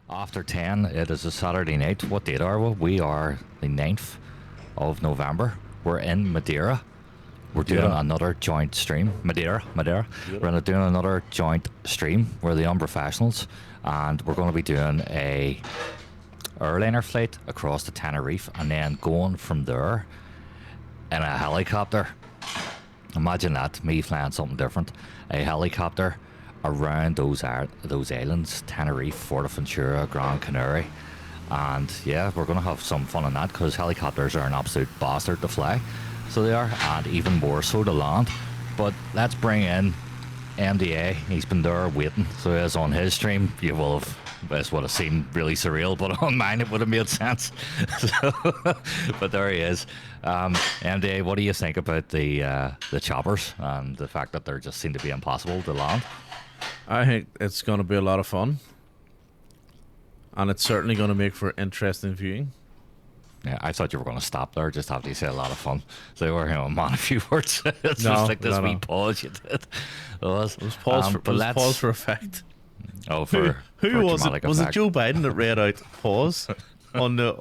After 10, it is a Saturday night. What date are we? We are the 9th of November. We're in Madeira. We're doing another joint stream. Madeira. We're doing another joint stream. We're the Unprofessionals, and we're going to be doing a airliner flight across the Tenerife, and then going from there in a helicopter. Imagine that, me flying something different. A helicopter around those islands, Tenerife, Fuerteventura, Gran Canary. And yeah, we're going to have some fun on that, because helicopters are an absolute bastard to fly. So they are, and even more so to land. But let's bring in MDA. He's been there waiting. So as on his stream, you will have, this would have seemed really surreal, but on mine it would have made sense. So, but there he is. MDA, what do you think about the choppers and the fact that they just seem to be impossible to land? I think it's going to be a lot of fun, and it's certainly going to make for interesting viewing. Yeah, I thought you were going to stop there just after you said a lot of fun. So you were, man, a few words. It's just like this wee pause you did. It was pause for effect. Oh, for who was it? Was it Joe Biden that read out pause on the?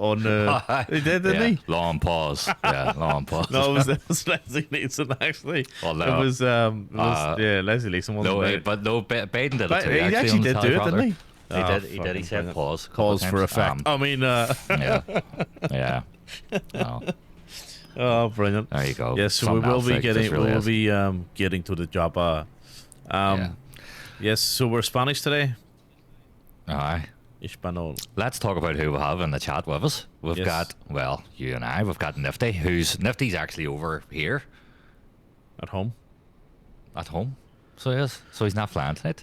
He did, didn't he? Long pause. Yeah, long pause. No, it was Leslie Leeson actually. Oh, no. It was Leslie Leeson. No, Biden did it too. He actually did do it, didn't he? He did. He said pause. Pause for effect. Yeah. Oh. Oh, brilliant. There you go. Yes, so we will be getting to the job. Yes, so we're Spanish today. Aye. Espanol. Let's talk about who we have in the chat with us. We've got, well, you and I, we've got Nifty, Nifty's actually over here. At home. So he is. So he's not flying tonight.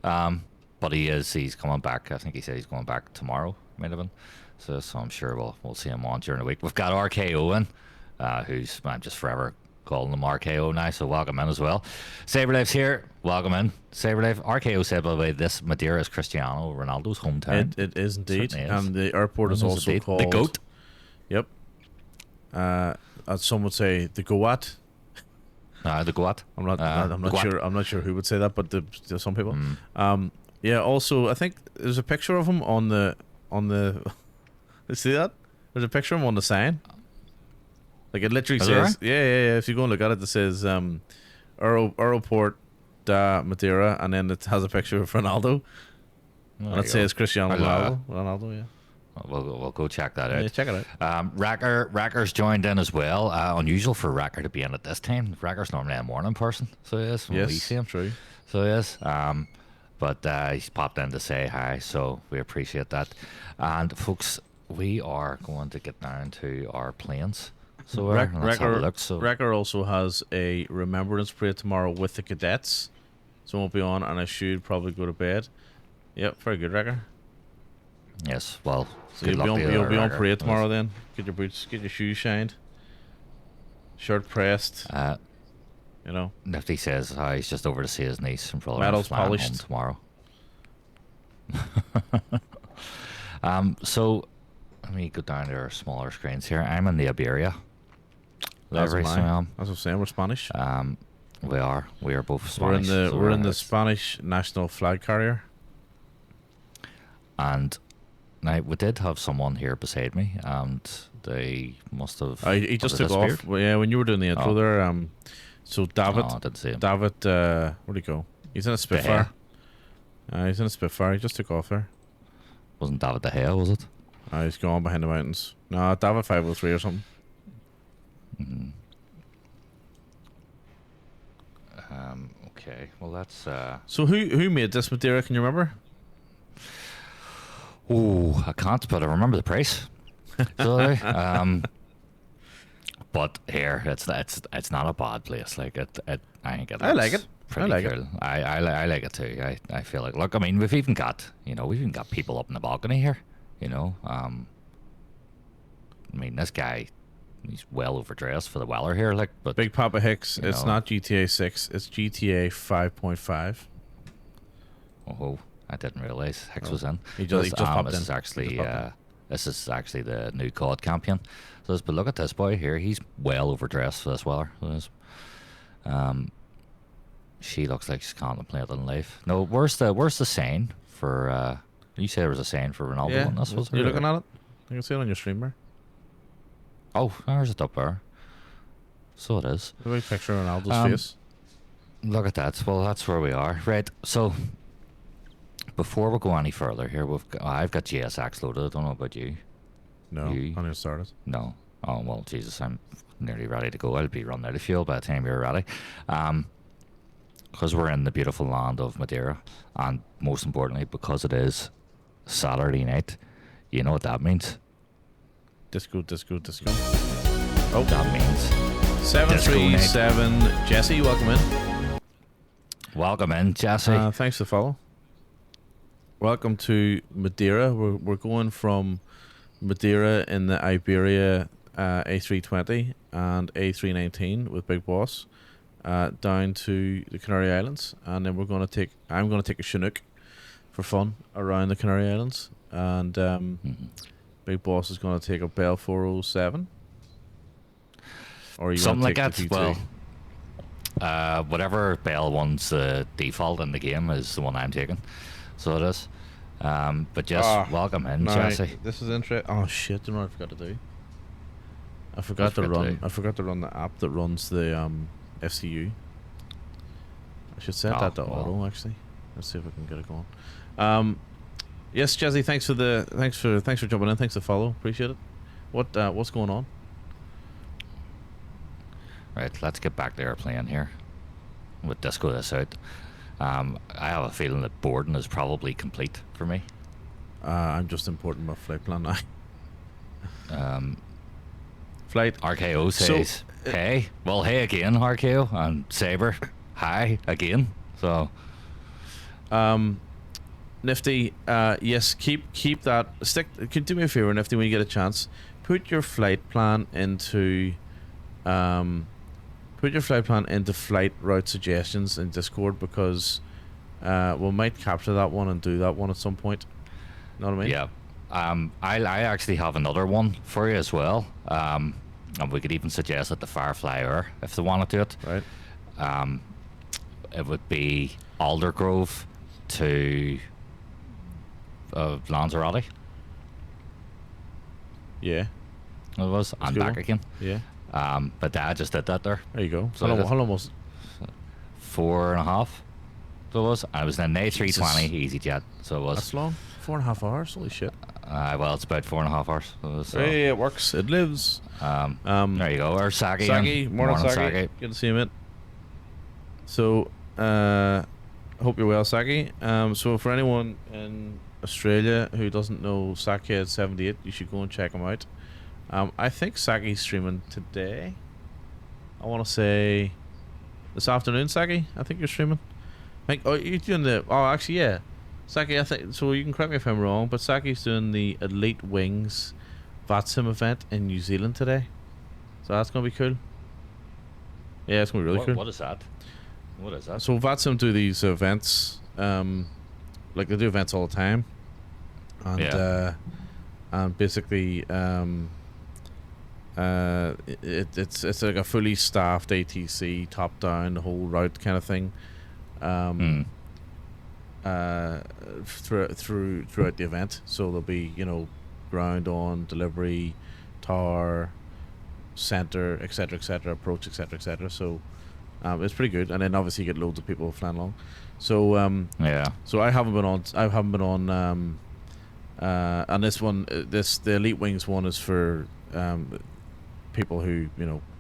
But he's coming back. I think he said he's going back tomorrow, might have been. So I'm sure we'll see him on during the week. We've got RKO in, who's, I'm just forever calling him RKO now, so welcome in as well. Saberlife's here, welcome in. Saberlife. RKO said, by the way, this Madeira is Cristiano Ronaldo's hometown. It is indeed. And the airport is also indeed called the GOAT. Yep. As some would say, the Goat. The Goat. I'm not sure who would say that, but some people. Yeah. Also, I think there's a picture of him on the. You see that? There's a picture of him on the sign. Like, it literally says, yeah. If you go and look at it, it says Aeroport da Madeira, and then it has a picture of Ronaldo, and it says Cristiano Ronaldo. Yeah. We'll go check that out. Yeah, check it out. Racker's joined in as well. Unusual for Racker to be in at this time. Racker's normally a morning person, so he is. Yes, we see him. True. So he is. But he's popped in to say hi, so we appreciate that. And folks, we are going to get down to our planes. So Wrecker also has a remembrance parade tomorrow with the cadets, so I won't be on, and I should probably go to bed. Yep, very good, Wrecker. Yes, well, so you'll be on parade tomorrow then. Get your boots, get your shoes shined, shirt pressed. Nifty says he's just over to see his niece and probably medals flying polished home tomorrow. So let me go down to our smaller screens here. I'm in the Iberia. That's what I'm saying. We're Spanish. We are both Spanish. We're in the Spanish national flag carrier. And now we did have someone here beside me, and they must have. He just took off. Well, yeah, when you were doing the intro there. So David. I didn't see him. David, where'd he go? He's in a Spitfire. He's in a Spitfire. He just took off there. Wasn't David De Gea, was it? He's gone behind the mountains. No, David 503 or something. Okay, well that's. So who made this Madeira? Can you remember? Oh, I can't, but I remember the price. Sorry. But here, it's not a bad place. Like I think I like it. Pretty cool. I like it too. I feel like, look, I mean, we've even got people up in the balcony here. I mean, this guy, he's well overdressed for the weather here. Like, but Big Papa Hicks, it's not GTA 6, it's GTA 5.5. Oh, I didn't realize Hicks was in. He just popped in. This is actually the new COD champion. So, but look at this boy here. He's well overdressed for this weather. She looks like she's contemplating life. No, where's the sign for You said there was a saying for Ronaldo Yeah, on this, was you're there? looking at it. I can see it on your streamer. Oh, there's it up there. So it is. A big picture of Ronaldo's face. Look at that. Well, that's where we are. Right. So, before we go any further here, I've got GSX loaded. I don't know about you. No, you- I need to start it. No. Oh, well, Jesus, I'm nearly ready to go. I'll be running out of fuel by the time you're ready. Because we're in the beautiful land of Madeira, and most importantly, because it is Saturday night, you know what that means? Disco. Oh, that means 737 Jesse, welcome in. welcome in, Jesse. Thanks for the follow. Welcome to Madeira. We're going from Madeira in the Iberia A320 and A319 with Big Boss down to the Canary Islands, and then I'm going to take a Chinook for fun around the Canary Islands, and Big Boss is going to take a Bell 407 or you Something like take that. the T2? Well, whatever Bell one's the default in the game is the one I'm taking. So it is. But just welcome in, Jesse. This is interesting. Oh shit! Do you know what I forgot to do? I forgot to run the app that runs the FCU. I should set that to auto actually. Let's see if I can get it going. Yes, Jesse. Thanks for jumping in. Thanks for the follow. Appreciate it. What's going on? Right, let's get back to airplane here. We'll disco this out. I have a feeling that boarding is probably complete for me. I'm just importing my flight plan now. Flight RKO says, hey. Well, hey again, RKO. And Saber, hi again. So, Nifty, yes, keep that. Can you do me a favor, Nifty, when you get a chance? Put your flight plan into flight route suggestions in Discord, because we might capture that one and do that one at some point. Know what I mean? yeah. I actually have another one for you as well. And we could even suggest it to Firefly Air if they wanted to it. Right. It would be Aldergrove to Lanzarote. Yeah. It was. And back again. Yeah. But Dad just did that there. There you go. So how long was 4.5. So it was. And it was an A320 Jesus. EasyJet. So it was. That's long? 4.5 hours? Holy shit. Well, it's about 4.5 hours. So, hey, it works. It lives. there you go. Or Saki. Saki. Morning, Saki. Good to see you, mate. So, hope you're well, Saki. So for anyone in Australia who doesn't know Sackhead78, you should go and check him out. I think Saki's streaming today. I want to say this afternoon, Saki. I think you're streaming. You're doing the... Oh, actually, yeah. Saki, I think... So you can correct me if I'm wrong, but Saki's doing the Elite Wings VATSIM event in New Zealand today. So that's going to be cool. Yeah, it's going to be really cool. What is that? What is that? So VATSIM do these events. Like they do events all the time. And, and basically... it's like a fully staffed ATC, top down, the whole route kind of thing. Throughout the event, so there'll be ground on, delivery, tower, center, etc., approach, etc. So it's pretty good, and then obviously you get loads of people flying along. So so I haven't been on and this one, the Elite Wings one is for people who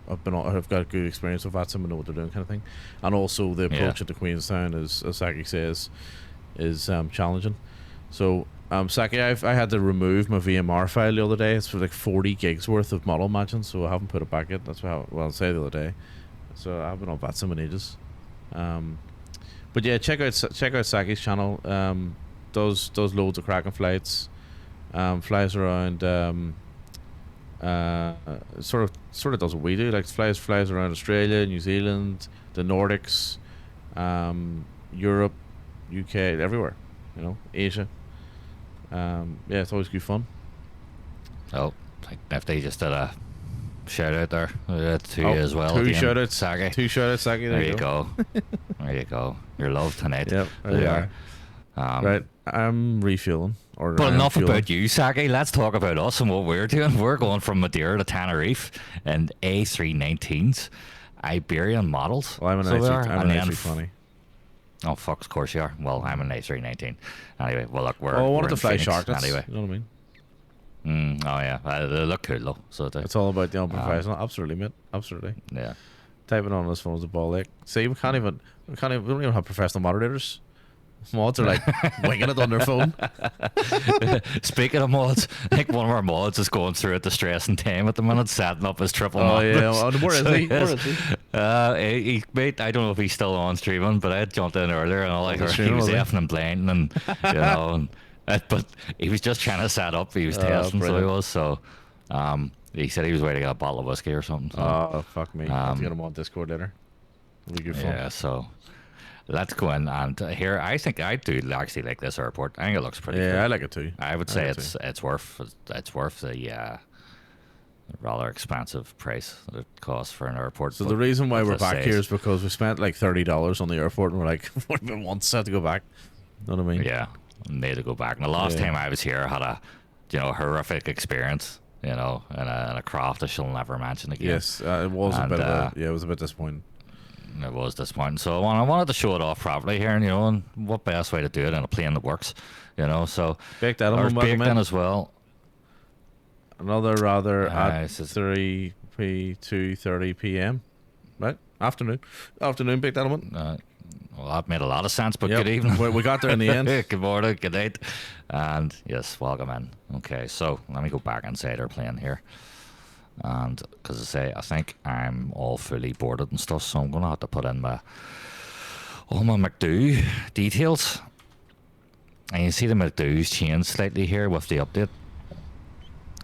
have got a good experience with VATSIM and know what they're doing, kind of thing. And also the approach into Queenstown, as Saki says, is challenging. So Saki, I had to remove my VMR file the other day. It's for like 40 gigs worth of model matching, so I haven't put it back yet. That's what I say the other day. So I haven't been on VATSIM in ages. But yeah, check out Saki's channel. Does loads of cracking flights. Flies around. Sort of does what we do, like flies around Australia, New Zealand, the Nordics, Europe, UK, everywhere, Asia. Yeah, it's always good fun. Oh, like if they just did a shout out there to you as well. Two again, shout outs, Saki. Saki. There you go. There you go. Your love tonight. Yep, there we are. Right, I'm refueling. Or But I'm enough fueling. about you, Saki. Let's talk about us and what we're doing. We're going from Madeira to Tenerife in A319s, Iberian models. Well, I'm an So we are. A3, I'm And an then A320. Oh, fuck, of course you are. Well, I'm an A319. Anyway, well, look, we're. Oh, I we're wanted to in fly Phoenix Sharklets. anyway. You know what I mean? Oh, yeah. They look cool, though. So they, It's all about the unprofessional. Absolutely, mate. Absolutely. yeah. Typing on his phone is a ball like. See, we don't even have professional moderators. Mods are like winging it on their phone. Speaking of mods, I think one of our mods is going through a distressing time at the minute, setting up his triple Oh mod. yeah, oh, where is he? Where is he? Mate, I don't know if he's still on streaming, but I had jumped in earlier and all I Was he heard he streaming, was was he? effing and blinding and you know, but he was just trying to set up. He was testing, so he brilliant. was. So, he said he was waiting to get a bottle of whiskey or something. So, Oh fuck me! I have to get him on Discord later. It'll be good fun. yeah, so. Let's go in and here. I think I do actually like this airport. I think it looks pretty. Yeah, cool. I like it too. I would I say like it it's worth the rather expensive price that it costs for an airport. So but the reason why as we're I back say, here is because we spent like $30 on the airport, and we're like, we've been once have to go back. Know what I mean? yeah, need to go back. And the last Yeah. time I was here, I had a horrific experience. In a craft I shall never mention again. Yes, it was a And, bit of a, it was a bit disappointing. It was disappointing. So I wanted to show it off properly here, and and what best way to do it in a plane that works, So Baked there's element, baked welcome in in. as well. Another rather at This is- 2:30 p.m. Right, afternoon baked element. Well, that made a lot of sense, but Yep. good evening. We got there in the end. Good morning, good night. And yes, welcome in. Okay, so let me go back inside our plane here. And because I think I'm all fully boarded and stuff, so I'm going to have to put in all my McDo details. And you see the McDo's changed slightly here with the update.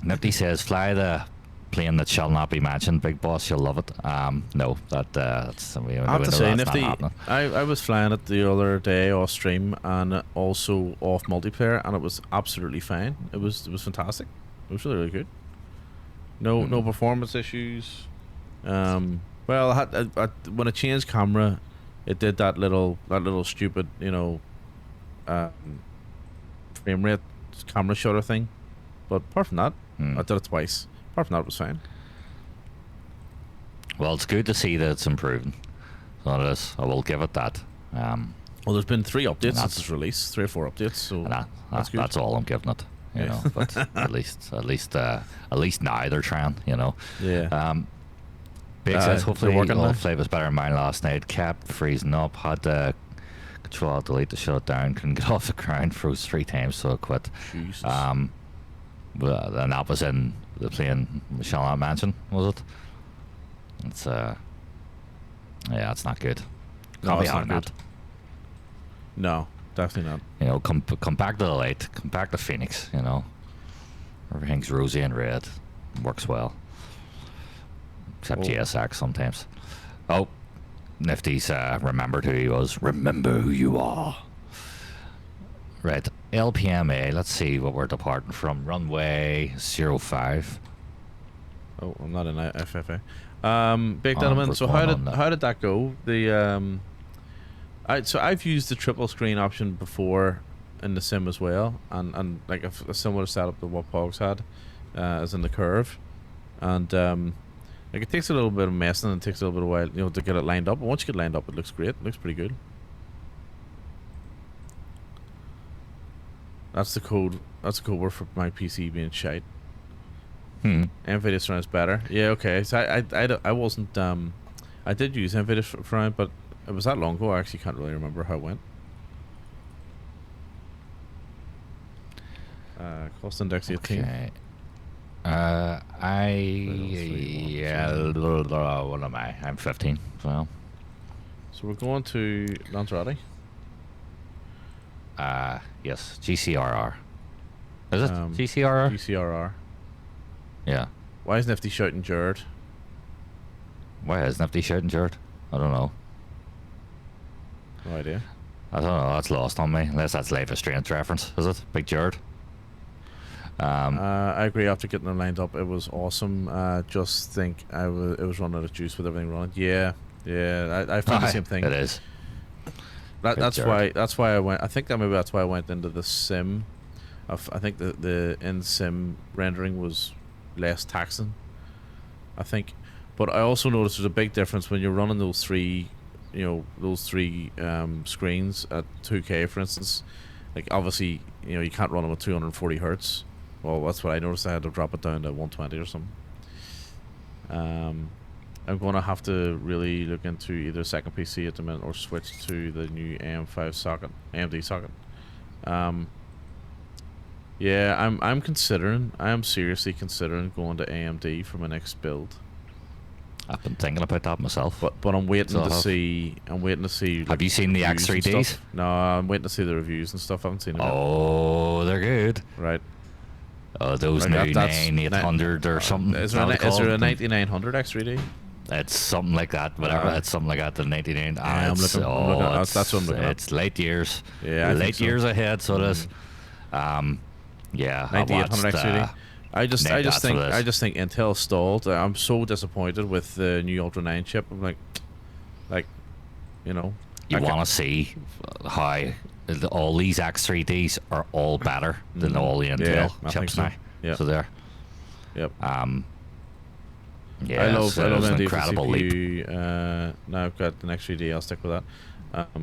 Nifty says, fly the plane that shall not be mentioned, big boss, you'll love it. No, that's I have to say, Nifty, I was flying it the other day off stream and also off multiplayer, and it was absolutely fine. It was fantastic. It was really, really good. No performance issues. Well, I when I changed camera, it did that little stupid frame rate camera shutter thing. But apart from that, I did it twice. Apart from that, it was fine. Well, it's good to see that it's improving. So it is. I will give it that. Well, there's been 3 updates since its release, 3 or 4 updates. So that's good. That's all I'm giving it. You know, but at least now they're trying. Yeah. Big says hopefully working all now. flight was better than mine last night. Kept freezing up. Had to control alt delete to shut it down. Couldn't get off the ground. Froze 3 times, so I quit. Jesus. Well, and that was in the plane shall not mention, was it? It's it's not good. No, Can't be it's not having that. good. No, definitely not. Come back to the light. Come back to Phoenix. Everything's rosy and red. Works well. Except Oh. GSX sometimes. Oh, Nifty's remembered who he was. Remember who you are. Right, LPMA. Let's see what we're departing from. Runway 05. Oh, I'm not in FFA. Baked Oh, element. we're So going on that. how did that go? I've used the triple screen option before in the sim as well, and like a similar setup to what Pogs had, as in the curve, and like it takes a little bit of messing and it takes a little bit of while, to get it lined up. But once you get it lined up, it looks great. It looks pretty good. That's the code. That's the code word for my PC being shite. NVIDIA Surround's better. Yeah, okay. So I wasn't. I did use NVIDIA Surround, but it was that long ago. I actually can't really remember how it went. Cost index 18. Okay. What am I? I'm 15. Well, So we're going to Lanzarote. yes, GCRR. Is it Um, GCRR? GCRR. Yeah. Why is Nifty shouting Jared? Why is Nifty shouting Jared? I don't know. No idea. I don't know. That's lost on me. Unless that's Life is Strange reference, is it? Big Jared. I agree. After getting them lined up, it was awesome. Just think, it was running out of juice with everything running. Yeah, I found the same thing. It is. That's why I went. I think that maybe that's why I went into the sim. I think the in sim rendering was less taxing. I think, but I also noticed there's a big difference when you're running those three, screens at 2K, for instance. Like obviously, you can't run them at 240 hertz. Well, that's what I noticed. I had to drop it down to 120 or something. I'm gonna have to really look into either a second PC at the minute or switch to the new AM5 socket, AMD socket. Yeah, I am seriously considering going to AMD for my next build. I've been thinking about that myself. But I'm waiting to see. Like, have you seen the X3Ds? No, I'm waiting to see the reviews and stuff. I haven't seen them. Oh, they're good. Right. Those new 9800 or something. Is there a 9900 X3D? It's something like that. Whatever. It's something like that. The 99. Yeah, I'm looking. That's what I'm looking at. It's late years. Yeah, late years ahead. So it is. Yeah. 9800 X3D. I just think Intel stalled. I'm so disappointed with the new Ultra 9 chip. I'm like, you want to see how all these X3Ds are all better than all the Intel chips now. Yeah. So there. Yep. Yeah, I love AMD incredible for CPU. leap. Now I've got the X3D. I'll stick with that.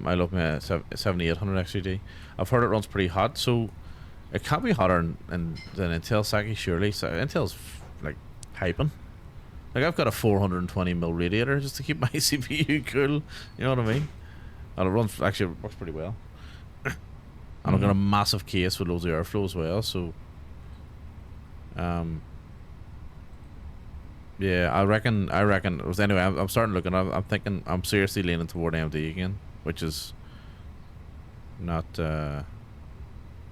I love my 7800 X3D. I've heard it runs pretty hot, so it can't be hotter than Intel, Saki, surely. So Intel's like hyping. Like I've got a 420mm radiator just to keep my CPU cool. You know what I mean? And it runs. Actually, it works pretty well. And I've got a massive case with loads of airflow as well. So, yeah, I reckon. Anyway, I'm starting looking. I'm thinking. I'm seriously leaning toward AMD again, which is not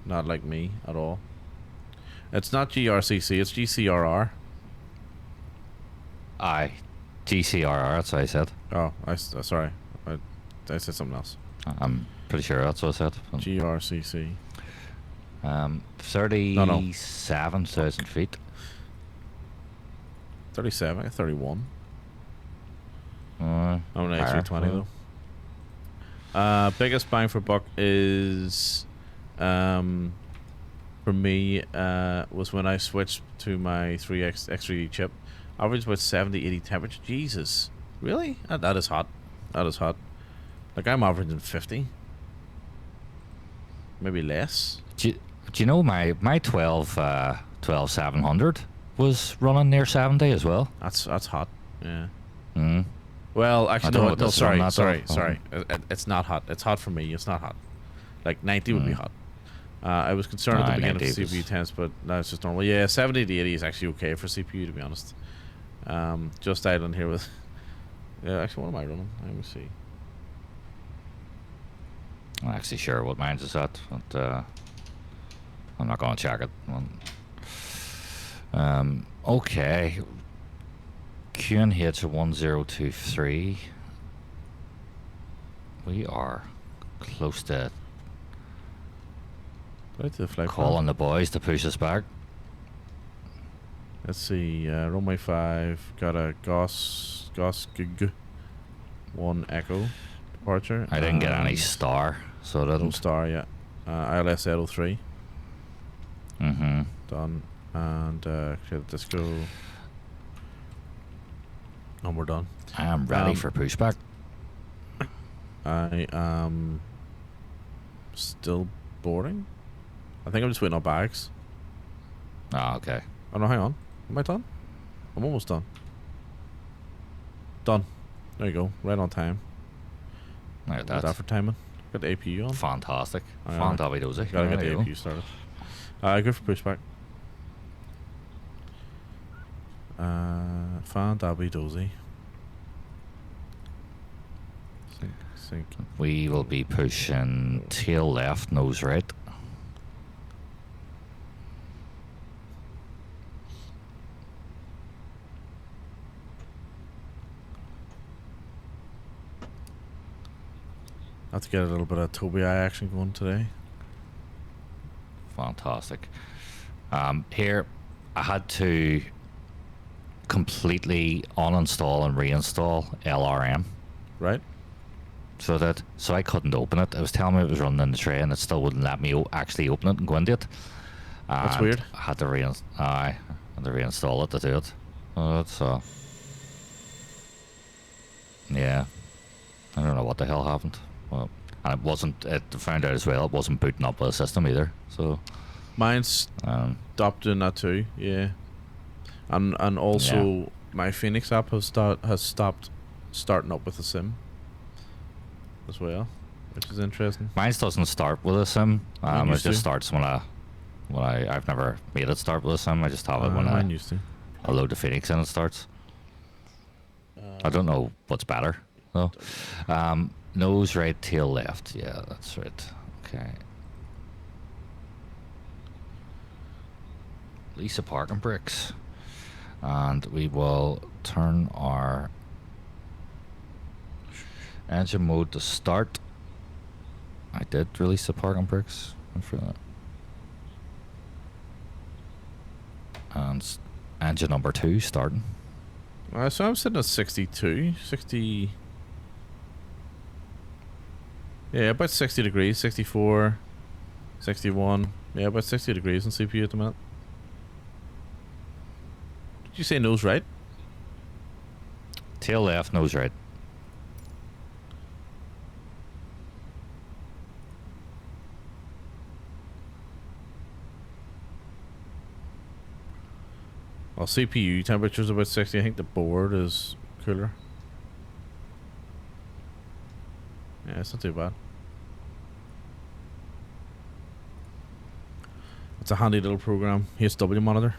like me at all. It's not GRCC. It's GCRR. GCRR. That's what I said. Oh, sorry. I said something else. I'm pretty sure that's what I said. GRCC. 37,000 feet. 37. I got 31. I'm an A320 though. Biggest bang for buck is, for me, was when I switched to my X3D chip. Average about 70, 80 temperature. Jesus, really? That is hot. That is hot. Like I'm averaging 50, maybe less. Do you know my 12700 was running near 70 as well? That's hot. Yeah. Mm. Well, actually, no. Sorry. Oh. It's not hot. It's hot for me. It's not hot. Like 90 would be hot. I was concerned at the beginning of CPU temps, but now it's just normal. Yeah, 70 to 80 is actually okay for CPU, to be honest. Just idling here with. Yeah, actually, what am I running? Let me see. I'm not actually sure what mine's is at, but I'm not going to check it. Okay. QNH 1023. We are close to calling the boys to push us back. Let's see. Runway 5 got a Gos Gig 1 Echo departure. I didn't get any star, so that no star yet. ILS 803. Done. And create disco. And we're done. I am ready for pushback. I am still boarding. I think I'm just waiting on bags. Oh, okay. Oh no, hang on. Am I done? I'm almost done. Done. There you go. Right on time. Look at that. That for timing. Got the APU on. Fantastic. Fantastic. Gotta get the APU started. Good for pushback. Fan-dabby-dozy. Sync. We will be pushing tail left, nose right. I have to get a little bit of Tobii action going today. Fantastic. Here, I had to completely uninstall and reinstall LRM. Right. So I couldn't open it. It was telling me it was running in the tray, and it still wouldn't let me actually open it and go into it. That's And weird. I had to reinstall it to do it. So yeah, I don't know what the hell happened. Well, and it wasn't. It found out as well. It wasn't booting up with the system either. So Mine's stopped doing that too. Yeah, and also my Fenix app has stopped starting up with a SIM as well, which is interesting. Mine doesn't start with a SIM. Mine It used just to. starts when I've never made it start with a SIM. I just have it when Mine used to. I load the Phoenix and it starts. I don't know what's better though. Nose right, tail left. Yeah, that's right. Okay. Lisa parking brakes, and we will turn our engine mode to start. I did release the parking brakes. I forgot. And engine number 2 starting. So I'm sitting at 62, 60. Yeah, about 60 degrees, 64, 61. Yeah, about 60 degrees in CPU at the minute. Did you say nose right? Tail left, nose right. Well, CPU temperature's about 60. I think the board is cooler. Yeah, it's not too bad. It's a handy little program. HW monitor.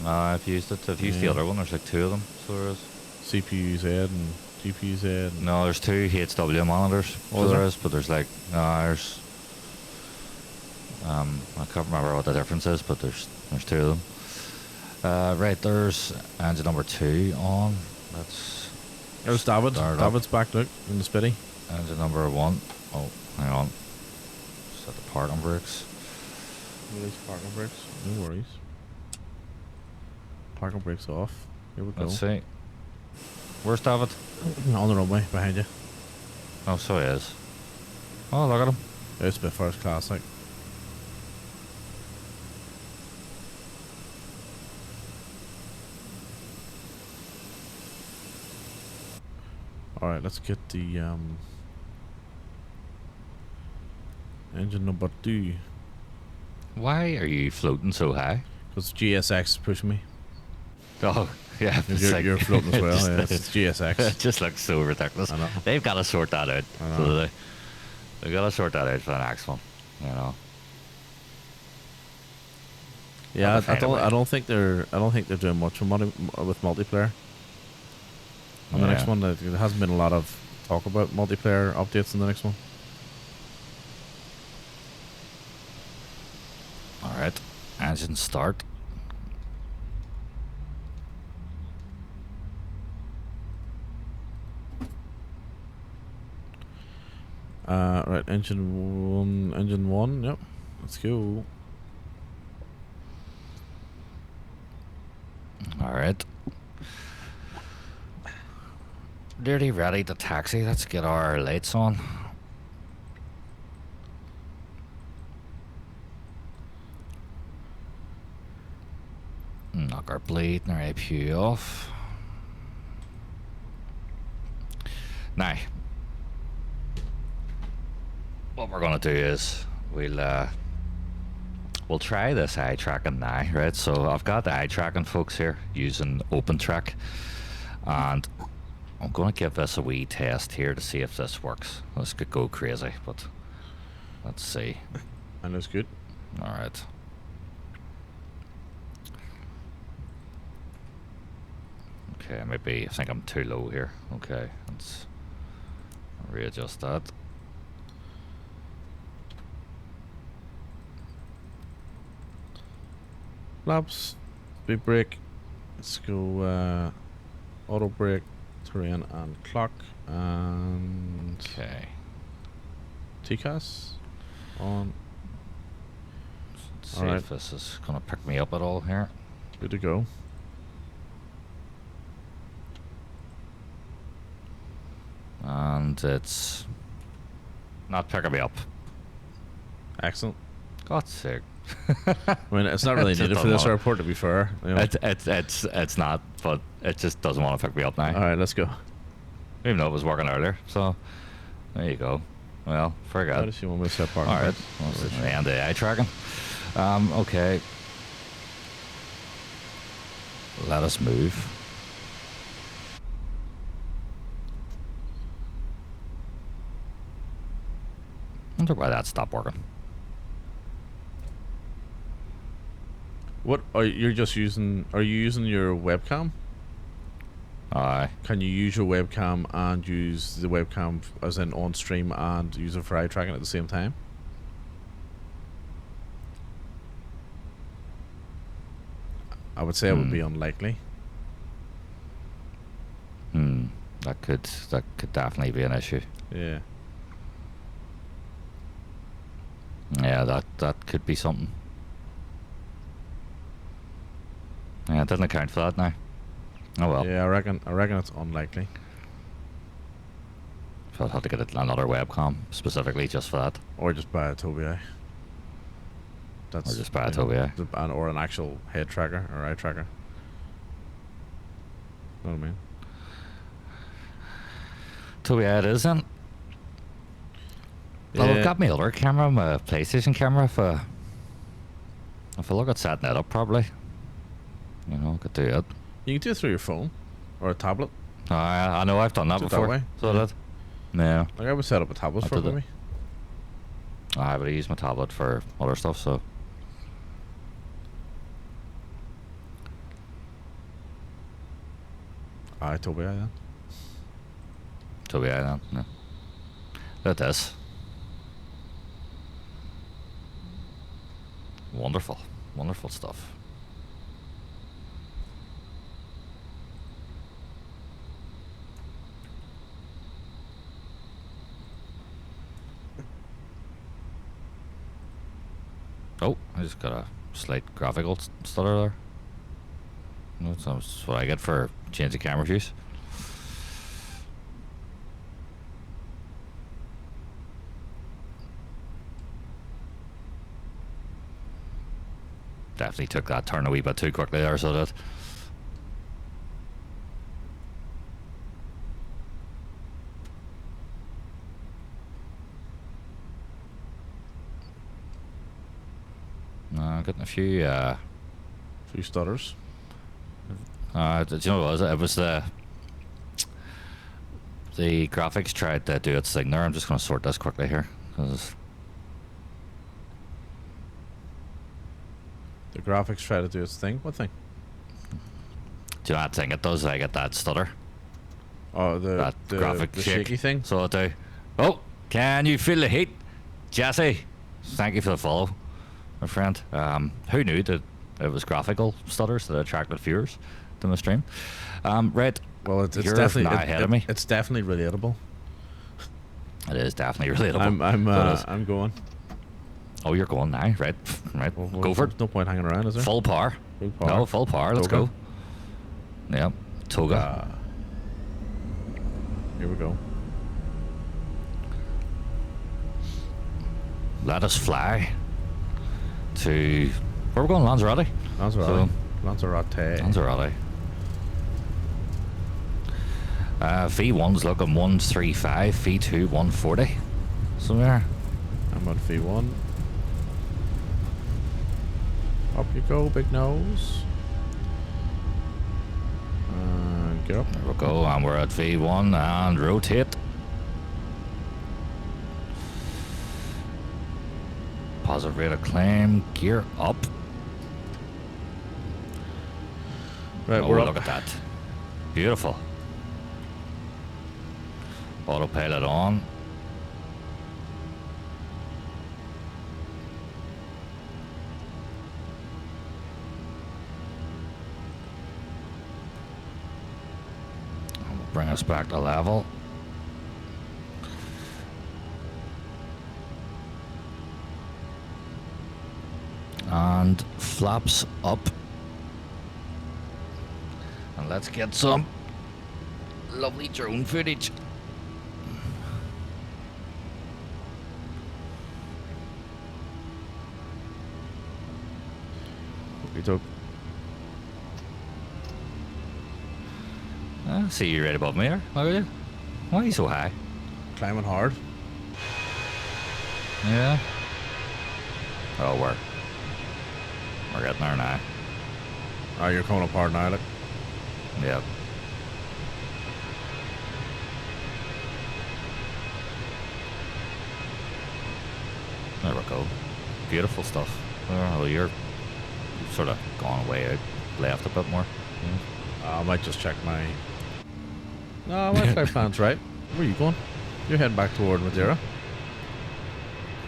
I've used it. I've used the other one. There's like 2 of them. So there is. CPU Z and GPU Z. And No, there's 2 HW monitors. Oh, There is, but there's like there's I can't remember what the difference is, but there's 2 of them. Right, there's engine number 2 on. That's there's David. David's back, look, in the spitty. engine number 1. Oh, hang on. Set the parking brakes. Release parking brakes. No worries. Parking brakes off. Here we go. Let's see. Where's David? On the runway behind you. Oh, so he is. Oh, look at him. It's a bit first class, like. Alright, let's get the engine number 2. Why are you floating so high? Because GSX is pushing me. Oh, yeah. it's You're floating as well. just- Yeah, it's GSX. It just looks so ridiculous. I know. They've got to sort that out. I know. So they've got to sort that out for the next one. You know. Yeah, Have a I don't think they're doing much with multiplayer. On the next one, there hasn't been a lot of talk about multiplayer updates in the next one. All right, engine start. Right, engine one, yep. Let's go. All right. Nearly ready to taxi. Let's get our lights on. Knock our blade and our APU off. Now, what we're gonna do is we'll try this eye tracking now, right? So I've got the eye tracking folks here using OpenTrack, and I'm gonna give this a wee test here to see if this works. This could go crazy, but let's see. And it's good. All right. Okay, maybe I think I'm too low here. Okay, let's readjust that. Flaps, big brake. Let's go auto brake, terrain and clock, and Okay. TCAS on. Let's see Alright. if this is gonna pick me up at all here. Good to go. And it's not picking me up. Excellent. God's sake. I mean, it's not really It just needed for doesn't this want- airport, to be fair. You know. It's not, but it just doesn't want to pick me up now. All right, let's go. Even though it was working earlier. So there you go. Well, How forget. does she want me to set parking? All right. Well, Well, and the eye tracking. Okay. Let us move. Wonder why that stopped working. What are you're just using? Are you using your webcam? Aye. Can you use your webcam and use the webcam as in on stream and use it for eye tracking at the same time? I would say it would be unlikely. That could definitely be an issue. Yeah. Yeah, that could be something. Yeah, it didn't account for that now. Oh well. Yeah, I reckon it's unlikely. So I'll have to get another webcam specifically just for that. Or just buy a Tobii. Or just buy a Tobii. Or an actual head tracker or eye tracker. Know what I mean? Tobii it is then. Well, I've got my other camera, my PlayStation camera. If I look at setting it up properly, you know, I could do it. You can do it through your phone or a tablet. I know I've done that Do it that before. way? So that. Yeah. Like I would set up a tablet I for did it. me. But I use my tablet for other stuff, so. Aye, Tobii then. Tobii then. Yeah. Look at this. Wonderful. Wonderful stuff. Oh, I just got a slight graphical stutter there. No, that's what I get for changing camera views. Definitely took that turn a wee bit too quickly there, so that. Getting a few. Few stutters. Do you know what it was? It was the graphics tried to do its thing there. I'm just going to sort this quickly here. 'Cause The graphics try to do its thing. What thing? do you know that thing it does? I get that stutter. Oh, That graphic the shake. shaky thing. So I do. Oh, can you feel the heat? Jesse, thank you for the follow, my friend. Who knew that it was graphical stutters that attracted viewers to my stream? Right. Well, it's You're definitely now ahead of me. It's definitely relatable. It is definitely relatable. I'm going. Oh, you're going now, right? Right. Well, Go for it. there's no point hanging around, is there? Full power. Full power. No, full power. Let's Toga. go. Yeah. Toga. Here we go. Let us fly to where we're going, Lanzarote. Lanzarote. Lanzarote. Lanzarote. V1's looking 135, V2 140. Somewhere. I'm on V1. Up you go, big nose. Get up. There we go, and we're at V1 and rotate. Positive rate of climb, gear up. Right, Oh, we're look up. at that. Beautiful. Autopilot on. And we'll bring us back to level. And flaps up. And let's get some lovely drone footage. You took. I see you right above me here. Look at you. Why are you so high? Climbing hard. Yeah. Oh, we're getting there now. Oh, you're coming up hard now, look. Yep. There we go. Beautiful stuff. Oh, you've sort of gone way out left a bit more. I might just check my... No, my flight plan's right. Where are you going? You're heading back toward Madeira.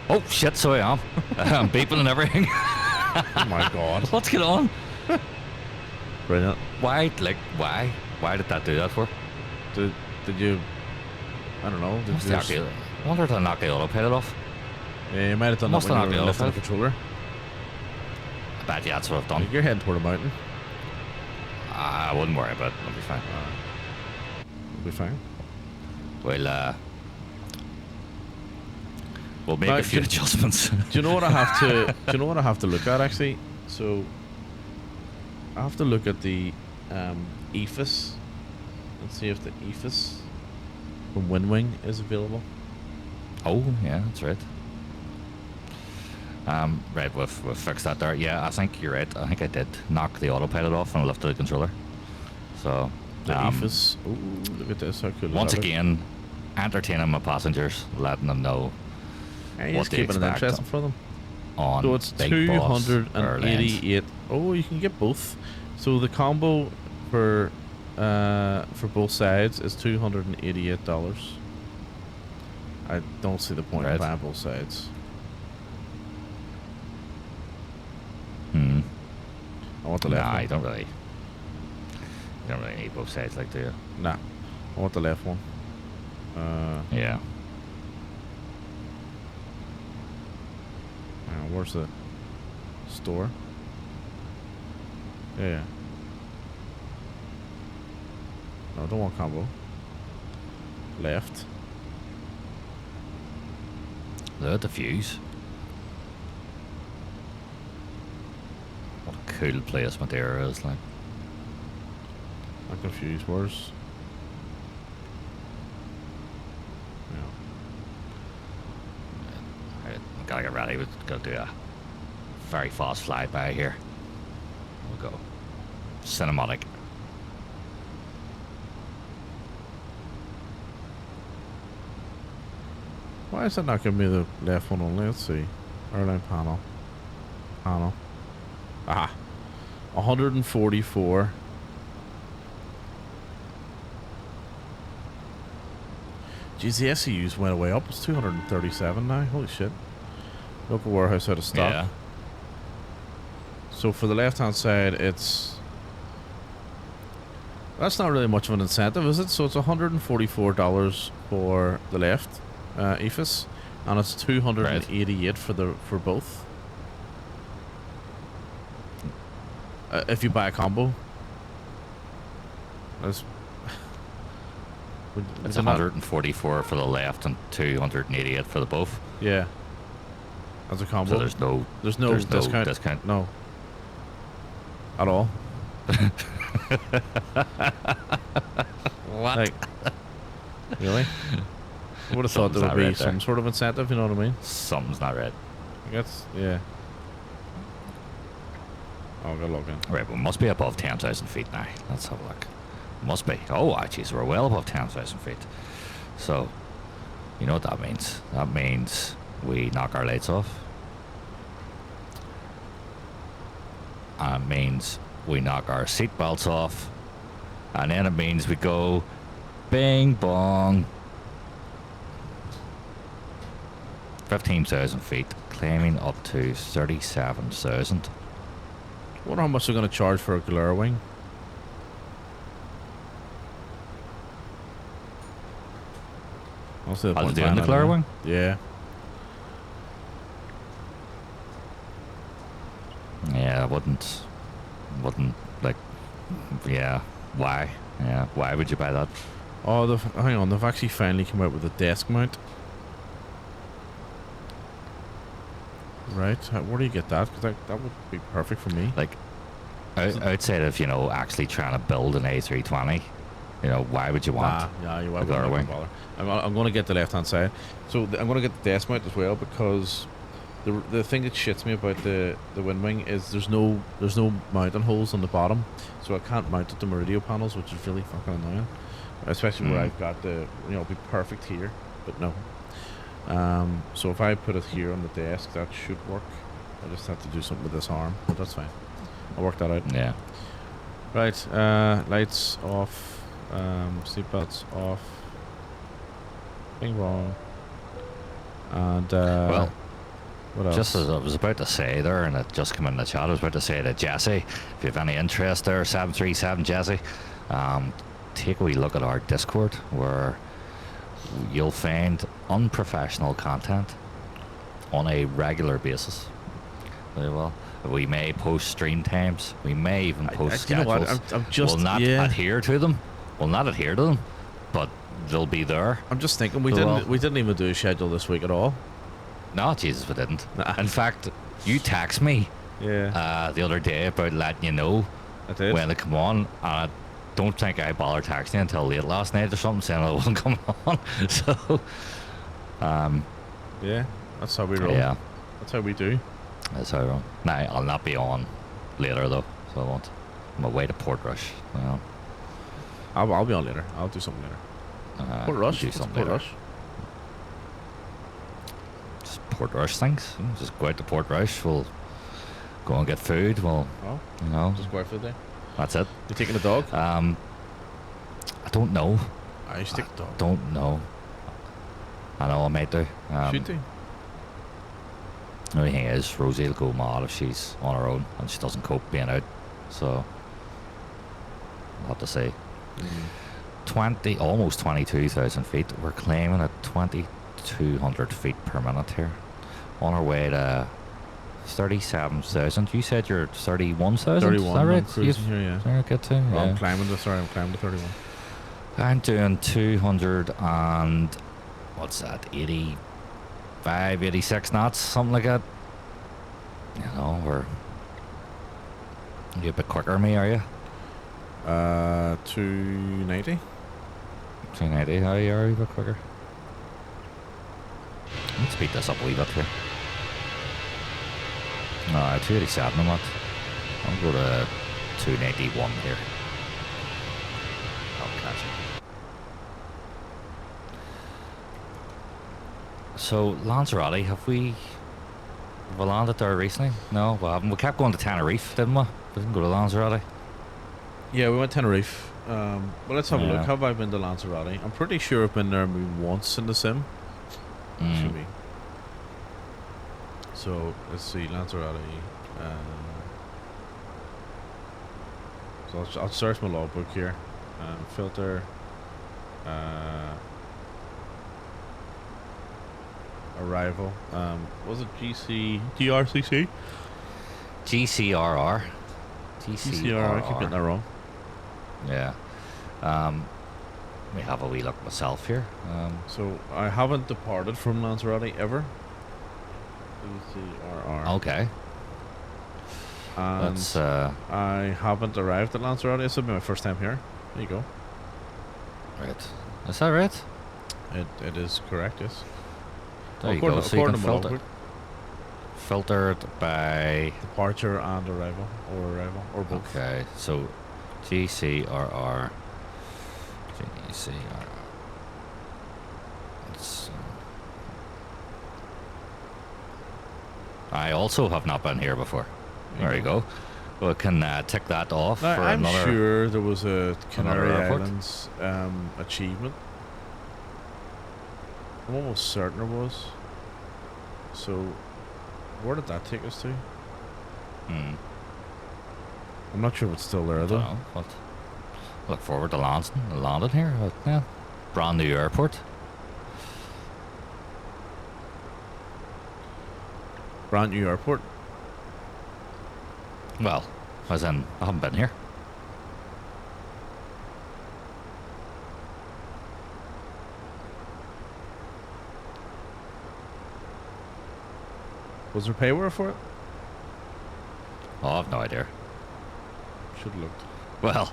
Oh shit! So I am. I'm beeping and everything. Oh my god. What's going on? Brilliant. Why? Like why? Why did that do that for? Did you... I don't know. Did you just, I wonder if I knocked the autopilot off. yeah, you might have done Must that when have you were knocked the lifting the controller. I bet you that's what I've done. You're heading toward a mountain. I wouldn't worry about it. It'll be fine. It'll be fine. We'll make Now, a few do- adjustments. Do you know what I have to? Do you know what I have to look at actually? So I have to look at the EFIS and see if the EFIS from WinWing is available. Oh, yeah, that's right. Right, we've fixed that there. Yeah, I think you're right. I think I did knock the autopilot off and lifted the controller. So, The EFIS. Ooh, look at this! How cool! once is that? again, entertaining my passengers, letting them know Hey, what just they keeping it expect interesting for them. on So it's Big Boss Airlines. 288. Oh, you can get both. So the combo for both sides is $288. I don't see the point Right. of buying both sides. Hmm. I want the left Nah, one. you don't really need both sides, like, do you? Nah, I want the left one. Yeah. Where's the store? Yeah. No, I don't want combo. Left. Look at the views. What a cool place Madeira is, like. I'm confused. Where's... Right, gotta get ready. We're gonna do a very fast flyby here. We'll go cinematic. Why is that not giving me the left one only? Let's see. Airline panel. Panel. Ah. 144. Geez, the SEUs went way up. It's 237 now. Holy shit. Local warehouse out of stock. Yeah. So for the left-hand side, it's... That's not really much of an incentive, is it? So it's $144 for the left, EFIS, and it's $288 for both. If you buy a combo, that's... It's 144 for the left and 288 for the both. Yeah. As a combo. So there's no discount. No. At all. What? Like, really? I would have thought there would be some sort of incentive, you know what I mean? Something's not right. I guess, yeah. Oh, good looking. Right, we must be above 10,000 feet now. Let's have a look. Must be. Oh, actually, so we're well above 10,000 feet. So, you know what that means? That means we knock our lights off. And it means we knock our seat belts off. And then it means we go bing bong. 15,000 feet, climbing up to 37,000. I wonder how much they're going to charge for a glare wing. I'll see the Are point they doing the buying glare it, wing? Yeah. Yeah, I wouldn't like, yeah, why? Yeah, why would you buy that? Oh, hang on, they've actually finally come out with a desk mount. Right, where do you get that? Because that would be perfect for me. Like, Outside of, actually trying to build an A320, why would you want you a guard wing? bother. I'm going to get the left hand side. So I'm going to get the desk mount as well, because the thing that shits me about the wind wing is there's no mounting holes on the bottom, so I can't mount it to my radio panels, which is really fucking annoying. Especially where I've got it'd be perfect here, but no. So if I put it here on the desk, that should work. I just have to do something with this arm, but that's fine. I'll work that out. Yeah. Right, lights off, seatbelts off. Bing wrong. And well, what else? just as I was about to say there, and it just came in the chat, I was about to say to Jesse, if you have any interest there, 737 Jesse, take a wee look at our Discord, where you'll find unprofessional content on a regular basis. Very well. We may post stream times. We may even post schedules. You know what? I'm just we'll not adhere to them. We'll not adhere to them, but they'll be there. I'm just thinking we didn't even do a schedule this week at all. No, Jesus, we didn't. Nah. In fact, you text me the other day about letting you know when to come on, and I don't think I bothered texting you until late last night or something, saying I wasn't coming on. So, yeah, that's how we roll. Yeah, that's how we do. That's how I roll. Now, I'll not be on later though, so I won't. I'm away to Portrush. I'll be on later. I'll do something later. Portrush? Do something later. Just Portrush things. Just go out to Portrush. We'll go and get food. Just go out for the day. That's it. You taking the dog? I don't know. I should take the dog. Don't know. I know I might do. Should do. The only thing is, Rosie will go mad if she's on her own and she doesn't cope being out. So, I'll have to say. 20, almost 22,000 feet. We're climbing at 2,200 feet per minute here. On our way to 37,000. You said you're 31,000? 31. Is that right? I'm cruising here, yeah. Get to, well, I'm climbing to 31. I'm doing 200 and, what's that, 85, 86 knots, something like that. You're a bit quicker than me, are you? 290. 290, how you are a bit quicker. Let's speed this up a wee bit here. 287 I'm at. I'll go to 291 here. I'll catch it. So, Lanzarote, have we landed there recently? No, we haven't. We kept going to Tenerife, didn't we? We didn't go to Lanzarote. Yeah, we went to Tenerife. Well, let's have a look. Have I been to Lanzarote? I'm pretty sure I've been there maybe once in the sim. Should be. So, let's see, Lanzarote. So I'll search my logbook here. Filter. Arrival. Was it DRCC? GCRR. GCRR. I keep getting that wrong. Yeah. Let me have a wee look myself here. So I haven't departed from Lanzarote ever. GCRR. Okay. And That's I haven't arrived at Lanzarote. This will be my first time here. There you go. Right. Is that right? It is correct, yes. There you go. So you can filter it by departure and arrival, or both. Okay, so GCRR. I also have not been here before. There you go. We can tick that off now, for I'm another. I'm sure there was a Canary Islands achievement. I'm almost certain there was. So, where did that take us to? I'm not sure if it's still there though. What? Look forward to landing here. Yeah, brand new airport. Brand new airport. Well, as in, I haven't been here. Was there payware for it? Oh, I have no idea. Should have looked. Well,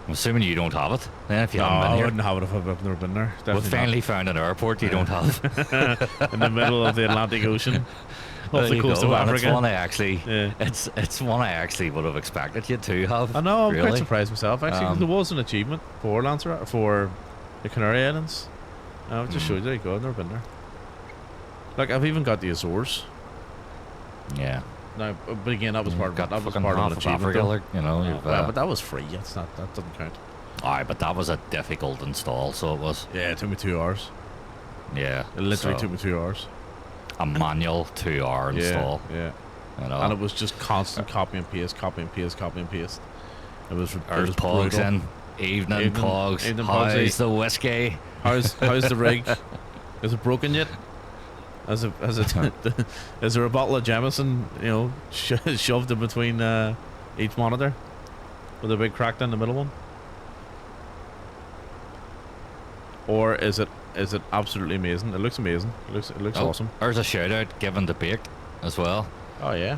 I'm assuming you don't have it. Then if you No, haven't been I here, wouldn't have it if I've never been there. we Definitely finally found an airport you don't have. not. In the middle of the Atlantic Ocean, There off the you coast go, of and it's Africa. one I actually, Yeah. it's one I actually would have expected you to have. I know. I'm really. quite surprised myself. Actually, 'cause there was an achievement for Lanzarote for the Canary Islands. I've just showed you. There you go. I've never been there. Like I've even got the Azores. Yeah. No, but again, that was part of got that was fucking part of half an of achievement. Africa, though. like, you know. Yeah, You've, well, but that was free. That's not. That doesn't count. aye, but that was a difficult install, so it was. Yeah, it took me 2 hours. Yeah. It literally so took me 2 hours. a manual 2-hour install. Yeah. You know. And it was just constant copy and paste, copy and paste, copy and paste. It was. It There's was pogs brutal. in. Evening pogs. evening pogs, How's the whiskey? How's the rig? Is it broken yet? Is it is there a bottle of Jameson, you know, shoved in between each monitor with a big crack down the middle one? Or is it absolutely amazing? It looks amazing. It looks awesome. There's a shout out given to Bake as well. Oh yeah.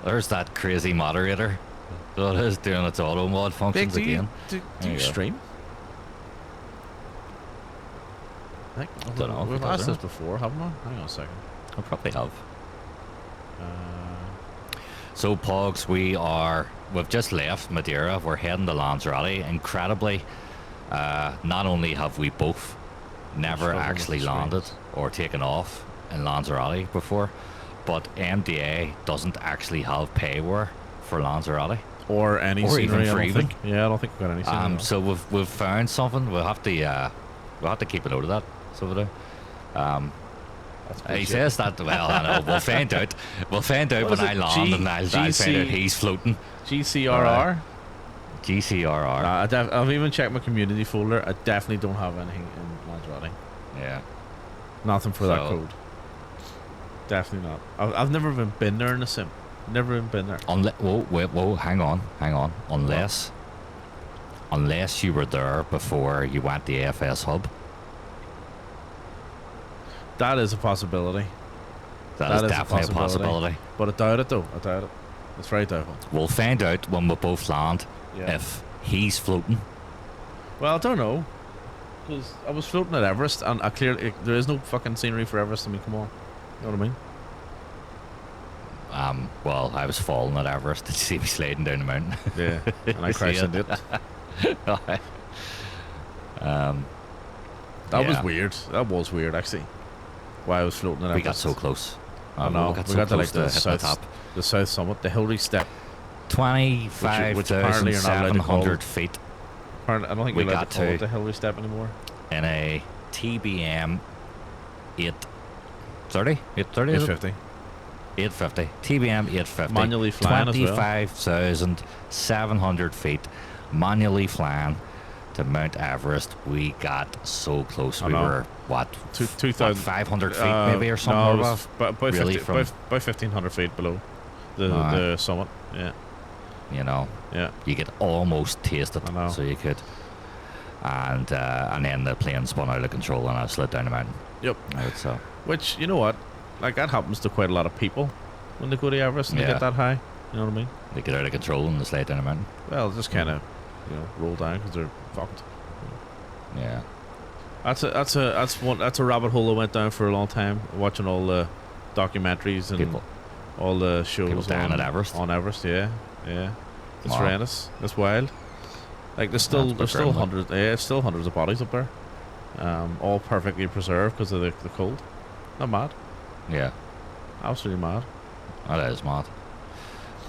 There's that crazy moderator that is doing its auto mod functions again. Do There you you go. stream? Dunno, We've does asked this it? before, haven't we? Hang on a second. I probably have. Uh, So Pogs, we've just left Madeira. We're heading to Lanzarote. Incredibly, not only have we both never Struggling with actually the landed screens. or taken off in Lanzarote before, but MDA doesn't actually have payware for Lanzarote. or any Or scenery, even I for don't even. think. Yeah, I don't think we've got any scenery. So we've found something. We'll have to keep a note of that. So we do. He says that. Well, I know. We'll find out. We'll find out What when is I it? land, and I'll find GC out he's floating. GCRR? GCRR. I've even checked my community folder. I definitely don't have anything in Lanzarote. Yeah. Nothing for that So- code. Definitely not. I've never even been there in a sim. Never even been there. Whoa, hang on. Unless you were there before you went to AFS Hub. That is a possibility. That is definitely a possibility. But I doubt it though. I doubt it. It's very doubtful. We'll find out when we both land Yeah. if he's floating. Well, I don't know. Because I was floating at Everest and I clearly there is no fucking scenery for Everest. I mean, come on. You know what I mean? Well, I was falling at Everest. Did you see me sliding down the mountain? Yeah. And I See crashed it? into it. That was Yeah. weird. That was weird actually. Why I was floating at We got Everest. so close. I know. We got We so got to close like to the hitting the south, top. the south summit, the Hillary Step. Which apparently you're not allowed to call 25,700 feet Apparently, I don't think We you're allowed got to call to. it the Hillary Step anymore. in a TBM 830? 830 is it? 850. 850. TBM 850. Manually flying as well. 25,700 feet manually flying to Mount Everest. We got so close. I We know. were, what, 2,000 500 feet maybe or something? No, or it was what? about really 50, from- about 1,500 feet below the Alright. summit. Yeah, You know, yeah. you could almost taste it. I know. So you could. And then the plane spun out of control and I slid down the mountain. Yep. Right, so. Which, you know what? Like, that happens to quite a lot of people when they go to Everest and they Yeah. get that high. You know what I mean? They get out of control and they slide down the mountain. Well, just kind of, roll down because they're fucked. Yeah. That's a rabbit hole I went down for a long time, watching all the documentaries and People. all the shows People dying on at Everest. On Everest, yeah. It's Wow. horrendous. It's wild. Like there's still That's pretty grim, hundreds. Yeah, it's still hundreds of bodies up there, all perfectly preserved because of the cold. Not mad. Yeah. Absolutely mad. That is mad.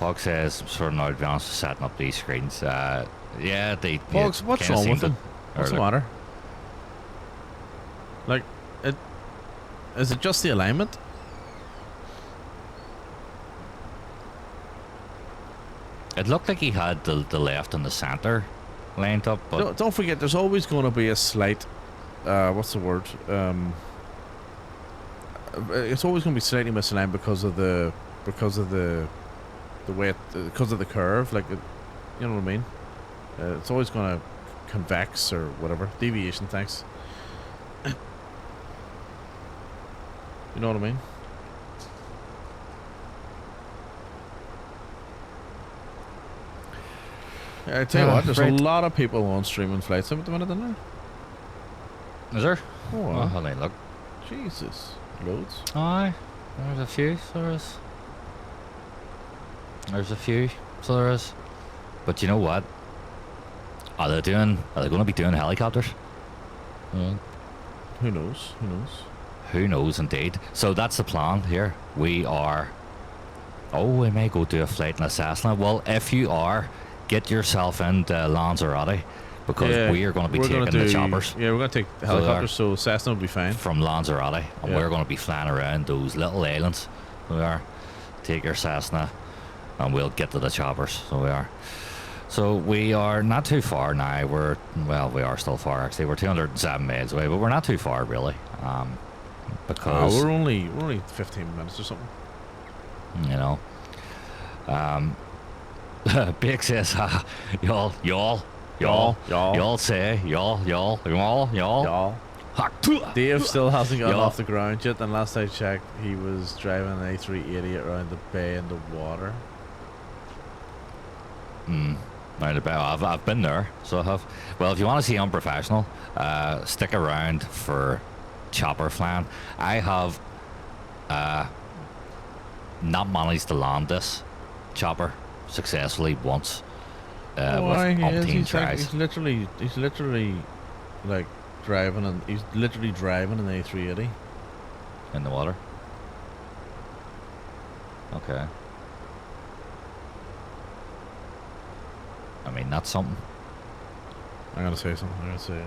Hawk says, I'm sort of now advanced to setting up these screens. Yeah, they. Pogs, what's kinda wrong seem with to- them? or What's the look- matter? Like, is it just the alignment? It looked like he had the left and the center lined up, but Don't forget, there's always going to be a slight. What's the word? It's always going to be slightly misaligned because of the way because of the curve. Like, you know what I mean? It's always going to convex or whatever deviation. Thanks. You know what I mean? I tell you what, there's right. a lot of people on streaming flight sim at the minute, isn't there? Is there? Oh, Oh, wow. hold on, look. Jesus. Loads. Aye, there's a few. There is. There's a few. So there is. But you know what? Are they going to be doing helicopters? Who knows? Who knows? Who knows, indeed. So that's the plan here. We are. Oh, we may go do a flight in a Cessna. Well, if you are, get yourself into Lanzarote because we are going to be taking the choppers. Yeah, we're going to take the helicopters, so Cessna will be fine. From Lanzarote, and we're going to be flying around those little islands. We are. Take your Cessna, and we'll get to the choppers. So we are. So we are not too far now. We are still far actually. We're 207 miles away, but we're not too far really. Because we're only 15 minutes or something. You know. Big says, y'all say, y'all. Dave still hasn't gotten off the ground yet, and last I checked, he was driving an A380 around the bay in the water. Round about. I've been there, so I have. Well, if you want to see Unprofessional, stick around for chopper flying. I have not managed to land this chopper successfully once with umpteen tries. He's literally like driving, and he's literally driving an A380 in the water. Okay. I mean, that's something. I'm gonna say something. I'm gonna say.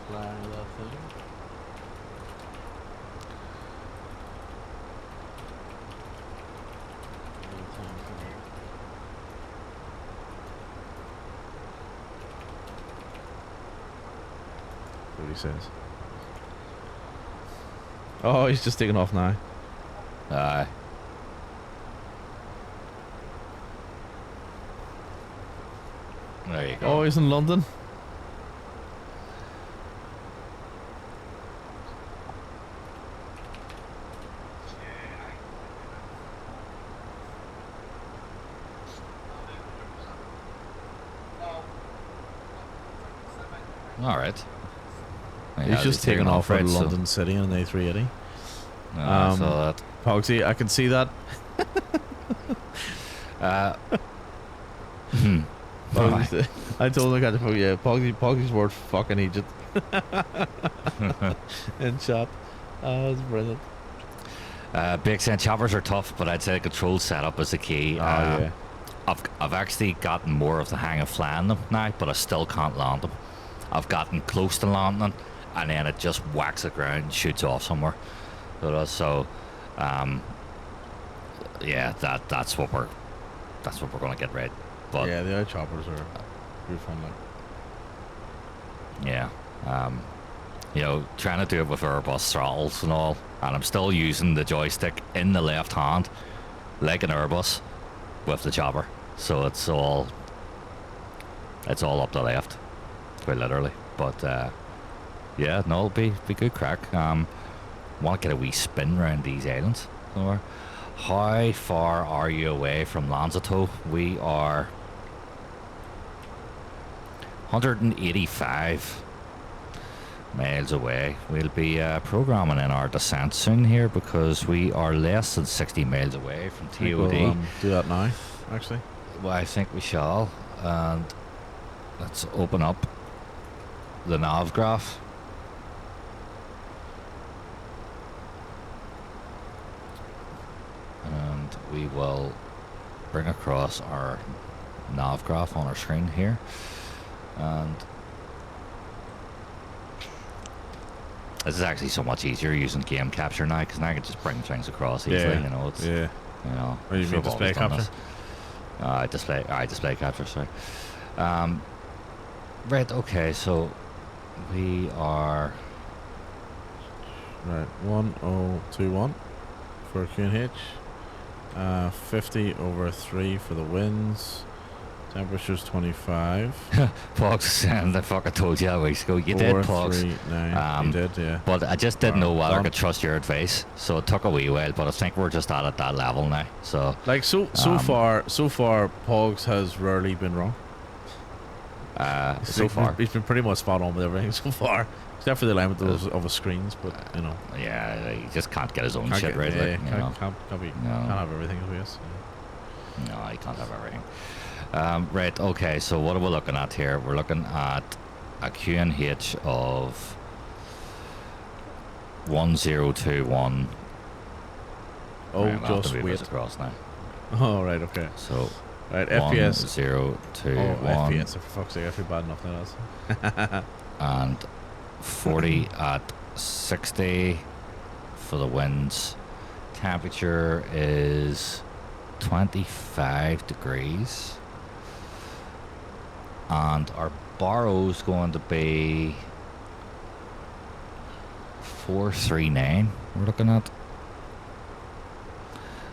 Fly that thing. What he says. Oh, he's just taking off now. Aye. There you go. Oh, he's in London. All right. He's just taking off out of London City in an A380. I saw that. Pogsy, I can see that. Pogsy, I told the guy to Pogsy's word fucking Egypt. In chat. That's brilliant. Big Sen choppers are tough, but I'd say the control setup is the key. Yeah. I've actually gotten more of the hang of flying them now, but I still can't land them. I've gotten close to landing, and then it just whacks the ground and shoots off somewhere. So, yeah, that's what we're gonna get right. But yeah, the other choppers are pretty fun. Like. Yeah, you know, trying to do it with Airbus throttles and all, and I'm still using the joystick in the left hand, like an Airbus, with the chopper. So it's all up the left. Quite literally, but yeah, no, it'll be good crack. Want to get a wee spin around these islands somewhere. How far are you away from Lanzarote? We are 185 miles away. We'll be programming in our descent soon here because we are less than 60 miles away from TOD. We'll, do that now, actually. Well, I think we shall, and let's open up the nav graph. And we will bring across our nav graph on our screen here. And this is actually so much easier using game capture now, because now I can just bring things across easily. Yeah. You know, it's Yeah. you know. What do you mean, display capture? Display capture. Sorry. Right. Okay. So we are right 1021 for QNH. 50/3 for the winds. Temperature's 25. Pogs, and I fucking told you that weeks ago. You did, Pogs. 439. You did, yeah. But I just didn't know whether I done. could trust your advice, so it took a wee while. But I think we're just at that level now. So Like so far, Pogs has rarely been wrong. He's been pretty much spot on with everything so far, except for the alignment of his screens. But you know, yeah, he just can't get his own shit right. Yeah, Like, can't have everything as we is. No, he can't have everything. Right, okay, so what are we looking at here? We're looking at a QNH of 1021. Oh, right, just wait. Across now. Oh, right, okay. So, right, FPS. 1021. Oh, FPS, for fuck's sake, I feel bad enough now, that's. And 40 at 60 for the winds. Temperature is 25 degrees. And our borrow's going to be 439 we're looking at.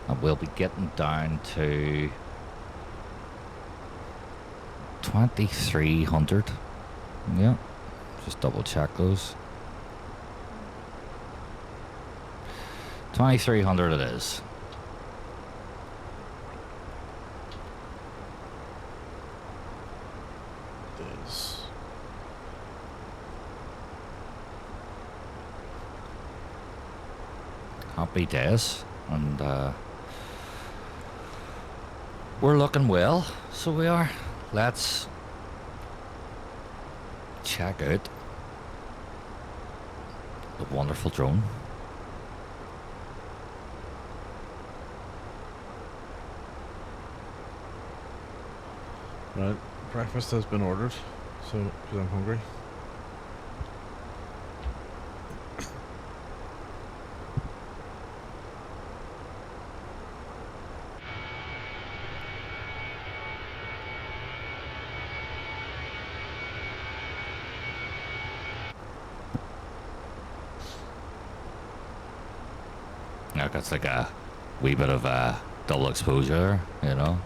And we'll be getting down to 2300. Yeah, just double check those. 2300 it is. Happy days, and we're looking well, so we are. Let's check out the wonderful drone. Right, breakfast has been ordered, so because I'm hungry. Yeah, that's like a wee bit of double exposure, you know.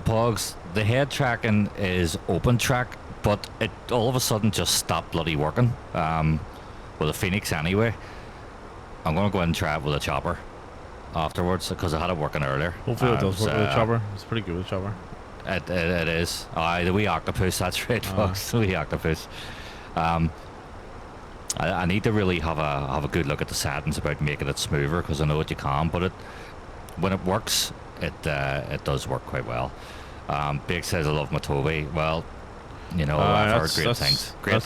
Pogs, the head tracking is open track, but it all of a sudden just stopped bloody working with a Fenix anyway. I'm going to go ahead and try it with a chopper afterwards because I had it working earlier. Hopefully it does work with a chopper. It's pretty good with a chopper. It is. The wee octopus, that's right, folks. The wee octopus. I need to really have a good look at the settings about making it smoother because I know what you can, but when it works, it does work quite well. Big says I love my Toby. Well, you know, I've heard great things. Great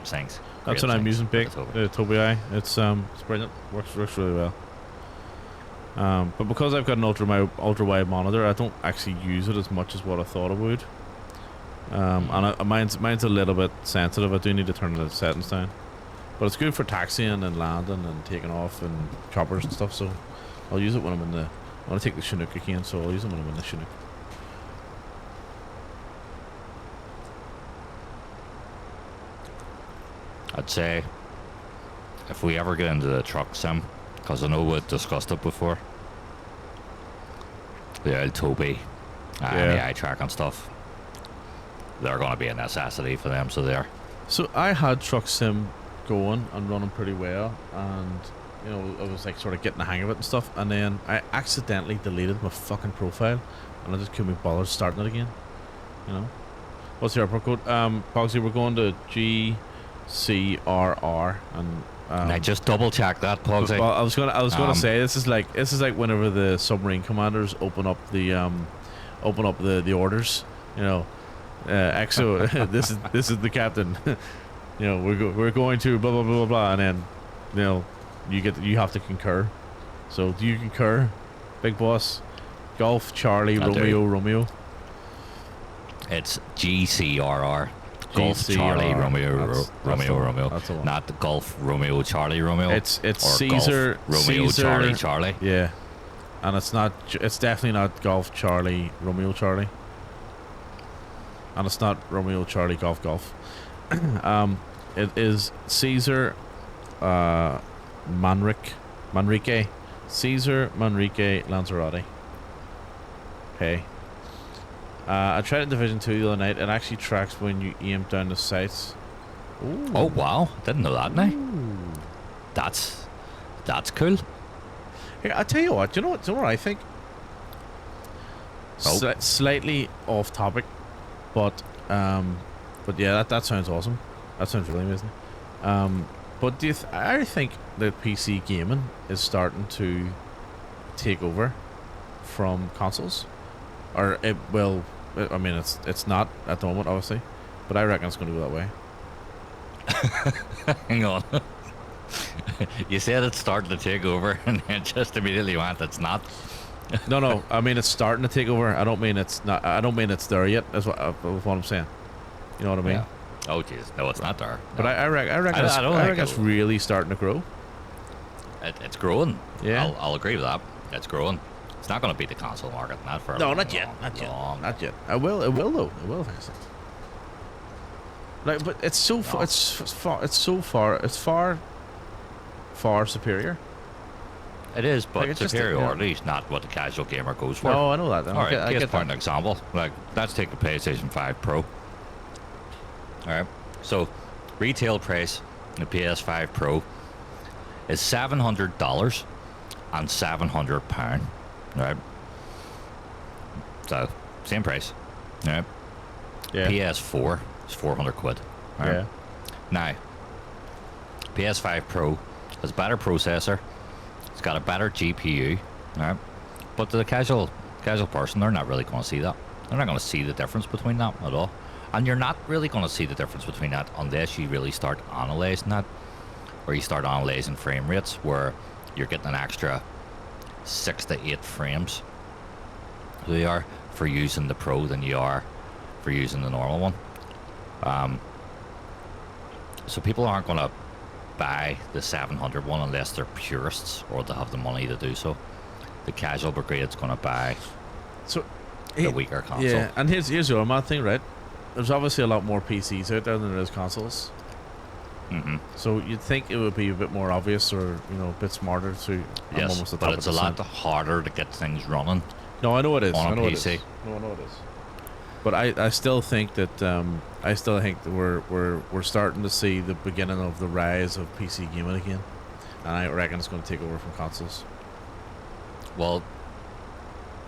things. That's what I'm using, Big. The Toby Eye. It's brilliant. Works really well. But because I've got an ultra wide monitor, I don't actually use it as much as what I thought I would. And mine's a little bit sensitive. I do need to turn the settings down. But it's good for taxiing and landing and taking off and choppers and stuff. So I'll use it when I'm in the. I want to take the Chinook again, so I'll use it when I'm in the Chinook. I'd say if we ever get into the truck sim, because I know we've discussed it before, the old Toby and the eye track and stuff, they're going to be a necessity for them, so they're. So I had truck sim going and running pretty well, and you know, I was like sort of getting the hang of it and stuff, and then I accidentally deleted my fucking profile and I just couldn't be bothered starting it again. You know, what's the airport code? Pogsy, we're going to GCRR, and I just double check that, Pogsy. Well, I was gonna say this is like whenever the submarine commanders open up the orders, you know, EXO, this is the captain. You know, we're going to blah blah blah blah blah, and then you know you have to concur. So do you concur, Big Boss? Golf Charlie Romeo. It's GCRR. Golf Charlie Romeo. That's the one. Not the Golf Romeo Charlie Romeo. It's Caesar Romeo Caesar, Charlie. Yeah, and it's definitely not Golf Charlie Romeo Charlie, and it's not Romeo Charlie Golf. It is Caesar Manrique Caesar Manrique Lanzarote. Okay. I tried it in Division 2 the other night. It actually tracks when you aim down the sights. Ooh. Oh wow, didn't know that now. Ooh. That's cool. Here, I tell you what. Do you know what I think? Oh. Slightly off topic, but yeah, that sounds awesome. That sounds really amazing. But I think that PC gaming is starting to take over from consoles, or it will. I mean, it's not at the moment, obviously, but I reckon it's going to go that way. Hang on. You said it's starting to take over, and then just immediately went, it's not. No. I mean, it's starting to take over. I don't mean it's not. I don't mean it's there yet. That's what I'm saying. You know what I mean? Yeah. Oh jeez, no, it's not there. But No. I reckon it's really starting to grow. It's growing. Yeah. I'll agree with that. It's growing. It's not going to beat the console market, not for a No, long, not yet. long, Not yet. long- Not yet. It will though. It will eventually. Like, but it's so far. No. It's far superior. It is, but Like, it's just superiority is not what the casual gamer goes for. No, I know that. All right, I here's get point an that. example. Like, let's take the PlayStation 5 Pro. All right, so retail price in the PS5 Pro is $700 and £700. Right, so same price. All right, Yeah. PS4 is 400 quid. All right? Yeah. Now, PS5 Pro has a better processor. It's got a better GPU, right? But to the casual person, they're not really going to see that. They're not going to see the difference between that at all. And you're not really going to see the difference between that unless you really start analyzing that, or you start analyzing frame rates, where you're getting an extra 6 to 8 frames. So you are for using the Pro than you are for using the normal one. So people aren't going to buy the 700 one unless they're purists or they have the money to do so. The casual brigade's going to buy the weaker console. Yeah, and here's the other mad thing, right? There's obviously a lot more PCs out there than there is consoles. Mm-hmm. So you'd think it would be a bit more obvious, or a bit smarter to. I'm Yes, almost at but top it's of a the lot scent. harder to get things running. No, I know it is. on a I know PC. It is. No, I know it is. But I still think that we're starting to see the beginning of the rise of PC gaming again, and I reckon it's going to take over from consoles. Well,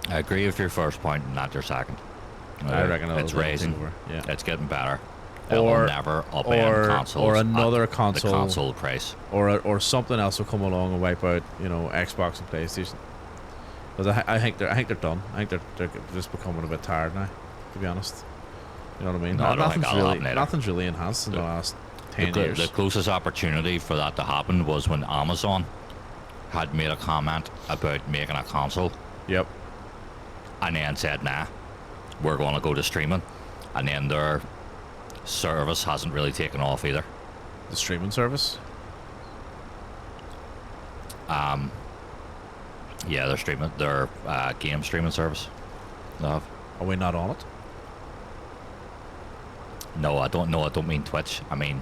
I agree with your first point, not your second. I reckon it's it'll take raising. over. Yeah. It's getting better. It Or- will never upend consoles or at another console, the console price. or something else will come along and wipe out Xbox and PlayStation. Because I think they're done. I think they're just becoming a bit tired now, to be honest. You know what I mean? No, I don't think that'll happen either. Nothing's really enhanced in the last 10 years. The closest opportunity for that to happen was when Amazon had made a comment about making a console, Yep. and then said, nah, we're going to go to streaming. And then their service hasn't really taken off either. The streaming service. Yeah, they're streaming. Their game streaming service. They have. Are we not on it? No, I don't know. I don't mean Twitch. I mean,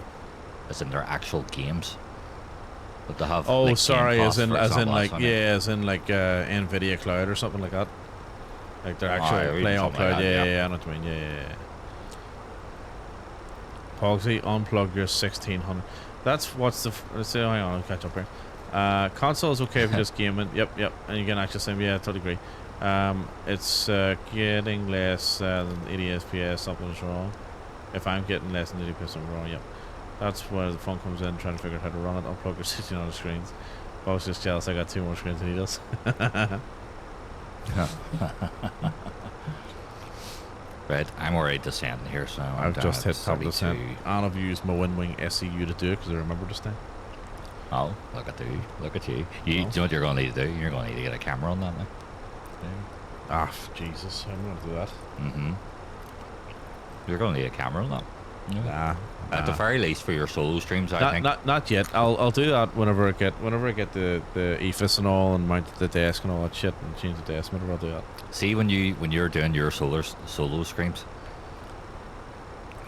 as in their actual games that they have. Oh, like, sorry. Game As Pass, in for example, that's what I mean. as in Nvidia Cloud or something like that. Like their actual or even play on something like cloud. that, Yeah, yeah. yeah, I know what you mean. Yeah. Pogsy, unplug your 1600. That's what's the. Let's see. Hang on, I'll catch up here. Console is okay if you're just gaming. Yep. And you can actually say, yeah, I totally agree. It's getting less than 80 FPS. Something's wrong. If I'm getting less than 80 FPS, something's wrong. Yep. That's where the fun comes in, trying to figure out how to run it. Unplug your 1600 screens. I was just jealous. I got 2 more screens than he does. Right, I'm already descending here, so I've just hit top of the 32. descent, and I've used my WinWing SCU to do it because I remember this time. Oh, look at you! Look at you! You Oh. know what you're going to need to do? You're going to need to get a camera on that now. Jesus, I'm going to do that. Mm-hmm. You're going to need a camera on that. Yeah. Nah. At the very least for your solo streams, I think. Not yet. I'll do that whenever I get the EFIS and all, and mount the desk and all that shit, and change the desk. Whenever I'll do that. See, when you're doing your solo streams,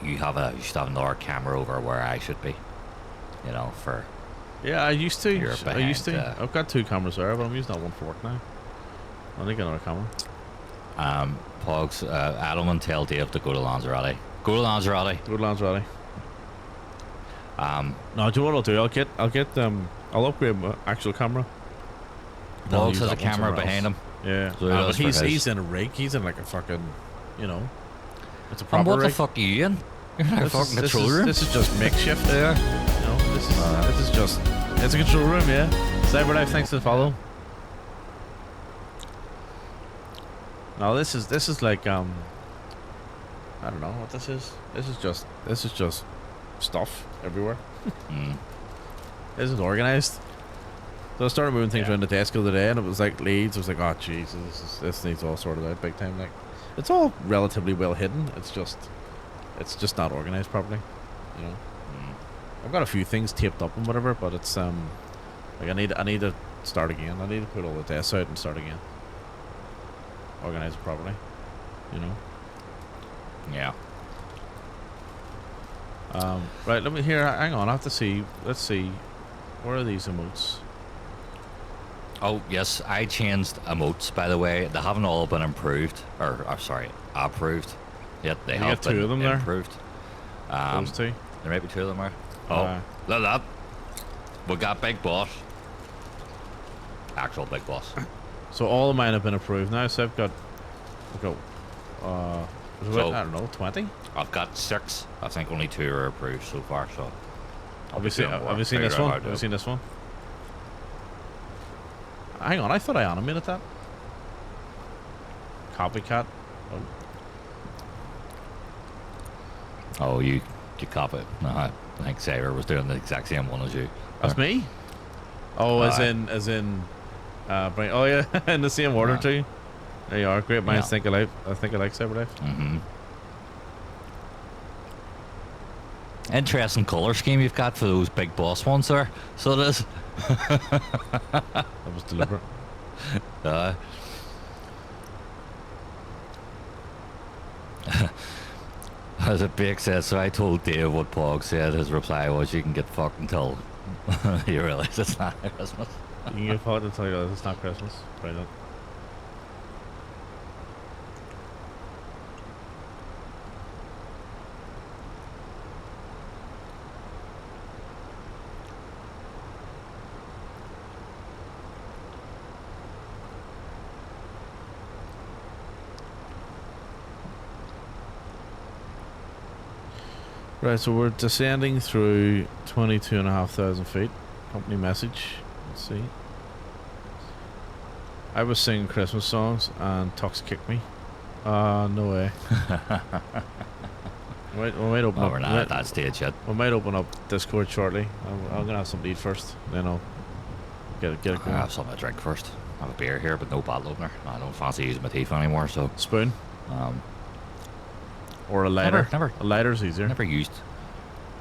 you should have another camera over where I should be. For Yeah, I used to. You're I used to. behind, I've got 2 cameras there, but I'm using that one for work now. I need another camera. Pogs, Adelman tell Dave to go to Lanzarote. Go to Lanzarote. Go to Lanzarote. No, do you know what I'll do? I'll upgrade my actual camera. Pogs has a camera behind him. Yeah. So But he's in a rig. He's in like a fucking, you know, it's a proper And what rig. the fuck are you in? You're in a fucking control room? This is just makeshift. Yeah. You know, this is just, it's a control room, yeah. CyberLife, thanks for the follow. No, this is like, I don't know what this is. This is just stuff everywhere. This is organized. So I started moving things around the desk the other day, and it was like leads. I was like, oh Jesus, this needs all sorted out big time. Like, it's all relatively well hidden. It's just not organized properly. You know, I've got a few things taped up and whatever, but it's like I need to start again. I need to put all the desks out and start again. Organize it properly. You know. Yeah. Right, let me hear. Hang on, I have to see. Let's see. Where are these emotes? Oh, yes, I changed emotes, by the way. They haven't all been improved. Or sorry, approved. Yet they have got 2 been of them there? improved. Those 2? There might be 2 of them there. Oh, look at that. We got Big Boss. Actual Big Boss. So all of mine have been approved now, so I've got I don't know, 20? I've got 6. I think only 2 are approved so far, so... Have you seen this one? Have you seen this one? Hang on, I thought I animated that. Copycat. Oh, you cop it. No, I think Sarah was doing the exact same one as you. That's me? Oh, as in... oh yeah, in the same order too. There you are. Great minds think alike. I think I like CyberLife. Interesting colour scheme you've got for those Big Boss ones there. So it is. That was deliberate. As it Bake says, so I told Dave what Pog said. His reply was, "You can get fucked until you realise it's not Christmas." You can get fucked until you realise it's not Christmas. Brilliant. Right, so we're descending through 22,500 feet. Company message. Let's see. I was singing Christmas songs and Tux kicked me. No way. we might open up. We're not at that stage yet. We might open up Discord shortly. I'm gonna have something to eat first. Then I'll get it going. I'll have something to drink first. I have a beer here, but no bottle opener. I don't fancy using my teeth anymore, so... Spoon? Or a lighter? Never. A lighter's easier. I've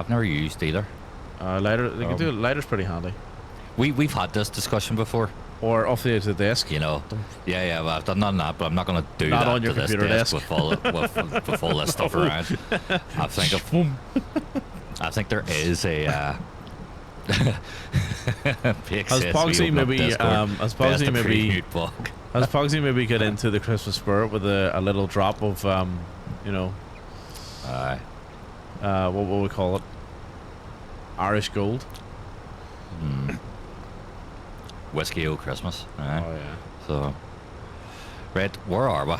never used either. Lighter, they can do it. Lighter's pretty handy. We've had this discussion before. Or off the edge of the desk. You know. Yeah, well, I've done none of that, but I'm not going to do not that on your to this computer desk. with all this stuff around. I think there is a... Has Pogsy maybe get into the Christmas spirit with a little drop of what will we call it? Irish gold. Whiskey O Christmas. Right. Oh yeah. So, right, where are we?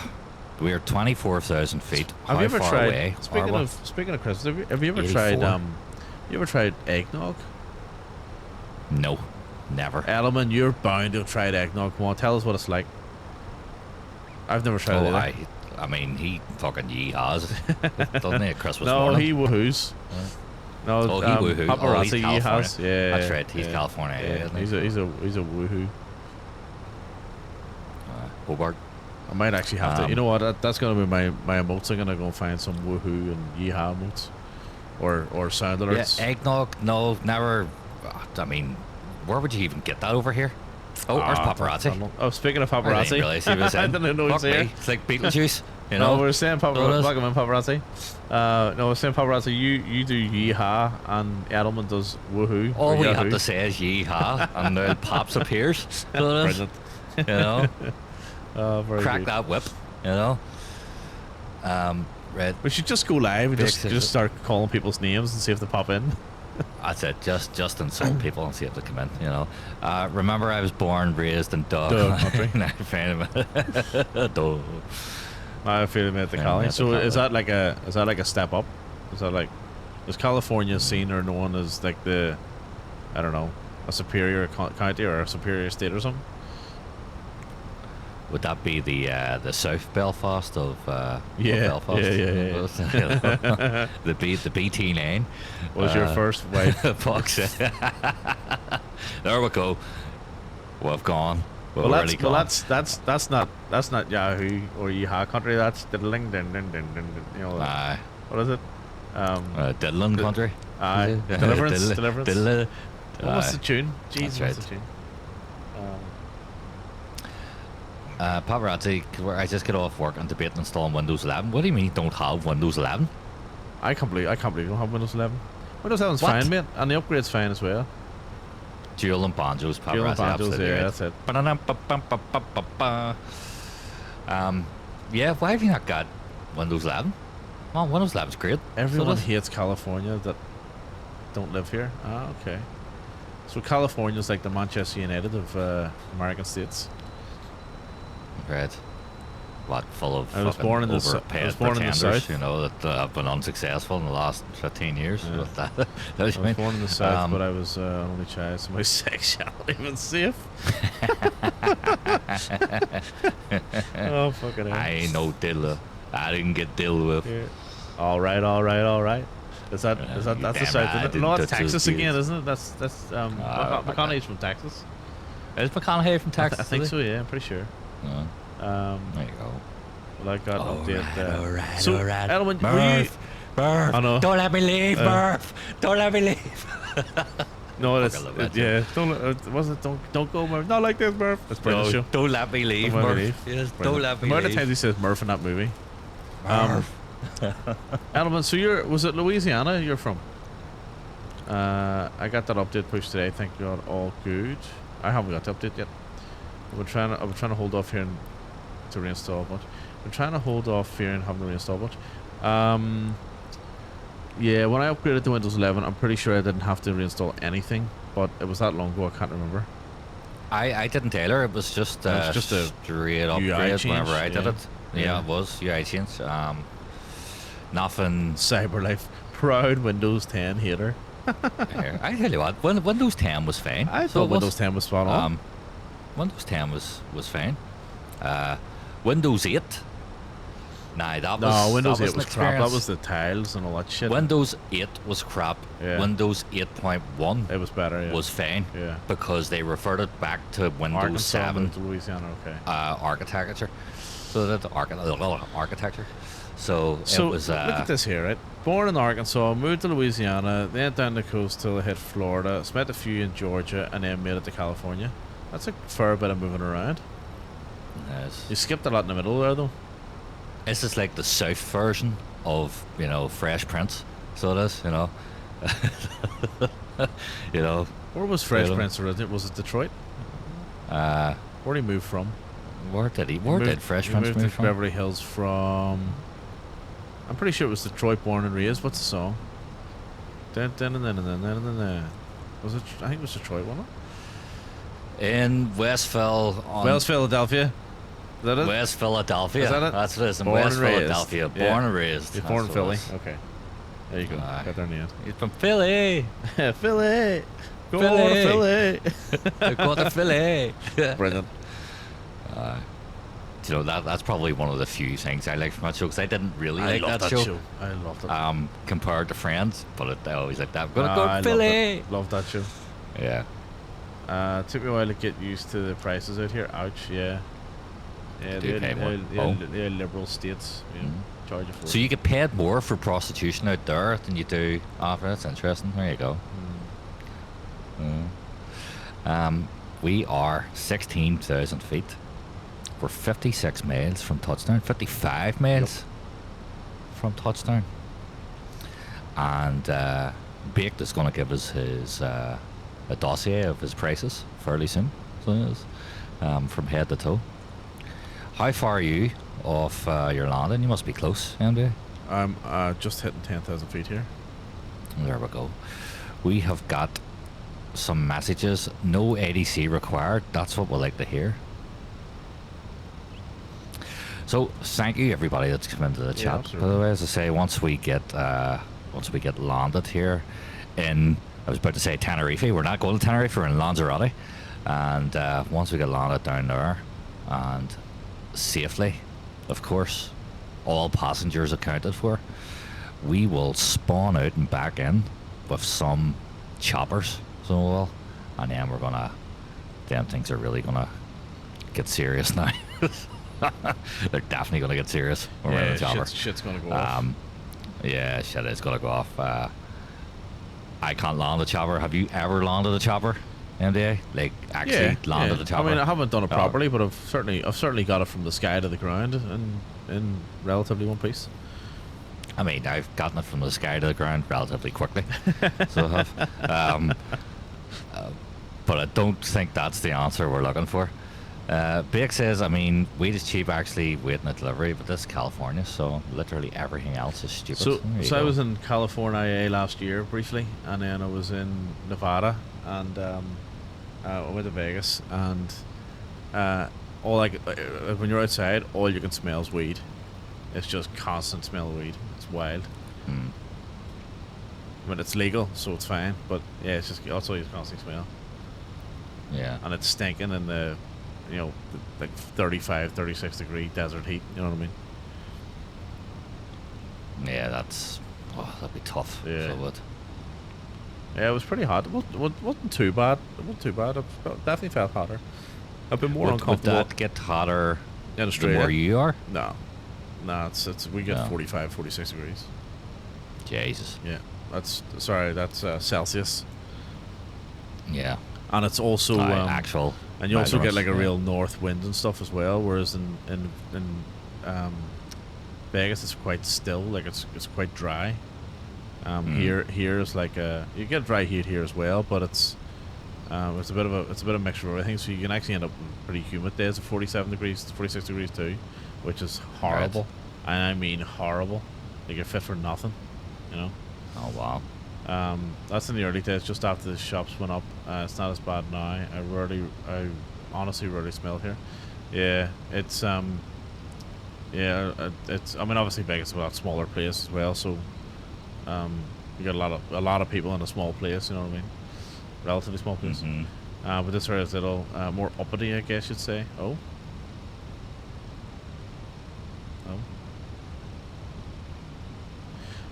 We are 24,000 feet. Have you ever far tried? Away Speaking of Christmas, have you ever 84. tried? You ever tried eggnog? No, never. Element, you're bound to have tried eggnog. Come on, tell us what it's like. I've never tried it either. I mean, he fucking has. Doesn't he at Christmas no, morning? he woohoos. No, he woohoo. Paparazzi, He's he has. Yeah, that's right. He's California. Yeah, Isn't he's a woohoo. Hobart. I might actually have to. You know what? That's gonna be my emotes. I'm gonna go find some woohoo and yeehaw emotes, or sound alerts. Yeah, eggnog. No, never. I mean, where would you even get that over here? Oh, there's paparazzi. Oh, speaking of I paparazzi, didn't realize he was in. I didn't know he was Fuck here. me. It's like Beetlejuice. You No, know? we're saying So it paparazzi. is. Welcome in, paparazzi. No, we're saying paparazzi. You do yeehaw, and Edelman does woohoo. All or we yahoo. have to say is yeehaw, and the pops appears. So it is. Brilliant. You know? Very Crack good. that whip. You know? Right. We should just go live and Big just secret. start calling people's names and see if they pop in. That's it. Just insult people and see if they come in. You know. Remember, I was born, raised in Dog Country. Dog. I feel them at the Yeah, Cali. at the So Cali. is that like a step up? Is that like is California seen or known as like the I don't know a superior county or a superior state or something? Would that be the South Belfast of Yeah, Belfast? yeah. the BT9 Was your first wife? Fox. There we go. We've gone. We've Well, already gone. that's not Yahoo or Yeehaw country. That's diddling, you know. Aye. What is it? Diddlin country. Aye. Deliverance. Deliverance. Diddle- What was Aye. the tune? Jeez, That's what's right. the tune? Paparazzi, I just get off work and debate installing Windows 11. What do you mean you don't have Windows 11? I can't believe you don't have Windows 11. Windows 11's What? fine, mate, and the upgrade's fine as well. Dual and banjos, Dual and paparazzi. banjos, Absolutely yeah, right. that's it. Ba-da-dum-ba-bum-ba-ba-ba. Yeah, why have you not got Windows 11? Well, Windows 11's great. Everyone So hates California that don't live here. Ah, okay. So California's like the Manchester United of American states. right. What, full of I was fucking born in the overpaid I was born in the pretenders, south. you know, that have been unsuccessful in the last 15 years. Yeah. With that, that what I you mean? was born in the south, Um, but I was only child, so my sexuality was safe. Oh, fucking hell. I ain't no diddler. I didn't get dealt with. Yeah. All right. Is that that's the damn south? right, I Isn't it? didn't No, that's touch those Texas again, kids. isn't it? That's fuck McConaughey's from Texas. Is McConaughey from Texas? I think is so. Yeah, I'm pretty sure. he? No. There you go. Well, I got an update. Alright, So, alright. Edelman, were you? Murph, Murph, I know. don't let me leave, Uh, Murph. Don't let me leave. No, that's Fucking love that yeah. Don't go, Murph. Not like this, Murph. That's brilliant show. Don't let me leave, Don't let Murph. me leave. Yes, don't Brilliant. let The me amount of leave. times he says Murph in that movie. Murph. Edelman, so was it Louisiana you're from? I got that update pushed today. Thank God, all good. I haven't got the update yet. I've been trying to hold off here to reinstall a bunch. I'm trying to hold off here and having to reinstall a bunch. Yeah, when I upgraded to Windows 11, I'm pretty sure I didn't have to reinstall anything, but it was that long ago, I can't remember. I didn't either. It was just It was just a straight UI upgrade change, whenever I did yeah. it. Yeah, Yeah. it was UI change. Nothing. Cyberlife, proud Windows 10 hater. Here. I tell you what, Windows 10 was fine. I So thought it was. Windows 10 was spot on. Windows 10 was fine. Windows 8. Nah, that was No, Windows that 8 an was crap. That experience. was the tiles and all that shit. Windows 8 was crap. Yeah. Windows 8.1 It was better, yeah. was fine Yeah. because they reverted back to Windows Arkansas 7 moved to Louisiana, okay. architecture. So that architecture. So it was. look at this here, right? Born in Arkansas, moved to Louisiana, then down the coast till I hit Florida, spent a few in Georgia, and then made it to California. That's a fair bit of moving around. Yes. You skipped a lot in the middle there, though. This is like the South version of Fresh Prince. So it is, you know. Where was Fresh Yeah. Prince originally? Was it Detroit? Uh, Where did he move from? where did he? He Where moved- did Fresh he Prince moved move to from? Beverly Hills from... I'm pretty sure it was Detroit, born and raised. What's the song? Dun, dun, dun, dun, dun, dun, dun, dun. Was it? I think it was Detroit, wasn't it? In Westville. West Philadelphia. Is that it? West Philadelphia. Is that it? That's what it is. In Born West and raised. Philadelphia. Yeah. Born and raised. He's born in That's Philly. what it is. Okay. There you go. Aye. Got their name. He's from Philly. Philly. Go Philly. on, Philly. Go to Philly. Brilliant. That's probably one of the few things I like from that show because I didn't really like love that that show. I loved it. Compared to Friends, but I always like that. I'm gonna I go loved to Philly. it. Loved that show. Yeah. Took me a while to get used to the prices out here. Ouch, yeah. Yeah, Do you pay more? Oh. the liberal states charge you for So you get paid more for prostitution out there than you do. That's interesting. There you go. We are 16,000 feet We're 56 miles from touchdown, 55 miles from touchdown. And Baked is going to give us his a dossier of his prices fairly soon. So it is, from head to toe. How far are you off your landing? You must be close, MD. I'm just hitting 10,000 feet here. There we go. We have got some messages. No ADC required. That's what we like to hear. So thank you everybody that's come into the chat. By the way, as I say, once we get landed here in, I was about to say Tenerife. We're not going to Tenerife. We're in Lanzarote, and once we get landed down there, and safely, of course, all passengers accounted for, we will spawn out and back in with some choppers. So well, and then we're gonna. Them things are really gonna get serious now. They're definitely gonna get serious. When we're in the chopper. Shit's gonna go off. Yeah, shit is gonna go off. I can't land a chopper. Have you ever landed a chopper, MDA? Like actually landed a chopper? I mean, I haven't done it properly, but I've certainly got it from the sky to the ground in relatively one piece. I mean, I've gotten it from the sky to the ground relatively quickly. So I have. But I don't think that's the answer we're looking for. Bake says, I mean, weed is cheap actually waiting at delivery, but this is California, so literally everything else is stupid. So I was in California last year briefly, and then I was in Nevada, and I went to Vegas, and when you're outside, all you can smell is weed. It's just constant smell of weed. It's wild. But it's legal, so it's fine. But yeah, it's just also you constant smell. Yeah. And it's stinking in the, like 35, 36 degree desert heat. You know what I mean? Yeah, that'd be tough. Yeah. So it would. Yeah, it was pretty hot. It wasn't too bad. It wasn't too bad. It definitely felt hotter. I've been more uncomfortable. Would that get hotter in Australia? Where you are? No, we get 45, 46 degrees. Jesus. Yeah, that's Celsius. Yeah. And it's also actual. And you also get like a real north wind and stuff as well. Whereas in Vegas it's quite still, like it's quite dry. Here is like you get dry heat here as well, but it's a bit of a mixture of everything. So you can actually end up with pretty humid days of 47 degrees, 46 degrees too, which is horrible. Right. And I mean horrible. Like you're fit for nothing, Oh wow. That's in the early days, just after the shops went up. It's not as bad now. I honestly rarely smell it here. Yeah, it's I mean, obviously Vegas is a lot smaller place as well, so you got a lot of people in a small place. You know what I mean? Relatively small place. Mm-hmm. But this area is a little more uppity, I guess you'd say. Oh.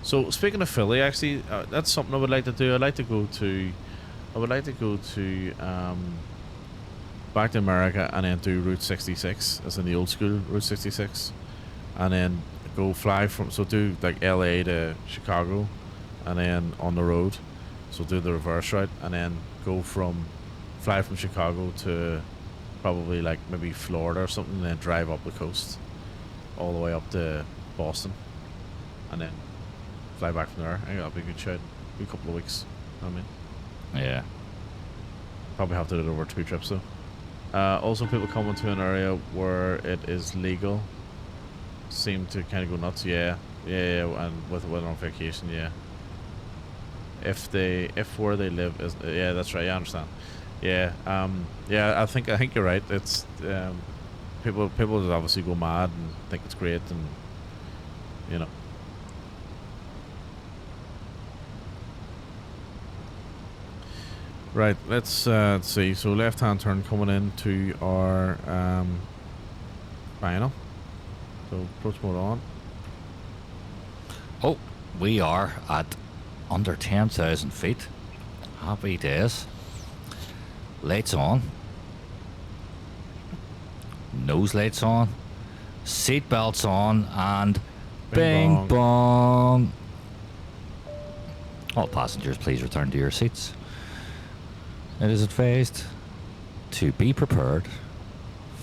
So speaking of Philly, actually, that's something I would like to do. I would like to go to back to America and then do Route 66, as in the old school Route 66, and then fly from do like LA to Chicago, and then on the road, so do the reverse route, and then fly from Chicago to probably like maybe Florida or something, and then drive up the coast all the way up to Boston, and then fly back from there. I think that'll be a good shout. Be a couple of weeks. I mean, yeah. Probably have to do it over 2 trips though. Also, people coming to an area where it is legal seem to kind of go nuts. Yeah, and with on vacation, yeah. If where they live is, yeah, that's right. I understand. Yeah, I think you're right. It's people just obviously go mad and think it's great, and Right, let's see. So left-hand turn coming into our final. So approach mode on. Oh, we are at under 10,000 feet. Happy days. Lights on. Nose lights on. Seat belts on, and bing bong. All passengers, please return to your seats. It is advised to be prepared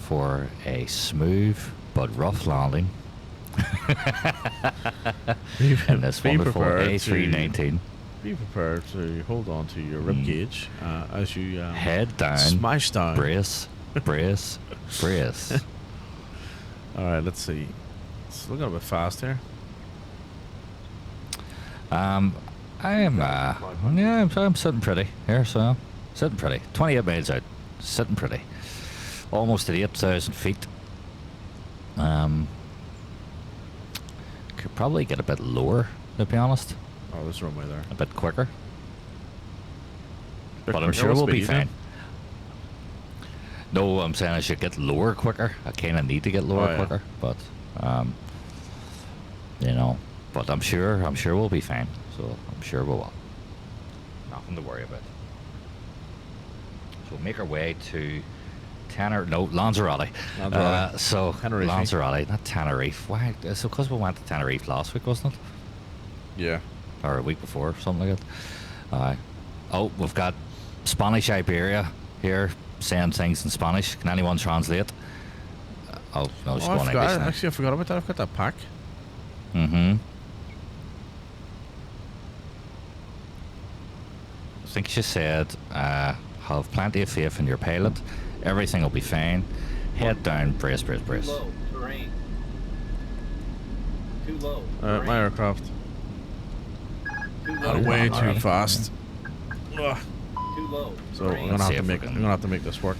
for a smooth but rough landing in this wonderful A319. Be prepared to hold on to your rib cage as you head down, smash down. Brace. All right, let's see. It's looking a bit fast here. I'm sitting pretty here, so sitting pretty. 28 miles out, sitting pretty. Almost at 8,000 feet. Could probably get a bit lower, to be honest. Oh, there's a runway there. A bit quicker. But I'm sure we'll be fine. No, I'm saying I should get lower quicker. I kind of need to get lower quicker, but you know, but I'm sure we'll be fine. So I'm sure we will. Nothing to worry about. So we'll make our way to Lanzarote. So Tenerife. Lanzarote, not Tenerife. Why? So because we went to Tenerife last week, wasn't it? Yeah. Or a week before, something like that. Oh, we've got Spanish Iberia here saying things in Spanish. Can anyone translate? Oh, no, she's going English now. Actually, I forgot about that. I've got that pack. Mm-hmm. I think she said, have plenty of faith in your pilot. Everything will be fine. Head down, brace. Too low, terrain. Too low. My aircraft. Too low. Way too fast. Ugh. Too low. So I'm gonna have to make this work.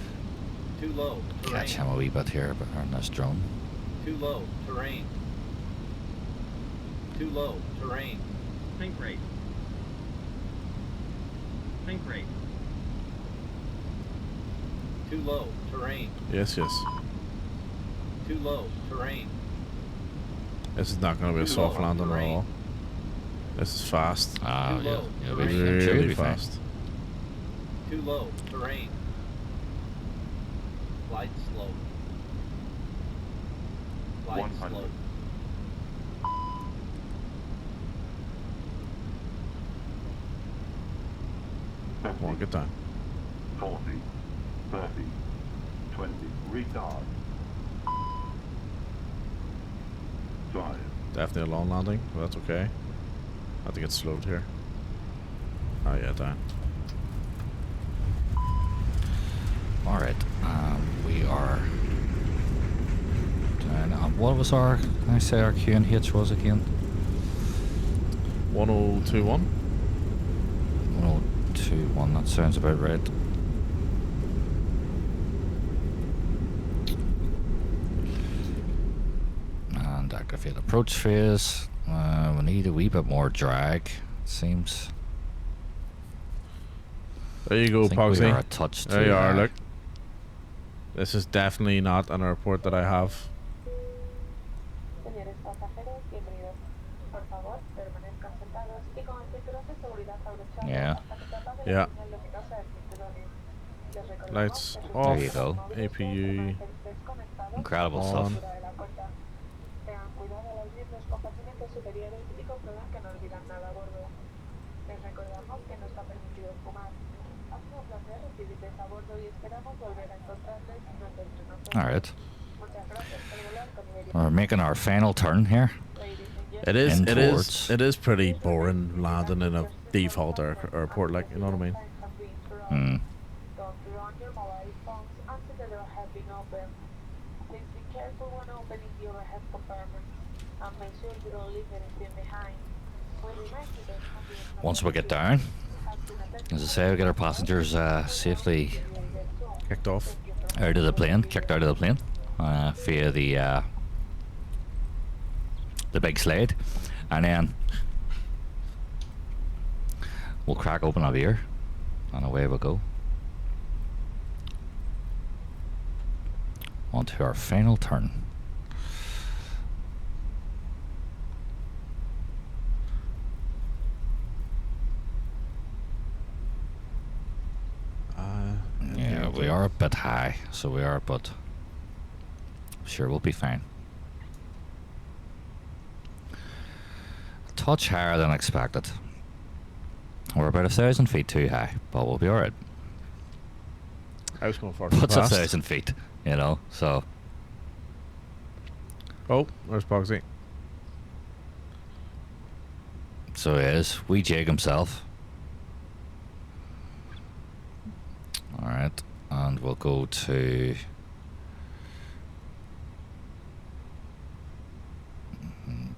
Too low. Catch him a wee bit here, but on this drone. Too low. Terrain. Too low. Terrain. Think rate. Think rate. Too low. Terrain. Yes. Too low. Terrain. This is not gonna be a soft landing at all. This is fast. Yeah, really fast. Too low. Terrain. Glide slow. Glide 100. slow. Come on, get down. 40, 30, 20, retard. 5. Definitely a long landing, but that's okay. I have to get slowed here. Oh yeah, down. Alright, we are down. What was our, can I say our QNH was again? 1021. 1021, that sounds about right. And activate approach phase. We need a wee bit more drag, it seems. There you go, I think we Pogsy. are a touch There too you are, high. look. This is definitely not an airport that I have. Señores pasajeros, bienvenidos. Por favor, permanezcan sentados y con el cinturón de seguridad abrochado Yeah. hasta que se apague Yeah. la señal luminosa del cinturones. Les recordamos Lights que sus off. There you go. APU desconectados Incredible a la stuff. altura de la puerta. Tengan cuidado al abrir los compartimentos superiores y comprueben que no olvidan nada a bordo. Les recordamos que no está permitido fumar. Ha sido un placer recibirles a bordo y esperamos volver a encontrarles durante el nosotros. Alright. Muchas gracias por volar con nivel. We're making our final turn here. It is pretty boring landing in a default airport, like, you know what I mean? Hmm. Don't run your mobile phones until the door has been opened. Please be careful when opening the overhead compartments and make sure you don't leave anything behind. We remind you that having Once we get down, as I say, we get our passengers safely Kicked off. out of the plane, kicked out of the plane via the big slide, and then we'll crack open our beer and away we go onto our final turn. Yeah, we are a bit high, so we are, but sure we'll be fine. A touch higher than expected. We're about 1,000 feet too high, but we'll be alright. I was going far What's fast. 1,000 feet you know. So Oh, there's Boxy. he is. Wee Jake himself. All right, and we'll go to.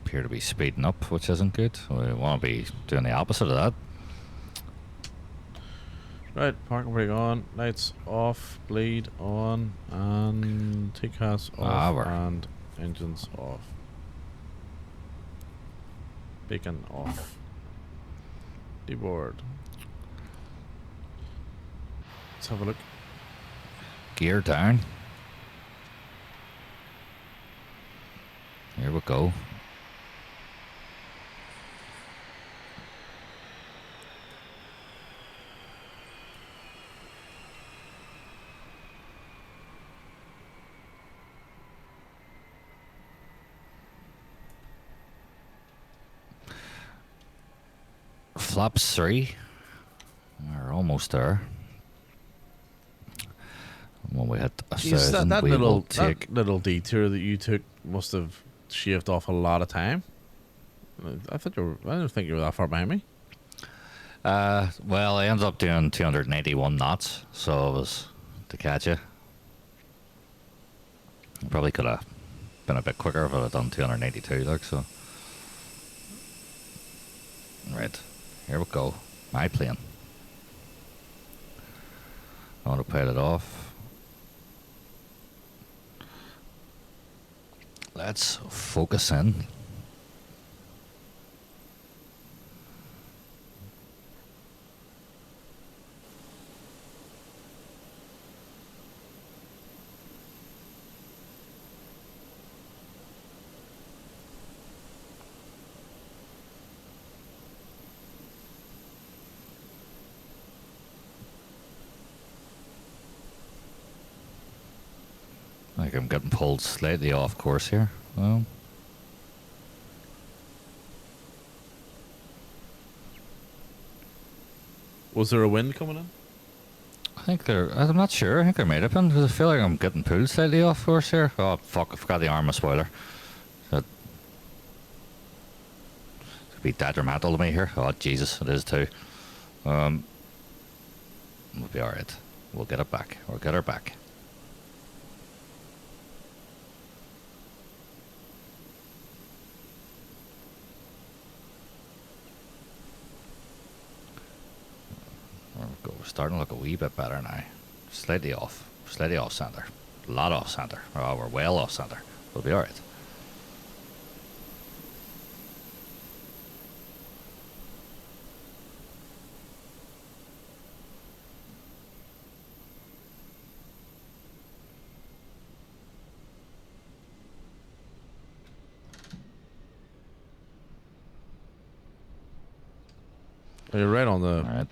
Appear to be speeding up, which isn't good. We want to be doing the opposite of that. Right, parking brake on, lights off, bleed on, and TCAS off, and engines off. Beacon off. Deboard. Let's have a look. Gear down. Here we go. Flaps 3. We're almost there. When we hit 1,000, that we will take. that little detour that you took must have shaved off a lot of time. I didn't think you were that far behind me. Well, I ended up doing 281 knots, so it was to catch you. Probably could have been a bit quicker if I had done 282, like so. Right, here we go. My plane. Autopilot off. Let's focus in. I think I'm getting pulled slightly off course here. Well, Was there a wind coming in? I think I'm not sure. I think there might have been because I feel like I'm getting pulled slightly off course here. Oh fuck! I forgot the armor spoiler. That could be detrimental to me here. Oh Jesus, it is too. We'll be all right. We'll get it back. We'll get her back. We're starting to look a wee bit better now. Slightly off centre. A lot off centre. Oh, we're well off centre. We'll be alright. You're right on the Alright.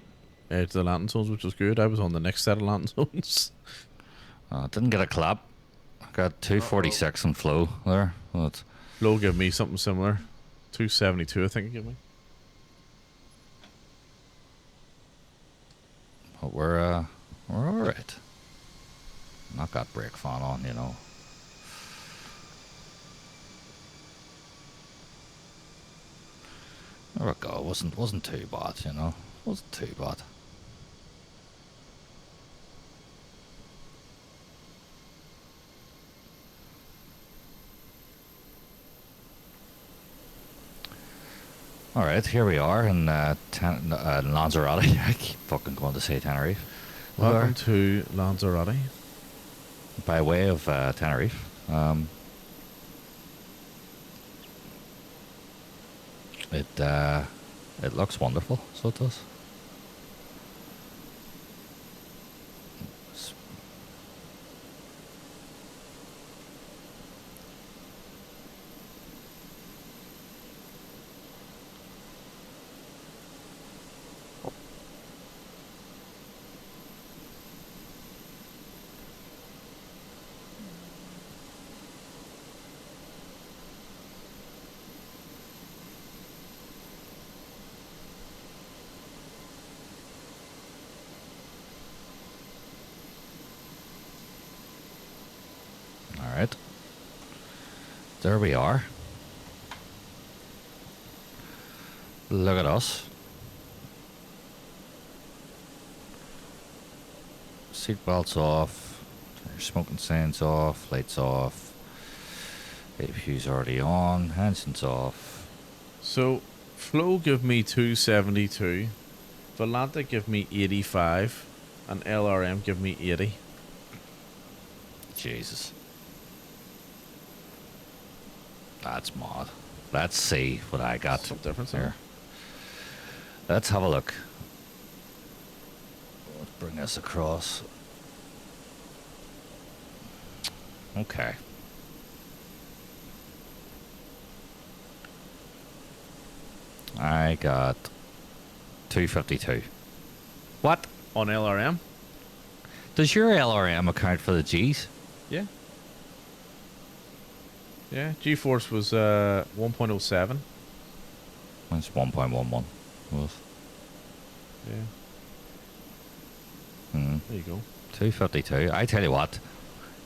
edge of the landing zones, which was good. I was on the next set of landing zones. Didn't get a clap. I got 246 in flow there. Well, Low gave me something similar. 272, I think he gave me. but we're alright. Not got brake fan on, you know. There we go. Wasn't too bad, you know. Wasn't too bad. All right, here we are in Lanzarote. I keep fucking going to say Tenerife. Welcome to Lanzarote. By way of Tenerife. It looks wonderful, so it does. there we are. Look at us. Seatbelts off. Turn your smoking signs off. Lights off. APU's already on. Engine's off. So, Flow give me 272. Volante give me 85. And LRM give me 80. Jesus. That's mad. Let's see what I got Some difference here. Let's have a look. Let's bring this across. Okay. I got 252. What? On LRM? Does your LRM account for the G's? Yeah. Yeah, GeForce was 1.07. It's 1.11. Was. Yeah, Hmm. there you go. 252. I tell you what,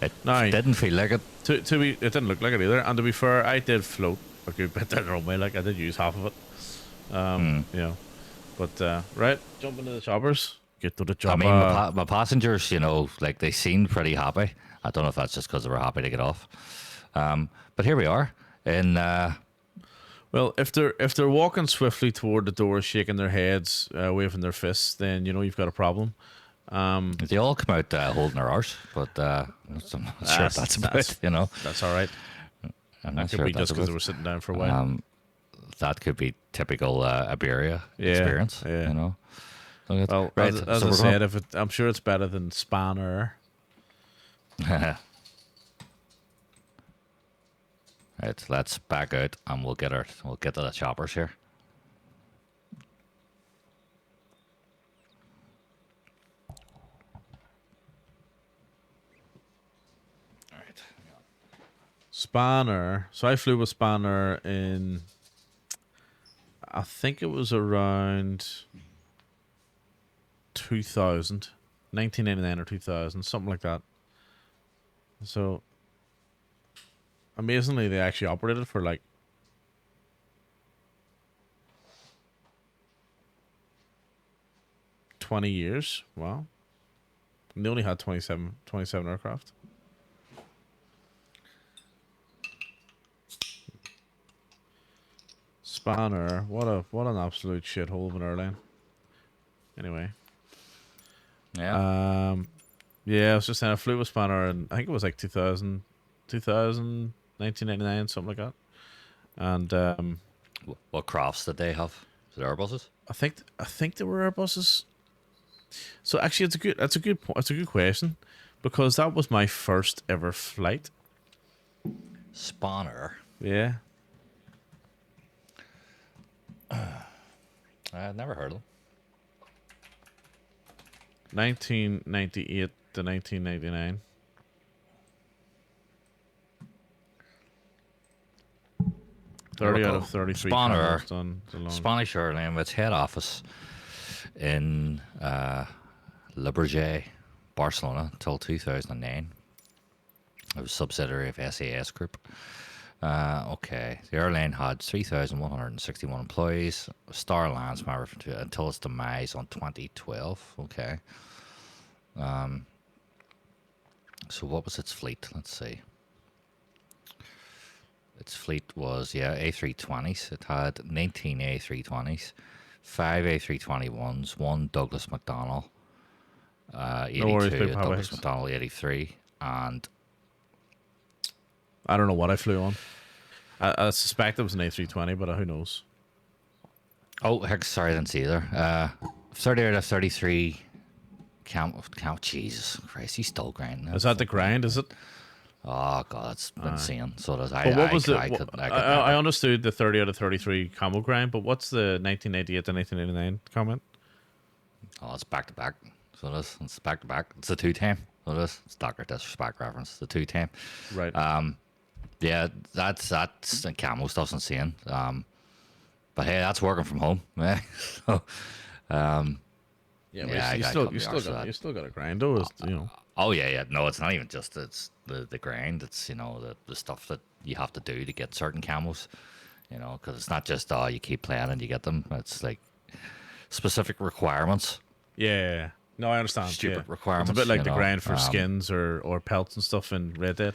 it Now- didn't feel like it. To be, it didn't look like it either. And to be fair, I did float a good bit down the runway. Like, I did use half of it. You know. But, right, jump into the choppers. Get to the I chopper. mean, my passengers, you know, like they seemed pretty happy. I don't know if that's just because they were happy to get off. But here we are in. Well, if they're walking swiftly toward the door, shaking their heads, waving their fists, then you know you've got a problem. They all come out holding their arse, but I'm not sure if that's about. You know, That's all right. I'm That not could sure be if that's just because they about. were sitting down for a while. That could be typical Iberia Yeah, experience. yeah. You know. Look at- Well, right. as so I we're said, I'm sure it's better than Spanner. gonna- Right, let's back out and we'll get to the choppers here. Alright. Spanner. So I flew with Spanner in, I think it was around 2000, 1999 or 2000, something like that. So amazingly, they actually operated for like 20 years. Wow. And they only had 27 aircraft. Spanner, what an absolute shithole of an airline. Anyway, Yeah. yeah, I was just saying I flew with Spanner, and I think it was like 2000, 1999, something like that. And What crafts did they have? Is it Airbuses? I think there were Airbuses. So actually, that's a good question, because that was my first ever flight. Spanner. Yeah. I've never heard of them. 1998 to 1999. There we 30 out go. of 33 Spanner. camels done. It's a long- Spanish airline with its head office in Le Bourget, Barcelona until 2009. It was a subsidiary of SAS Group. Okay, the airline had 3,161 employees. Star Alliance until its demise on 2012. Okay. So what was its fleet? Let's see. Its fleet was, A320s. It had 19 A320s, 5 A321s, 1 Douglas McDonnell 82, worries, a big Douglas Papa. McDonnell 83, and I don't know what I flew on. I suspect it was an A320, but who knows? oh, heck, sorry, I didn't see either. 30 out of 33 Jesus Christ, he's still grinding. Is that the grind? Is it? Oh, God, that's insane. So does I. But what was I it? could I never. understood the 30 out of 33 camel grind, but what's the 1988 to 1989 comment? Oh, it's back to back. So it is. It's back to back. It's a 2-time. So it is. It's Doctor Disrespect reference. The 2-time. Right. Yeah, that's the camo stuff's insane. But hey, that's working from home. So, Yeah, Yeah, I you gotta still cut you the still arse of got that. you still got a grind though. You know. Oh yeah. No, it's not even just it's the grind. It's the stuff that you have to do to get certain camos. Because it's not just you keep playing and you get them. It's like specific requirements. Yeah. No, I understand. Stupid yeah. requirements, It's a bit like you the know, grind for skins or pelts and stuff in Red Dead.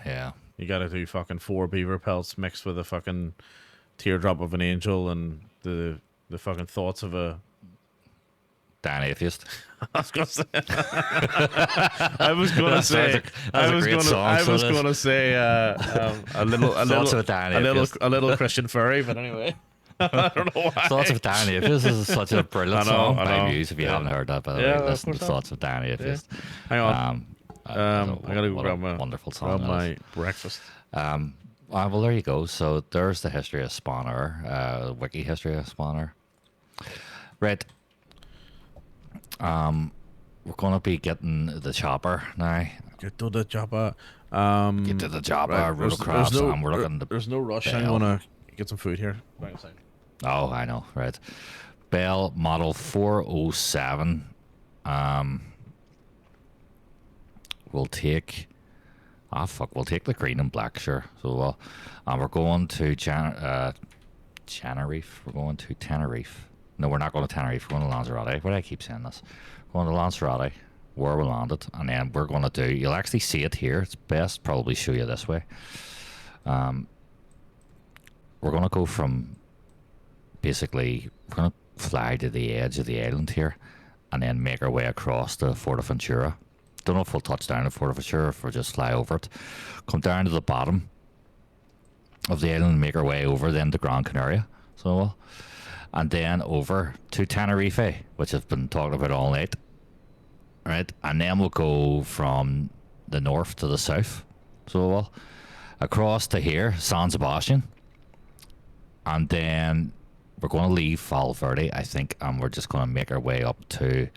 Yeah. You got to do fucking 4 beaver pelts mixed with a fucking teardrop of an angel and the fucking thoughts of a. Dan Atheist. I was gonna say. I was gonna That say. sounds like- that's a great song, I so was it is. gonna say Thoughts of a Dan Atheist. a little Christian furry, but anyway. I don't know why. Thoughts of Dan Atheist is such a brilliant I know, song I by know. Muse. If you Yeah. haven't heard that, by the Yeah, way, of listen to course not. Thoughts of Dan Atheist. Hang on. I I gotta go grab my wonderful song. grab that my is. breakfast. Well, there you go. So there's the history of Spawner, wiki history of Spawner. Right. We're gonna be getting the chopper now. Get to the chopper. Get to the chopper, Right, rotorcraft, and we're looking to. there's no rush. I'm Bell. gonna get some food here. Right inside. Oh, I know, right. Bell model 407. We'll take. Ah, fuck. We'll take the green and black, sure. So, we're going to Tenerife. We're going to Tenerife. No, we're not going to Tenerife. We're going to Lanzarote. Why do I keep saying this? We're going to Lanzarote, where we landed, and then we're going to do. You'll actually see it here. It's best probably show you this way. We're going to go from. Basically, we're going to fly to the edge of the island here, and then make our way across to Fuerteventura. Don't know if we'll touch down at Fuerteventura or if we'll just fly over it. Come down to the bottom of the island and make our way over then to Gran Canaria. So, and then over to Tenerife, which has been talked about all night. Right? And then we'll go from the north to the south. So, across to here, San Sebastian. And then we're going to leave Valverde, I think, and we're just going to make our way up to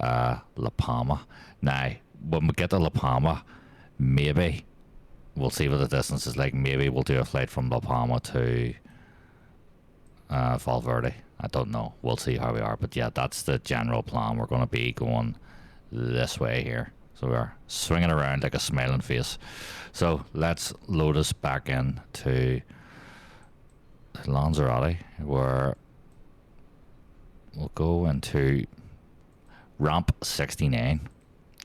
La Palma. Now, when we get to La Palma, maybe we'll see what the distance is like. Maybe we'll do a flight from La Palma to Valverde. I don't know. We'll see how we are. But yeah, that's the general plan. We're going to be going this way here. So we're swinging around like a smiling face. So let's load us back in to Lanzarote, where we'll go into ramp 69.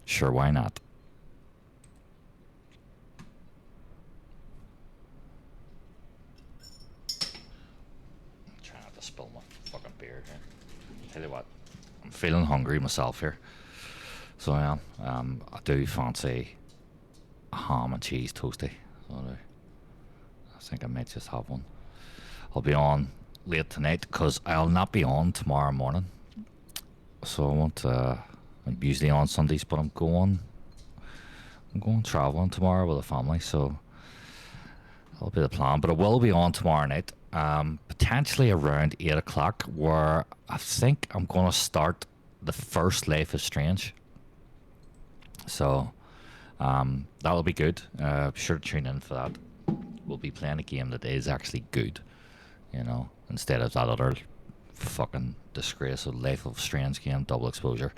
Sure, why not? I'm trying not to spill my fucking beer here. Tell you what, I'm feeling hungry myself here. So I am. I do fancy a ham and cheese toasty. So I think I might just have one. I'll be on late tonight because I'll not be on tomorrow morning. So I want I'm usually on Sundays, but I'm going traveling tomorrow with the family, so that'll be the plan. But I will be on tomorrow night, potentially around 8 o'clock, where I think I'm going to start the first Life is Strange. So that'll be good. Be sure to tune in for that. We'll be playing a game that is actually good, instead of that other fucking disgrace of Life of Strange game, Double Exposure.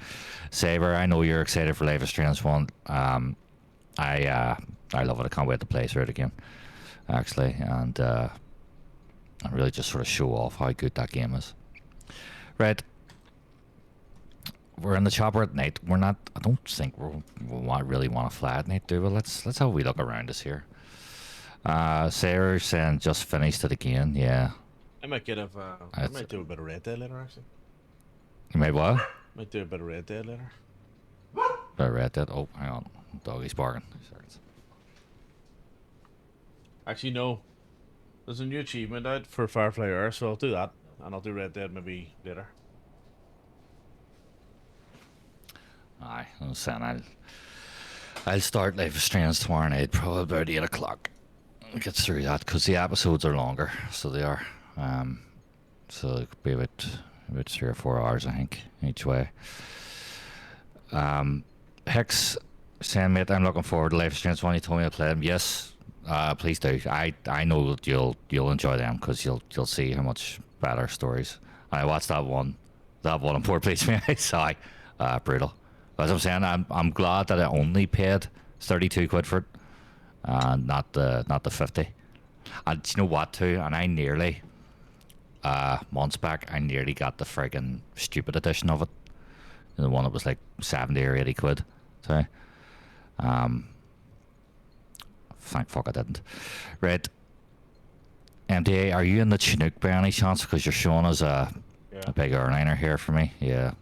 Saber, I know you're excited for Life of Strange 1. I love it. I can't wait to play through it again, actually, and I really just sort of show off how good that game is. Right, we're in the chopper at night. We're not. I don't think we really want to fly at night, do we? Let's have a wee look around us here. Sarah saying just finished it again. Yeah. I might get I might do a bit of Red Dead later, actually. You made what? Might do a bit of Red Dead later. I read that. Oh, hang on. Doggy's barking. Actually, no. There's a new achievement out for Firefly Air, so I'll do that. And I'll do Red Dead maybe later. Aye, I'm saying I'll start Life is Strange tomorrow night, probably about 8 o'clock. Get through that, because the episodes are longer, so they are. So it could be about 3 or 4 hours, I think, each way. Hicks saying, mate, I'm looking forward to Life is Strange 1. You told me to play them. Yes, please do. I know that you'll enjoy them, because you'll see how much better stories. I watched that one That one on poor place me. Sorry, brutal. As I'm saying, I'm glad that I only paid 32 quid for it, and not the 50. And do you know what too? And I nearly, months back, I nearly got the friggin' stupid edition of it. The one that was like 70 or 80 quid. Sorry. Thank fuck I didn't. Right. MDA, are you in the Chinook by any chance? Because you're showing us a big airliner here for me. Yeah.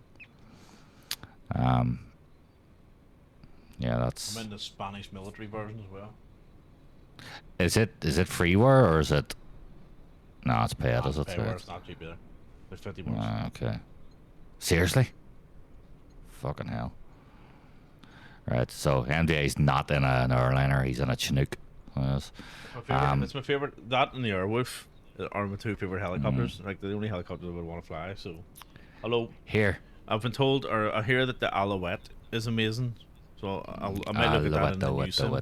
Yeah, that's. I'm in the Spanish military version as well. Is it freeware or is it? No, it's paid. Nah, Is it? payware, it's not cheap either. It's 50 bucks. Okay. Seriously? Fucking hell. Right. So MDA's not in an airliner. He's in a Chinook. Yes. It's my favorite. That and the Airwolf are my two favorite helicopters. Like the only helicopters I would want to fly. So, hello. Here. I've been told, or I hear that the Alouette is amazing. So I might look at that in the new sim.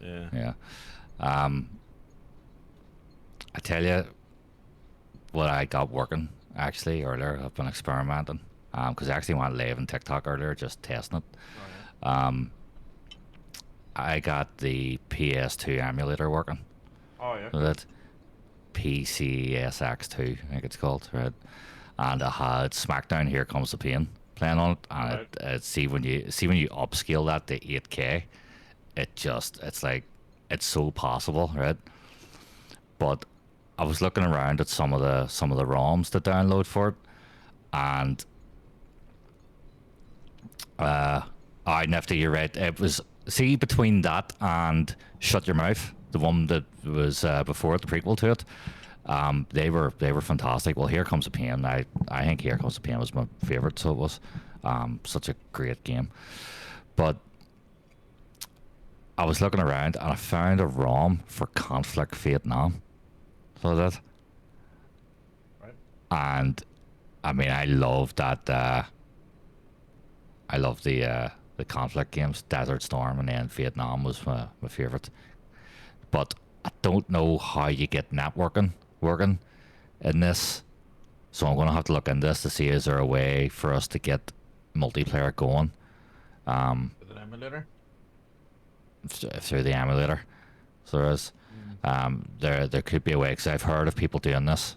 Yeah. Yeah. I tell you what I got working actually earlier. I've been experimenting because I actually went live on TikTok earlier, just testing it. I got the PS2 emulator working. Oh yeah. With it. PCSX2, I think it's called, right? And I had SmackDown Here Comes the Pain playing on it, and Right. it see when you upscale that to 8K, it's like it's so possible, right? But I was looking around at some of the ROMs to download for it, and Nifty, you're right. It was between that and Shut Your Mouth, the one that was before the prequel to it. They were fantastic. Well, Here Comes the Pain. I think Here Comes the Pain was my favorite. So it was such a great game. But I was looking around and I found a ROM for Conflict Vietnam. So that. Right. And I mean, I love that. I love the conflict games. Desert Storm and then Vietnam was my favorite. But I don't know how you get networking working in this, so I'm going to have to look into this to see is there a way for us to get multiplayer going. With an emulator. Through the emulator, so there is. There could be a way because I've heard of people doing this.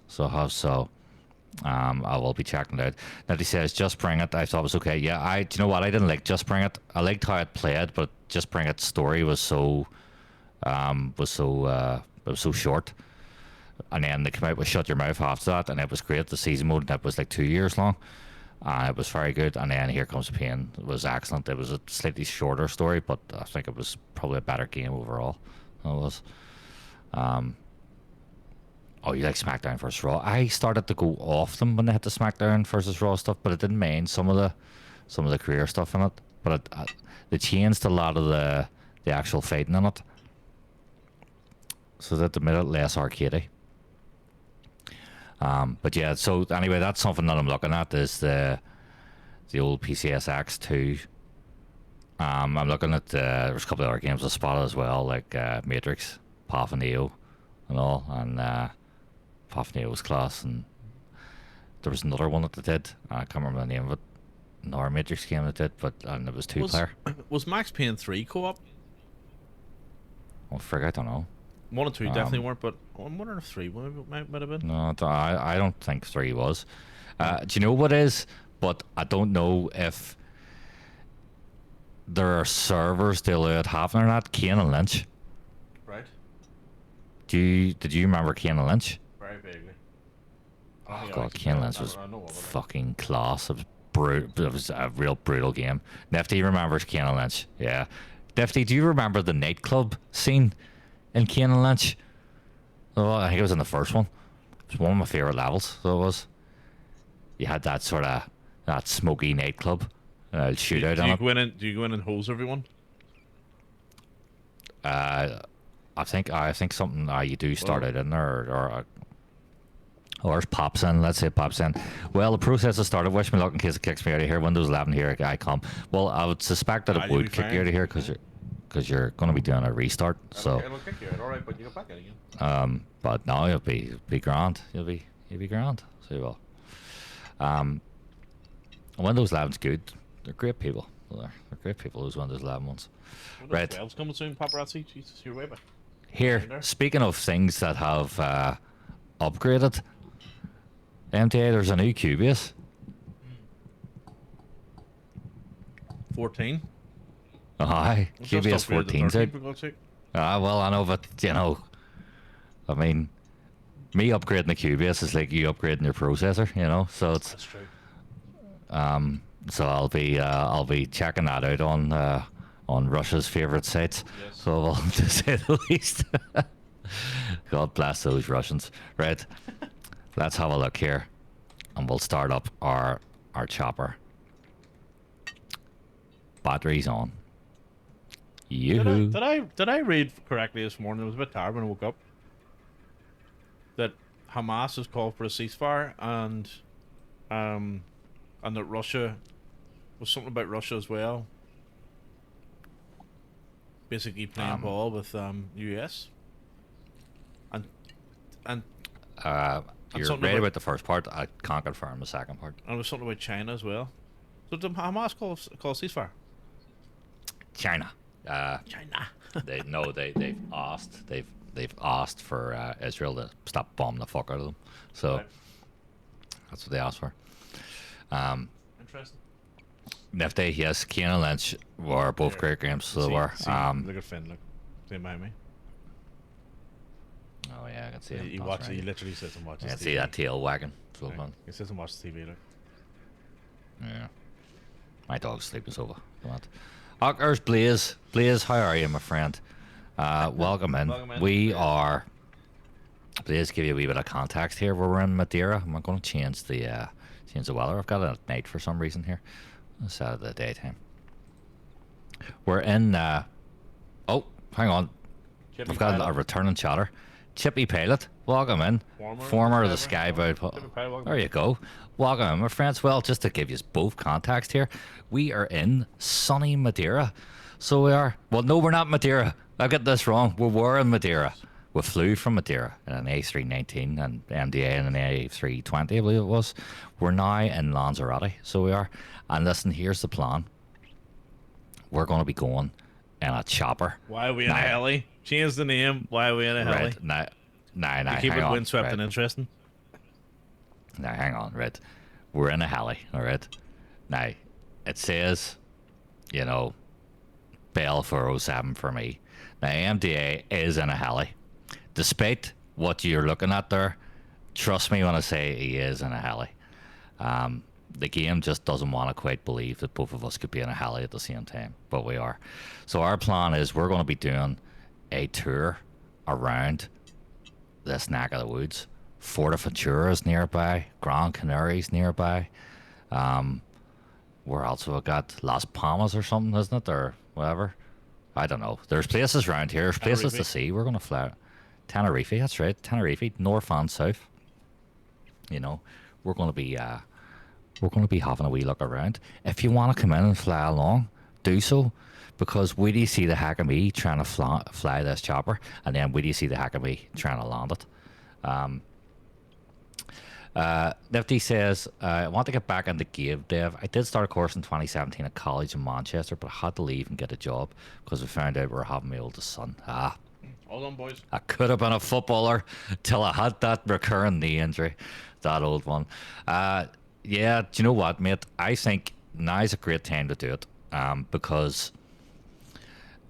I will be checking it out. Now he says, "Just Bring It." I thought it was okay. Yeah, do you know what? I didn't like Just Bring It. I liked how it played, but Just Bring It story was so short. And then they came out with Shut Your Mouth after that, and it was great. The season mode that was like 2 years long, and it was very good. And then Here Comes the Pain was excellent. It was a slightly shorter story, but I think it was probably a better game overall. It was. Oh, you like SmackDown versus Raw? I started to go off them when they had the SmackDown versus Raw stuff, but I didn't mind some of the career stuff in it. But they changed a lot of the actual fighting in it, so that made it less arcadey. But yeah, so anyway, that's something that I'm looking at is the old PCSX2. I'm looking at there's a couple of other games I spotted as well, like Matrix, Path and Neo, and all, and Path and Neo was class, and there was another one that they did. I can't remember the name of it. Another Matrix game that did, and it was two player. Was Max Payne 3 co-op? Oh, frig, I don't know. 1 and 2 definitely weren't, but I'm wondering if 3 might have been. No, I don't think 3 was. Do you know what is? But I don't know if there are servers to allow it happening or not. Kane and Lynch. Right. Did you remember Kane and Lynch? Very vaguely. Oh yeah, god, actually, Kane and I Lynch was know of it. fucking class. It was a real brutal game. Nifty remembers Kane and Lynch. Yeah. Nifty, do you remember the nightclub scene in Kane and Lynch? Oh, I think it was in the first one. It was one of my favorite levels. So it was. You had that sort of that smoky nightclub shootout on it. Do you go in and hose everyone? I think something you do start out in there or it pops in. Let's say it pops in. Well, the process has started. Wish me luck in case it kicks me out of here. Windows 11 here. I come. Well, I would suspect that it You'll would be kick fine. you out of here because you're going to be doing a restart. So, It'll kick you out, alright, but you go back in again. but no, you'll be grand. You'll be grand. So you will. Windows 11's good. They're great people. They're great people, those Windows 11 ones. Windows Right. 12's coming soon, paparazzi. Jesus, you're way back. Here, Reminder. speaking of things that have upgraded, MTA, there's a new Cubase. 14. Aye, It's just Cubase upgraded to 14's 13, out. for God's sake. Well, I know, but you know, I mean, me upgrading the Cubase is like you upgrading your processor, you know. So it's That's true. so I'll be checking that out on Russia's favorite sites. Yes. So well, to say the least. God bless those Russians. Right, let's have a look here, and we'll start up our chopper. Batteries on. Yoo-hoo. Did I read correctly this morning? I was a bit tired when I woke up. That Hamas has called for a ceasefire, and that Russia was something about Russia as well. Basically playing ball with US. And You're something right about- about the first part. I can't confirm the second part. there was something about China as well. So did Hamas call a ceasefire? China. China. They've asked for Israel to stop bombing the fuck out of them. So Right. that's what they asked for. Interesting. Nifty, yes, Kane and Lynch were both Here. great games. So they were. Look at Finn. Look, see behind me. Oh yeah, I can see him. He That's watches. right. He literally sits and watches. I can TV. see that tail wagging. So Right. fun. He sits and watches TV. Look. Yeah. My dog's sleeping sober. There's Blaze. Blaze, how are you, my friend? Welcome in. Welcome in. We are. Blaze, give you a wee bit of context here. We're in Madeira. I'm going to change the weather. I've got it at night for some reason here instead of the daytime. We're in. Oh, hang on. Chippy I've got Pilot. a returning chatter. Chippy Pilot, welcome in. Former of the Skybound. Chippy Pilot, welcome There in. you go. Welcome in, my friends. Well, just to give you both context here, we are in sunny Madeira. So we are. Well, no, we're not Madeira. I got this wrong. We were in Madeira. We flew from Madeira in an A319 and MDA in an A320, I believe it was. We're now in Lanzarote. So we are. And listen, here's the plan. We're going to be going in a chopper. Why are we in a Now- heli? Change the name. Why are we in a heli? Right. Now, To keep hang it on, windswept right. and interesting. Now, hang on, right? We're in a heli, all right? Now, it says, you know, Bell 407 for me. Now, MDA is in a heli. Despite what you're looking at there, trust me when I say he is in a heli. The game just doesn't want to quite believe that both of us could be in a heli at the same time, but we are. So our plan is we're going to be doing a tour around this neck of the woods. Fortefeuera's nearby, Gran Canari's nearby. Where else have I got? Las Palmas or something, isn't it? Or whatever. I don't know. There's places around here. There's places to Tenerife. see. We're going to fly. Tenerife, that's right. Tenerife, north and south. You know, we're going to be having a wee look around. If you want to come in and fly along, do so. Because where do you see the heck of me trying to fly this chopper, and then where do you see the heck of me trying to land it? Nifty says, I want to get back into game dev. I did start a course in 2017 at college in Manchester, but I had to leave and get a job because we found out we were having my oldest son. Hold on, boys. I could have been a footballer till I had that recurring knee injury, that old one. Yeah, do you know what, mate? I think now's a great time to do it because,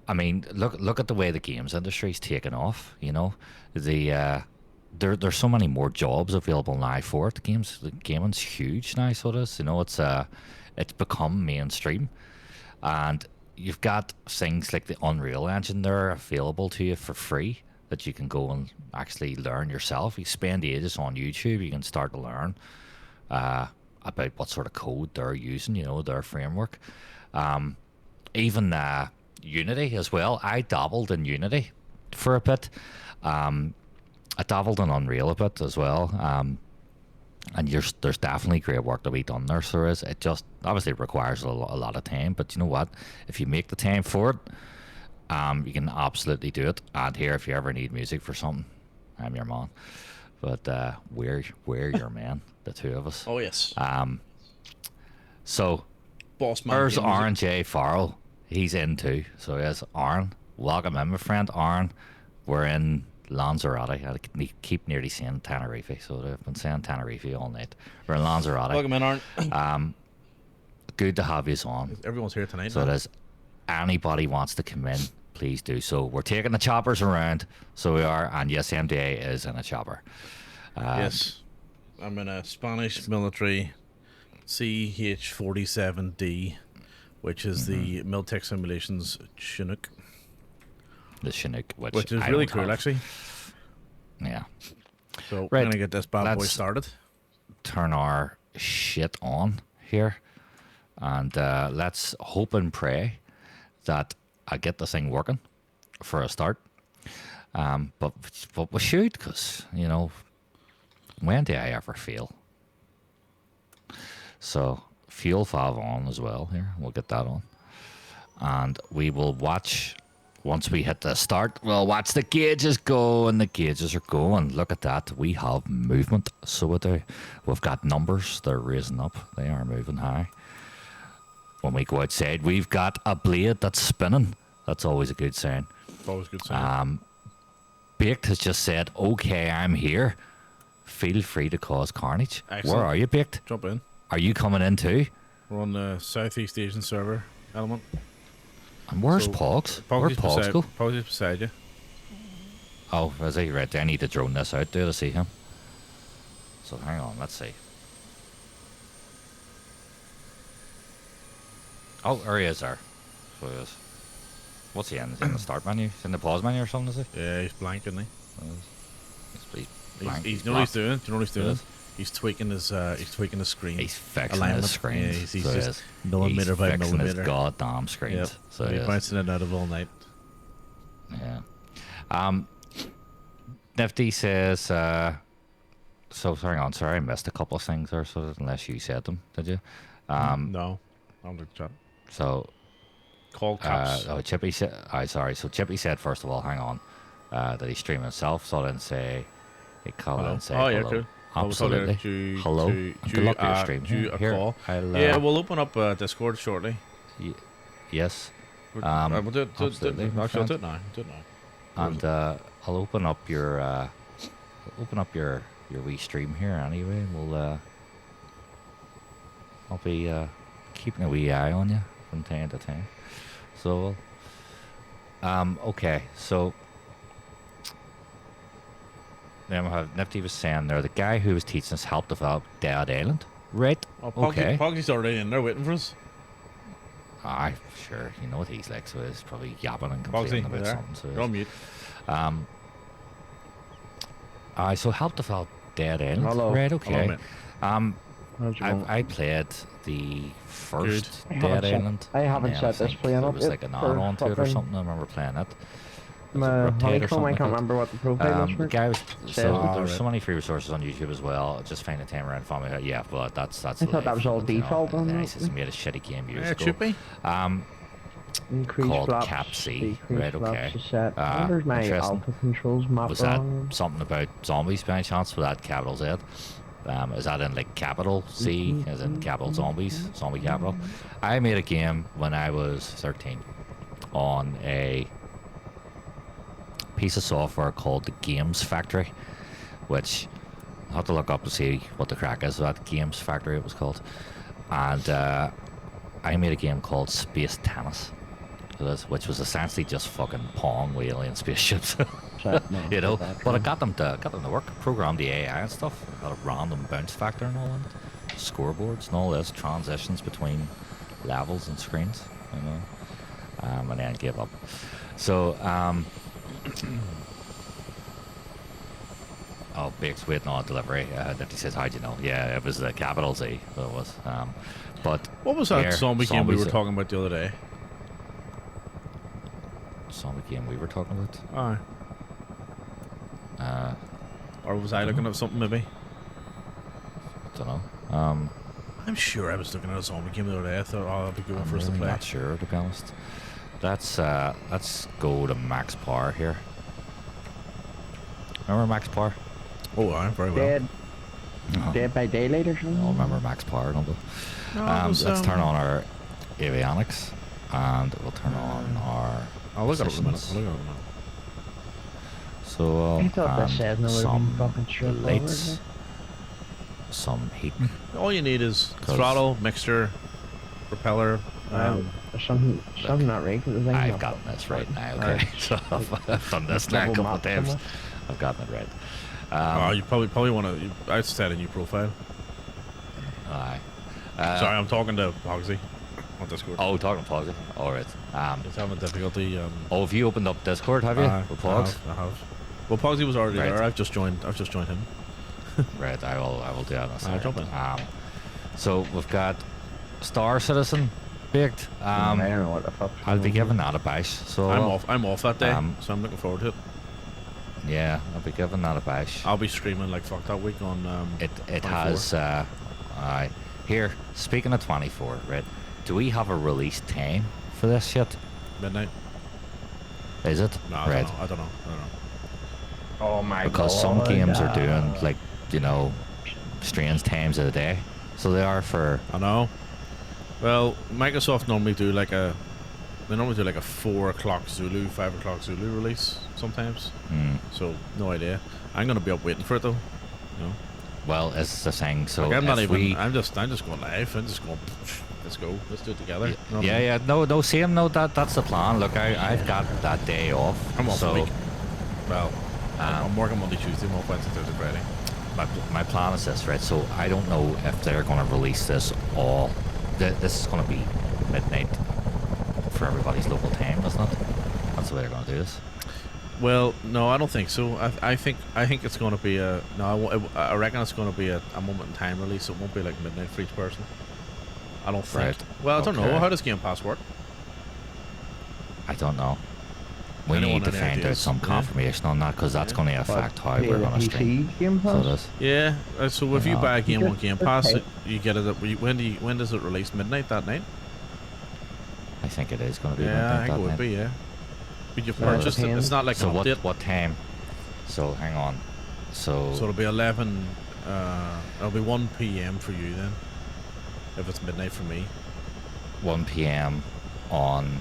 I mean, look at the way the games industry's taken off. You know, there's so many more jobs available now for it. The gaming's huge now, so it is. You know, it's become mainstream, and you've got things like the Unreal Engine there available to you for free that you can go and actually learn yourself. You spend ages on YouTube, you can start to learn about what sort of code they're using, you know, their framework. Even Unity as well. I dabbled in Unity for a bit. I dabbled in Unreal a bit as well. And there's definitely great work to be done there. So there is. It just obviously requires a lot of time. But you know what? If you make the time for it, you can absolutely do it. And here, if you ever need music for something, I'm your man. But we're your man, the two of us. Oh, yes. So Boss man. there's game music. Aaron J. Farrell. He's in too. So yes, Aaron. Welcome in, my friend Aaron. We're in Lanzarote. I keep nearly saying Tenerife, so I've been saying Tenerife all night. We're in Lanzarote. Welcome in, Aaron. Good to have you on. Everyone's here tonight. So man. there's anybody wants to come in, please do so. We're taking the choppers around, so we are, and yes, MDA is in a chopper. Yes. I'm in a Spanish military CH47D, which is the Miltech Simulations Chinook, The Chinook, which is I really don't cool, have. actually. Yeah. So Right. we're going to get this bad boy Let's- started. Turn our shit on here, and let's hope and pray that I get this thing working for a start. But we should, because, you know, when do I ever fail? So fuel valve on as well here. We'll get that on. And we will watch, once we hit the start, we'll watch the gauges go, and the gauges are going. Look at that. We have movement. So we do. We've got numbers. They're raising up. They are moving high. When we go outside, we've got a blade that's spinning. That's always a good sign. Always good sign. Baked has just said, okay, I'm here. Feel free to cause carnage. Excellent. Where are you, Baked? Jump in. Are you coming in too? We're on the Southeast Asian server element. And where's So, Pogs? Where'd Pogs go? Pogsy's beside you. Oh, is he right there? I need to drone this out there to see him. So hang on, let's see. Oh, there he is there. So he is. What's he in? Is he in the start menu? Is he in the pause menu or something, is he? Yeah, he's blank, isn't he? Blank. He's, you know what he's doing? Do you know what he's doing? Yes. He's tweaking his screen. He's fixing alignment. his screen. Yeah, he's so he just is. millimeter he's by fixing millimeter. his goddamn screens. Yep. So He's he is. bouncing it out of all night. Yeah. Nifty says, so hang on, sorry, I missed a couple of things there, so unless you said them, did you? No. I'm the chat. So, Call cops. Chippy said, sorry, so Chippy said, first of all, hang on, that he's streaming himself, so I didn't say, he called Hello. and say Oh, yeah, hello. cool. Absolutely. Hello. Good luck with your stream. Do a Here, call. I'll, Yeah, we'll open up Discord shortly. yes, We'll do it. absolutely, my Actually, I'll friend. do it now. Do it now. and I'll open up your wee stream here anyway. We'll I'll be keeping a wee eye on you from time to time. So okay, so then we have Nifty was saying there the guy who was teaching us helped develop Dead Island. Right. Oh, Pogsy, Okay. Pogsy's already in there waiting for us. Aye, sure. You know what he's like, so he's probably yapping and Pogsy, complaining you about there? something. So You're on mute. so helped develop Dead Island. Hello. Right, Hello, okay. mate. How's it going? I played the first Good. Dead Island. I haven't and then set this think playing there up was yet like an for add-on to it or fucking- something. I remember playing it. Was it My Rotate or honeycomb, something I like can't that? remember what the profile is The for. guy was Says so it. there's so many free resources on YouTube as well. Just find a time around for me. Yeah, well that's I thought that was all default And on then he that. says he made a shitty game years Yeah, ago. Chippy. Increase called flaps, Cap C. decrease Right, flaps okay. is set. Where's my interesting. alpha controls map Was that wrong? something about zombies by any chance with that capital Z? Is that in like capital C, as in capital zombies, zombie capital? I made a game when I was 13 on a piece of software called the Games Factory, which I'll have to look up to see what the crack is. That Games Factory it was called. And I made a game called Space Tennis, which was essentially just fucking Pong with alien spaceships. You know, but I got them to work, programmed the AI and stuff, got a random bounce factor and all that, scoreboards and all this, transitions between levels and screens, you know, and then gave up. So, oh, Bake's waiting on delivery. That he says, how'd you know? Yeah, it was the capital Z, so it was. But What was that here, zombie game we were zombies- talking about the other day? Zombie game we were talking about? Aye. Or was I looking at something maybe? Don't know. I'm sure I was looking at a zombie game the other day. I thought, oh, that'd be good one I'm for us to really play. not sure, to be honest. Let's go to max power here. Remember max power? Oh, aye, very well. Dead. Day by daylight or I something? don't remember max power number. No, it was, Let's turn on our avionics, and we'll turn on our I'll look at it in a minute. positions. I'll look at it in a minute. So, I thought this says no would have been some fucking straightforward. lights, some heating. All you need is 'Cause- throttle, mixture, propeller. There's something not right with the thing. I've gotten this right now, okay? Right. So I've done this now a Double couple of map times. somewhere. I've gotten it right. Oh, you probably want to. I'd set a new profile. Aye. Sorry, I'm talking to Pogsy on Discord. Oh, talking to Pogsy. All right. He's having difficulty. Oh, have you opened up Discord? Have you? With Pogs? I have. Well, Pogsy was already Right. there. I've just joined him. Right. I will do that in a second. jump in. So we've got Star Citizen baked. I don't know what the fuck. I'll be giving that a bash. So I'm off that day, um, so I'm looking forward to it. yeah, I'll be giving that a bash. I'll be streaming like fuck that week on. It 24. has. Aye. Here, speaking of 24, right? Do we have a release time for this shit? midnight. Is it? No, I right. don't know. Oh my god. Because some games are doing like, you know, strange times of the day. So they are for. I know. Well, Microsoft normally do like a. They normally do like a 4 o'clock Zulu, 5 o'clock Zulu release sometimes. So no idea. I'm gonna be up waiting for it though. You know. Well, it's the thing. So Like, I'm not if even. we- I'm just going live. I'm just going. Let's go. Let's do it together. You know what I Yeah, mean? yeah. No, same. No, that's the plan. Look, I've got that day off. I'm off so, the week. Well, I'm working Monday, Tuesday, I'm off Wednesday, Thursday, Friday. My plan is this, right? So I don't know if they're going to release this all. This is going to be midnight for everybody's local time, isn't it? That's the way they're going to do this. Well, no, I don't think so. I think it's going to be a no. I reckon it's going to be a moment in time release. It won't be like midnight for each person. I don't think. Right. Well, I don't know. Okay. How does Game Pass work? I don't know. We Anyone need to any find out ideas? some Yeah. confirmation on that because that's Yeah. going to affect how we're going to stream. Game So Pass? this. Yeah. So if you No. buy a game on Game Pass, Okay. you get it. When does it release? Midnight that night? I think it is going to be. Yeah, I midnight think that it would night. be. Yeah. But you've Well, it purchased it. depends. It's not like So an update. what time? So hang on. So So it'll be 11. It'll be 1 p.m. for you then. If it's midnight for me, 1 p.m. on.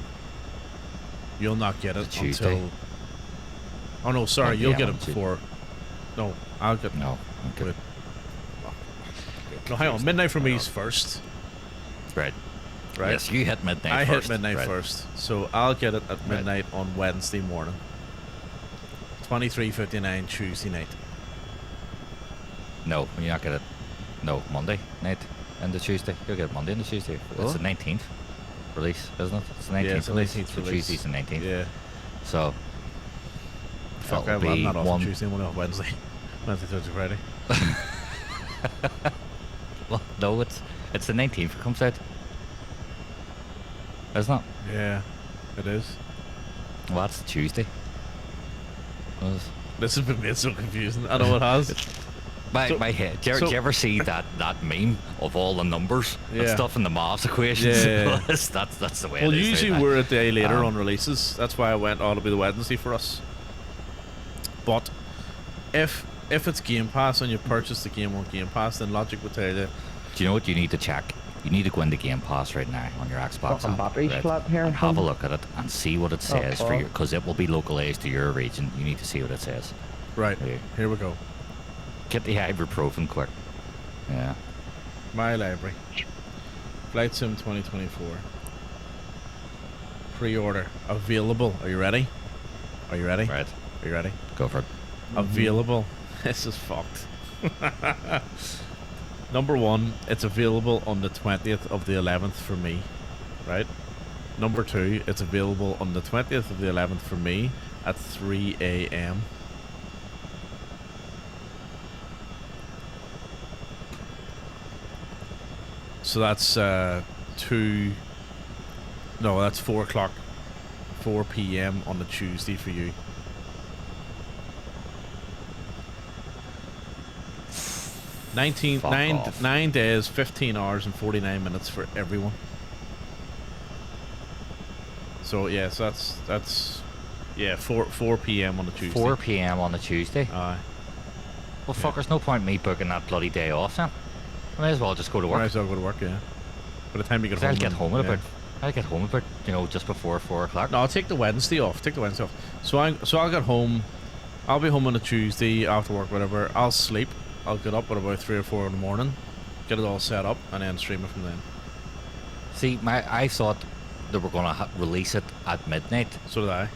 you'll not get it Tuesday. until. Oh no, sorry, 1 you'll p.m. get on it Tu- before. No, I'll get. No. Okay. Wait. No, hang on. Midnight for me is first, Right. right? Yes, you hit midnight I first. hit midnight right. first, so I'll get it at Right. midnight on Wednesday morning. 23:59 Tuesday night. No, you're not get it. No, Monday night and the Tuesday. You'll get it Monday and the Tuesday. It's What? the 19th release, isn't it? It's the 19th Yeah, it's the release. 19th The release. Tuesday's the 19th. Yeah. So, Fuck, it'll I'm be not off on one. Tuesday. I'm only off Wednesday. Wednesday, Thursday, Friday. Well, no, it's the 19th. It comes out. Isn't it? Yeah, it is. Well, that's Tuesday. This has been made so confusing. I know it has. My head. Do you ever see that meme of all the numbers and Yeah. stuff in the maths equations? Yeah. that's the way Well, it is. usually right now. we're a day later Um, on releases. That's why I went, oh, it'll be the Wednesday for us. But if it's Game Pass and you purchase the game on Game Pass, then logic would tell you, Do you know what you need to check? You need to go into Game Pass right now on your Xbox Fucking app, battery's right? flat here, and have a huh? look at it and see what it says for fuck. you, because it will be localized to your region. You need to see what it says. right, Yeah. here we go. Get the ibuprofen quick. Yeah. My library. Flight Sim 2024. Pre-order. Available. Are you ready? Are you ready? Right. Are you ready? Go for it. Available. This is fucked. Number one, it's available on the 20th of the 11th for me, right? Number two, it's available on the 20th of the 11th for me at 3 a.m. So that's 4 o'clock, 4 p.m. on the Tuesday for you. Fuck off. 9 days, 15 hours and 49 minutes for everyone. So yeah, so that's 4 p.m. on the Tuesday. 4 p.m. on the Tuesday. Aye. Well, fuck, there's no point in me booking that bloody day off then. I may as well just go to Might work. as well go to work, yeah. By the time you get 'Cause home. I'll get home at yeah. about, I'll get home about, you know, just before 4 o'clock. No, I'll take the Wednesday off. Take the Wednesday off. So I'll get home. I'll be home on a Tuesday after work, whatever. I'll sleep. I'll get up at about 3 or 4 in the morning, get it all set up, and then stream it from then. See, I thought they were going to release it at midnight. So did I.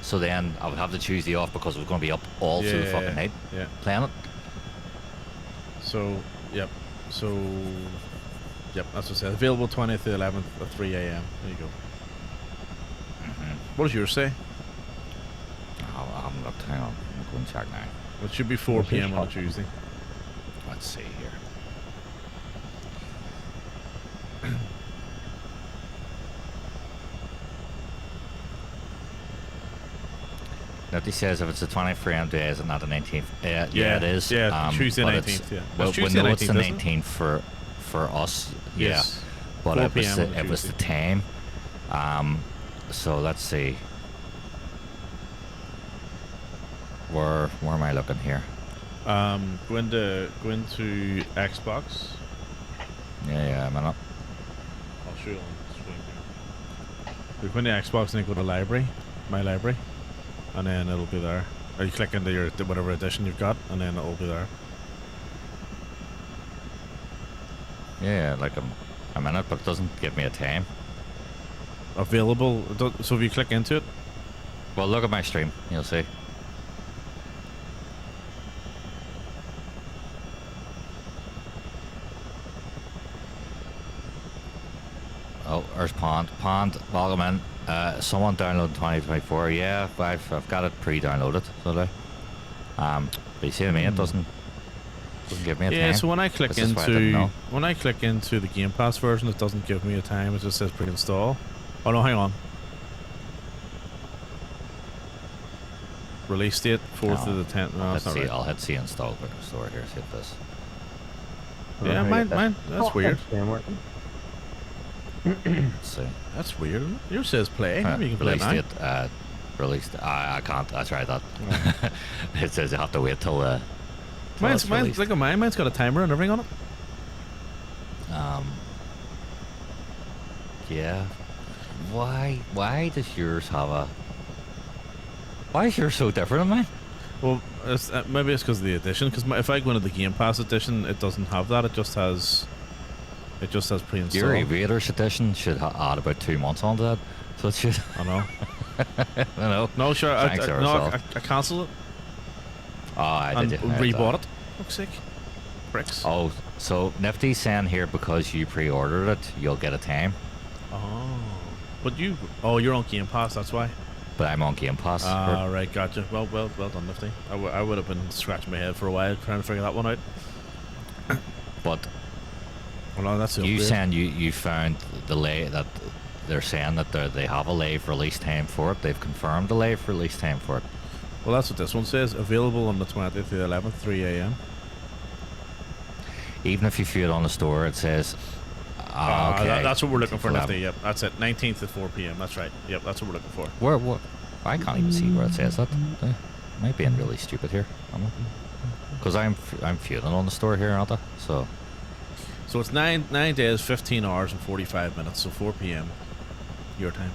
So then I would have the Tuesday off because I was going to be up all through the fucking night Yeah. playing it. So, yep. So, yep, that's what it says. Available 20th to 11th at 3 a.m. There you go. What does yours say? Oh, I haven't looked. Hang on. I'm going to check now. It should be 4 What's yours p.m. on a for? Tuesday. Let's see here. Nifty says if it's the 23rd day, is it not the 19th? Yeah, it is. Yeah, Tuesday but 19th, yeah. Well, It's we Tuesday know it's the 19th, isn't it? 19th for us. Yeah. Yes. But 4 it was, p.m. on it was the Tuesday. time. So let's see. Where am I looking here? Go into Xbox. Yeah, I'm in it. I'll show you on the screen here. You go into Xbox and then go to library, my library, and then it'll be there. Or you click into your whatever edition you've got, and then it'll be there. Yeah, like I'm in it, but it doesn't give me a time. Available. So if you click into it, Well, look at my stream. You'll see. Oh, there's Pond. Pond, welcome in. Someone downloaded 2024. Yeah, I've got it pre-downloaded. So do I. But you see what I mean? It doesn't give me a time. yeah. So when I click This is why I didn't know. into the Game Pass version, it doesn't give me a time. It just says pre-install. Oh no, hang on. Release date 4th to the 10th. No, that's not right. I'll hit C install store here. See if this. Yeah, mine. That's weird. Let's see. That's weird. Yours says play. Maybe you can play Release now. date. Released. I can't. I tried that. It says you have to wait till. Mine's look at mine. Mine's got a timer and everything on it. Yeah. Why does yours have a? Why is yours so different than mine? Well, maybe it's because of the edition. Because if I go into the Game Pass edition, it doesn't have that. It just has pre-install. Your Aviators edition should add about 2 months onto that. So it should. I know. I know. No, sure. I Thanks, Aerosol. cancelled it Oh, I and did. rebought it. Looks sick. Bricks. Oh, so Nifty's saying here because you pre-ordered it, you'll get a time. Oh. But you're on Game Pass. That's why. But I'm on Game Pass. Right, gotcha. Well done, Nifty. I would have been scratching my head for a while trying to figure that one out. But Well, no, that's the you upgrade. saying you found the that they're saying that they have a live release time for it. They've confirmed the live release time for it. Well, that's what this one says. Available on the 20th to the 11th, 3 a.m. Even if you view it on the store, it says. Okay. That's what we're looking for, 11. Nifty. Yep, that's it. 19th at 4 p.m. That's right. Yep, that's what we're looking for. Where? I can't even see where it says that. Am I being really stupid here? Because I'm viewing it on the store here, aren't I? So So it's 9 days, 15 hours, and 45 minutes. So 4 p.m. your time.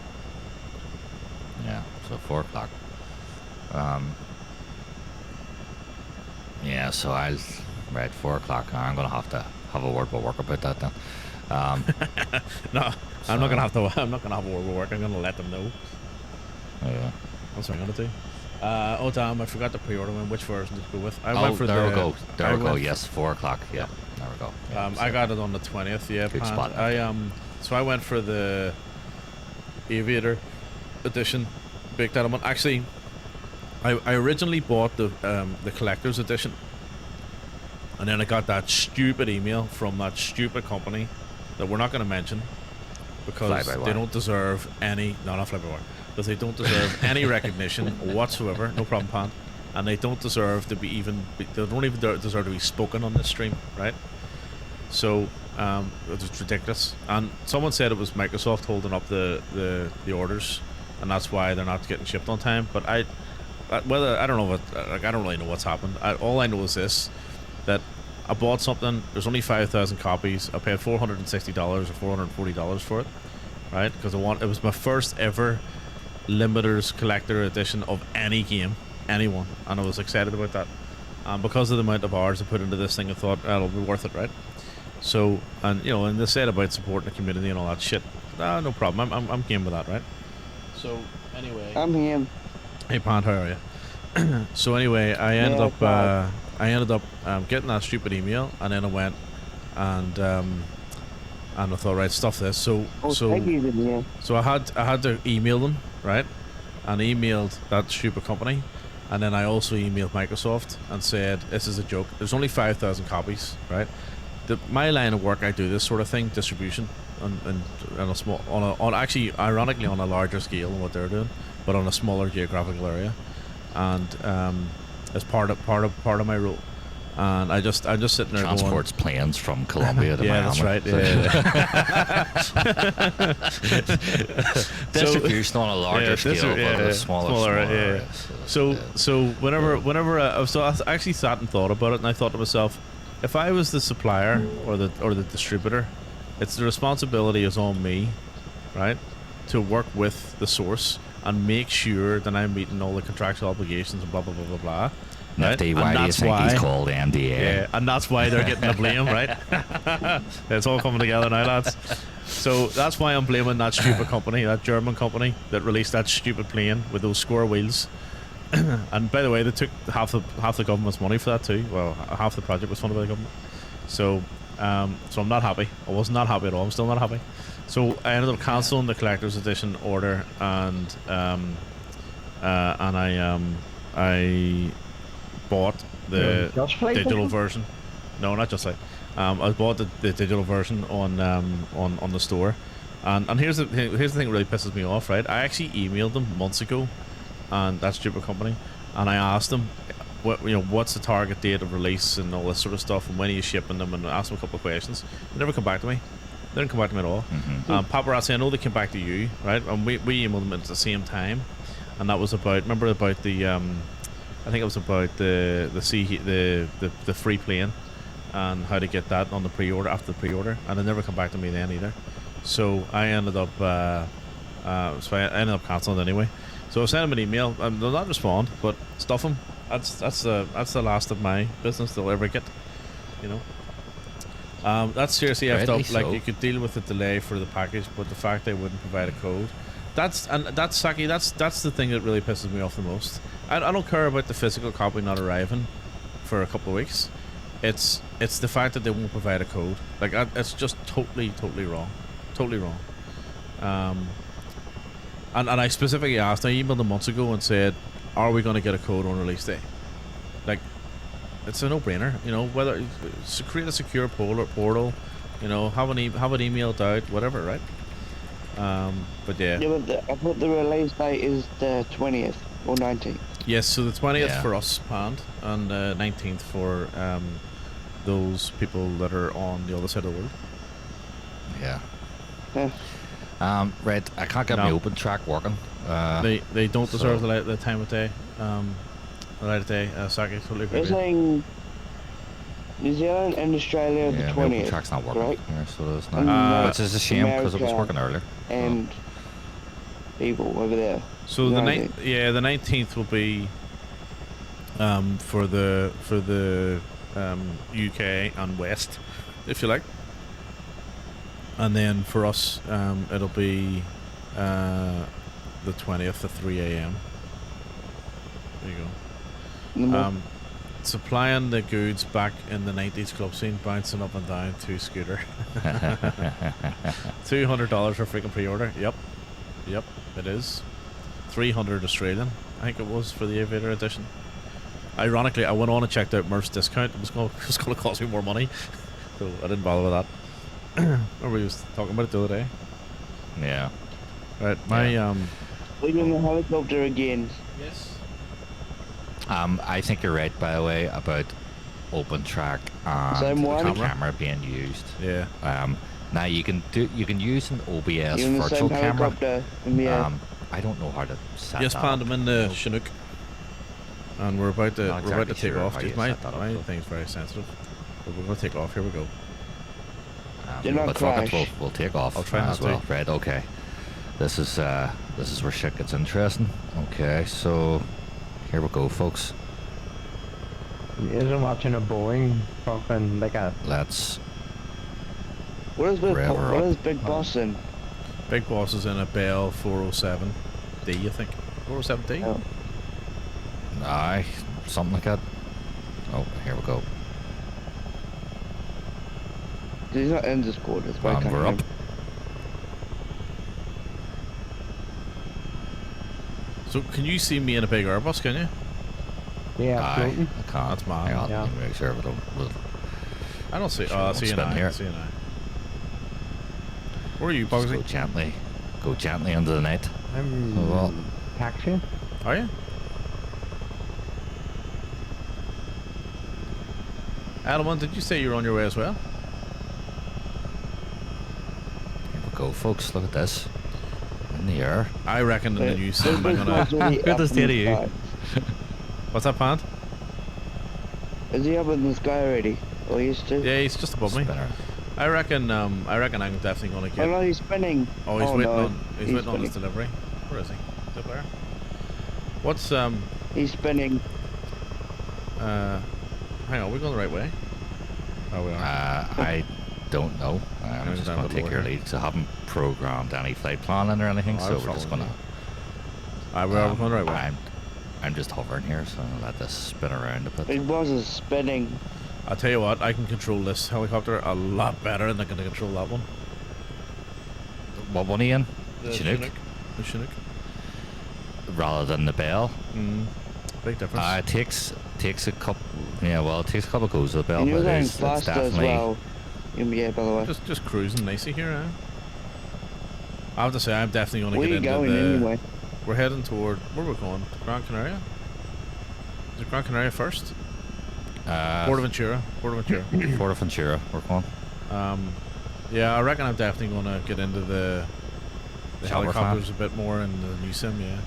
yeah, so 4 o'clock. Yeah, so I'll 4 o'clock. I'm gonna have to have a word with work about that then. No, I'm not gonna have to. I'm not gonna have a word with work. I'm gonna let them know. Yeah. That's what I'm gonna do. Oh damn! I forgot the pre-order one. Which version did you go with? I Oh, went for there the. we go. There I we go. went Yes, 4 o'clock. Yeah, there we go. Yeah, I so- got it on the 20th. Yeah, Good Pat. spot. So I went for the Aviator edition, baked out of one. Actually, I originally bought the collector's edition, and then I got that stupid email from that stupid company that we're not going to mention because Fly-by-wire. they don't deserve any. No, not fly-by-wire. Because they don't deserve any recognition whatsoever. No problem, Pan. And they don't deserve to be even. They don't even deserve to be spoken on this stream, right? So it's ridiculous. And someone said it was Microsoft holding up the orders, and that's why they're not getting shipped on time. But whether I don't know what like I don't really know what's happened. All I know is this, that I bought something. There's only 5,000 copies. I paid $460 or $440 for it, right? Because it was my first ever limiters collector edition of any game, anyone, and I was excited about that. Because of the amount of hours I put into this thing, I thought it'll be worth it, right? So, and and they said about supporting the community and all that shit. No problem. I'm game with that, right? So anyway, I'm here. hey Pant, how are you? So anyway, I ended up getting that stupid email, and then I went and I thought, right, stuff this. So I had to email them, right? And I emailed that stupid company, and then I also emailed Microsoft and said, this is a joke. There's only 5,000 copies, right? My line of work, I do this sort of thing, distribution, and a small, actually, ironically, on a larger scale than what they're doing, but on a smaller geographical area, and as part of my role. And I'm just sitting there Transports planes from Colombia to yeah, Miami. that's right. Distribution on a larger scale, but a smaller. Yeah. So whenever I actually sat and thought about it, and I thought to myself, if I was the supplier or the distributor, it's the responsibility is on me, right, to work with the source and make sure that I'm meeting all the contractual obligations and blah blah blah blah blah. Right? Nifty, why do you think he's called NDA? Yeah, and that's why they're getting the blame, right? It's all coming together now, lads. So that's why I'm blaming that stupid company, that German company that released that stupid plane with those square wheels. And by the way, they took half the government's money for that too. Well, half the project was funded by the government. So I'm not happy. I was not happy at all. I'm still not happy. So I ended up cancelling the collector's edition order, and I bought the digital version. No, not just like. I bought the digital version on the store, and here's the thing that really pisses me off. Right, I actually emailed them months ago, and that stupid company, and I asked them, what's the target date of release and all this sort of stuff, and when are you shipping them, and I asked them a couple of questions. They never come back to me. They didn't come back to me at all. Paparazzi, I know they came back to you, right? And we emailed them at the same time, and that was about the I think it was about the free plane and how to get that on the pre-order after the pre-order, and they never come back to me then either. So I ended up cancelling it anyway. So I sent them an email, and they'll not respond, but stuff them. That's the last of my business they'll ever get. That's seriously effed up. So. Like, you could deal with the delay for the package, but the fact they wouldn't provide a code. That's Saki. That's the thing that really pisses me off the most. I don't care about the physical copy not arriving for a couple of weeks. It's the fact that they won't provide a code. Like, it's just totally wrong, totally wrong. And I specifically asked. I emailed them months ago and said, "Are we going to get a code on release day?" Like, it's a no-brainer. Whether create a secure portal, have it emailed out, whatever, right? But yeah. Yeah, but I thought the release date is the 20th or 19th. Yes, so the 20th for us, Pand, and 19th for those people that are on the other side of the world. Yeah. Yeah. Right, I can't get my open track working. They don't deserve the time of day. The light of day. Saki, totally agree. They're saying New Zealand and Australia the 20th. My open track's not working. Right? Yeah, so it's not. Which is a shame because it was working earlier. And people over there. So the 19th will be for the UK and West, if you like, and then for us it'll be the 20th at 3 a.m. There you go. Supplying the goods back in the 90s club scene, bouncing up and down to scooter. $200 for freaking pre-order. Yep, it is. 300 Australian, I think it was, for the Aviator edition. Ironically, I went on and checked out Murph's discount. It was going to cost me more money, so I didn't bother with that. Remember we was talking about it the other day. Yeah. Right, We're in the helicopter again. Yes. I think you're right, by the way, about open track and the camera being used. Yeah. Now you can use an OBS You're in the virtual same camera. helicopter in the air. I don't know how to set Yes, that Pand, up. I'm in the Chinook. And we're about to Not we're about to exactly take sure off. how Jeez, you my set that up, my though. thing's very sensitive. But we're gonna take off. Here we go. Do not but fuck it, crash. we'll take off I'll try not as to. well. Right, okay. This is where shit gets interesting. Okay, so here we go, folks. Isn't watching a Boeing fucking like a Let's What is Rev her what up. is Big Boss in? Big Boss is in a Bell 407D, I think. 407D. Oh. aye, something like that. Oh, here we go. He's not in Discord. That's why I And can't we're hear up. him. So can you see me in a big Airbus? Can you? yeah Aye, floating. I can't. That's mad. Hang on, Yeah. let me make sure we don't. I don't see. Sure, Oh, I won't see you spin now. here. I see you now. Where are you, Just Bugsy? go gently into the night. I'm Oh, well. taxiing. Are you? Adelman, did you say you were on your way as well? Here we go, folks. Look at this. In the air. I reckon in the new Big sim I'm Boss gonna. is really Good to up see in the you. sky. What's that, Pant? Is he up in the sky already? Or he used to? Yeah, he's just above me. Spinner. I reckon I'm definitely gonna Oh get. no, he's spinning. Oh, he's waiting no. on. He's waiting on his spinning. delivery. Where is he? Is it there? What's He's spinning. Hang on, we're going the right way. Oh, we are. I don't know. I'm There's just down going the to take lower your here. lead because I haven't programmed any flight planning or anything, Oh, so I'm we're just following going you. to. We're going the right way. I'm just hovering here, so I'll let this spin around a bit. Big Boss is spinning. I'll tell you what, I can control this helicopter a lot better than I can control that one. What one, Ian? The Chinook? The Chinook. Rather than the Bell. Big difference. It takes a couple. Yeah, well, it takes a couple of goes with the Bell, And you're but going it's faster as definitely. well. Yeah, by the way. Just cruising nicely here, eh? I have to say, I'm definitely going to Where get are you into going the. anyway? We're heading toward. Where are we going? Gran Canaria? Is it Gran Canaria first? Portaventura. Fuerteventura, we're going. Yeah, I reckon I'm definitely going to get into the Chopper helicopters a bit more in the new sim, yeah.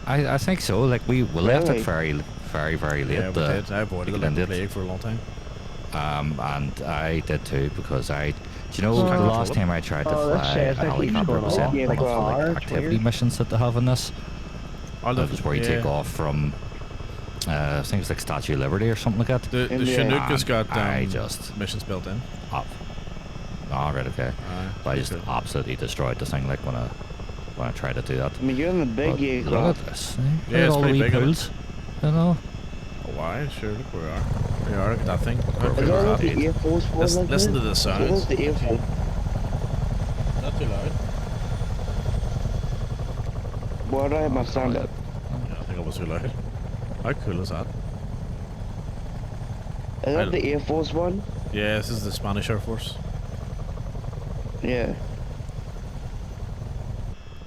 I think so. Like we left it Really? very late. Yeah, we did. I avoided to the get into plague for a long time. and I did too because do you know Oh. the last time I tried to Oh, that fly says a that keeps helicopter going was off. in Yeah, one of the well, like, it's activity weird. missions that they have in this. Oh, That was where you take off from I think it's like Statue of Liberty or something like that. The In the- Chinook has And got I just missions built in. up. Oh, right, okay. But I just cool. absolutely destroyed the thing like when I tried to do that. I mean, you're in the big But aircraft. look at this. Yeah, Look at it's all the pretty wee big, isn't it? pools. You know? Oh, why? Sure, look where we are. We are, look at that thing. How Is Is big that is what that? the Air Force was like? Listen to that? the So sounds. what's the Air Force? Not too loud. Why do I have my sound up? Yeah, I think it was too loud. How cool is that? Is I- that the Air Force one? Yeah, this is the Spanish Air Force. Yeah.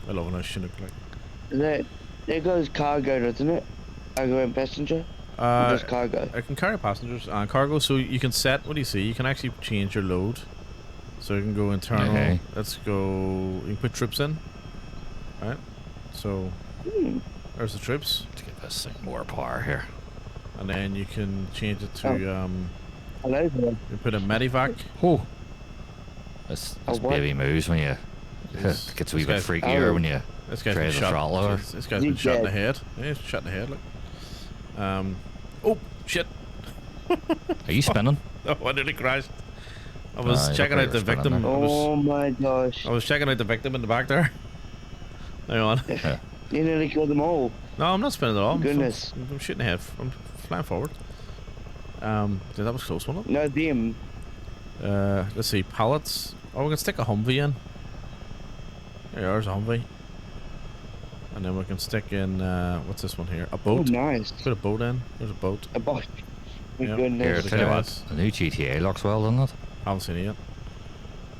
I love a nice Chinook. Like. Is that, there goes cargo, doesn't it? Cargo and passenger? Or just cargo? I can carry passengers and cargo, so you can set. What do you see? You can actually change your load. So you can go internal. Okay. Let's go. You can put troops in. Right. So Hmm. there's the troops, To give this thing more power here. and then you can change it to Hello there. you put a medivac. Oh. This A what? baby moves when you This- gets a wee this bit guy's- freakier Oh. when you This guy's try been the shot. throttle over. This guy's He's been shot in the dead. head. Yeah, he's shot in the head. Look. Oh shit! Are you spinning? Oh, I nearly crashed. I was you checking look out like the you're spinning victim. there. Oh my gosh. I was checking out the victim in the back there. Hang on. You nearly killed them all. No, I'm not spinning at all. Goodness. I'm shooting ahead. I'm flying forward. Dude, that was close, wasn't it? No, them. Let's see, pallets. Oh, we can stick a Humvee in. There's a Humvee. And then we can stick in, what's this one here? A Oh, boat. nice. Put a boat in. There's a boat. A boss. My Yep. Here, goodness. tell you what, guys. the new GTA looks well, doesn't it? Haven't seen it yet.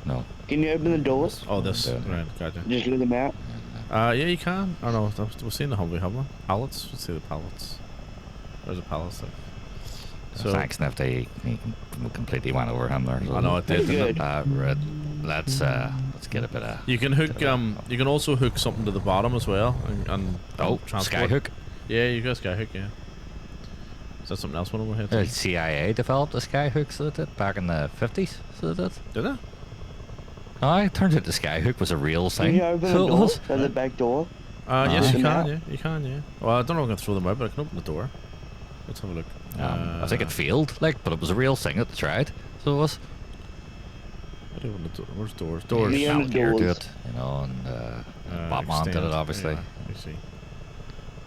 No. Can you open the doors? Oh, this. Yeah. Right, gotcha. Just let them out. Yeah, you can. Oh, no, we've seen the Humvee, haven't we? Pallets? Let's see the pallets. There's a pallets there. So, Thanks, Nifty. He completely went over him there. I know it did, didn't it? Good. Right. Let's get a bit of. You can hook, you can also hook something to the bottom as well. And Oh, transport. skyhook. Yeah, you got skyhook, yeah. Is that something else one over here? The Too? CIA developed the skyhook, so they did, back in the 50s, so they did. Did it? Aye, turns out the skyhook was a real Can thing. you open So the it door? was. At the back door? Yes, you Open can. out? Yeah, you can. Yeah. Well, I don't know if I can throw them out, but I can open the door. Let's have a look. I think it failed, like, but it was a real thing that they tried. So it was. How do you open the door? Where's doors? Doors. The Metal Gear doors. do it, you know, and Batman did extend. it, obviously. Yeah, let me see.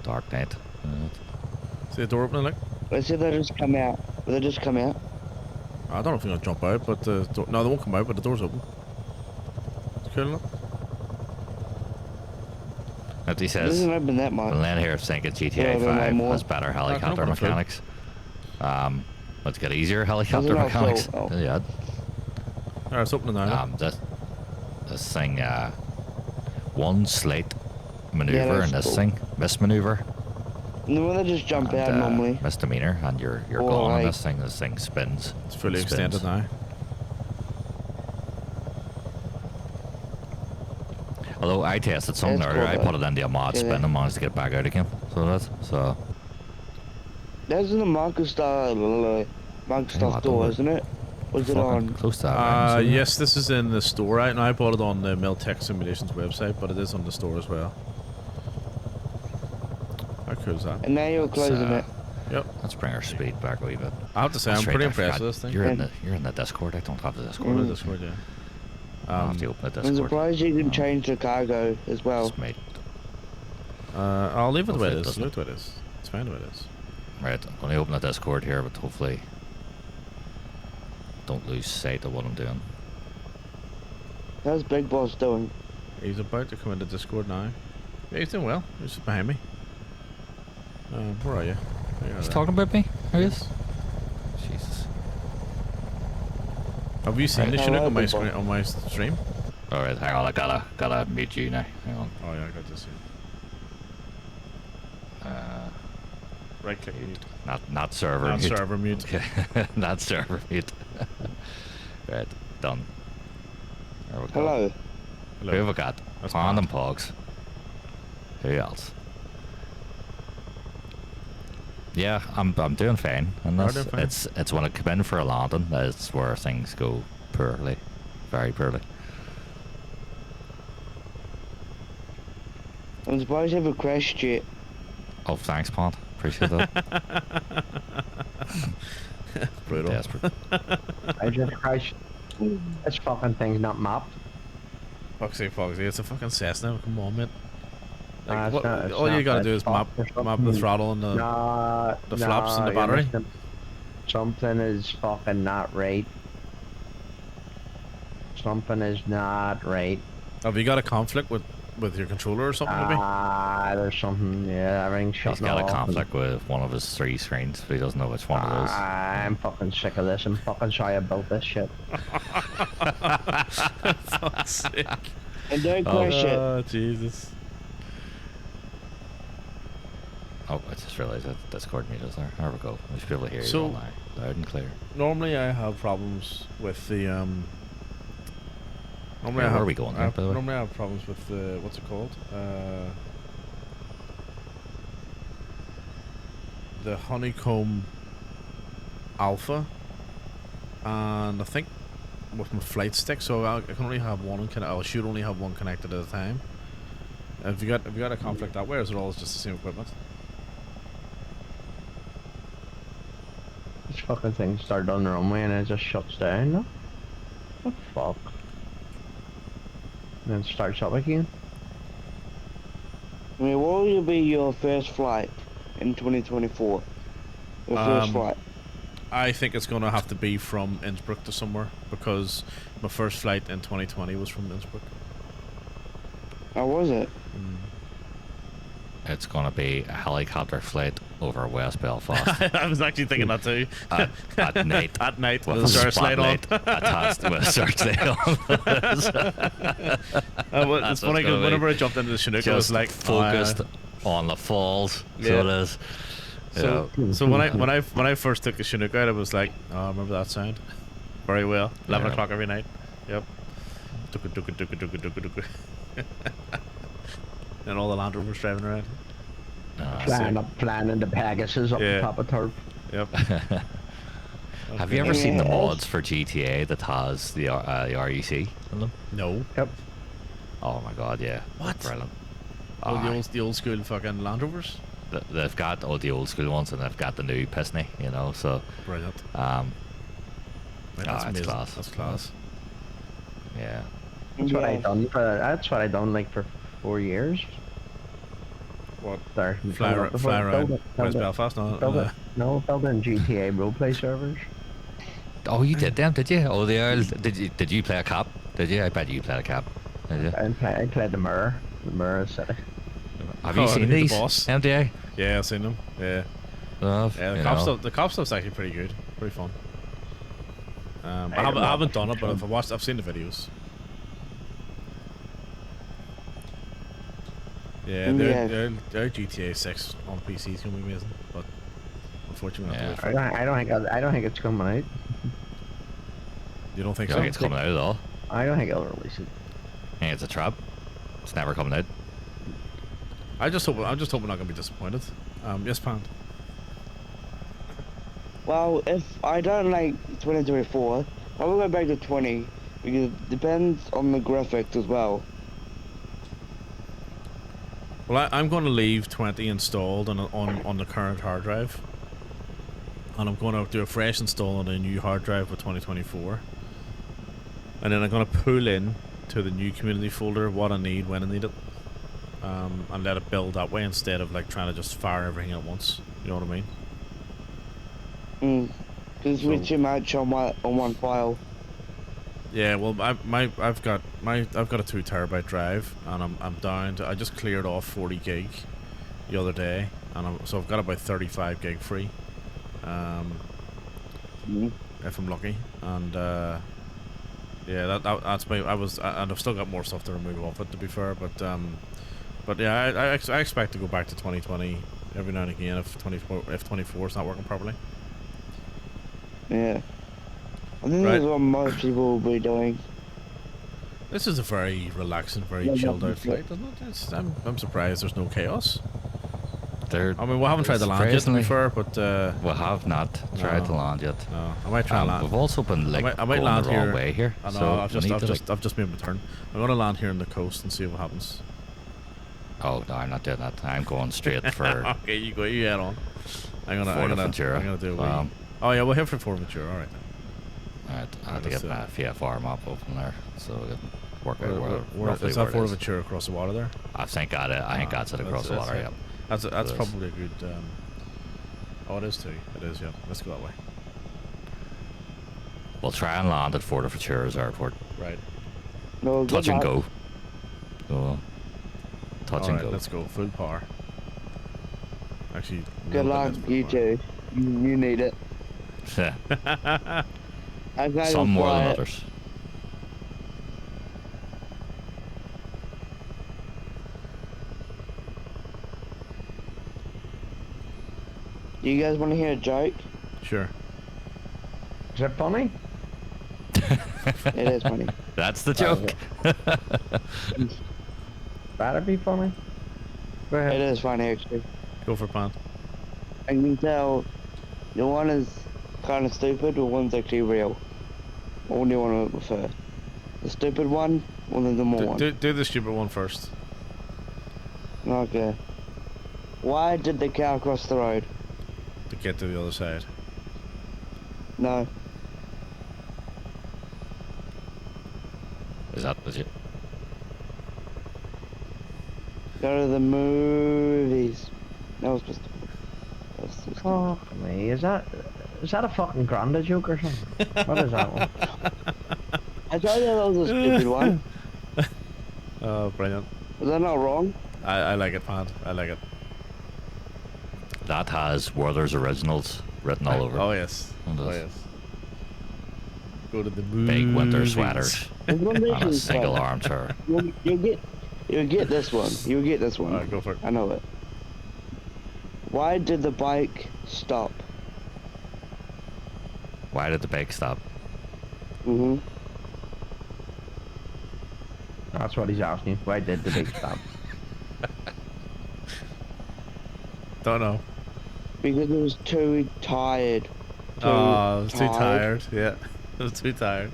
Dark Knight. See the door opening, like? Let's see if they just come out. Will they just come out? I don't know if they're gonna jump out, but the door, no, they won't come out, but the door's open. It's cool enough. As he It says, doesn't open that the much. land here thinking GTA Yeah, but no 5 more. has better helicopter open a flip. mechanics. Let's get easier helicopter not mechanics. full? Oh. Yeah. Alright, it's opening now. This thing, one slight maneuver that's in this cool. thing, mismaneuver, No, will they just jump out and, normally? misdemeanor, and you're Or gone on like- this thing. This thing spins. It's fully spins. extended now. Although I tested something That's earlier, cool, I though. put it into a mod Yeah, spin they- and managed to get it back out again. So that's so. That's in the Marcus stuff door, don't isn't it? Was it fucking on? close to that. range, isn't it? Yes, this is in the store right now. I bought it on the Miltech Simulations website, but it is on the store as well. How cool is that? And now you're Let's, closing it. Yep. Let's bring our speed back a wee bit. I have to say, That's I'm right, pretty I impressed forgot. with this thing. You're in the Discord. I don't have the Discord. Go to Discord, yeah. I'll have to open the I'm Discord. surprised you can No. change the cargo as well. It's made. I'll leave it the way it Hopefully it is. doesn't. Leave it the way it is. It's fine the way it is. Right, I'm going to open the Discord here, but hopefully don't lose sight of what I'm doing. How's Big Boss doing? He's about to come into Discord now. Yeah, he's doing well. He's just behind me. Where are you? There you are He's there. talking about me? Are you? Jesus. Have you seen the Right. Chinook Hello, on my Big Boss. screen on my stream? Alright, hang on, I gotta mute you now. Hang on. Oh yeah, I got this. Right click mute. Not server Not mute. server mute. Okay. Not server mute. Right, done. There we go. Hello. Hello. Who have I got? That's Pond Pat. and Pogs. Who else? Yeah, I'm doing fine. And You're this, doing fine. it's when I come in for a landing that's where things go poorly, very poorly. I'm surprised you haven't crashed yet. Oh, thanks, Pond. Appreciate that. Brutal. Desperate. I just crashed. This fucking thing's not mapped. Foxy, it's a fucking Cessna. Come on, mate. Like, Nah, it's what, not- it's all you not gotta that do is fucked or map the something. throttle and the. Nah, the flaps and the you're battery? missing- Something is fucking not right. Something is not right. Have you got a conflict with your controller or something? Maybe. There's something. Yeah, everything's He's shutting got a off. conflict with one of his 3 screens, but he doesn't know which one it is. I'm fucking sick of this. I'm fucking sorry I built this shit. Fuck's sake. And don't crash it. Oh, Jesus. Oh, I just realised that Discord mute is there. There we go. We should be able to hear So- you all now, loud and clear. Normally I have problems with the Normally Yeah, I where have, are we going there, by the way? Normally I have problems with the what's it called? The Honeycomb Alpha, and I think with my flight stick, so I can only have one. I should only have one connected at a time. Have you got a conflict that way, or is it all just the same equipment? This fucking thing started on the runway and it just shuts down. No? What the fuck? And then starts up again. I mean, what will be your first flight in 2024? Your first flight. I think it's going to have to be from Innsbruck to somewhere, because my first flight in 2020 was from Innsbruck. How was it? It's going to be a helicopter flight over West Belfast I was actually thinking that too. at night. At night, With with a a searchlight on. spotlight attached with a searchlight on. It's That's funny what's gonna because be. whenever I jumped into the Chinook, I was Just like focused on the falls. Yeah. So it is. So, Yeah. so when I first took the Chinook out, I was like, oh, I remember that sound very well. 11 Yeah. o'clock every night. Yep. Duka. And all the Land Rovers driving around. No, Planning the Pegasus up Yeah. the top of turf. Yep. Have you ever seen the Yes. mods for GTA that has the REC in them? No. Yep. Oh my god, yeah. What? Brilliant. Oh, Aye. the old school fucking Land Rovers. They've got all the old school ones and they've got the new Pisney, you know, so Brilliant. right, Right, that's amazing. class. That's class. Yeah. That's what I Yeah. done for. That's what I done like for 4 years. What? There. Fly around West Belfast? No. No, building GTA roleplay servers. Oh, you did them, did you? Oh, the Earl. Did you play a cap? Did you? I bet you played a cap. Did you? I played the Mirror City. Have you Oh, seen the these? boss. MDA? Yeah, I've seen them. Yeah. Love, Yeah, you know. the cop stuff's actually pretty good. Pretty fun. I don't know. haven't done it, but I've seen the videos. Yeah, Yeah. their GTA 6 on PC is gonna be amazing, but unfortunately, we have to Yeah. wait for it. I don't think it's coming out. You don't think You so? think it's coming out at all? I don't think I'll release it. I think it's a trap. It's never coming out. I'm just hoping we're not gonna be disappointed. Yes, Pand. Well, if I don't like 2024, I will go back to 20 because it depends on the graphics as well. Well, I'm going to leave 20 installed on the current hard drive, and I'm going to do a fresh install on a new hard drive with 2024, and then I'm going to pull in to the new community folder what I need when I need it, and let it build that way instead of like trying to just fire everything at once. You know what I mean? Because So- we too much on one file. Yeah, well, I've got a 2 terabyte drive, and I'm down to, I just cleared off 40 gig the other day, and so I've got about 35 gig free, if I'm lucky, and yeah, that's my and I've still got more stuff to remove off it, to be fair, but yeah, I expect to go back to 2020 every now and again if 24 is not working properly. Yeah. I think Right. that's what most people will be doing. This is a very relaxing, very Yeah, chilled yeah, out flight, isn't it? I'm surprised there's no chaos. They're, I mean, we haven't tried to land yet, to be fair, but we have not tried to No. land yet. no, I might try and land. We've also been like I might going land the wrong here. way here. I know. so I've we need to, I've just made my turn. I'm gonna land here on the coast and see what happens. Oh no, I'm not doing that. I'm going straight for Okay, you go. You head on. I'm gonna do a wee. Oh yeah, we'll head for Forventura. All right. Alright, I have to Let's get my VFR map open there, so we can work out Where roughly is that where it is. Forventura across the water there? I think got it. I think that's it across the water. it. Yep. That's So it's- probably a good. Oh, it is too. It is. Yeah. Let's go that way. We'll try and land at Fortefeuturas Airport. Right. No, good Touch and luck. go. Go. Touch All and right. go. Let's go. Full power. Actually. Good no, luck, that is full you power. too. You need it. I'm not Some gonna more fly than it. others. Do you guys want to hear a joke? Sure. Is it funny? It is funny. That's the joke. That'd be funny. Go It ahead. is funny actually. Go for Pan. I can tell the one is kind of stupid, but one's actually real. What do you want to prefer? The stupid one or the normal one? Do the stupid one first. Okay. Why did the cow cross the road? To get to the other side. No. Is that legit? Go to the movies. That was just. Fuck me. Is that a fucking Granda joke or something? What is that one? I told you that was a stupid one. Oh, brilliant. Was that not wrong? I like it, Pan. I like it. That has Werther's Originals written all over. Oh yes. It Oh does. yes. Go to the movies. Big winter sweaters There's one and a reason single for it. armchair. You'll get this one. You'll get this one. Alright, go for it. I know it. Why did the bike stop? Why did the bike stop? That's what he's asking. Why did the big stop? Don't know. Because it was too tired. I was too tired. Yeah, I was too tired.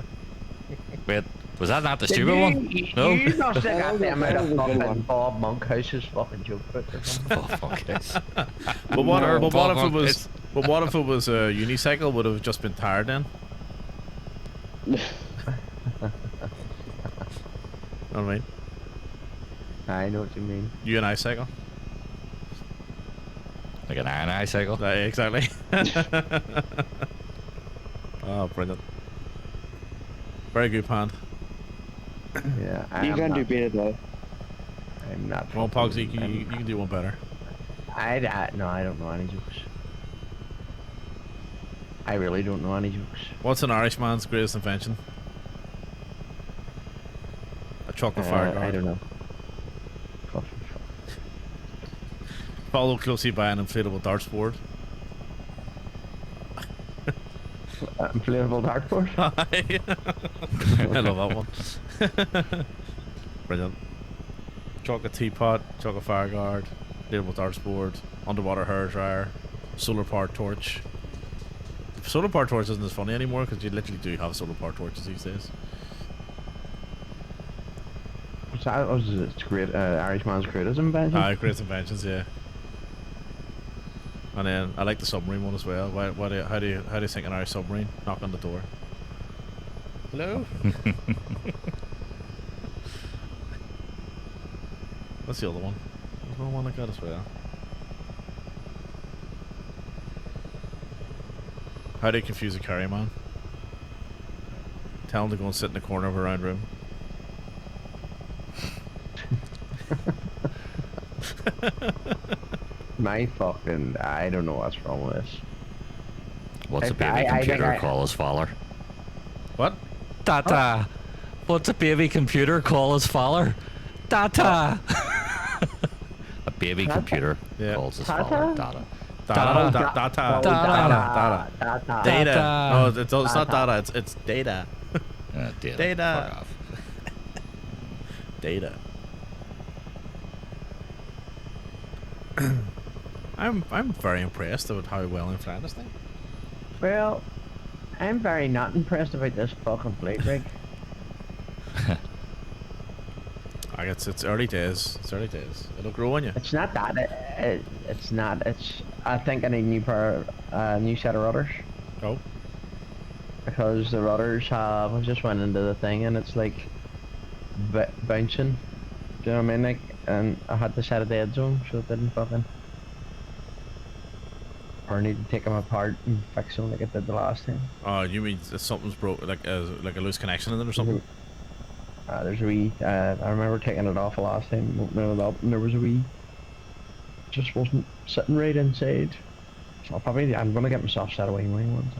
Wait, was that not the stupid one? No. You must have got them out That of was a good fucking one. Bob Monkhouse's fucking joke book or something. Oh, fuck yes. But what? Or But what if it Bob was? Monks. But what if it was a unicycle? Would have just been tired then. Know what I mean? I know what you mean. You and I cycle. Like an iron eye cycle. Exactly. Oh, brilliant. Very good, Pan. Yeah, You I'm can do not- better though. I'm not. Well, fucking- Pogsy, you can do one better. No, I don't know any jokes. I really don't know any jokes. What's an Irishman's greatest invention? A chocolate fire guard. I don't know. Followed closely by an inflatable darts board. Inflatable dartboard. I love that one. Brilliant. Chocolate teapot, chocolate fire guard, inflatable darts board, underwater hair dryer, solar powered torch. Solar powered torch isn't as funny anymore because you literally do have solar powered torches these days. It's great. Irishman's greatest invention. Great inventions, yeah. And then I like the submarine one as well. How do you think an Irish submarine? Knock on the door. Hello. What's the other one? There's another one like that as well. How do you confuse a carry man? Tell him to go and sit in the corner of a round room. My fucking, I don't know what's wrong with this. What's a I baby think computer I- call his father? What? Tata. What's a baby computer call his father? Tata. A baby computer Yeah. calls his Tata? father. Tata. Data. Data. Data. Data. No, it's not data. It's data. Data. Data. Fuck off. Data. I'm very impressed with how well I'm flying this thing. Well, I'm very not impressed about this fucking flight rig. I guess it's early days. It's early days. It'll grow on you. It's not that. It's not. It's. I think I need new set of rudders Oh. because the rudders have. I just went into the thing and it's like bouncing. Do you know what I mean? Like, and I had to set a dead zone so it didn't fucking. Or I need to take them apart and fix them like I did the last time. Oh, you mean that something's broke, like a loose connection in them or something? There's a wee. I remember taking it off the last time, opening it up, and there was a wee. Just wasn't sitting right inside. So I'm gonna get myself set away wing ones.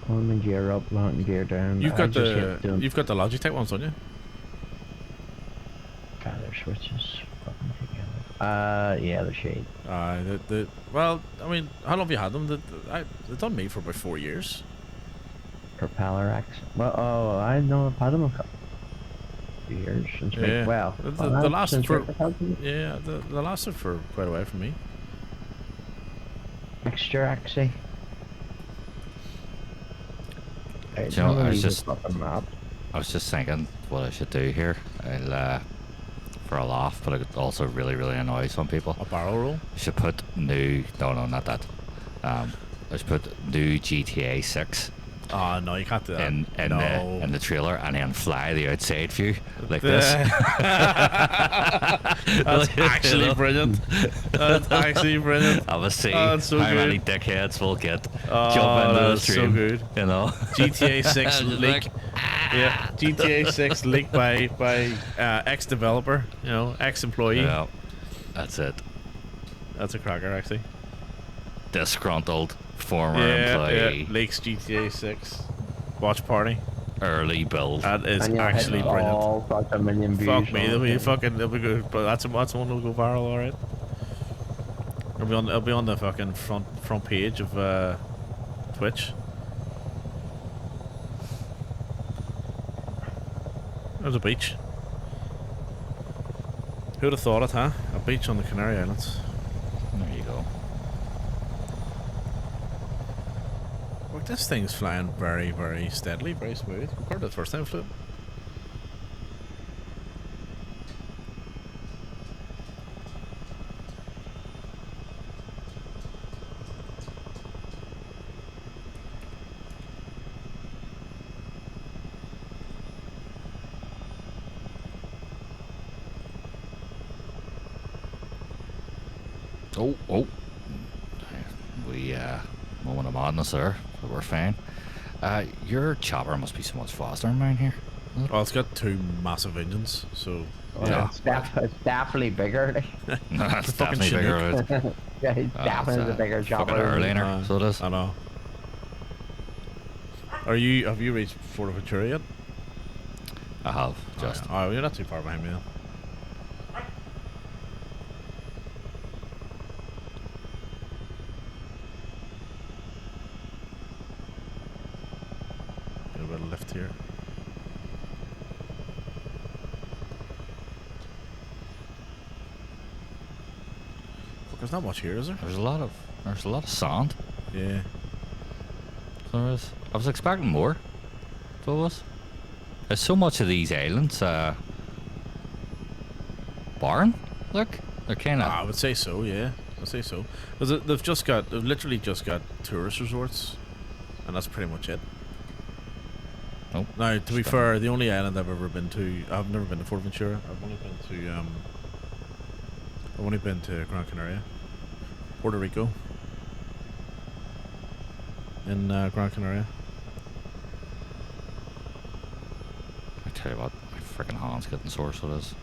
On the gear up, mounting gear down. You've I got just hate doing you've got the Logitech ones, don't you? feather switches. Fucking together. Yeah, the shade. Well, I mean, how long have you had them? They've done me for about 4 years. Propeller axe. Well, I know I've had them a couple years since. Yeah. Well, The last since for I've had them. yeah, the lasted for quite a while for me. Mixture axe. Right, Do you know, I'm gonna I was leave this just- fucking map. I was just thinking what I should do here. I'll, for a laugh, but it could also really, really annoy some people. A barrel roll. I should put no, not that. I should put new GTA 6 Oh no, you can't do that. in the trailer and then fly the outside view like this. That's actually brilliant. That's actually brilliant. I will see Oh, that's so how good. many dickheads will get Oh, jump into the that's so stream. good. You know. GTA 6 Just leak. like, Yeah, GTA 6 leaked by ex-developer, ex-employee. yeah, that's it. That's a cracker, actually. Disgruntled former Yeah, employee, leaks GTA 6. Watch party. early build. That is And you'll actually hit brilliant. all fucking a million views. Fuck me, on they'll be it. fucking, they'll be good. But that's one that'll go viral, all right. It'll be on the fucking front page of Twitch. There's a beach. Who'd have thought it, huh? A beach on the Canary Islands. There you go. Look, this thing's flying very, very steadily, very smooth. Compared to the first time I flew it. Oh. We, moment of madness there, but we're fine. Your chopper must be so much faster than mine here. Well, it's got two massive engines, so Yeah. It's definitely bigger. Like. No, it's fucking definitely bigger. Chinook. Right? Yeah, it's definitely the bigger Fucking chopper. airliner, so it is. I know. Have you reached Forteventura yet? I have, just. Oh, you're not too far behind me then. Get a bit of lift here. Fuck, there's not much here, is there? There's a lot of sand. Yeah. There is. I was expecting more. So it was. There's so much of these islands, barren. Look, they're kind of. I would say so, yeah. I'd say so. Because they've literally just got tourist resorts, and that's pretty much it. Nope. Now, to be fair, the only island I've ever been to, I've never been to Forteventura. I've only been to Gran Canaria, Puerto Rico, in Gran Canaria. I tell you what, my freaking hand's getting sore, so it is.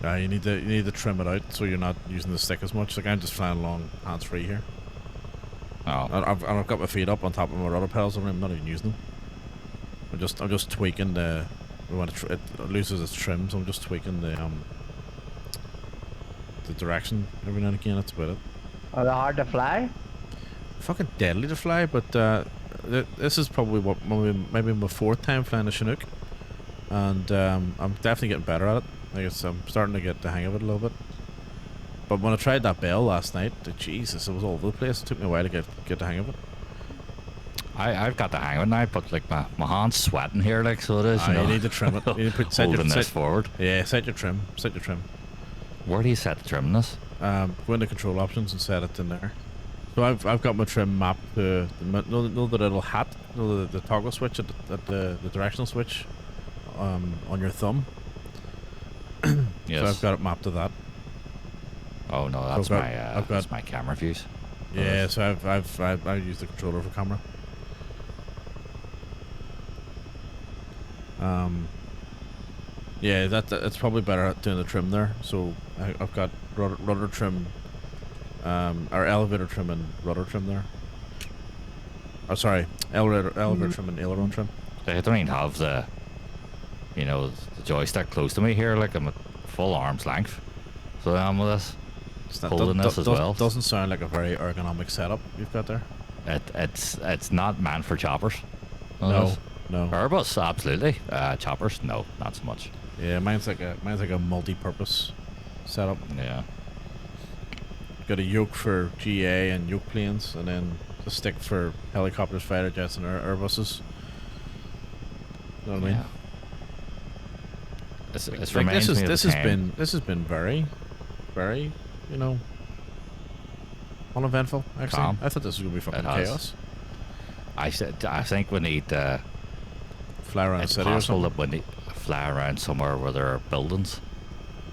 You need to trim it out so you're not using the stick as much. Like I'm just flying along hands free here. Oh. I've got my feet up on top of my rudder pedals and I'm not even using them. I'm just tweaking the. We want to it loses its trim, so I'm just tweaking the direction every now and again. That's about it. Are they hard to fly? Fucking deadly to fly, but this is probably maybe my fourth time flying a Chinook, and I'm definitely getting better at it. I guess I'm starting to get the hang of it a little bit. But when I tried that bell last night, Jesus, it was all over the place. It took me a while to get the hang of it. I've got the hang of it now, but like my hand's sweating here, like, so it is. You know? You need to trim it. You need to Holding this forward. Yeah, set your trim. Set your trim. Where do you set the trim this? Go into control options and set it in there. So I've got my trim mapped to know the little hat, the toggle switch at the directional switch, on your thumb. Yes. So I've got it mapped to that. Oh no, that's that's my camera views. Yeah, so I've used the controller for camera. Yeah, it's probably better at doing the trim there. So I've got rudder trim, or elevator trim and rudder trim there. Oh, sorry, elevator trim and aileron trim. I don't even have the joystick close to me here. Like I'm at full arm's length, so I am with this. Holding this as well. Doesn't sound like a very ergonomic setup you've got there. It's not meant for choppers. No. Airbus, absolutely. Choppers, no, not so much. Yeah, mine's like a multi-purpose setup. Yeah. Got a yoke for GA and yoke planes, and then a stick for helicopters, fighter jets, and Airbuses. You know what I mean? This Like reminds me of this the has been very, very, uneventful. Actually, calm. I thought this was gonna be fucking It has. chaos. I think we need Fly around the it's city or possible something. that we need to fly around somewhere where there are buildings.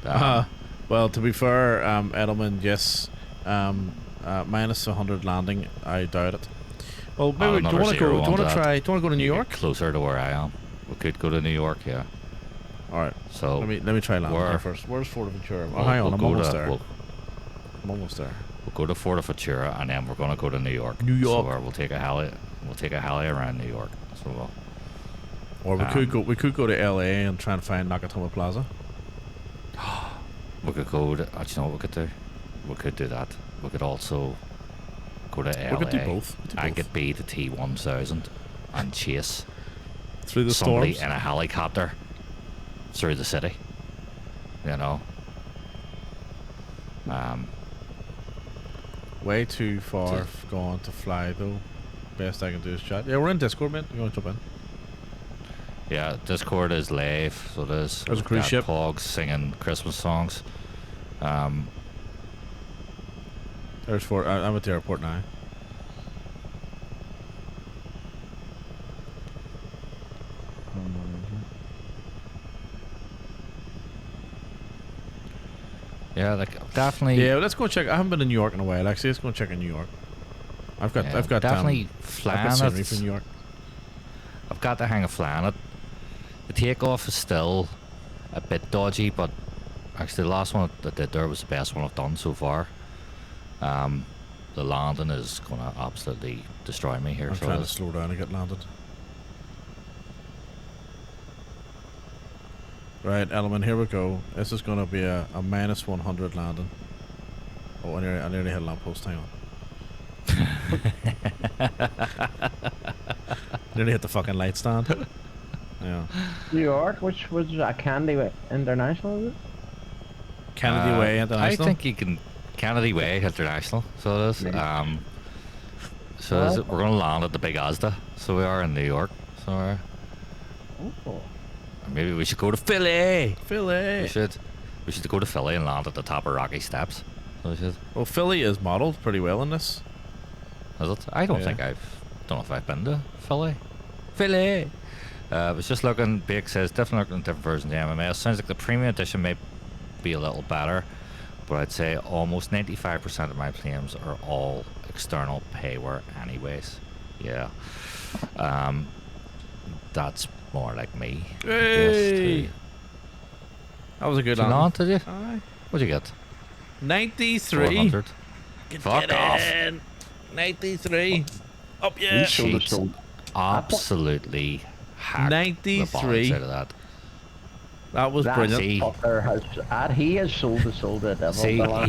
Well, to be fair, Edelman, yes, minus 100 landing. I doubt it. Well, maybe do you want to go? Do you want to try? Do you want to go to New York? Closer to where I am. We could go to New York, yeah. All right. So let me try landing there first. Where's Forteventura? Oh, hang on, I'm almost there. I'm almost there. We'll go to Forteventura and then we're gonna go to New York. New York. So where we'll take a heli. We'll take a heli around New York. So we'll. Or we could go to LA and try and find Nakatomi Plaza. We could go to. Do you know what we could do? We could do that. We could also go to LA. We could do both. I could be the T-1000 and chase through the somebody storms in a helicopter through the city. you know. Way too far gone to fly though. Best I can do is chat. Yeah, we're in Discord, man. You want to jump in? Yeah, Discord is live, so there's a cruise ship. Pogs singing Christmas songs. There's four. I'm at the airport now. Yeah, like definitely. Yeah, let's go check. I haven't been in New York in a while. Actually, let's go check in New York. I've got definitely I've flying got scenery it. from New York. I've got the hang of flying it. The takeoff is still a bit dodgy, but actually the last one I did there was the best one I've done so far. The landing is gonna absolutely destroy me here. I'm so trying to slow down and get landed. Right, Element, here we go. This is going to be a minus 100 landing. Oh, I nearly hit a lamppost. Hang on. Nearly hit the fucking light stand. Yeah. New York, which was a Candy International, is it? Kennedy Way International? I think you can... Kennedy Way International, so it is. Right. So is it, we're going to land at the Big Asda, so we are in New York. So Oh. maybe we should go to Philly. Philly. We should go to Philly and land at the top of Rocky Steps. So we should. Well, Philly is modelled pretty well in this. Is it? I don't think don't know if I've been to Philly. Philly. I was just looking. Bake says definitely looking at different versions of the MMS. Sounds like the premium edition may be a little better, but I'd say almost 95% of my planes are all external payware anyways. Yeah. That's more like me. Hey! That was a good land. Did you? Aye. What'd you get? 93. 400. Fuck off. 93. Up, yeah. Cheats. Absolutely hacked 93. the balls out of that. That was brilliant. See, He has sold the soul to the devil. see, the last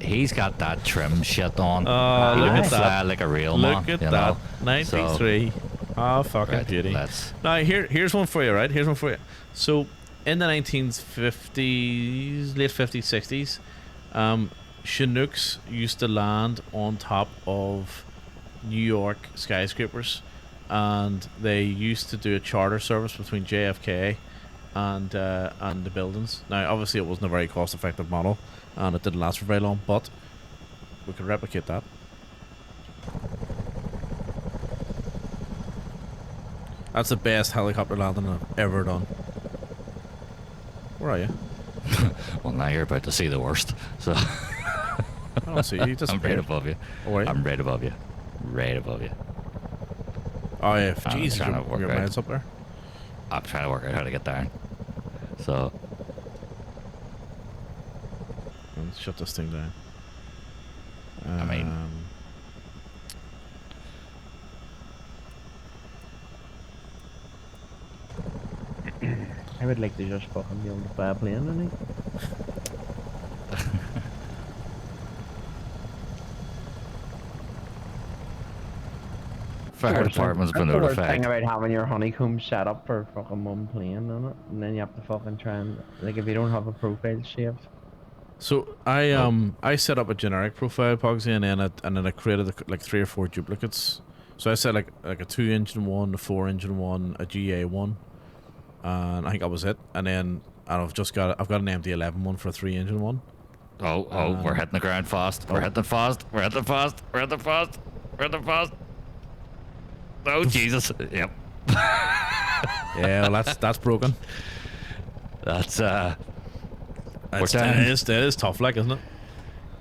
he's got that trim shit on. Oh, he look would at fly that. like a real man. Look at you that. know? 93. Oh, fucking Right, beauty. let's- Now, here's one for you, right? Here's one for you. So, in the 1950s, late 50s, 60s, Chinooks used to land on top of New York skyscrapers, and they used to do a charter service between JFK and the buildings. Now, obviously, it wasn't a very cost-effective model, and it didn't last for very long, but we could replicate that. That's the best helicopter landing I've ever done. Where are you? Well, now you're about to see the worst. So I don't see you. You I'm right disappeared. above you. Oh, are you? I'm right above you. Right above you. Oh yeah, I'm Jesus, trying to work your out. mind's up there. I'm trying to work out how to get down. So Let's shut this thing down. I mean- I would like to just fucking be able to fly a plane, and fire department's been That's the worst notified. thing about having your honeycomb set up for fucking one plane, isn't it? And then you have to fucking try and, like, if you don't have a profile saved. So I set up a generic profile Pogsy, and then I created like 3 or 4 duplicates. So I said like a 2-engine one, a 4-engine one, a GA one, and I think that was it. And then I've got an MD-11 one for a 3-engine one. Oh, we're hitting the ground fast. We're hitting fast. We're hitting fast. We're hitting fast. We're hitting fast. Oh Jesus! Yep. Yeah, well, that's broken. That's We're That down. is tough, like, isn't it?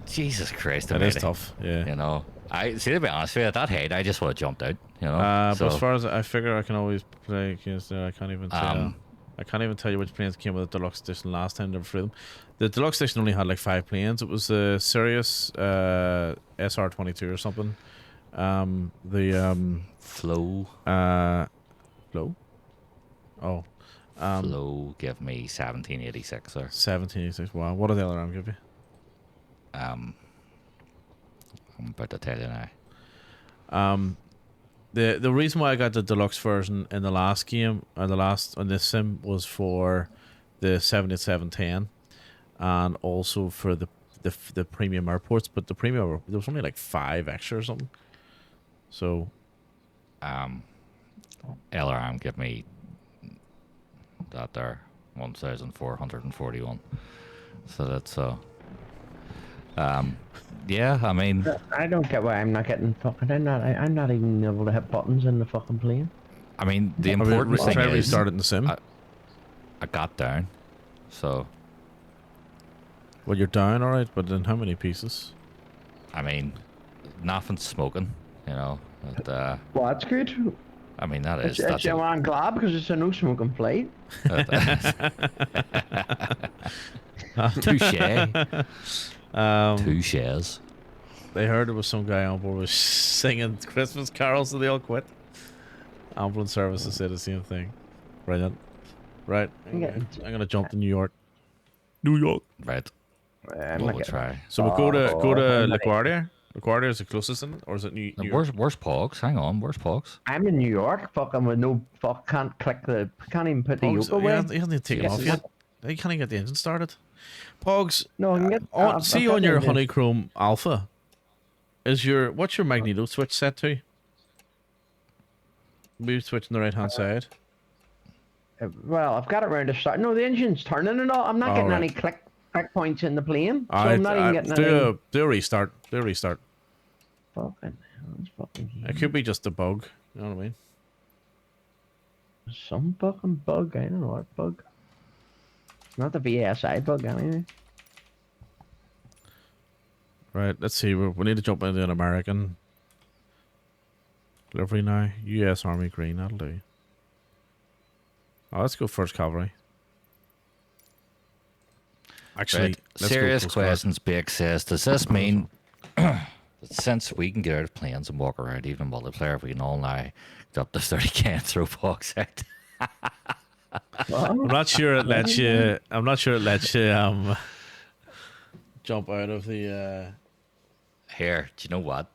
Jesus Christ! It is almighty. tough. Yeah. You know, I see. To be honest with you, at that height, I just would have jumped out. You know. But as far as I figure, I can always play against there. I can't even tell. I can't even tell you which planes came with the deluxe edition last time. Never flew them. The deluxe edition only had like 5 planes. It was the Sirius SR-22 or something. Flow. Flow. Oh. Flow. Give me 1786, sir. 1786. Wow. What did the other arm give you? I'm about to tell you now. The reason why I got the deluxe version in the last game, or on this sim, was for the 78710. and also for the premium airports. But the premium, there was only like 5 extra or something. So LRM give me that there 1,441. So that's yeah, I mean, I don't get why I'm not getting fucking. I'm not even able to hit buttons in the fucking plane. the I mean, important thing try is restart it in the sim. I got down. So Well, you're down, all right, but in how many pieces? I mean, nothing's smoking, you know. And, Well, that's good. I mean, that is It's I'm glad because it's a no smoking flight. touche. Touches. They heard there was some guy on board was singing Christmas carols, so they all quit. Ambulance services said the same thing. Brilliant. Right, I'm gonna jump to New York. New York. Right. I'm We'll not getting. try. So we go to I'm not- LaGuardia. LaGuardia is the closest, isn't it? Or is it New York? Where's Pogs? Hang on, where's Pogs? I'm in New York, fucking with no fuck. Can't click the. Can't even put the Pogs, yoke away. he hasn't even taken Yes, off it's- yet. He can't even get the engine started. Pogs, No, I can get. see on your Honeychrome Alpha, what's your magneto switch set to? We're switching the right hand side. Well, I've got it round to start. No, the engine's turning and all. I'm not getting Alright. any click points in the plane, so Alright, I'm not even getting do any. a restart. Do a restart. Fucking hell, this fucking game. It could be just a bug. You know what I mean? Some fucking bug. I don't know what bug. It's not the VSI bug anyway. Right, let's see. We need to jump into an American delivery now. U.S. Army Green, that'll do. Oh, let's go First Cavalry. Actually, Right. let's Serious go Coast Guard. questions. Big says, does this mean that since we can get out of planes and walk around even multiplayer, if we can all now get up to 30k and throw Pogs out? I'm not sure it lets you. I'm not sure it lets you jump out of the. Here, do you know what?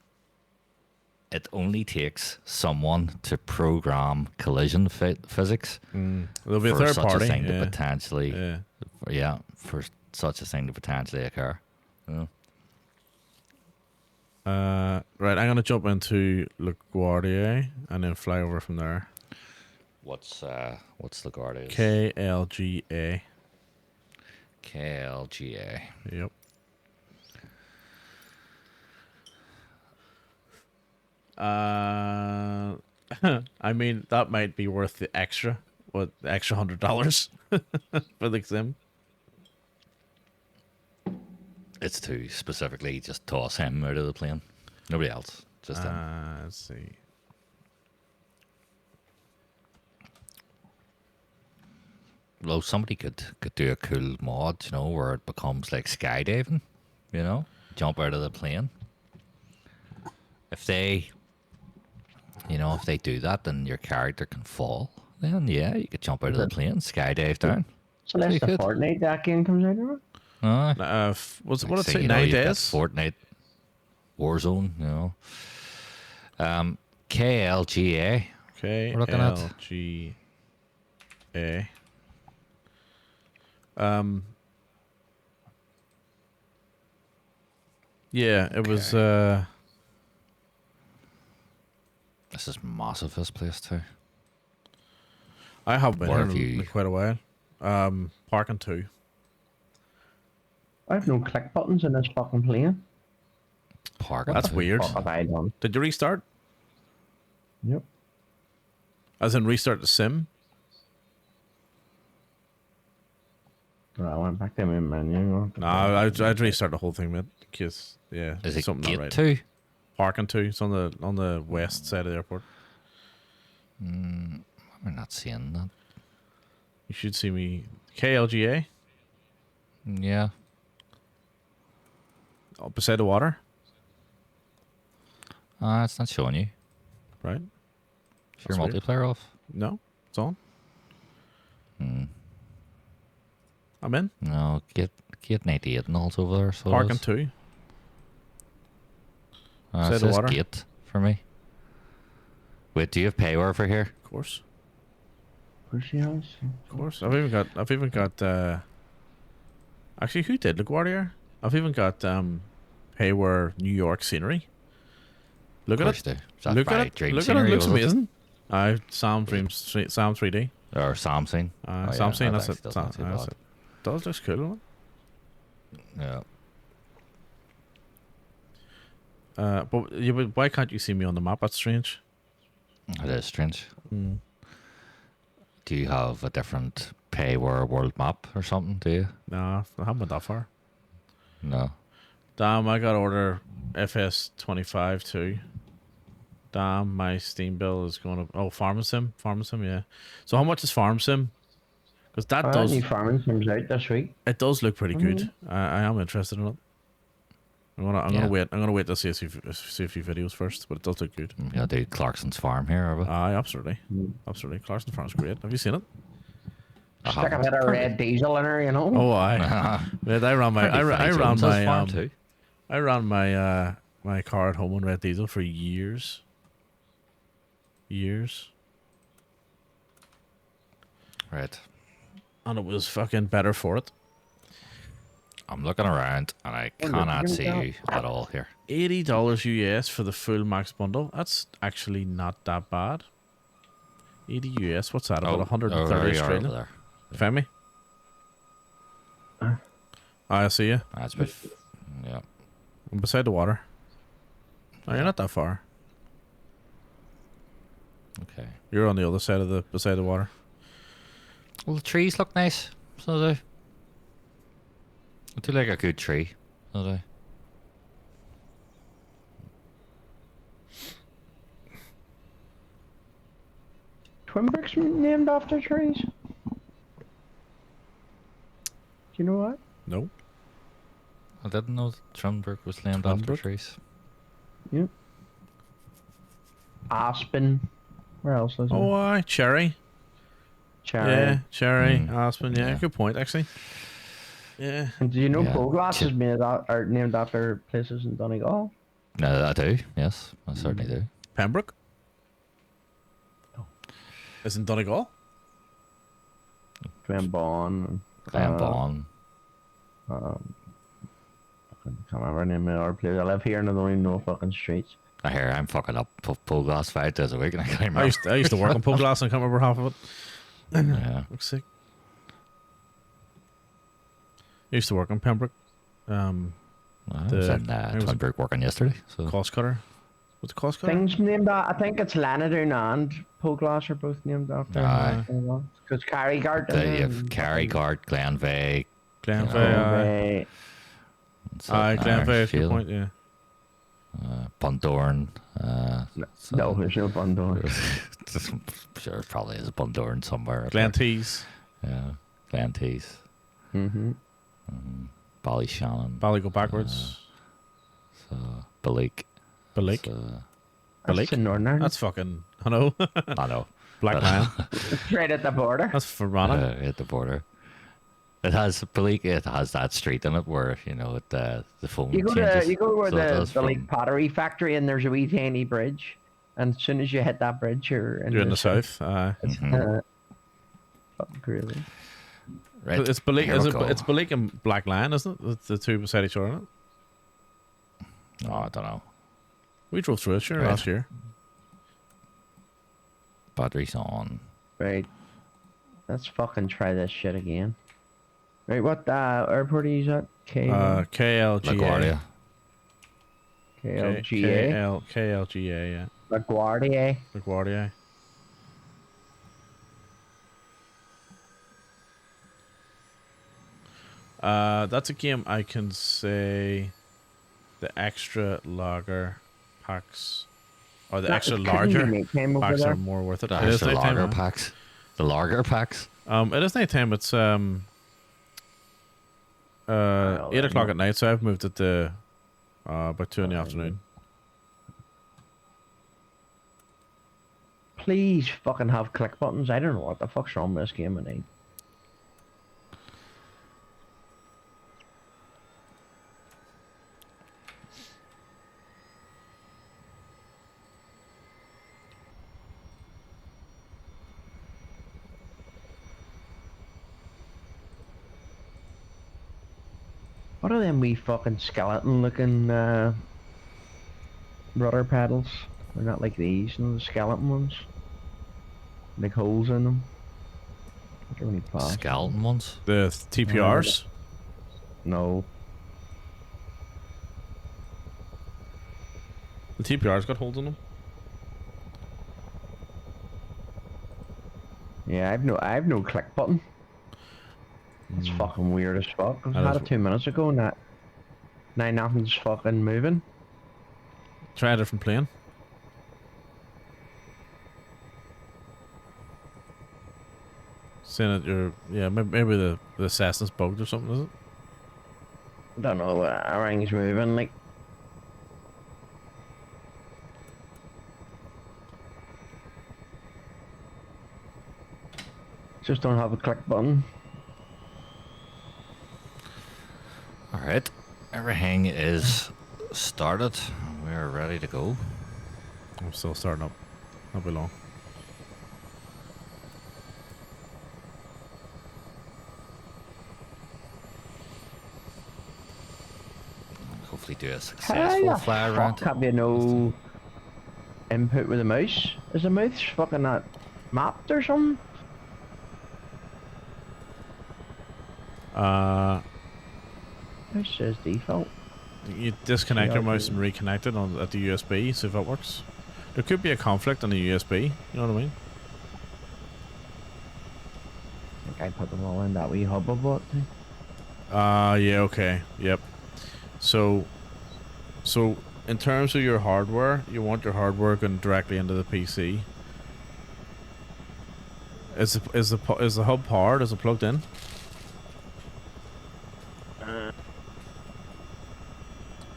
It only takes someone to program collision physics There'll be a for third such party. a thing Yeah. to potentially, Yeah. for such a thing to potentially occur. You know? Right, I'm gonna jump into LaGuardia and then fly over from there. What's LaGuardia? KLGA. KLGA. Yep. I mean, that might be worth the extra. What, the extra $100 for the sim? It's to specifically just toss him out of the plane. Nobody else. Just him. Let's see. Well, somebody could do a cool mod, you know, where it becomes like skydiving, you know, jump out of the plane. If they, you know, if they do that, then your character can fall. Then yeah, you could jump out of the plane, skydive down. So that's Pretty the good. Fortnite that game comes out of it. What did it Next say? thing you know, 9 you've got days? Fortnite, Warzone, you know. KLGA. We're looking at. KLGA. Yeah, it was. This is massive. This place too. I have been What here have you- in quite a while. Parking 2. I have no click buttons in this fucking plane. Parking. That's too. weird. What have I done? Did you restart? Yep. As in restart the sim? Right, I went back to my menu. No, I'd restart the whole thing, mate. Because yeah, Is it something gate not right. two? Parking 2. It's on the west side of the airport. I'm not seeing that. You should see me. KLGA. Yeah. Beside the water. It's not showing you. Right? Is your That's weird. multiplayer off? No, it's on. I'm in. No, gate 98 and all's over there. So it Parking is. 2. It Side of says water. gate for me. Wait, do you have payware for here? Of course. Where's the house? Of course. I've even got Actually, who did LaGuardia? I've even got Hayward, New York scenery. Look at it. Look at it. Dream Look at it. Scenery, Looks was amazing. Sam 3D. Or Samsung. Sam scene. That's it. Does not too That's bad. it. Does looks cool. Doesn't Yeah. it? But why can't you see me on the map? That's strange. It is strange. Mm. Do you have a different Payware world map or something, do you? Nah, I haven't went that far. No. Damn, I got order FS25 too. Damn, my Steam bill is going up. Oh, Farm Sim, yeah. So how much is Farm Sim? Because that does New farming sims out this week. it does look pretty good. I am interested in it. I'm gonna wait. I'm gonna wait to see a few videos first, but it does look good. You gotta do Clarkson's Farm here, are we? Aye, absolutely, absolutely. Clarkson Farm's great. Have you seen it? I Stick a haven't. bit of red diesel in her, you know. Oh, aye. Wait, I ran my I ran my my car at home on red diesel for years. Right. And it was fucking better for it. I'm looking around and I cannot see you at all here. $80 US for the full max bundle. That's actually not that bad. 80 US. What's that? About 130 there you are Australian. over there. Find me. I see you. That's yeah. I'm beside the water. Oh, you're not that far. Okay. You're on the other side of the beside the water. Well, the trees look nice. So do. I do like a good tree. So do. Twin Bricks named after trees. Do you know what? No. I didn't know Trimberg was named after Trimberg? trees. Yep. Aspen. Where else is Oh, there? aye. Cherry. Cherry. Yeah, cherry. Mm. Aspen. Yeah, Yeah. good point, actually. Yeah. And do you know Yeah. Poglass is are named after places in Donegal? No, I do. Yes, I certainly do. Pembroke? No. Is in Donegal? Glenbawn. Glenbawn. I can't remember the name of our place. I live here and I don't even know fucking streets. I hear I'm fucking up Poglass 5 days a week and I can't remember. I used to work on Poglass and I can't remember half of it. Yeah. Looks sick. I used to work on Pembroke. I was in it was- Trimberg working yesterday. So Cost cutter. What's the cost cutter? Things named I think it's Lanadoon and Poglass are both named after. Aye. Because Carrygart. you have Carrygart, Glenveigh. Glenveigh. Aye, Glenveigh. Good Shield, point. Yeah. Bundorn. No, there's no bundle. Sure, probably is a Bundorn somewhere. up Glen there. Tees. Yeah, Glentees. Mm-hmm. Ballyshannon. Bally go backwards. So Balik. Balik. So, That's in Northern Ireland. That's fucking. I know. I know. Black Lion. It's right at the border. That's Fermanagh. At the border. It has Balik. It has that street in it where the phone You go changes. to where So it the does like from- pottery factory and there's a wee tiny bridge, and as soon as you hit that bridge, you're in, You're in the south. Aye. It's Mhm. fucking crazy. Right. It's Balik. here we go. It's Balik and Black Lion, isn't it? The two beside each other, isn't it? Oh, I don't know. We drove through it, sure, Right. last year. Batteries on. Right. Let's fucking try this shit again. Right, what airport are you at? KLGA. LaGuardia. KLGA. KLGA, yeah. LaGuardia. LaGuardia. That's a game I can say the extra lager packs or the extra larger packs are more worth it. The It is extra nighttime, lager huh? packs. The lager packs. It is nighttime. It's 8 o'clock at night, so I've moved it to about 2 in the afternoon. Please fucking have click buttons. I don't know what the fuck's wrong with this game at night. What are them wee fucking skeleton looking rudder pedals? They're not like these, the skeleton ones. Like holes in them. I don't need plastic. Skeleton ones. The TPRs. No. The TPRs got holes in them. Yeah, I've no click button. It's fucking weird as fuck. I That had is- it 2 minutes ago and now nothing's fucking moving. Try a different plane. Saying that you're, yeah, maybe the Cessna's bugged or something, is it? I don't know, everything's moving like. Just don't have a click button. Alright. Everything is started. We're ready to go. I'm still starting up. Not be long. Hopefully do a How successful the fly fuck around. have you no input with the mouse? Is the mouse fucking not mapped or something? Mouse says default. You disconnect your Yeah, mouse and reconnect it at the USB, see if that works. There could be a conflict on the USB, you know what I mean? I think I put them all in that wee hub of it. Yeah, okay. Yep. So in terms of your hardware, you want your hardware going directly into the PC. Is the hub powered? Is it plugged in?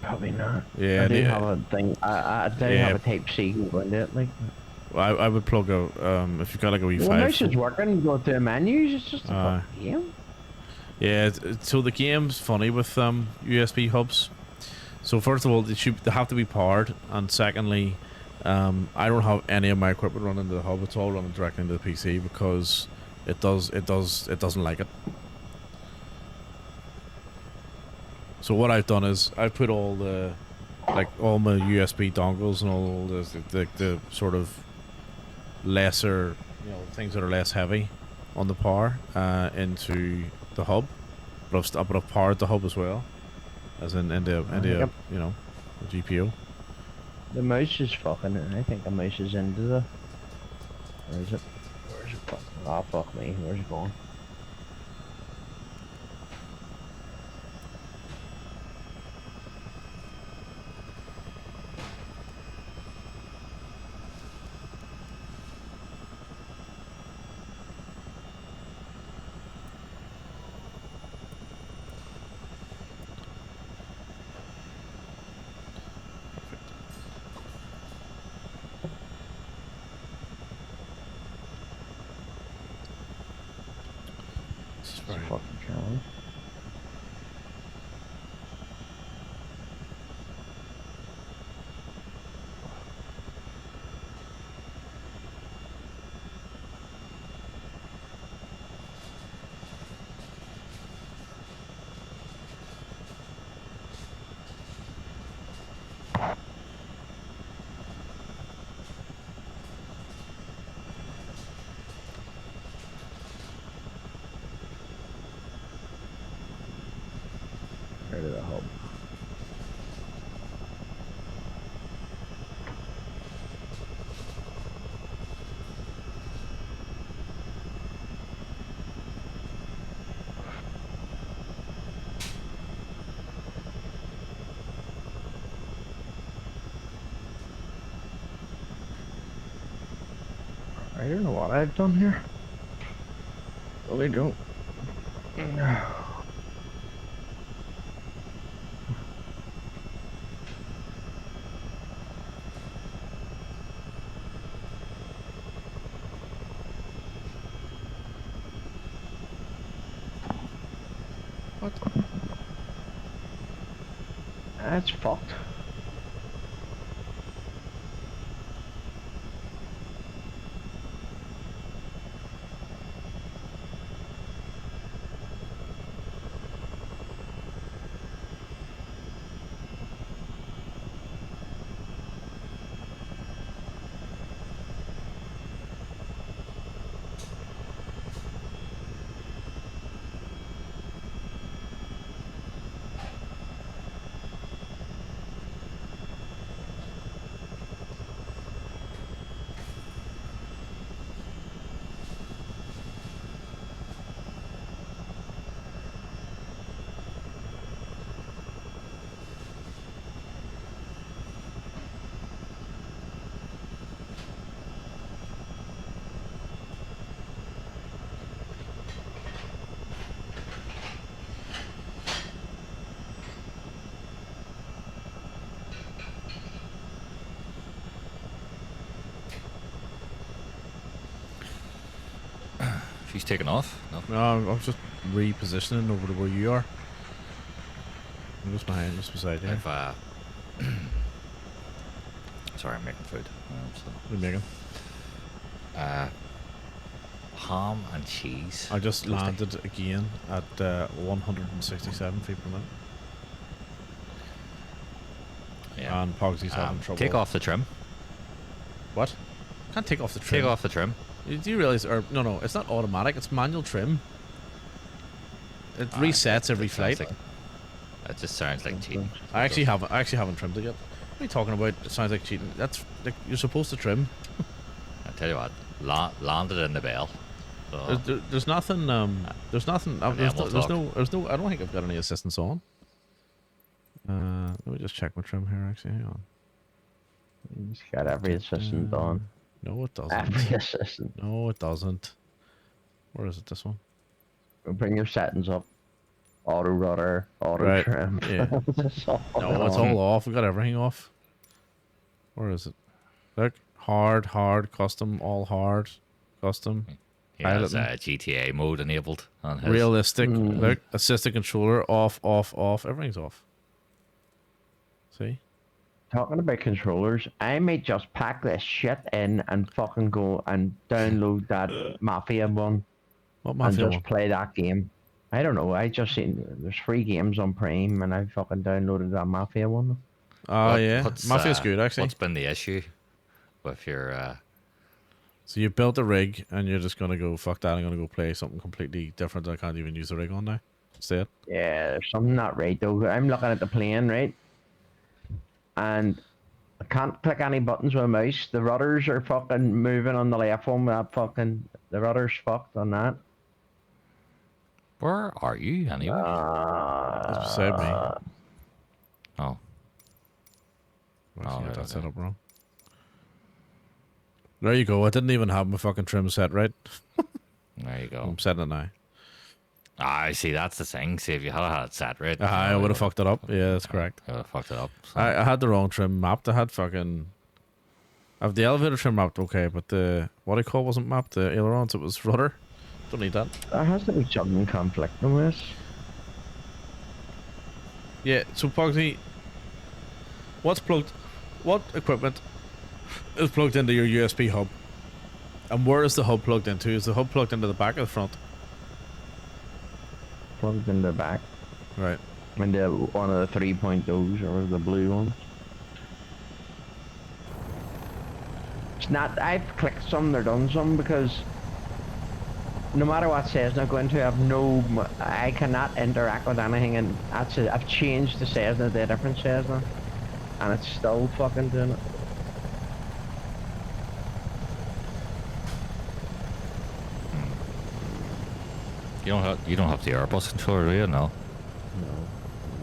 Probably not. Yeah, I do the- have a thing. I do Yeah. have a Type C going to it. Like, I would plug a if you've got like a the Wi-Fi. mouse is working. Go to menus. It's just a Aye. fucking game. Yeah, so the game's funny with USB hubs. So first of all, they have to be powered, and secondly, I don't have any of my equipment running into the hub. It's all running directly into the PC because it doesn't like it. So what I've done is I've put all all my USB dongles and all the sort of lesser, things that are less heavy on the power into the hub, but I've powered the hub as well, as into Yep. the GPU. The mouse is fucking. I think the mouse is into the. Where is it? Where's it fucking? Oh fuck me. Where's it going? This is It's a fucking challenge. Right to the hub. I don't know what I've done here. Really don't. What? That's fucked. She's taken off. No. No, I'm just repositioning over to where you are. I'm just behind, just beside you. If, sorry, I'm making food. What are you making? Ham and cheese. I just landed again at 167 feet per minute. Yeah. And Pogsy's having trouble. Take off the trim. What? Can't take off the trim. Take off the trim. Do you realize? Or no, it's not automatic. It's manual trim. It resets every flight. That just sounds like cheating. I actually haven't trimmed it yet. What are you talking about? It sounds like cheating. That's like you're supposed to trim. I tell you what, landed in the bell. So There's nothing. There's nothing. There's no. I don't think I've got any assistance on. Let me just check my trim here. Actually, hang on. He's got every assistant on. No, it doesn't. Every assistant. No, it doesn't. Where is it? This one. Bring your settings up. Auto rudder, auto trim. Yeah. No, it's all off. We got everything off. Where is it? Look, hard, custom, all hard, custom. he has GTA mode enabled on his. Realistic. Look, assistant controller off. Everything's off. See? Talking about controllers, I may just pack this shit in and fucking go and download that Mafia one. What Mafia and one? just play that game. I don't know. I just seen there's free games on Prime, and I fucking downloaded that Mafia one. Oh yeah, Mafia's good actually. What's been the issue with your? So you built a rig, and you're just gonna go fuck that. I'm gonna go play something completely different that I can't even use the rig on now. Instead. Yeah, there's something not right though. I'm looking at the plane, right? And I can't click any buttons with a mouse. The rudders are fucking moving on the left one. That fucking the rudder's fucked on that. Where are you anyway? That's beside me. Oh. Well, right, that's okay. set up wrong. There you go. I didn't even have my fucking trim set right. There you go. I'm setting it now. I see. That's the thing. See, if you had it set right, I would have fucked it up. Yeah, that's correct. I would have fucked it up. So. I had the wrong trim mapped. I had fucking. I have the elevator trim mapped okay, but the what I call wasn't mapped. The ailerons, it was rudder. Don't need that. There has to be something conflicting with this. Yeah. So Pogsy, what equipment is plugged into your USB hub? And where is the hub plugged into? Is the hub plugged into the back or the front? Plugged in the back. Right. Into one of the 3.0s or the blue ones. It's not. I've clicked some, they're done some because no matter what Cessna I'm going to, I cannot interact with anything, and that's it. I've changed the Cessna to a different Cessna, and it's still fucking doing it. You don't have the Airbus controller, do you? No.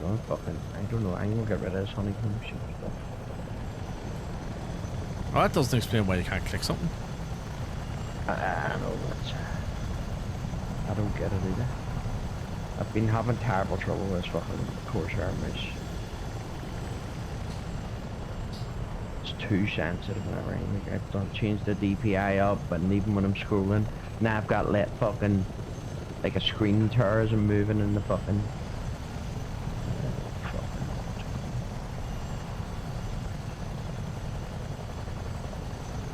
No, fucking. I don't know. I'm gonna get rid of this honeycomb shit stuff. Well, that doesn't explain why you can't click something. I know, but I don't get it either. I've been having terrible trouble with this fucking Corsair mouse. It's too sensitive and everything. Like, I've done changed the DPI up, and even when I'm scrolling, now I've got let fucking like a screen tear as I'm moving in the fucking.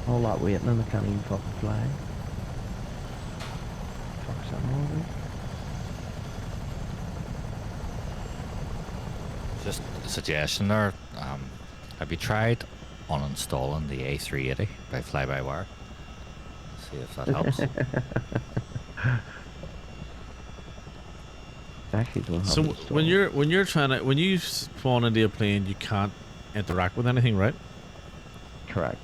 All that waiting and I can't even fucking fly. Fuck's that all right? Just a suggestion there. Have you tried uninstalling the A380 by fly-by-wire? See if that helps. Actually don't have So it when you spawn into a plane, you can't interact with anything, right? correct.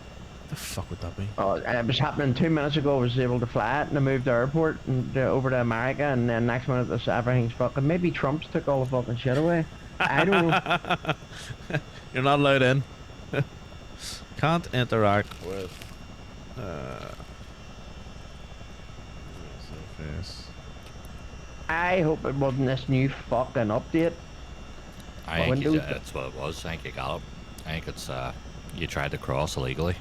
The fuck would that be? Oh, it was happening 2 minutes ago. I was able to fly it, and I moved the airport and over to America, and then next minute this everything's fucking. Maybe Trump's took all the fucking shit away. I don't know. You're not allowed in. Can't interact with. Surface. I hope it wasn't this new fucking update. I think Windows. that's what it was. I think you got it. I think it's you tried to cross illegally.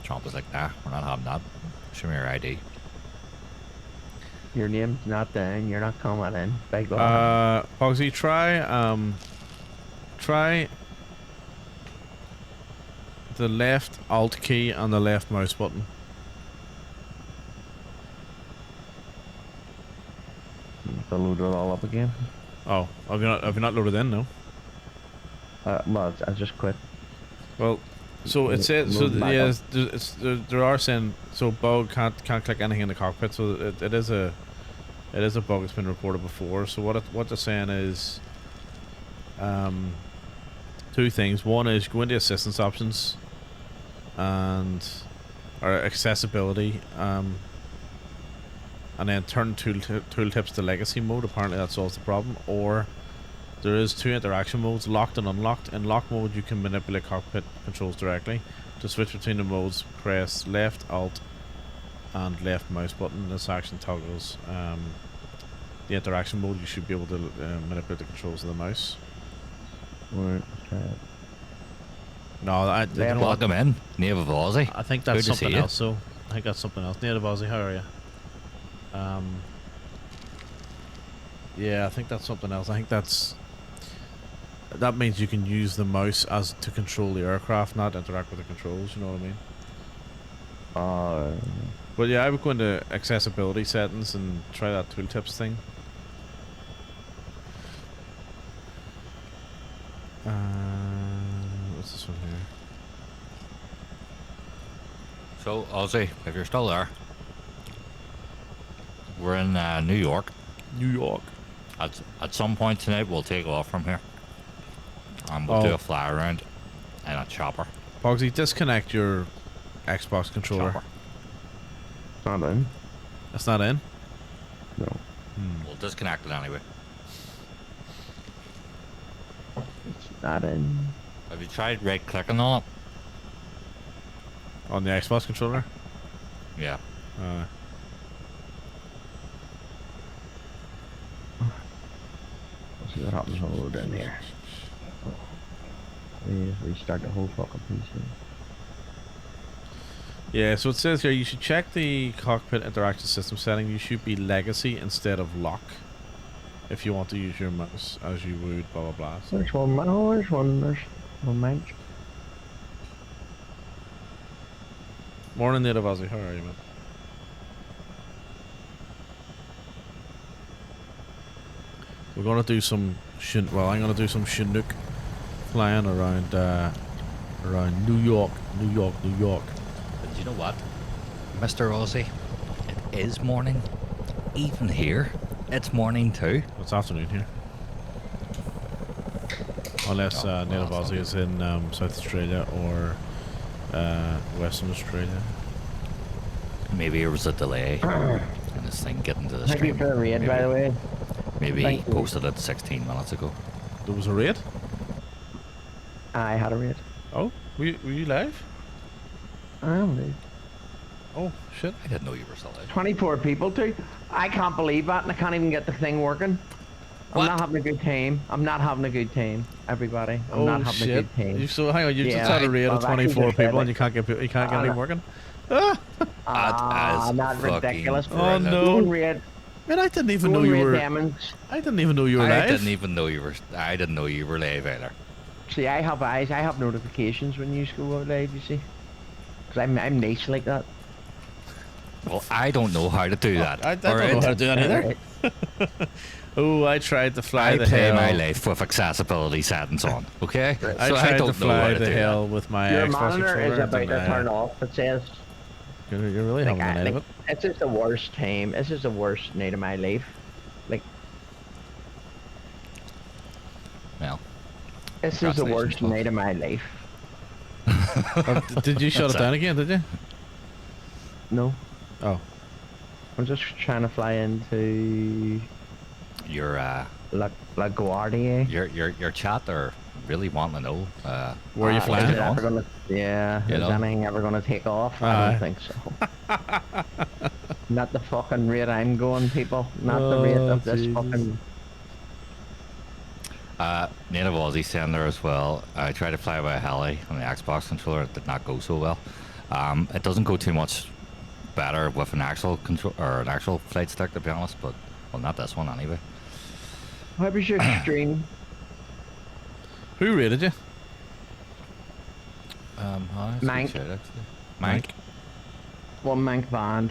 Trump was like, nah, we're not having that. Show me your ID. Your name's not down. You're not coming in. Big lad. Pogsy, try the left Alt key and the left mouse button. To load it all up again. Oh, have you not loaded in? No. Well, I just quit. Well, so it says so. Load back Yeah, up. there are saying so. Bug can't click anything in the cockpit. So it is a bug that's been reported before. So what they're saying is, two things. One is go into assistance options, and or accessibility, and then turn tooltips to legacy mode. Apparently that solves the problem. Or there is two interaction modes, locked and unlocked. In lock mode you can manipulate cockpit controls directly. To switch between the modes, press left Alt and left mouse button. This action toggles the interaction mode. You should be able to manipulate the controls of the mouse. Right, let's try it. No, you know what? Welcome in, Native Aussie. I think Good that's to see something you. else. So I think that's something else. Native Aussie, how are you? Yeah, I think that's something else. I think that means you can use the mouse as to control the aircraft, not interact with the controls. You know what I mean? But yeah, I would go into accessibility settings and try that tooltips thing. What's this one here? So, Aussie, if you're still there, we're in New York. New York. At some point tonight, we'll take off from here. And we'll do a fly around in a chopper. Pogsy, disconnect your Xbox controller. Chopper. It's not in. That's not in? No. We'll disconnect it anyway. It's not in. Have you tried right clicking on it? On the Xbox controller? Yeah. Let's see what happens when I load in here. Please restart the whole fucking PC. Yeah, so it says here you should check the cockpit interaction system setting. You should be legacy instead of lock if you want to use your mouse as you would blah blah blah. So There's one. Oh, there's one mouse. morning, Native Aussie. How are you, man? We're gonna do some I'm gonna do some Chinook flying around around New York. But you know what, Mr. Aussie? It is morning. Even here, it's morning too. It's afternoon here. Unless Oh, Native well, Aussie is in South Australia or Western Australia. Maybe there was a delay in this thing getting to the Thank you stream. for the raid, by the way. Maybe Thank you. posted it 16 minutes ago. There was a raid? I had a raid. Oh, were you live? I am, dude. Oh, shit. I didn't know you were still out. 24 people too. I can't believe that, and I can't even get the thing working. What? I'm not having a good time. I'm not having a good time, everybody. I'm not having a good time. So hang on, you Yeah, just had a raid of I've actually 24 just said people and it. you can't get anything working? Ah! Ah, is not fucking ridiculous. brilliant. Oh, no. Go and raid. Man, I didn't even Go know and you raid were. Demons. I didn't even know you were I live. didn't even know you were. I didn't know you were live either. See, I have eyes. I have notifications when you go out live. You see, because I'm nice like that. Well, I don't know how to do that. I don't alright? know how to do that either. Alright. Oh, I tried to fly I the play hell. my life with accessibility settings on. Okay, I so tried I don't to know how fly to the do hell with my Your Xbox monitor controller. is about to and, turn off. It says. You're really Like, having a night of it. it's just the worst time. This is the worst night of my life. Like, that. Well, this is the Congratulations, worst folks. night of my life. Did you shut it That's down again? Did you? No, Oh, I'm just trying to fly into your LaGuardia. your chat are really wanting to know. where are you Is flying? it ever gonna, yeah, You is know? anything ever gonna take off? I Aye. don't think so. Not the fucking rate I'm going, people. Not the rate Oh, of this Jesus. fucking. Native Aussie saying there as well. I tried to fly by a heli on the Xbox controller. It did not go so well. It doesn't go too much better with an actual control or an actual flight stick, to be honest. But well, not this one anyway. How was your stream? Who rated you? Mank. Mank. One Mank Band.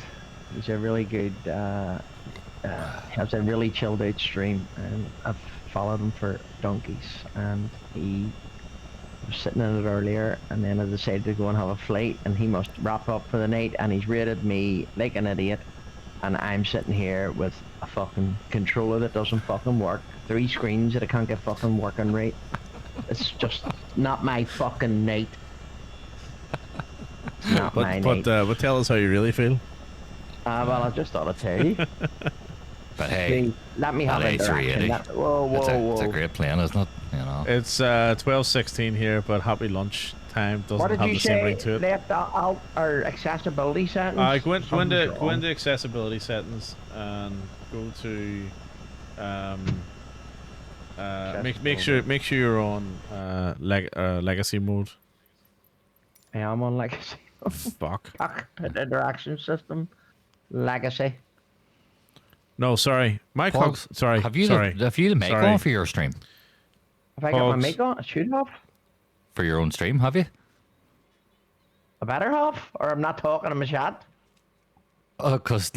He's a really good, has a really chilled out stream, and I've followed him for donkeys, and he was sitting in it earlier, and then I decided to go and have a flight, and he must wrap up for the night, and he's rated me like an idiot, and I'm sitting here with a fucking controller that doesn't fucking work, 3 screens that I can't get fucking working right. It's just not my fucking night. It's not my night. But tell us how you really feel. Well, I just thought I'd tell you. But hey, See, let me have that interaction. A380. Whoa, it's whoa. a great plane, isn't it? You know. It's 12:16 here, but happy lunch time What doesn't did have you the same say? ring to it. Left out or accessibility settings? Go Something's into wrong. accessibility settings and go to make sure you're on legacy mode. I am on legacy. Fuck. Cockpit interaction system. Legacy. No, sorry. My Pogs, cogs. Sorry. Have you sorry. the make Sorry. on for your stream? Have I got my Pogs. make on? A shoot off? For your own stream, have you? A better half? Or I'm not talking in my chat? Because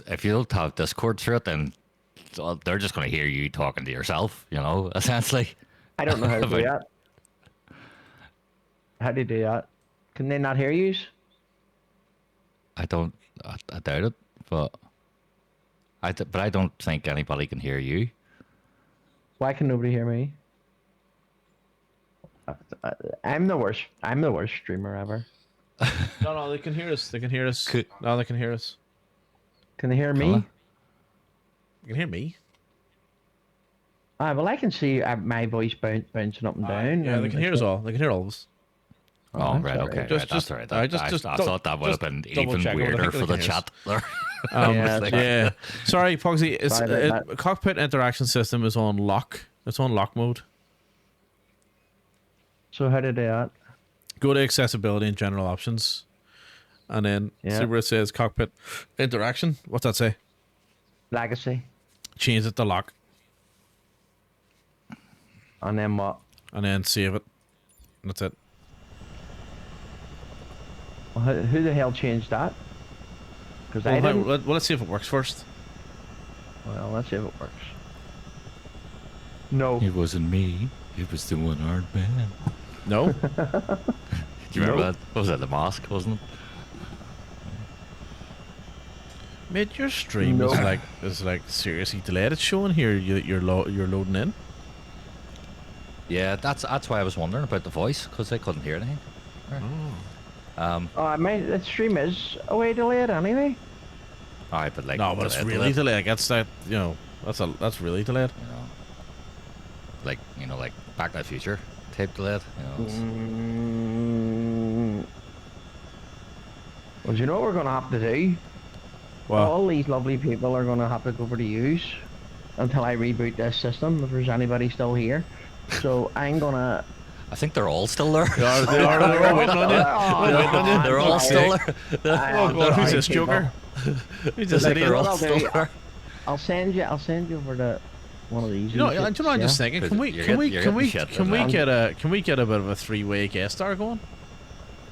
if you don't have Discord through it, then they're just going to hear you talking to yourself, you know, essentially. I don't know how to do Like- that. How do you do that? Can they not hear you? I doubt it, but I don't think anybody can hear you. Why can nobody hear me? I'm the worst. I'm the worst streamer ever. No, they can hear us. They can hear us. Could- No, they can hear us. Can they hear me? Colour? They can hear me. Well, I can see my voice bouncing up and down. Yeah, they can hear us all. They can hear all of us. Oh, that's right, all okay, right. right, that's all right. I thought that would have been double even check it, but I weirder think they for the can hear us. chat there. Yeah, Like- Yeah. Sorry, Pogsy. It's Sorry about that. cockpit interaction system is on lock. It's on lock mode. So how to do that? Go to accessibility and general options, and then Yeah. see where it says cockpit interaction. What's that say? Legacy. Change it to lock, And then what? and then save it. And that's it. Well, who the hell changed that? Because I Well, didn't. let's see if it works first. Well, let's see if it works. No. It wasn't me. It was the one hard man. No. Do you remember that? What was that? The Mask, wasn't it? Mate, your stream No. is like seriously delayed. It's showing here you're loading in. Yeah, that's why I was wondering about the voice, because I couldn't hear anything. The stream is away delayed anyway. Alright, but like No, but it's delayed, really delayed. That's that. You know, that's really delayed. you know, like Back to the Future type delayed. You know, it's- Well, do you know what we're going to have to do? Well, All these lovely people are going to have to go over to use until I reboot this system, if there's anybody still here. So I'm going to... I think they're all still there. they are they're all waiting on you. They're all still there. Oh God, who's this Joker? Who's this Like, idiot? they're all What I'll still do, there. I'll send you over to one of these. You know, units, do you know, I'm just yeah? thinking, can we You're can we getting- can we you're getting can we shit get a bit of a 3-way guest star going?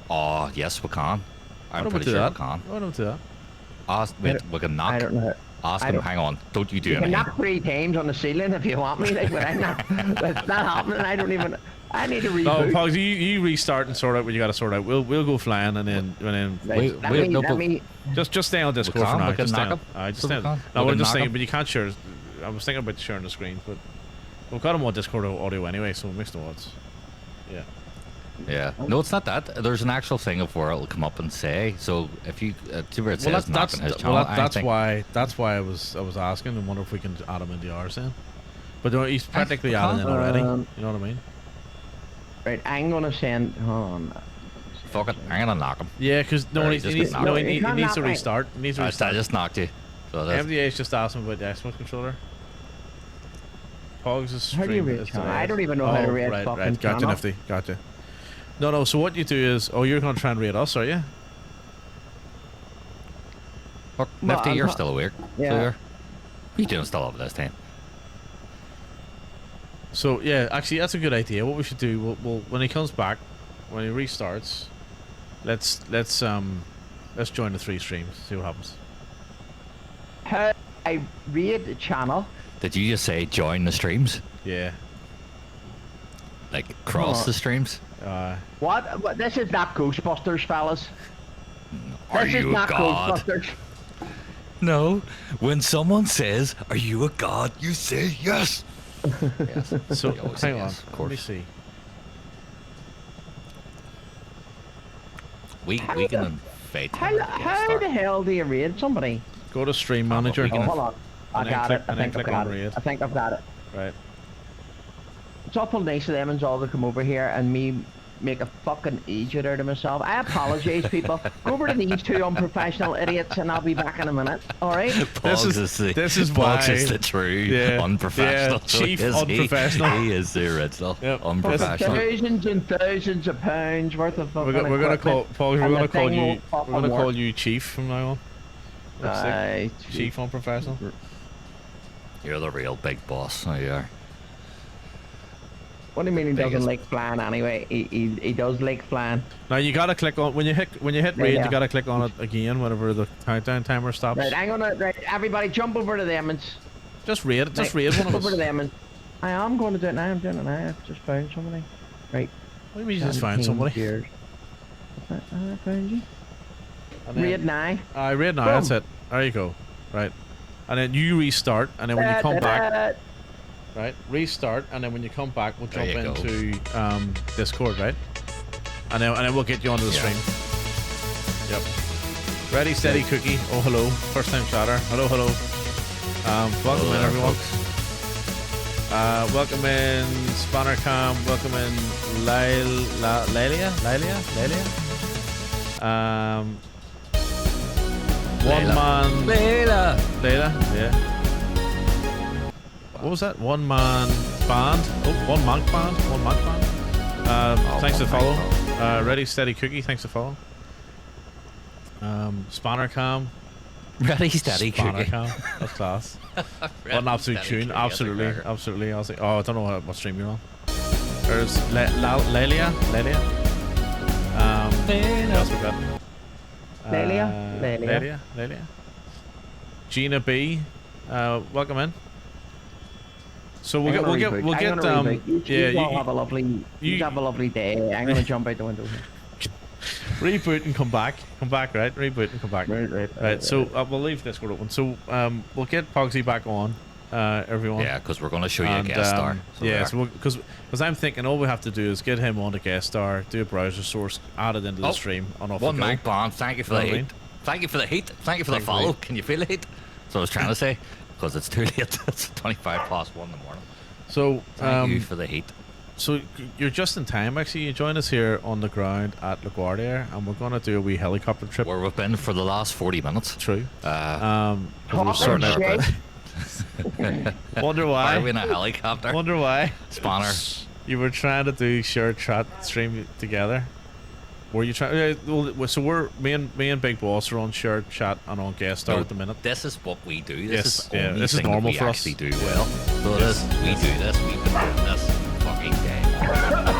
Oh, yes, we can. I'm Why don't we pretty do sure that? we can. Why don't we do that? Ask, wait, we can I knock. don't know. Ask I him, don't- hang on, don't you do You can anything. knock 3 times on the ceiling if you want me, like, but I'm not. It's not happening. I don't even. I need to No, reboot. Pogs, you restart and sort out what you got to sort out. We'll go flying and then Right, let wait, me, no, let but- me. just stay on Discord for can, now. we can Just stay knock on. him. Just So stay we on. can. No, We we're can just knock saying, him. but you can't share. I was thinking about sharing the screen, but we've got him on Discord audio anyway, so it makes no odds. Yeah. Yeah. No, it's not that. There's an actual thing of where it'll come up and say. So if you see where it says knock on his channel, that's why I was asking and wonder if we can add him into ours then. But no, he's practically added in already. Um, You know what I mean? Right, I'm gonna send. Hold on. Fuck it, I'm gonna knock him. Yeah, because Or he just get needs knocked. no, You he can't needs to knock me. restart. He needs to I restart. just knocked you. So that's, MDA's just asked him about the Xbox controller. Pogs is How do you stream rate is channel? delayed. I don't even know how to rate right, fucking right. Gotcha, channel. Nifty. Gotcha. No, so what you do is, you're going to try and rate us, are you? Or Well, Nifty, I'm you're not- still awake. Yeah. So you doing still up this time? So yeah, actually, that's a good idea. What we should do, we'll when he comes back, when he restarts, let's join the 3 streams. See what happens. How I raid the channel. Did you just say join the streams? Yeah. Like cross Oh. the streams? What? This is not Ghostbusters, fellas. Are This is you a not god? Ghostbusters. No. When someone says, "Are you a god?" you say yes. Yes. So You always say hang on, yes, of let me course. see. We can invite him How, as a guest how star. the hell do you raid somebody? Go to Stream Manager. we can- Oh, hold on. I And then got click- it. I and then think I've click got on it. raid. I think I've got it. Right. It's awful nice of them and all to come over here and me make a fucking idiot out of myself. I apologize, people. Go over to these 2 unprofessional idiots and I'll be back in a minute. Alright? Pogs this is Pogs why- is the true Yeah, unprofessional. yeah, So chief is he. unprofessional. He is the original Yep. unprofessional. Thousands and thousands of pounds worth of fucking We're gonna call equipment, Paul. We're and gonna the call thing you. won't We're fucking gonna call work. you Chief from now on. Looks like Aye, Chief Unprofessional. You're the real big boss. Oh, you are. What do you mean he doesn't Biggest- like flying anyway? He does like flying. Now you gotta click on when you hit raid. yeah. You gotta click on it again whenever the countdown timer stops. Right, I'm gonna everybody jump over to them and Just raid it. Just right, raid one of over to us. them and I am going to do it now. I'm doing it now. I've just found somebody. Right. What do you mean you just find 17 somebody? years. I found you. And then- Raid now. Raid now. Boom. That's it. There you go. Right. And then you restart, and then when you come back, right, restart, and then when you come back, we'll There jump you into Discord, right? And then we'll get you onto the Yeah. stream. Yep. Ready, steady, cookie. Oh, hello. First time chatter. Hello, hello. Welcome in, Hello, everyone. folks. Welcome in Spanner Cam. Welcome in Lelia. One Layla. man. Layla. Layla, yeah. What was that? One man band. Oh, one monk band. One monk band. Thanks for the one follow. monk Ready, steady, cookie. Thanks for follow. Spanner Cam. Ready, steady, Spanner cookie. Cam. That's class. What Ready, an absolute steady, tune. cookie. That's a Absolutely, cracker. absolutely. I was like, oh, I don't know what stream you're on. There's Lelia. What else we got? Lelia. Gina B. Welcome in. So we'll get You all have a lovely. you- Have a lovely day. I'm gonna jump out the window here. reboot and come back, right? Reboot and come back. Right. So we'll leave Discord open. So we'll get Pogsy back on, everyone. Yeah, because we're going to show you a And, guest star. So yeah, there. so because I'm thinking all we have to do is get him on the guest star, do a browser source, add it into the Oh, stream, and off One we go. Mac Bond, thank you for the Know what I heat. mean? Thank you for the heat. Thank you for the Thanks for the follow. heat. Can you feel the heat? So I was trying to say, because it's too late. It's 25 past 1 in the morning. So Thank you for the heat. So you're just in time. Actually, you join us here on the ground at LaGuardia, and we're gonna do a wee helicopter trip. Where we've been for the last 40 minutes. True. Uh, 'Cause we're Talking sorting out. shit. Wonder why are we why? in a helicopter? Wonder why? Spanner. You were trying to do shared chat stream together. Were you trying? So we're me and Big Boss are on shared chat and on guest star No, at the minute. This is what we do. This Yes, is the yeah, only this is thing normal that we for us. actually do well. So Yes. we do this. We've been doing this fucking day.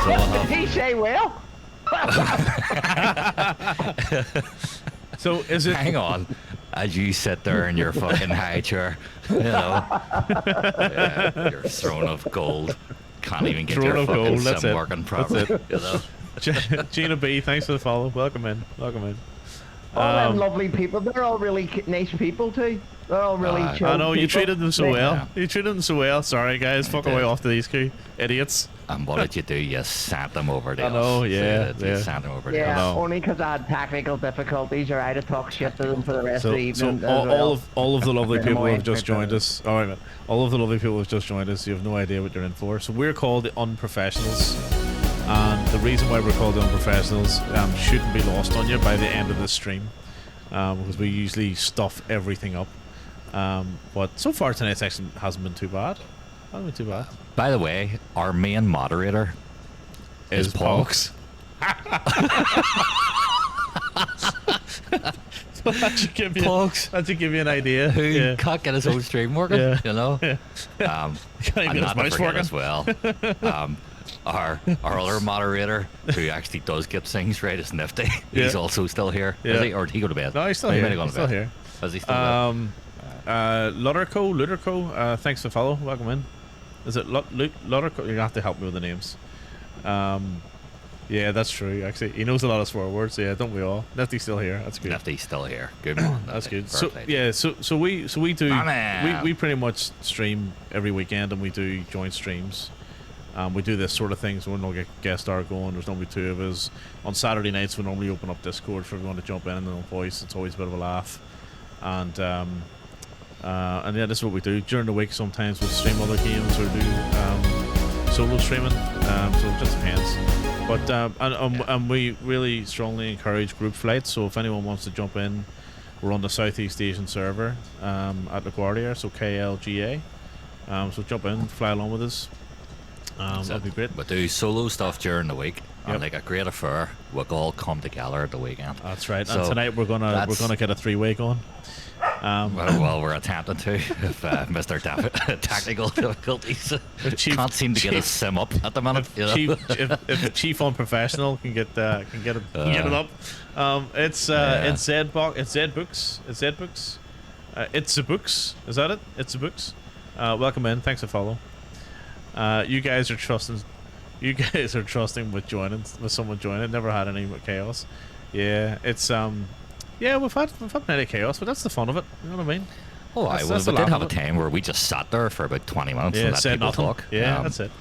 So we'll Did have- he say well? So is it? hang on. As you sit there in your fucking high chair, you know, yeah, your throne of gold, can't even get Throne your of fucking gold, that's sim it. working That's properly. it. You know? Gina B, thanks for the follow. Welcome in. Welcome in. All them lovely people. They're all really nice people too. They're all really chill. I know you people. treated them so Like, well. Yeah. You treated them so well. Sorry guys, fuck did. away off to these two idiots. And what did you do? You sent them over to I us. know, So yeah, you yeah. sent them over to Yeah, us. know. only because I had technical difficulties, or I'd have talked shit to them for the rest of the So evening. all of the lovely Bring them people who away. have just joined us. All right, man. All of the lovely people who have just joined us. You have no idea what you're in for. So we're called the Unprofessionals, and the reason why we're called the Unprofessionals shouldn't be lost on you by the end of this stream, because we usually stuff everything up. But so far tonight's actually hasn't been too bad. Hasn't been too bad. By the way, our main moderator is Pogs. that should give you Pugs. that should give you an idea. Who Yeah. can't get his own stream working, Yeah. you know? Yeah. Can't even And get not his to mouse forget working. as well, our other moderator, who actually does get things right, is Nifty. He's Yeah. also still here. Yeah. Is he? Or did he go to bed? No, he's still He here. might have gone He's to still bed. here. Is he still there? Lutterco, thanks for follow. Welcome in. Is it Lutterco? You're gonna have to help me with the names. Yeah, that's true. Actually, he knows a lot of swear words. Yeah, don't we all? Nifty's still here. That's good. Nifty's still here. Good man. That's Nifty. good. So Fair play. yeah, so we do My man. we pretty much stream every weekend, and we do joint streams. We do this sort of things. We'll not get guest star going. There's normally two of us. On Saturday nights, we normally open up Discord for everyone to jump in and then on voice. It's always a bit of a laugh. And yeah, this is what we do during the week. Sometimes we'll stream other games or do solo streaming. So it just depends. But and we really strongly encourage group flights. So if anyone wants to jump in, we're on the Southeast Asian server at LaGuardia, so KLGA. So jump in, fly along with us. That'd be great. We do solo stuff during the week, Yep. and like a great affair, we'll all come together at the weekend. That's right. So and tonight we're gonna get a 3-way going. Well, we're attempting to, if Mr. Technical difficulties Chief- can't seem to get Chief- his sim up at the minute. You know? If Chief Unprofessional can get it up, it's Yeah. it's Zbooks. It's the books. Is that it? It's the books. Welcome in. Thanks for follow. You guys are trusting with someone joining. Never had any chaos. Yeah, it's yeah, we've had plenty of chaos, but that's the fun of it. You know what I mean? Oh, That's- I that's we the did laugh have a of it. time where we just sat there for about 20 minutes Yeah, and let said people nothing. talk. Yeah, that's it.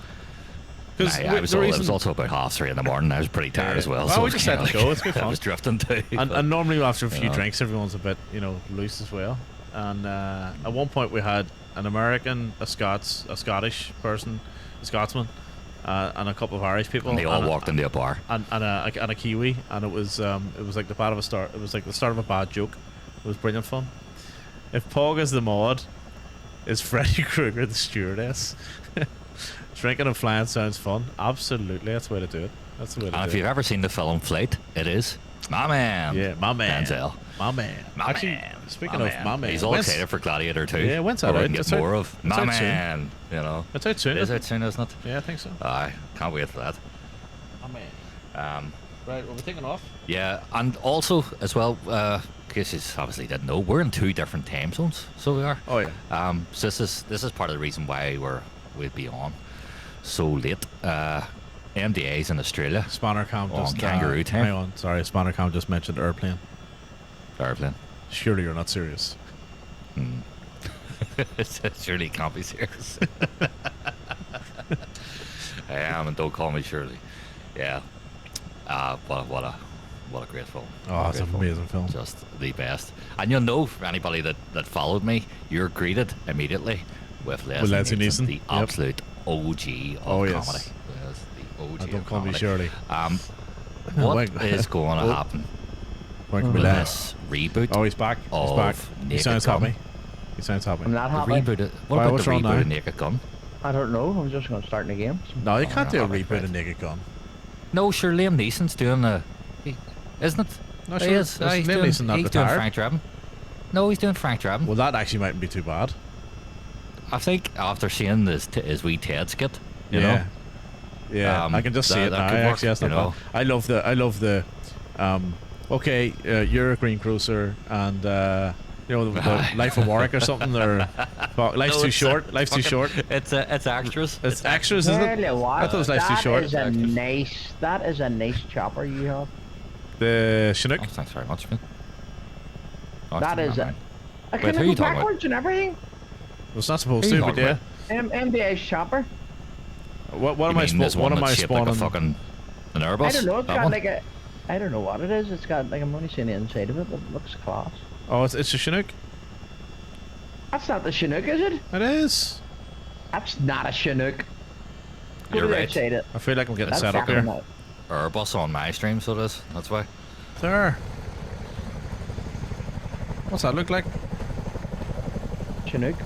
I was it was also about 3:30 in the morning. I was pretty tired Yeah. as well. Well, so we it was just kinda let it go. It's good I fun. was drifting too. And but- normally after a few know. drinks, everyone's a bit, loose as well. And at one point we had an American, a Scottish person, a Scotsman, and a couple of Irish people. and they all and walked into a bar. and a Kiwi, and it was like the bad of a start. It was like the start of a bad joke. It was brilliant fun. If Pog is the mod, is Freddy Krueger the stewardess? Drinking and flying sounds fun. Absolutely, that's the way to do it. That's the way to And do if it. you've ever seen the film Flight, it is my man. Yeah, my man. Denzel. My man. My Actually, man. speaking My of my man, he's all when's- excited for Gladiator 2. Yeah, when's that Where we out? can get It's out- more of it's my out soon. man. You know, It's out soon, it is isn't out soon, isn't it? Yeah, I think so. I can't wait for that. My man. Um, Right, well, we're taking off. yeah, and also as well, in case you obviously didn't know, we're in 2 different time zones, so we are. Oh yeah. So this is part of the reason why we'd be on so late. MDA's in Australia. Spannercom On just kangaroo time. Hang on, sorry. Spannercom just mentioned airplane. Airplane. Surely you're not serious. Surely it can't be serious. I am, and don't call me Shirley. Yeah. What a great film. Oh, What a it's an great amazing film. Just the best. And you'll know, for anybody that followed me, you're greeted immediately with Leslie Nielsen, the yep. absolute OG of Oh, yes. comedy. Yes, the OG Don't of call me comedy. Shirley. What Wait. is going to Oh. happen When can we with laugh? this reboot? Oh, he's back. He's of back. He Naked sounds Gun? happy. He sounds happy. I'm not The happy. reboot. What Why, about what's the wrong reboot now? of Naked Gun? I don't know. I'm just going to start in the game. No, you can't do a you're happy, reboot right. of Naked Gun. No, sure, Liam Neeson's doing isn't it? No, He sure. is. Liam He's Neeson not he's doing retired. Frank Drebin. No, he's doing Frank Drebin. Well, that actually mightn't be too bad. I think after seeing his wee Ted skit, you yeah. know, Yeah, I can just see it that now. could work, Actually, that's not you know. bad. I love the okay, you're a greengrocer and the Life of Warwick or something, or Life's No, too it's short. Life's too short. It's extras. It's extras, isn't Tell it? you what, I thought it was Life's too short. That is a nice chopper you have. The Chinook. Oh, thanks very much, man. Oh, That it's is not a. mine. I Wait, can who are you go talking about? backwards and everything. It's not supposed Who to, you but talking yeah. about? MDA's chopper. What You am I mean this one What am I that's shaped like a spawning? fucking an Airbus? I don't know. It's That got one? like a. I don't know what it is. It's got like I'm only seeing the inside of it, but it looks class. Oh, it's a Chinook. That's not the Chinook, is it? It is. That's not a Chinook. Go You're to the right. outside it. I feel like I'm getting That's set up definitely here. not. Airbus on my stream, so it is. That's why. There. What's that look like? Chinook.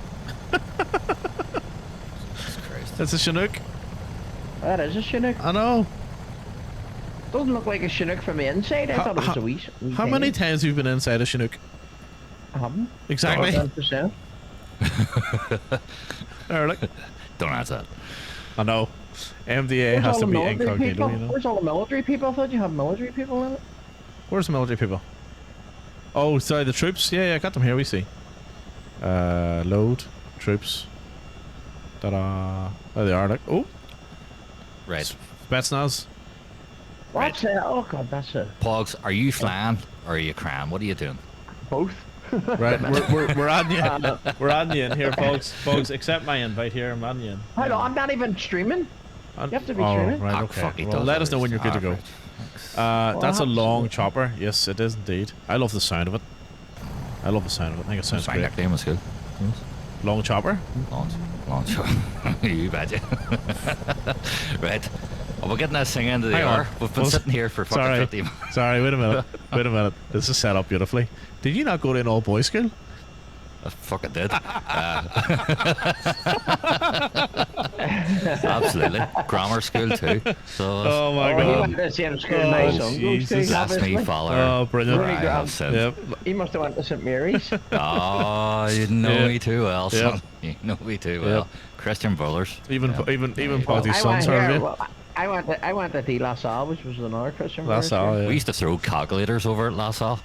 Jesus Christ. It's a Chinook. That is a Chinook. I know. Doesn't look like a Chinook from the inside. I thought it was a wee. How many times have you been inside a Chinook? I haven't. Exactly. 100%. Or Don't answer that. I know. MDA Where's has all to the be military incognito, people? you know. Where's all the military people? I thought you had military people in it. Where's the military people? Oh, sorry, the troops. Yeah, I got them here. We see. Load troops. Ta-da! There they are. Like, oh, Right. Spetsnaz. What's that? Oh god, that's a Pogs, are you flying or are you crying? What are you doing? both. Right, we're adding you. We're adding you in here, folks. Folks, accept my invite here. I'm adding you in. Hold on, I'm not even streaming. You have to be Oh, streaming. right, Ah, okay. fuck, he Well, does let us know when you're good to go. always. That's a happens long to- chopper. Yes, it is indeed. I love the sound of it. I love the sound of it. I think it sounds My great. nickname was good. Long chopper. Launch. You betcha. Right. Well, we're getting this thing into the Hang on. hour. We've been Well, sitting here for fucking sorry. 50 minutes. Sorry, wait a minute. Wait a minute. This is set up beautifully. Did you not go to an all boys school? I fucking did. Absolutely. Grammar school too. So Oh my Oh, he god. went to the same school Oh, my son goes Jesus. to, that's me, obviously. Fowler. Oh, brilliant. Really I grand. have since. Yep. He must have went to St Mary's. Oh, you know Yeah. me too well, son. Yep. You know me too well. Christian Bowlers. Even Yeah. even Well, Pogsy's I son went served here. you. Well, I went to De La Salle, which was another Christian. That's Brothers all. school. Yeah. We used to throw calculators over at La Salle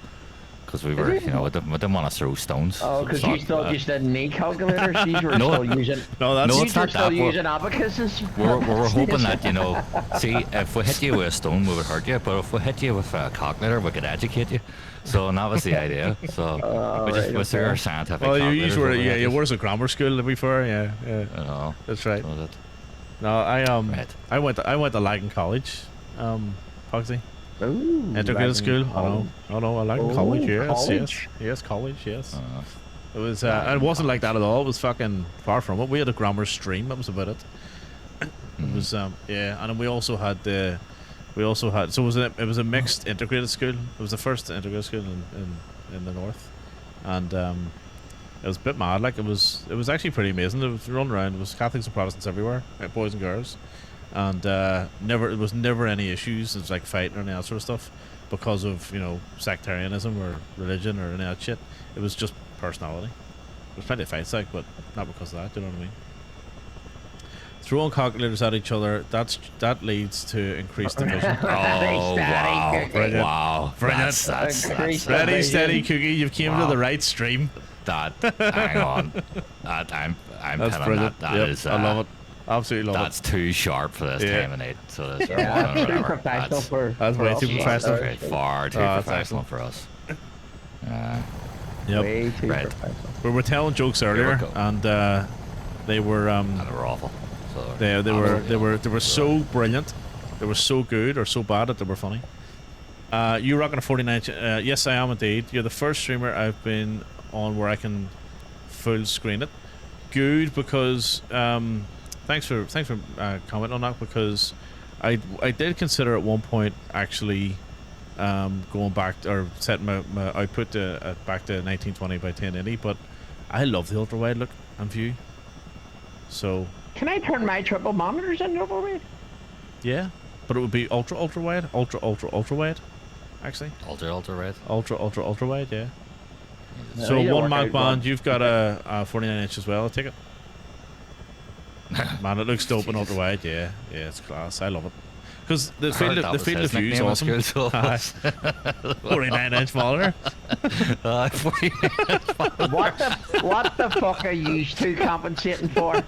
because we were, you? you know, we didn't want to throw stones. Oh, So because we you thought, still just didn't need calculators. These were No. still using. No, that's No, These it's were not still that. We're- using abacuses. we're hoping that, you know, see, if we hit you with a stone, we would hurt you, but if we hit you with a calculator, we could educate you. So, and that was the idea. So, Oh, we just right, we threw okay. our scientific Well, calculators you were over yeah, at you us, were a grammar school to be fair. Yeah, yeah. you know, That's right. so that, No, Right. I went to Lagan College, Pogsy. Ooh, Integrated Lagan school. College. I know. I like Oh, college. Yes, college. yes, college. Yes. uh, It was. It wasn't like that at all. It was fucking far from it. We had a grammar stream. That was about it. It was. Yeah, and then we also had. So it was a mixed integrated school. It was the first integrated school in the north, and it was a bit mad. Like it was actually pretty amazing. It was run around. It was Catholics and Protestants everywhere, boys and girls, and there was never any issues. It was like fighting or any of that sort of stuff because of sectarianism or religion or any of that shit. It was just personality. There's plenty of fights like, but not because of that. Do you know what I mean? Throwing calculators at each other. That leads to increased division. oh, wow. Brilliant. Wow. Brilliant. That's Increased Ready, division. steady, Cookie. You've came to Wow. the right stream. that. Hang on. That, I'm That's pinning brilliant. that. That Yep, is, I love it. Absolutely love That's too sharp for this Yeah. time of night. So this Yeah, too whatever. professional for. That's for way us. too Jesus professional. Christ, far too Oh, that's professional for us. Yep. Way too Right. professional. We were telling jokes we earlier, go. and they were And they were awful. So they absolutely were awful. so brilliant. They were so good or so bad that they were funny. You rocking a 49? Yes, I am indeed. You're the first streamer I've been on where I can full screen it. Good, because thanks for commenting on that, because I did consider at one point actually going back or setting my output back to 1920 by 1080, but I love the ultra wide look and view. So Can I turn my triple monitors into overweight? yeah, but it would be ultra wide, ultra wide, actually. Ultra red. Ultra wide, yeah. Yeah, So you don't one work mag out band, well. you've got a 49 inch as well. I'll take it. Man, it looks dope and ultra wide. Yeah, it's class. I love it. Because the field of view is awesome. 49 inch monitor. What the fuck are you two compensating for?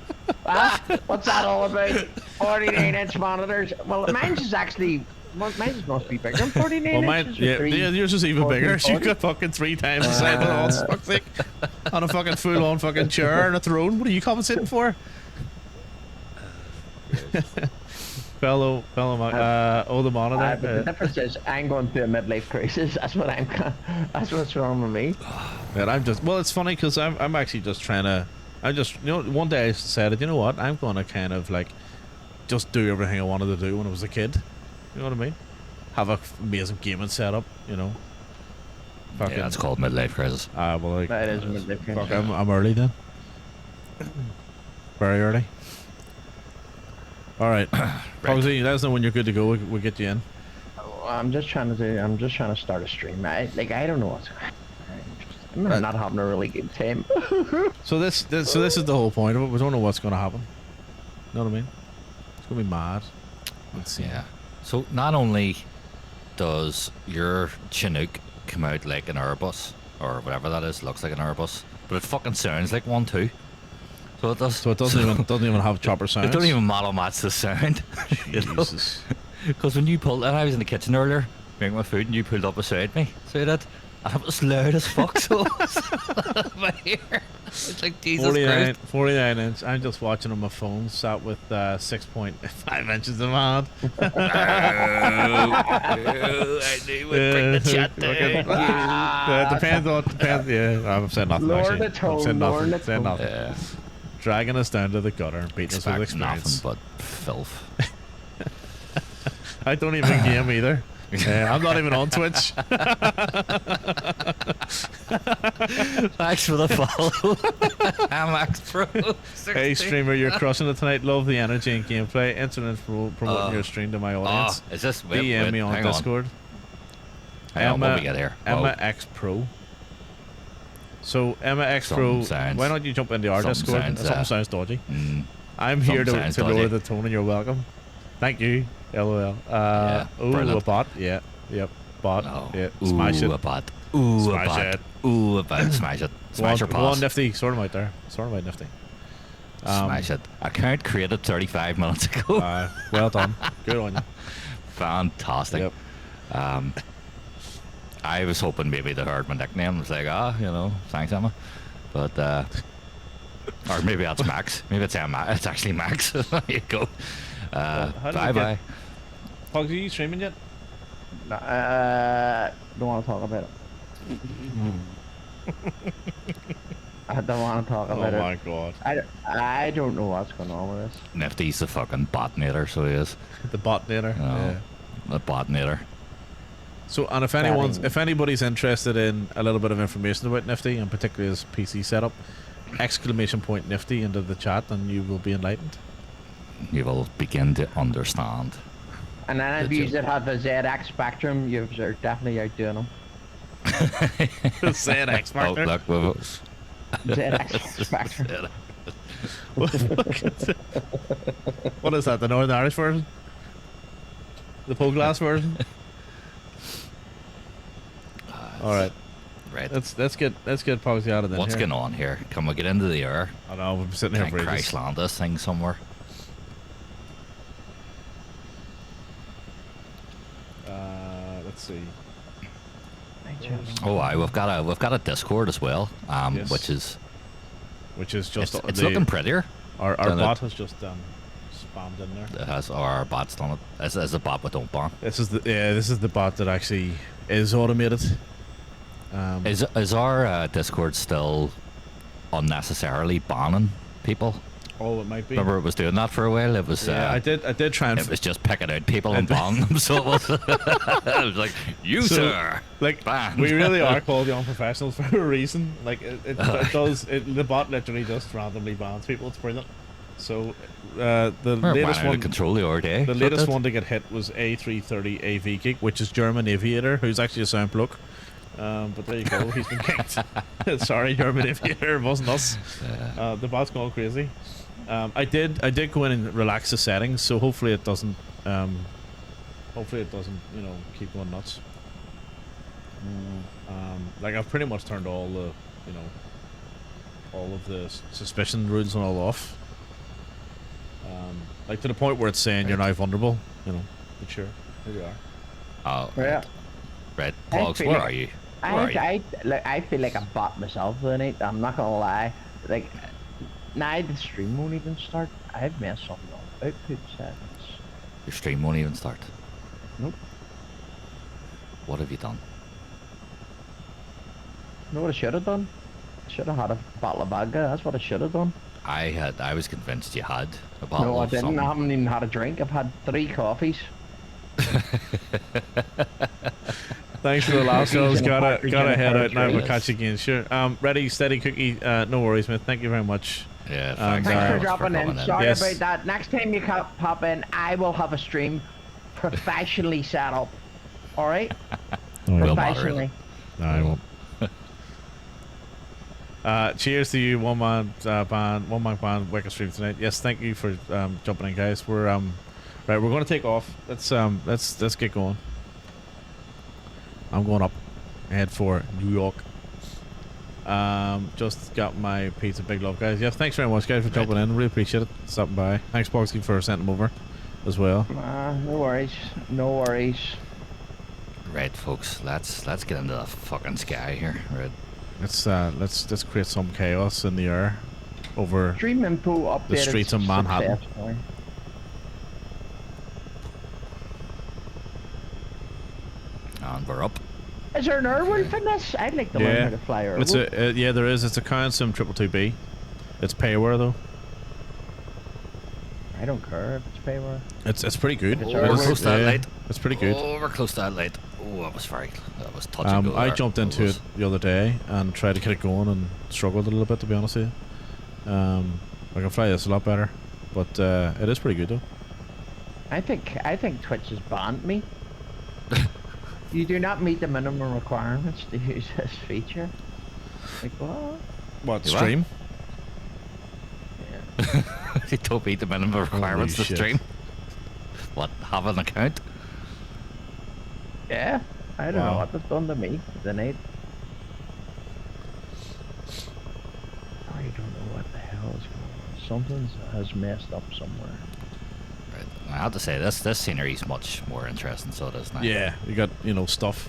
Huh? What's that all about? 49-inch monitors. Well, mine's is actually. Mine's must be bigger than 49 Well, mine, inches. yeah, with yours is even 14 bigger. You've inches. got fucking 3 times the size of the odds, fuck's sake. On a fucking full on fucking chair and a throne. What are you compensating for? fellow the monitor. But the difference is I'm going through a midlife crisis. That's what's wrong with me. Yeah, it's funny because I'm actually just trying to, one day I decided, you know what, I'm going to kind of like just do everything I wanted to do when I was a kid. You know what I mean? Have a amazing gaming setup, Fucking, Yeah, it's called midlife crisis. well, like, That is a midlife crisis. fuck, I'm early then. Very early. Alright. Pogsy, let us know when you're good to go. We'll get you in. I'm just trying to start a stream. I don't know what's. I'm not having a really good time. So this is the whole point of it. We don't know what's going to happen. You know what I mean? It's going to be mad. Let's see. Yeah. So not only does your Chinook come out like an Airbus or whatever that is, looks like an Airbus, but it fucking sounds like one too. So it does. So it doesn't even have chopper sounds. It don't even model match the sound. Jesus. Because when you pulled, and I was in the kitchen earlier making my food, and you pulled up beside me, so you did, and it was loud as fuck. So it was my ear. It's like Jesus 49, Christ. 49 inch. I'm just watching on my phone, sat with 6.5 inches in my hand. I knew we'd bring the chat down. Depends. Yeah, I'm saying nothing. Lower Actually. the tone, I'm saying lower nothing. the saying tone. nothing. Yeah. Dragging us down to the gutter and beating us with Expect nothing experience. but filth. I don't even game either. I'm not even on Twitch. Thanks for the follow. I'm Max Pro. 60. Hey streamer, you're crushing it tonight. Love the energy and gameplay. Internet promoting your stream to my audience. Is this wait, DM me on hang Discord. Hang on, what do we get here? Emma X Pro. So Emma X Pro, Something sounds- why don't you jump into our something Discord? sounds, Something sounds dodgy. I'm something here to sounds lower dodgy. the tone, and you're welcome. Thank you. LOL. Ooh, brilliant. a bot. Yeah. Yep. Bot. No. Yeah. Ooh, Smash it. a bot. Ooh, Smash a bot. it. Ooh, a bot. Smash it. Smash your Go on, pass. Nifty. Sort him out there. Sort him out, Nifty. Smash it. Account created 35 minutes ago. Well done. Good on you. Fantastic. Yep. I was hoping maybe they heard my nickname. It's like, thanks, Emma. But, or maybe that's Max. Maybe it's Emma. It's actually Max. There you go. How did we Bye-bye. Pugs, are you streaming yet? Don't want to talk about it. I don't want to talk Oh about my it. god. I don't know what's going on with this. Nifty's the fucking botnator, so he is. The bot nader. Oh. The botnator. So, and if anybody's interested in a little bit of information about Nifty, and particularly his PC setup, ! Nifty into the chat, and you will be enlightened. You will begin to understand. And then if Did you you? that have the ZX Spectrum, you're definitely outdoing them. ZX Oh, Factor. look, ZX Spectrum. What is that? The Northern Irish version? The Poglass version? All right, right. let's get Pogsy out of there. What's going on here? Can we get into the air? I know we're sitting here Can for ages. crash land this thing somewhere? Let's see. Oh, we've got a Discord as well, Yes. which is just it's looking prettier. our than bot has just spammed in there. It has our bot's done it. As a bot with don't ban. This is the bot that actually is automated. Is our Discord still unnecessarily banning people? Oh, it might be. Remember, it was doing that for a while. It was. Yeah, I did try and It was just picking out people and banning them. So it was. It was like, you sir. Like banned. we really are called the Unprofessionals for a reason. Like it does. The bot literally just randomly bans people. It's brilliant. So the We're latest out of one. control the other day. The So latest it- one to get hit was A320 AV Geek, which is German aviator, who's actually a sound bloke. But there you go, he's been kicked. Sorry, German aviator, it wasn't us. The bot's going crazy. I did go in and relax the settings, so hopefully it doesn't keep going nuts. Like I've pretty much turned all the all of the suspicion rules and all off. Like to the point where it's saying you're now vulnerable, but sure, here we are. Oh, Yeah. right. I Pogs, feel where like- are you? Where are you? I feel like a bot myself tonight. I'm not gonna lie. Like, now the stream won't even start. I've messed something up. Output settings. Your stream won't even start. Nope. What have you done? You know what I should have done? I should have had a bottle of vodka. That's what I should have done. I was convinced you had a bottle No, I of didn't. something. I haven't even had a drink. I've had 3 coffees. Thanks for the last shows. Regional Gotta Park, Regional head out Park, now. We'll yes. catch you again. Sure. Ready, steady, cookie. No worries, man. Thank you very much. Yeah, Thanks thanks, Thanks very for much dropping in. coming Sorry Yes. about that. Next time you pop in, I will have a stream professionally set up. All right. We'll Professionally. No, I won't. Cheers to you, one man band, Wicked Stream tonight. Yes, thank you for jumping in, guys. We're right. We're going to take off. Let's get going. I'm going up, head for New York. Just got my pizza. Big love, guys. Yeah, thanks very much, guys, for jumping in. Really appreciate it. Stopping by. Thanks, Boxy, for sending them over as well. No worries. No worries. Right, folks. Let's get into the fucking sky here. Right. Let's create some chaos in the air over Stream info updated the streets of Manhattan. successfully. And we're up. Is there an airwolf in this? I'd like to learn how to fly airwolf. It's a yeah, there is. It's a Sim 222B. It's payware though. I don't care if it's payware. It's pretty good. It's We're close to that light. It's pretty good. Oh, we're close to that light. Oh, that was touch and go I there. jumped into it the other day and tried to get it going and struggled a little bit, to be honest with you. I can fly this a lot better, but it is pretty good though. I think Twitch has banned me. You do not meet the minimum requirements to use this feature. Like what? What You stream? Yeah. He don't meet the minimum requirements to shit. stream. What? Have an account? Yeah. I don't know Wow. what they've done to me tonight. I don't know what the hell is going on. Something has messed up somewhere. Right. I have to say this scenery is much more interesting. So it is now. Yeah, you got stuff.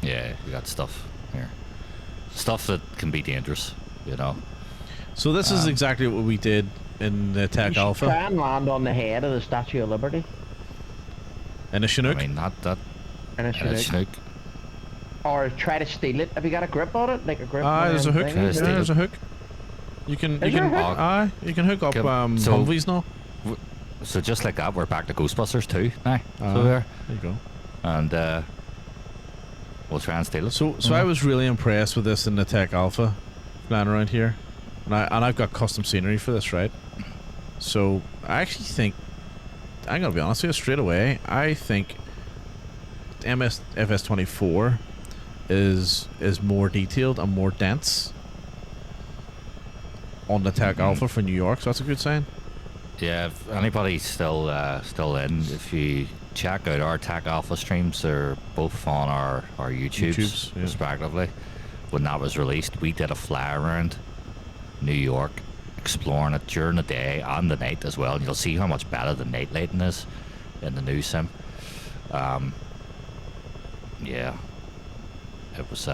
Yeah, we got stuff here. Stuff that can be dangerous. You know. So this is exactly what we did in the You Tech should Alpha try and land on the head of the Statue of Liberty. in a Chinook. I mean, not that. And a Chinook. Chinook. Or try to steal it. Have you got a grip on it? Like a grip on There's a hook. thing? Yeah, Yeah, there's a hook. You can Is there a hook? you can hook up So- Humvees now. So just like that, we're back to Ghostbusters 2 now. So there. There you go. And we'll try and steal it. So I was really impressed with this in the Tech Alpha, flying around here, and I've got custom scenery for this, right? So I actually think, I'm gonna be honest with you straight away, I think FS24 is more detailed and more dense on the Tech Alpha for New York, so that's a good sign. Yeah, if anybody's still in, if you check out our Tech Alpha streams, they're both on our YouTubes, yeah. respectively. When that was released, we did a fly around New York, exploring it during the day and the night as well. And you'll see how much better the night lighting is in the new sim. Yeah, it was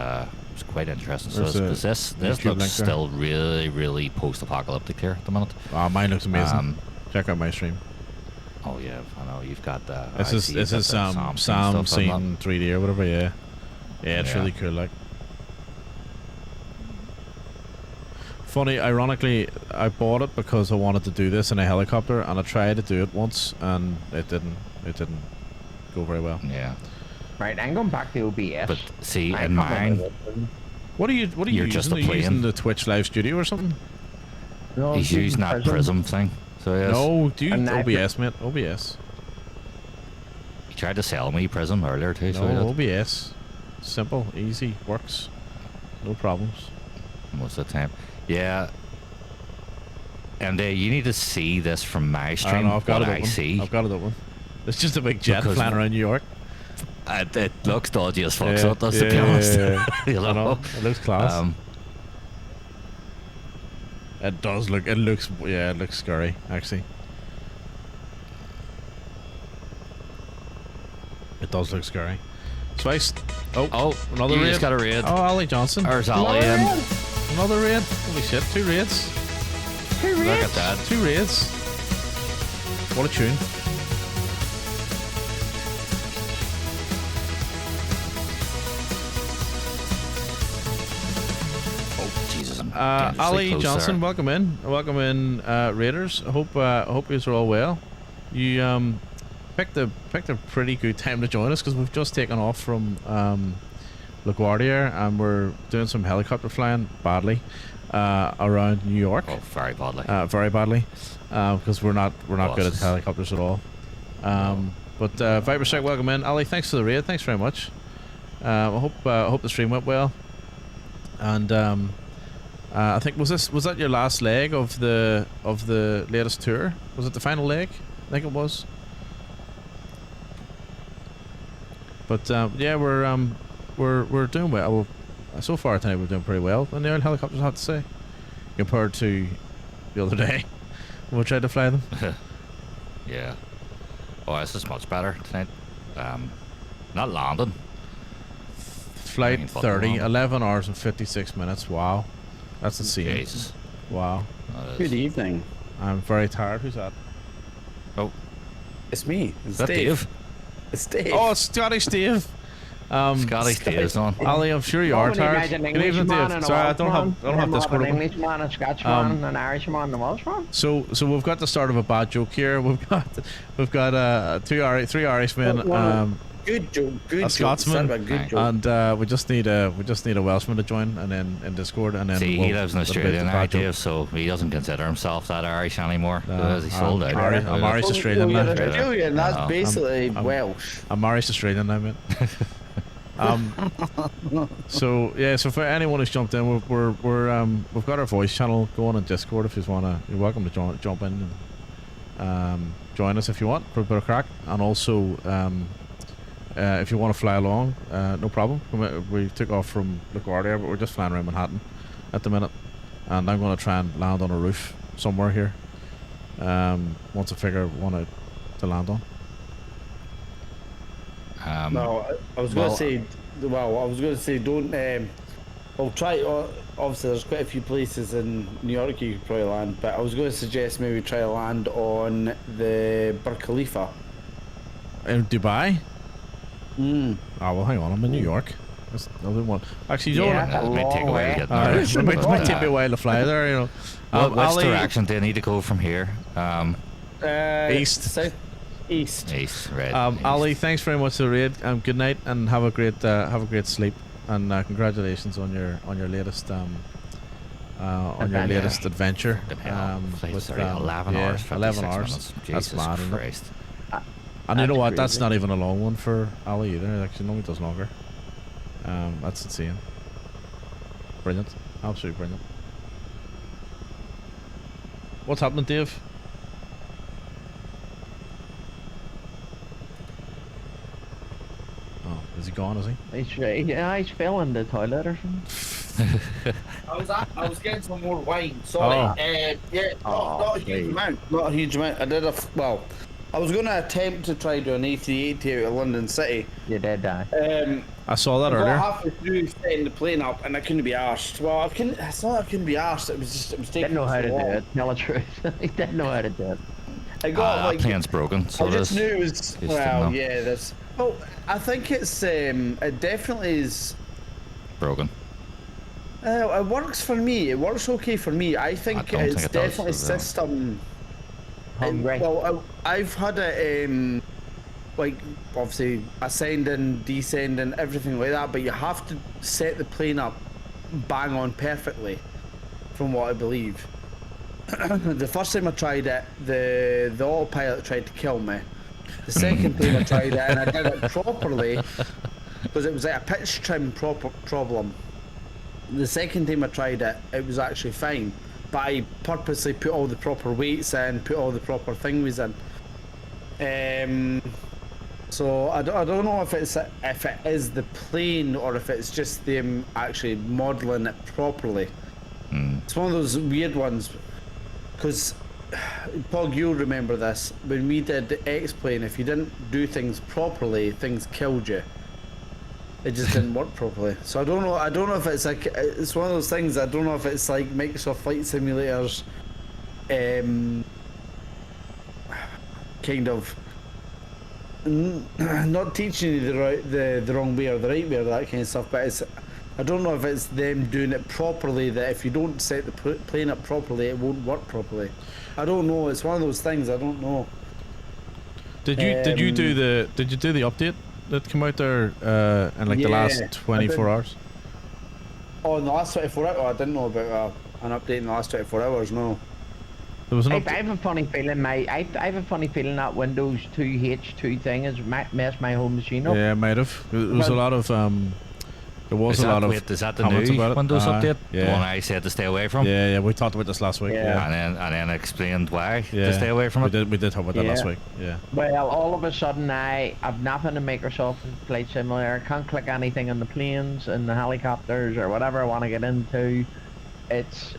quite interesting. So this YouTube link looks there. still really post-apocalyptic here at the minute. Mine looks amazing. Check out my stream. Oh yeah, I know you've got the. This is Sam scene 3D or whatever. Yeah, it's Yeah. really cool. Like, funny, ironically, I bought it because I wanted to do this in a helicopter, and I tried to do it once, and it didn't go very well. Yeah, Right, I'm going back to OBS. but see, I in can't mine, remember what- What are you You're just using? a Are you using plane. the Twitch live studio or something? No, he's using that prism thing. So yes, No, do you And I- OBS, mate? OBS. he tried to sell me prism earlier too. So he No, did. OBS. Simple, easy, works. No problems. Most of the time. Yeah. And you need to see this from my I don't stream. know, I've got what it I open. see. I've got it open. It's just a big jet Because- flying around New York. It looks dodgy as fuck, so it does, to be honest. You I know. know? It looks class. It does look. It looks. Yeah, it looks scary. Actually, it does look scary. So Oh, another you raid. just got a raid. Oh, Ali Johnson. There's Ollie in. Another raid. Holy shit! 2 raids. Look at that. 2 raids. What a tune. Oh, Jesus. I'm dangerously Ali close Johnson, there. welcome in, Raiders. I hope you are all well. You picked a pretty good time to join us because we've just taken off from LaGuardia and we're doing some helicopter flying badly around New York. Oh, very badly. Very badly because we're not good at Bosses. helicopters at all. But Viper Strike, welcome in. Ali, thanks for the raid. Thanks very much. I hope the stream went well. And I think was that your last leg of the latest tour? Was it the final leg? I think it was. But yeah, we're doing well. So far tonight we're doing pretty well in the air helicopters, I have to say, compared to the other day when we tried to fly them. Yeah. Oh, this is much better tonight. Not landing. Flight 30, 11 hours and 56 minutes. Wow, that's insane. Jesus. Wow. Good evening. I'm very tired. Who's that? Oh, It's me. It's is that Dave? It's Dave. Oh, it's Scottish Dave. Scottish Dave's on. Ali, I'm sure you are tired. An Good evening, Dave. Sorry, I don't have Discord an open. Englishman, a Scotchman, an Irishman, and a Welshman. So we've got the start of a bad joke here. We've got three Irishmen, Good joke. Good a joke. Scotsman, Son of a good joke. and we just need a Welshman to join, and then in Discord, and then See, he lives in it'll be Australia the now, bad joke. Dave, so he doesn't consider himself that Irish anymore. Because he's sold out. I'm Irish Australian You're now. Australian, that's No, basically I'm- Welsh. I'm Irish Australian now, mate. So yeah, so for anyone who's jumped in, we've got our voice channel going on Discord. If you wanna, you're welcome to jump in and join us if you want for a bit of crack. And also, if you want to fly along, no problem. We took off from LaGuardia, but we're just flying around Manhattan at the minute, and I'm going to try and land on a roof somewhere here. Once I figure one out to land on. No, I was going to say. Well, I was going to say don't. I'll try. Obviously, there's quite a few places in New York you could probably land, but I was going to suggest maybe try to land on the Burj Khalifa. In Dubai? Mm. Oh well, hang on. I'm in New York. That's the other one. Actually, you Yeah, don't. It might take a while to get Alright, there. it might take me a while to fly there, you know. Which Ali, direction do you need to go from here? East. South east. East, right. east. Ali, thanks very much for the raid. Good night and have a great sleep. And congratulations on your latest adventure. Fucking hell. Flight with, 30, 11 hours, 56 11 hours. minutes. That's Jesus mad, isn't it? Christ. And you know That's what? That's crazy. not even a long one for Ali either. Actually, normally does longer. That's insane. Brilliant. Absolutely brilliant. What's happening, Dave? Oh, is he gone, is he? He's fell in the toilet or something. I was getting some more wine. Sorry. Oh. Yeah, not a huge amount. Not a huge amount. I did I was going to attempt to try to an A380 out of London City. You did die. I saw that I got earlier. halfway through setting the plane up and I couldn't be arsed. Well, it's not I couldn't be arsed. It was taking Didn't know how to so do long. it. Tell the truth. He didn't know how to do it. I got That like plane's broken, so I it just is. knew it was. Just didn't Well, know. yeah, that's. Well, I think it's it definitely is. Broken. It works for me. It works okay for me. I think don't it's think it does, definitely so, system. Hungry. Well, I've had it like obviously ascending, descending, everything like that. But you have to set the plane up bang on perfectly, from what I believe. The first time I tried it, the autopilot tried to kill me. The second time I tried it and I did it properly, because it was like a pitch trim problem. The second time I tried it, it was actually fine. But I purposely put all the proper weights in, put all the proper things in. So I don't know if it is the plane or if it's just them actually modelling it properly. It's one of those weird ones. Because, Pog, you'll remember this, when we did the X-Plane, if you didn't do things properly, things killed you. It just didn't work properly. So I don't know if it's like, it's one of those things, I don't know if it's like Microsoft Flight Simulators, kind of, not teaching you the wrong way or the right way or that kind of stuff, but I don't know if it's them doing it properly, that if you don't set the plane up properly, it won't work properly. I don't know. It's one of those things. I don't know. Did you do the update that came out there in like the last Yeah, 24 hours? Oh, in the last 24 hours? Oh, I didn't know about an update in the last 24 hours, no. There was an I update. have a funny feeling I have a funny feeling that Windows 2H2 thing has messed my whole machine up. Yeah, it might have. There was a lot of there was a lot of Wait, is that the comments new about it. Windows update? Yeah. The one I said to stay away from? Yeah, we talked about this last week. Yeah. And then explained why Yeah. to stay away from it. We did talk about that last Yeah. week. Yeah. Well, all of a sudden I've nothing in Microsoft Flight Simulator. I can't click anything on the planes and the helicopters or whatever I want to get into. It's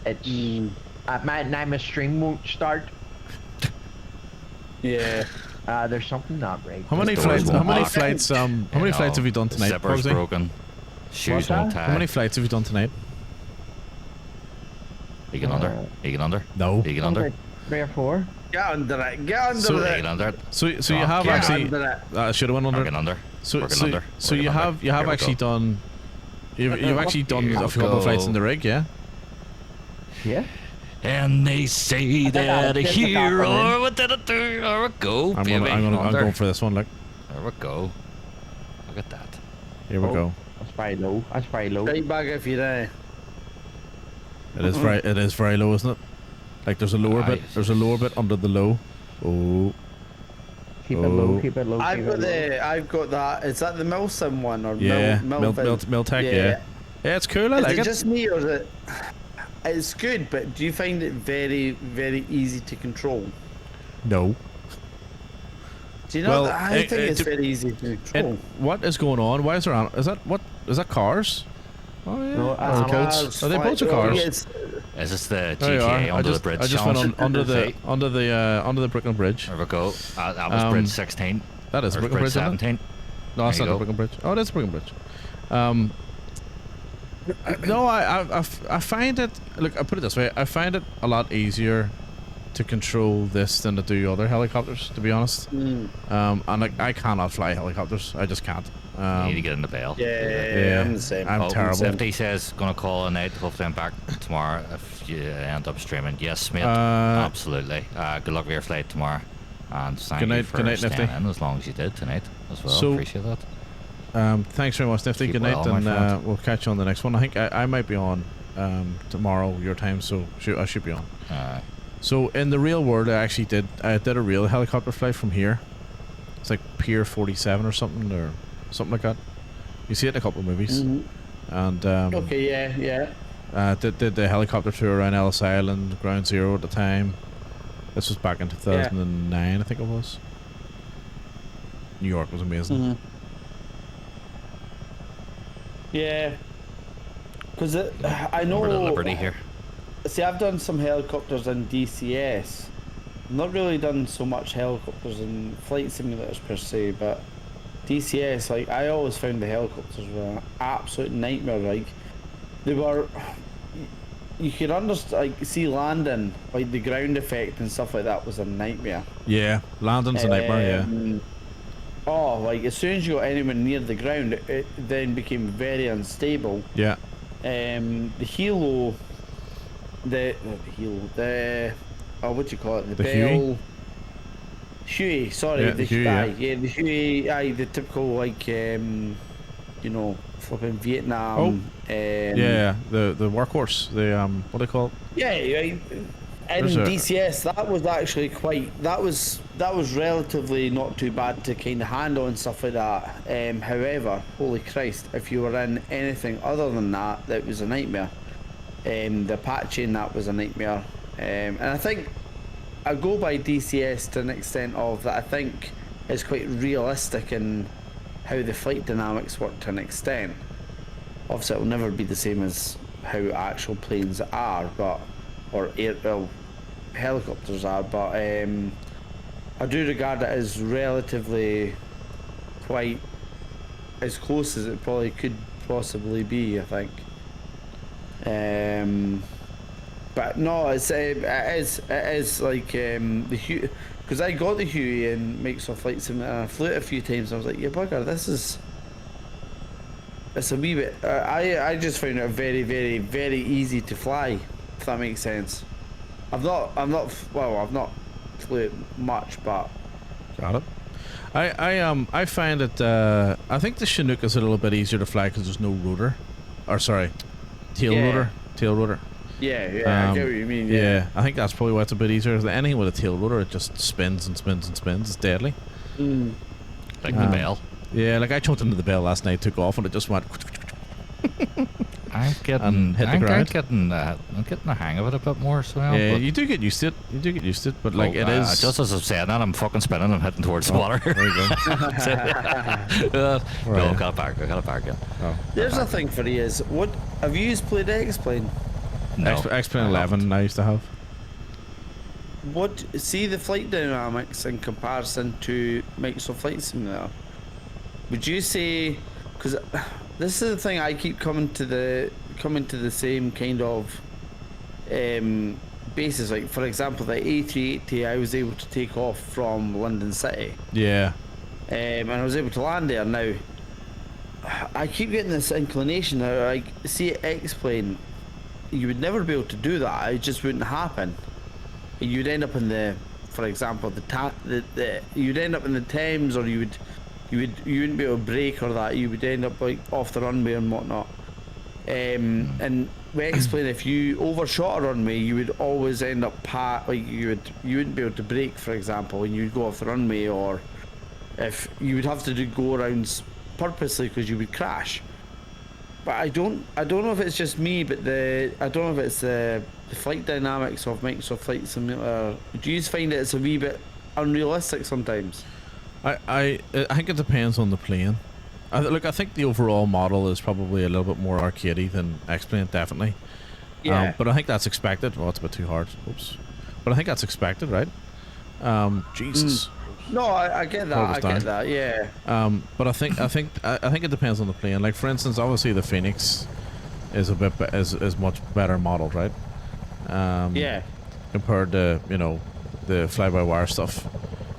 my stream won't start. Yeah. There's something not right. How many doors flights? won't How many lock. flights? How many flights have you done tonight? Zipper's Pugsy? broken. Shoes What's won't that? tie. How many flights have you done tonight? You get under. You get under. No. You get under. 3 or 4. Get under it. Get under So- You it. get under it. So you Oh, have yeah. actually. Under it. I should have went under. Working under. So Working so, under. so Working you under. have Here we actually go. done. You've actually done Here a we couple of flights go. in the rig, yeah. Yeah. And they say think that I'll a get the hero copper what did it do? There we go, I'm baby. I'm Under. going for this one. Look, There we go. Look at that. here we Oh. go. That's very low. That's very low. Right back if you're there. It is very low, isn't it? Like there's a lower Aye. bit. There's a lower bit under the low. Oh, Keep it low. Oh. Keep it low. I've keep got it low. I've got that. Is that the Milsim one or yeah. Milvin? Miltech, yeah. Yeah, it's cool. I Is like it it. just me or is it? It's good, but do you find it very, very easy to control? No. Do you know? Well, That? I think it's it- very easy to control. What is going on? Why is there? Is that what? Is that cars? Oh yeah. No, Are they boats? Cars, Are they boats or flight- cars? It's, Is this the There you GTA are. under the bridge I just went challenge? on, under the See? under the Brooklyn Bridge. There we go. That was bridge 16. That is Or Brooklyn Bridge, isn't it? 17. No, it's There not you the go. Brooklyn Bridge. Oh, it is Brooklyn Bridge. No, I find it. Look, I put it this way. I find it a lot easier to control this than to do other helicopters. To be honest, and like I cannot fly helicopters. I just can't. You need to get in the bell. yeah, I'm the same. I'm terrible. 50 says gonna call a night. Hopefully I'm back tomorrow if you end up streaming. Yes, mate. Uh, Absolutely. Good luck with your flight tomorrow. And thank Good you night- for good night, staying Nifty. in as long as you did tonight as well. So- Appreciate that. Thanks very much, Nifty. Keep Good night, well, my and friend. we'll catch you on the next one. I think I might be on tomorrow your time, so I should be on. So in the real world, I did a real helicopter flight from here. It's like Pier 47 or something like that. You see it in a couple of movies. And Okay, yeah. did the helicopter tour around Ellis Island, Ground Zero at the time. This was back in 2009, I think it was. New York was amazing. Yeah. Because I know. Over to Liberty here. See, I've done some helicopters in DCS. Not really done so much helicopters in flight simulators per se, but DCS, like, I always found the helicopters were an absolute nightmare. Like, they were. You could understand, like, see landing, like the ground effect and stuff like that was a nightmare. Yeah, landing's a nightmare. Yeah. Oh, like as soon as you got anywhere near the ground, it then became very unstable. Yeah. The helo, what do you call it? The Bell. Huey, sorry, Yeah, the Huey, yeah, the Huey, the typical like, you know, flipping Vietnam. Yeah, the workhorse. The what do they call it? Yeah, right. In There's a- DCS, that was actually that was relatively not too bad to kind of handle and stuff like that. However, holy Christ, if you were in anything other than that, that was a nightmare. The Apache in that was a nightmare. And I think I go by DCS to an extent of that. I think it's quite realistic in how the flight dynamics work to an extent. Obviously, it will never be the same as how actual planes are, but or helicopters are, but I do regard it as relatively quite as close as it probably could possibly be, I think. But no, it is like the Huey, because I got the Huey in Microsoft Flight Sim and I flew it a few times. I was like, yeah, bugger, it's a wee bit. I just found it very, very, very easy to fly, if that makes sense. I've not flew it much, but Got it. I find it. I think the Chinook is a little bit easier to fly because there's no rotor, or sorry, tail Yeah. rotor, tail rotor. Yeah, I get what you mean. Yeah, I think that's probably why it's a bit easier. Anything with a tail rotor, it just spins and spins and spins. It's deadly. Like the bell. Yeah, like I jumped into the bell last night, took off, and it just went. I'm getting, And hit the I'm ground. getting the hang of it a bit more. So Yeah, but, you do get used to it. You do get used to it, but like it is. Just as I'm saying that, I'm fucking spinning. I'm heading towards the water. There you go. No, Right. got it back. Yeah. Oh. There's a thing for you is what have you played X-Plane? No, X-Plane I 11 I used to have. What see the flight dynamics in comparison to Microsoft Flight Simulator? Would you say? Because this is the thing I keep coming to the same kind of basis. Like for example, the A380, I was able to take off from London City, Yeah. and I was able to land there. Now I keep getting this inclination. Like see X-Plane, you would never be able to do that. It just wouldn't happen. You'd end up in the, for example, you'd end up in the Thames, or you wouldn't be able to brake or that. You would end up like off the runway and whatnot. And we explain if you overshot a runway, you would always end up you wouldn't be able to brake, for example, when you'd go off the runway, or if you would have to do go arounds purposely because you would crash. But I don't know if it's just me, but I don't know if it's the flight dynamics of Microsoft Flight Simulator. Do you find it's a wee bit unrealistic sometimes? I think it depends on the plane. I think the overall model is probably a little bit more arcadey than X-Plane, definitely. Yeah. But I think that's expected. Well, it's a bit too hard. Oops. But I think that's expected, right? Jesus. No, I get that. I get that. Yeah. But I think it depends on the plane. Like for instance, obviously the Fenix is is much better modeled, right? Yeah. Compared to the fly-by-wire stuff.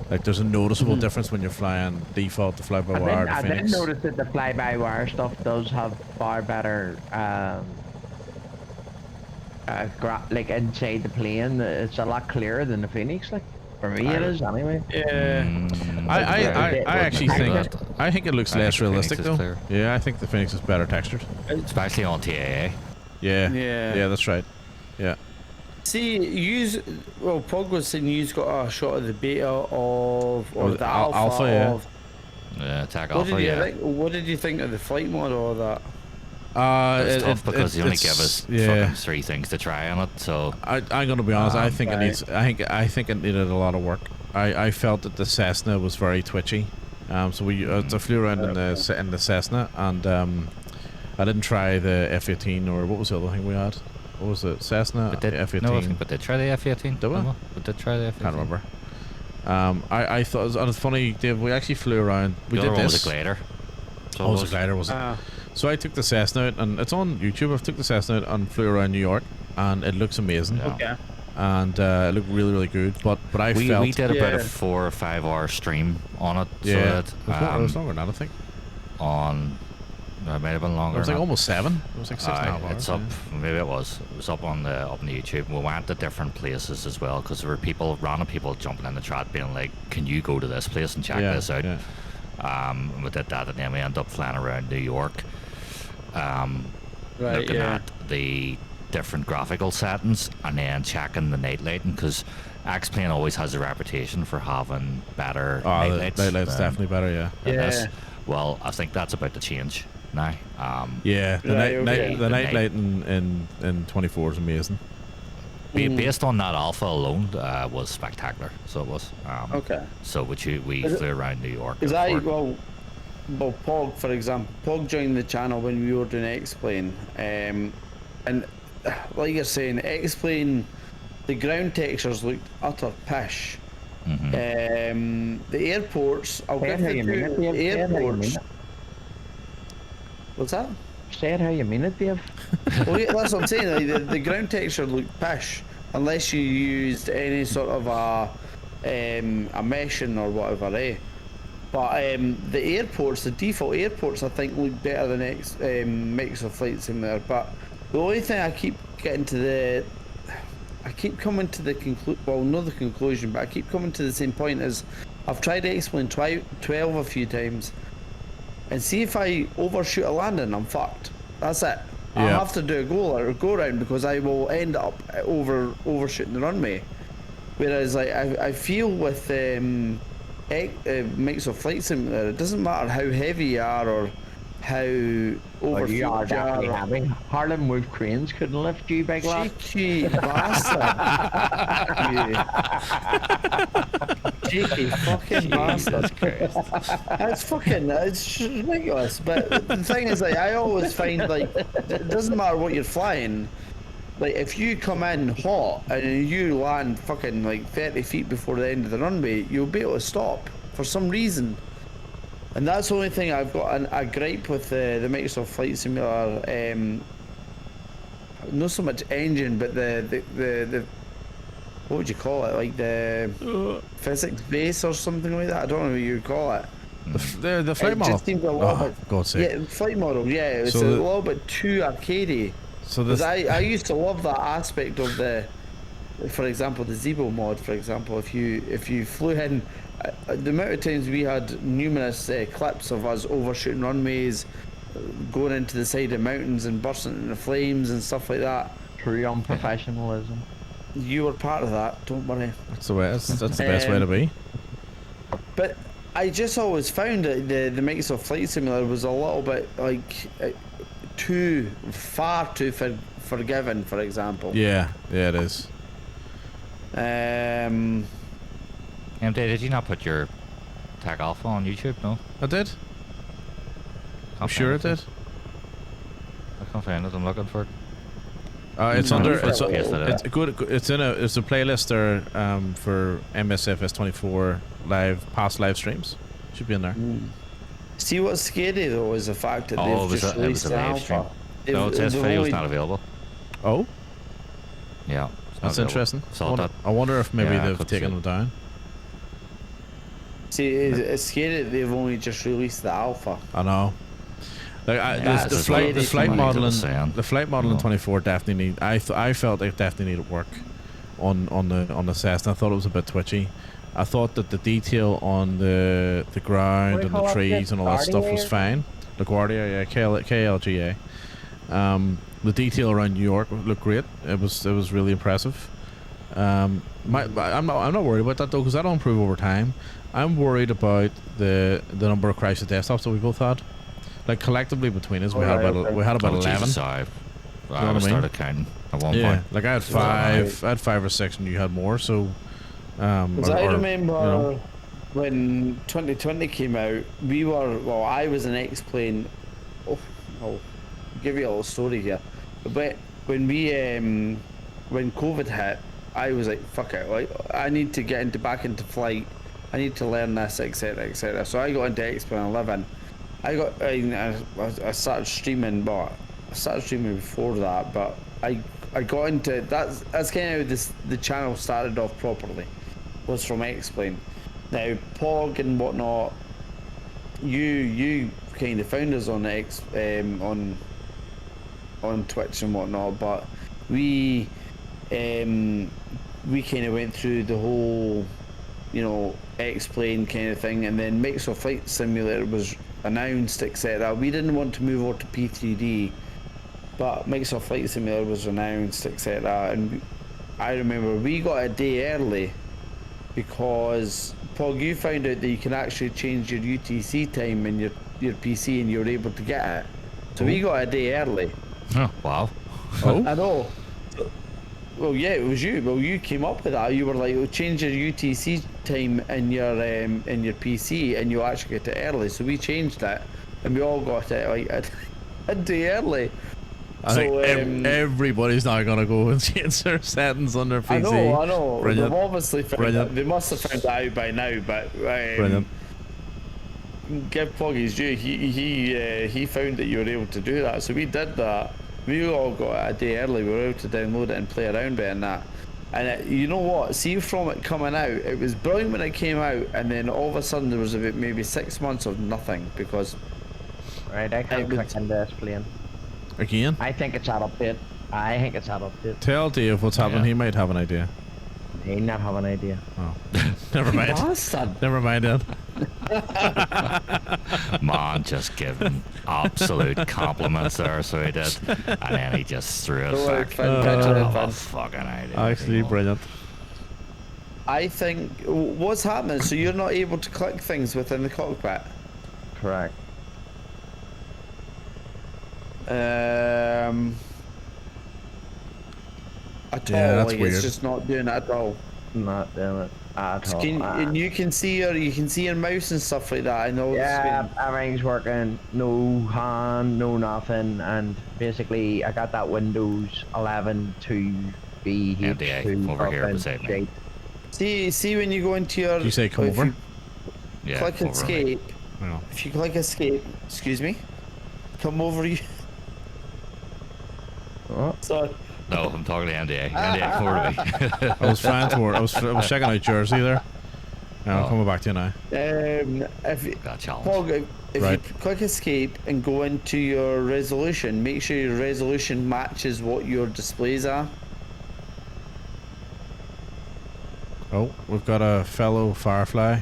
Like there's a noticeable difference when you're flying default to fly-by-wire to I did Fenix. notice that the fly-by-wire stuff does have far better, like inside the plane. It's a lot clearer than the Phoenix. Like for me, it is anyway. Yeah. I actually think it looks I less think the Phoenix realistic is though. clear. Yeah, I think the Phoenix is better textured. especially on TAA. Yeah. Yeah. Yeah, that's right. Yeah. See, Pog was saying you've got a shot of the beta or Or the the alpha, yeah. of. Yeah, attack What alpha. did you Yeah. think? What did you think of the flight model of that? It's tough because they only give us yeah. fucking 3 things to try on it. So I'm gonna be honest. I think it right. needs. I think it needed a lot of work. I felt that the Cessna was very twitchy. So we I flew around in the Cessna, and I didn't try the F-18 or what was the other thing we had? What was it? Cessna, F-18. No, I think we did try the F-18. Did we? We did try the F-18. Can't remember. I thought and it's funny, Dave. We actually flew around. We The did other one this. was a glider. So Oh, it was a glider, was it? So I took the Cessna out, and it's on YouTube. I took the Cessna out and flew around New York, and it looks amazing. Yeah. Okay. And it looked really, really good. But I felt we did about a Yeah. 4 or 5 hour stream on it. yeah, So it was that, longer than that, I think. it might have been longer. It was like than that. almost 7. It was like 6.5 hours. It's up. Maybe it was. It was up on the YouTube. We went to different places as well because there were random people jumping in the chat, being like, "Can you go to this place and check Yeah, this out?" yeah. And we did that, and then we ended up flying around New York, Right. looking Yeah. at the different graphical settings, and then checking the night lighting because X-Plane always has a reputation for having better Oh, night the lights. night light's than- definitely better, yeah. than Yeah. this. Well, I think that's about to change now. Yeah, the Right, night, okay. the The night night- light in 24 is amazing. Based on that alpha alone, was spectacular. So it was. Okay. So we Is it- flew around New York. Because for- well, Pog, for example, Pog joined the channel when we were doing X-Plane, and like you're saying, X-Plane, the ground textures looked utter pish. The airports, I'll Say give it how the you mean it, Dave. Say it how you mean airports. it. What's that? Say it how you mean it, Dave. Well, yeah, that's what I'm saying. Like, the ground texture looked pish unless you used any sort of a meshing or whatever, eh? But the airports, the default airports, I think look better than Microsoft Flight Simulator. But the only thing I keep coming to the well, not the conclusion, but I keep coming to the same point as I've tried to explain 12 a few times, and see if I overshoot a landing, I'm fucked. That's it. I'll Yeah. have to do a go round because I will end up overshooting the runway. Whereas like I feel with mix of flight simulator, it doesn't matter how heavy you are or how Well, you are overfueled definitely you are. heavy. Harlem Move cranes couldn't lift you, big lad. Cheeky bastard. You cheeky fucking bastard. It's ridiculous. But the thing is, like, I always find, like, it doesn't matter what you're flying. Like, if you come in hot and you land fucking, like, 30 feet before the end of the runway, you'll be able to stop for some reason. And that's the only thing I've got a gripe with the Microsoft Flight Simulator. Not so much engine, but the what would you call it? Like the physics base or something like that. I don't know what you call it. The flight It model. just seems a little bit. God's sake. Yeah, flight model. Yeah, it's So a the- little bit too arcadey. So Because this. I used to love that aspect of for example, the Zebo mod. For example, if you flew in, the amount of times we had numerous clips of us overshooting runways, going into the side of mountains and bursting into flames and stuff like that. True unprofessionalism. You were part of that. Don't worry. That's the way. That's the best way to be. But I just always found that the Microsoft Flight Simulator was a little bit like far too forgiving. For example. Yeah, it is. Um. MD, did you not put your Tag Alpha on YouTube? No? I did. I'm Can't sure find it did. I can't find it. I'm looking for it. It's No, under. it's It's, okay. it's good. It's in a. It's a playlist there. For MSFS24 past live streams. Should be in there. See what's scary though is the fact that Oh, they've just it was released a the live stream. alpha. No, it says They've video's only- not available. Oh, Yeah. it's not that's available. interesting. Saw that. I wonder if maybe Yeah, I they've could taken see them down. See, it's scary that they've only just released the alpha. I know. Like That's the flight what model somebody in was saying. the flight model in No. 24 definitely need. I felt it definitely needed work on the Cessna. I thought it was a bit twitchy. I thought that the detail on the ground What do and you the call trees it? and all that stuff was LaGuardia? fine. LaGuardia, yeah, KLGA. The detail around New York looked great. It was really impressive. I'm not worried about that though because that'll improve over time. I'm worried about the number of crisis desktops that we both had. Like collectively between us, we had about 11. Jesus, I what I mean? started counting at one Yeah, point. like I had five. I had 5 or 6, and you had more. So, Because I remember you know. when 2020 came out, I was an X-plane. Oh, I'll give you a little story here. But when when COVID hit, I was like, fuck it, like I need to get back into flight. I need to learn this, etc., etc. So I got into X-plane 11. I started streaming, but I started streaming before that. But I got into that's kind of how the channel started off properly. Was from X-plane. Now Pog and whatnot. You kind of found us on on Twitch and whatnot, but we kind of went through the whole, X-plane kind of thing, and then Microsoft Flight Simulator was announced, etc. We didn't want to move over to P3D, but Microsoft Flight Simulator was announced, etc. And I remember we got a day early because Pog, you found out that you can actually change your UTC time in your PC, and you were able to get it. So we got a day early. Oh, wow. Oh, I know. Well, yeah, it was you. Well, you came up with that. You were like, "Oh, change your UTC time in your PC, and you'll actually get it early." So we changed it, and we all got it like a day early. I think everybody's now gonna go and change their settings on their PC. I know. Brilliant. They've obviously found Brilliant. they must have found that out by now, but Brilliant. give Poggy's due. He found that you were able to do that, so we did that. We all got it a day early. We were able to download it and play around with it and that. And you know what? See, from it coming out, it was brilliant when it came out, and then all of a sudden there was about maybe 6 months of nothing because. Right, I can't click into this plane. Again, I think it's at update. I think it's at update. tell Dave what's happening. Yeah. He might have an idea. He not have an idea. Oh, never mind. Bastard. Never mind then. Man just giving absolute compliments there, so he did. And then he just threw it Don't worry, back. Finn, I catch it in, have a Finn. fucking idea. Actually, brilliant. I think what's happening. So you're not able to click things within the cockpit. Correct. At Yeah, all. that's Like, weird. It's just not doing it at all. Not doing it at all. And you can see your mouse and stuff like that. I know. Yeah, everything's working. No hand, no nothing, and basically I got that Windows 11 to be NDA over here beside me. See when you go into your. Did you say come if over? you Yeah, click over me. escape. No. If you click escape, excuse me, come over you. Oh, Sorry. No, I'm talking to NDA. NDA, come over to me. I was flying toward. I was checking out Jersey there. Yeah, I'm Oh. coming back to you now. If you, Got a challenge. Paul, if Right. you click escape and go into your resolution, make sure your resolution matches what your displays are. Oh, we've got a fellow Firefly.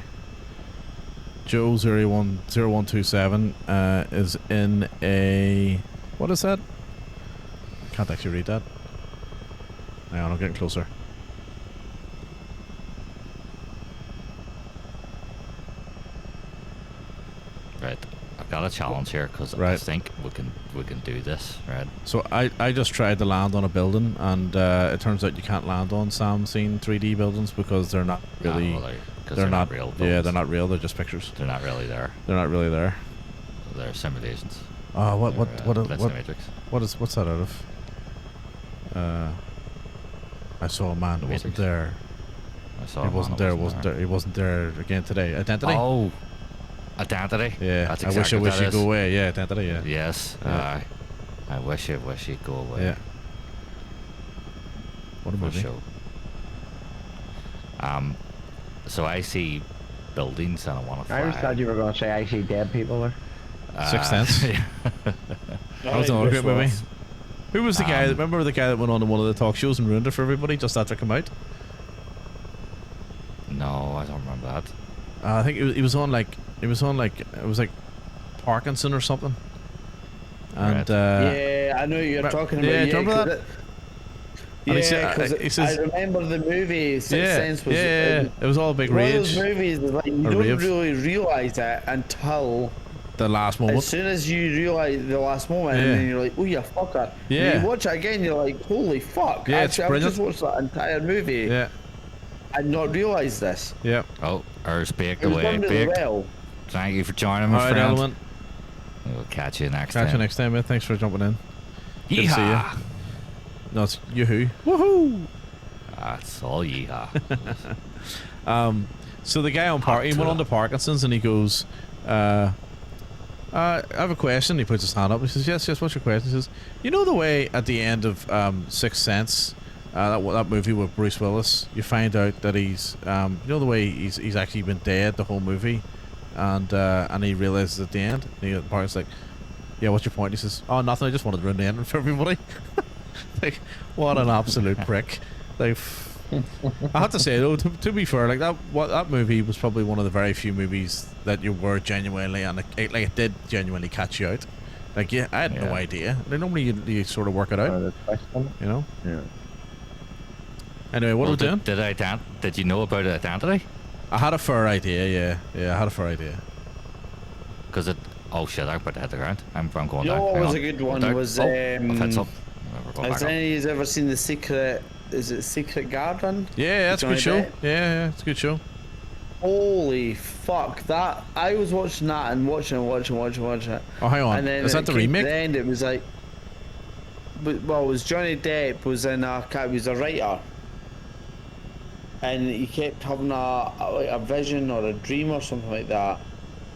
Joe 0127 is in a. What is that? Can't actually read that. Hang on, I'm getting closer. Right, I've got a challenge here because I Right. think we can do this. Right. So I just tried to land on a building, and it turns out you can't land on Sam Scene 3D buildings because they're not really. No, 'cause they're not real. Yeah, buildings. they're not real. They're just pictures. They're not really there. They're not really there. They're simulations. Oh, They're, Let's Matrix. what's that out of? I saw a man. The Wasn't Matrix. there? I saw He a man wasn't that there. Wasn't there? He wasn't there again today. Identity. Oh, Identity. Yeah. That's I exactly wish what you'd that go is. away. Yeah, Identity. Yeah. Yes. Yeah. I wish you'd go away. Yeah. What a For movie. show. So I see buildings and I want to fly. I just thought you were going to say I see dead people there. Sixth Sense. yeah. That was another great movie. Who was the guy? Um, Remember the guy that went on to one of the talk shows and ruined it for everybody just after it came out? No, I don't remember that. I think he was on like it was like Parkinson or something. And Right. Yeah, I know what you're Right. talking about. Yeah, do you remember 'cause that? it- And he said- Yeah, because he says- I remember the movie Sixth Sense was. yeah. It was all a big One of rage. those movies is like you A don't rave. really realise it until The last as moment. soon as you realise the last moment, Yeah. and then you're like, oh, you fucker. Yeah. And you watch it again, you're like, holy fuck. Yeah, it's Actually, I've just brilliant. watched that entire movie Yeah. and not realised this. Yeah. Oh, ours baked It was away. done really Baked. well. Thank you for joining me, All right, friend. Element. We'll catch you next Catch time. you next time, mate. Thanks for jumping in. Good to see you. Yeehaw! No, it's Yoo-hoo. Woohoo! That's all yeehaw. So the guy on he went on to Parkinson's and he goes, I have a question. He puts his hand up. He says, yes, what's your question? He says, you know the way at the end of Sixth Sense, that movie with Bruce Willis, you find out that he's, you know the way he's actually been dead the whole movie, and he realizes at the end, and the partner's like, yeah, what's your point? He says, oh, nothing, I just wanted to ruin the ending for everybody. Like, what an absolute prick. Like, I have to say though, to be fair, like that movie was probably one of the very few movies that you were genuinely, and it did genuinely catch you out. Like, yeah, I had no Yeah. idea. Like, normally you sort of work it out, you know. Yeah. Anyway, what are we doing? Did you know about Identity? I had a fair idea. Yeah, I had a fair idea. Because it. Oh shit! I put that the ground. I'm going You down. know what Hang was on. a good one Down. was, I've hit up. We're going Has back up. any of you ever seen the Secret? Is it Secret Garden? Yeah, that's a good Johnny show. Depp? Yeah, it's a good show. Holy fuck! That I was watching that and watching it. Oh, hang on. And then Is that it the came to remake? the end, it was like, well, it was Johnny Depp was in he was a writer, and he kept having a vision or a dream or something like that.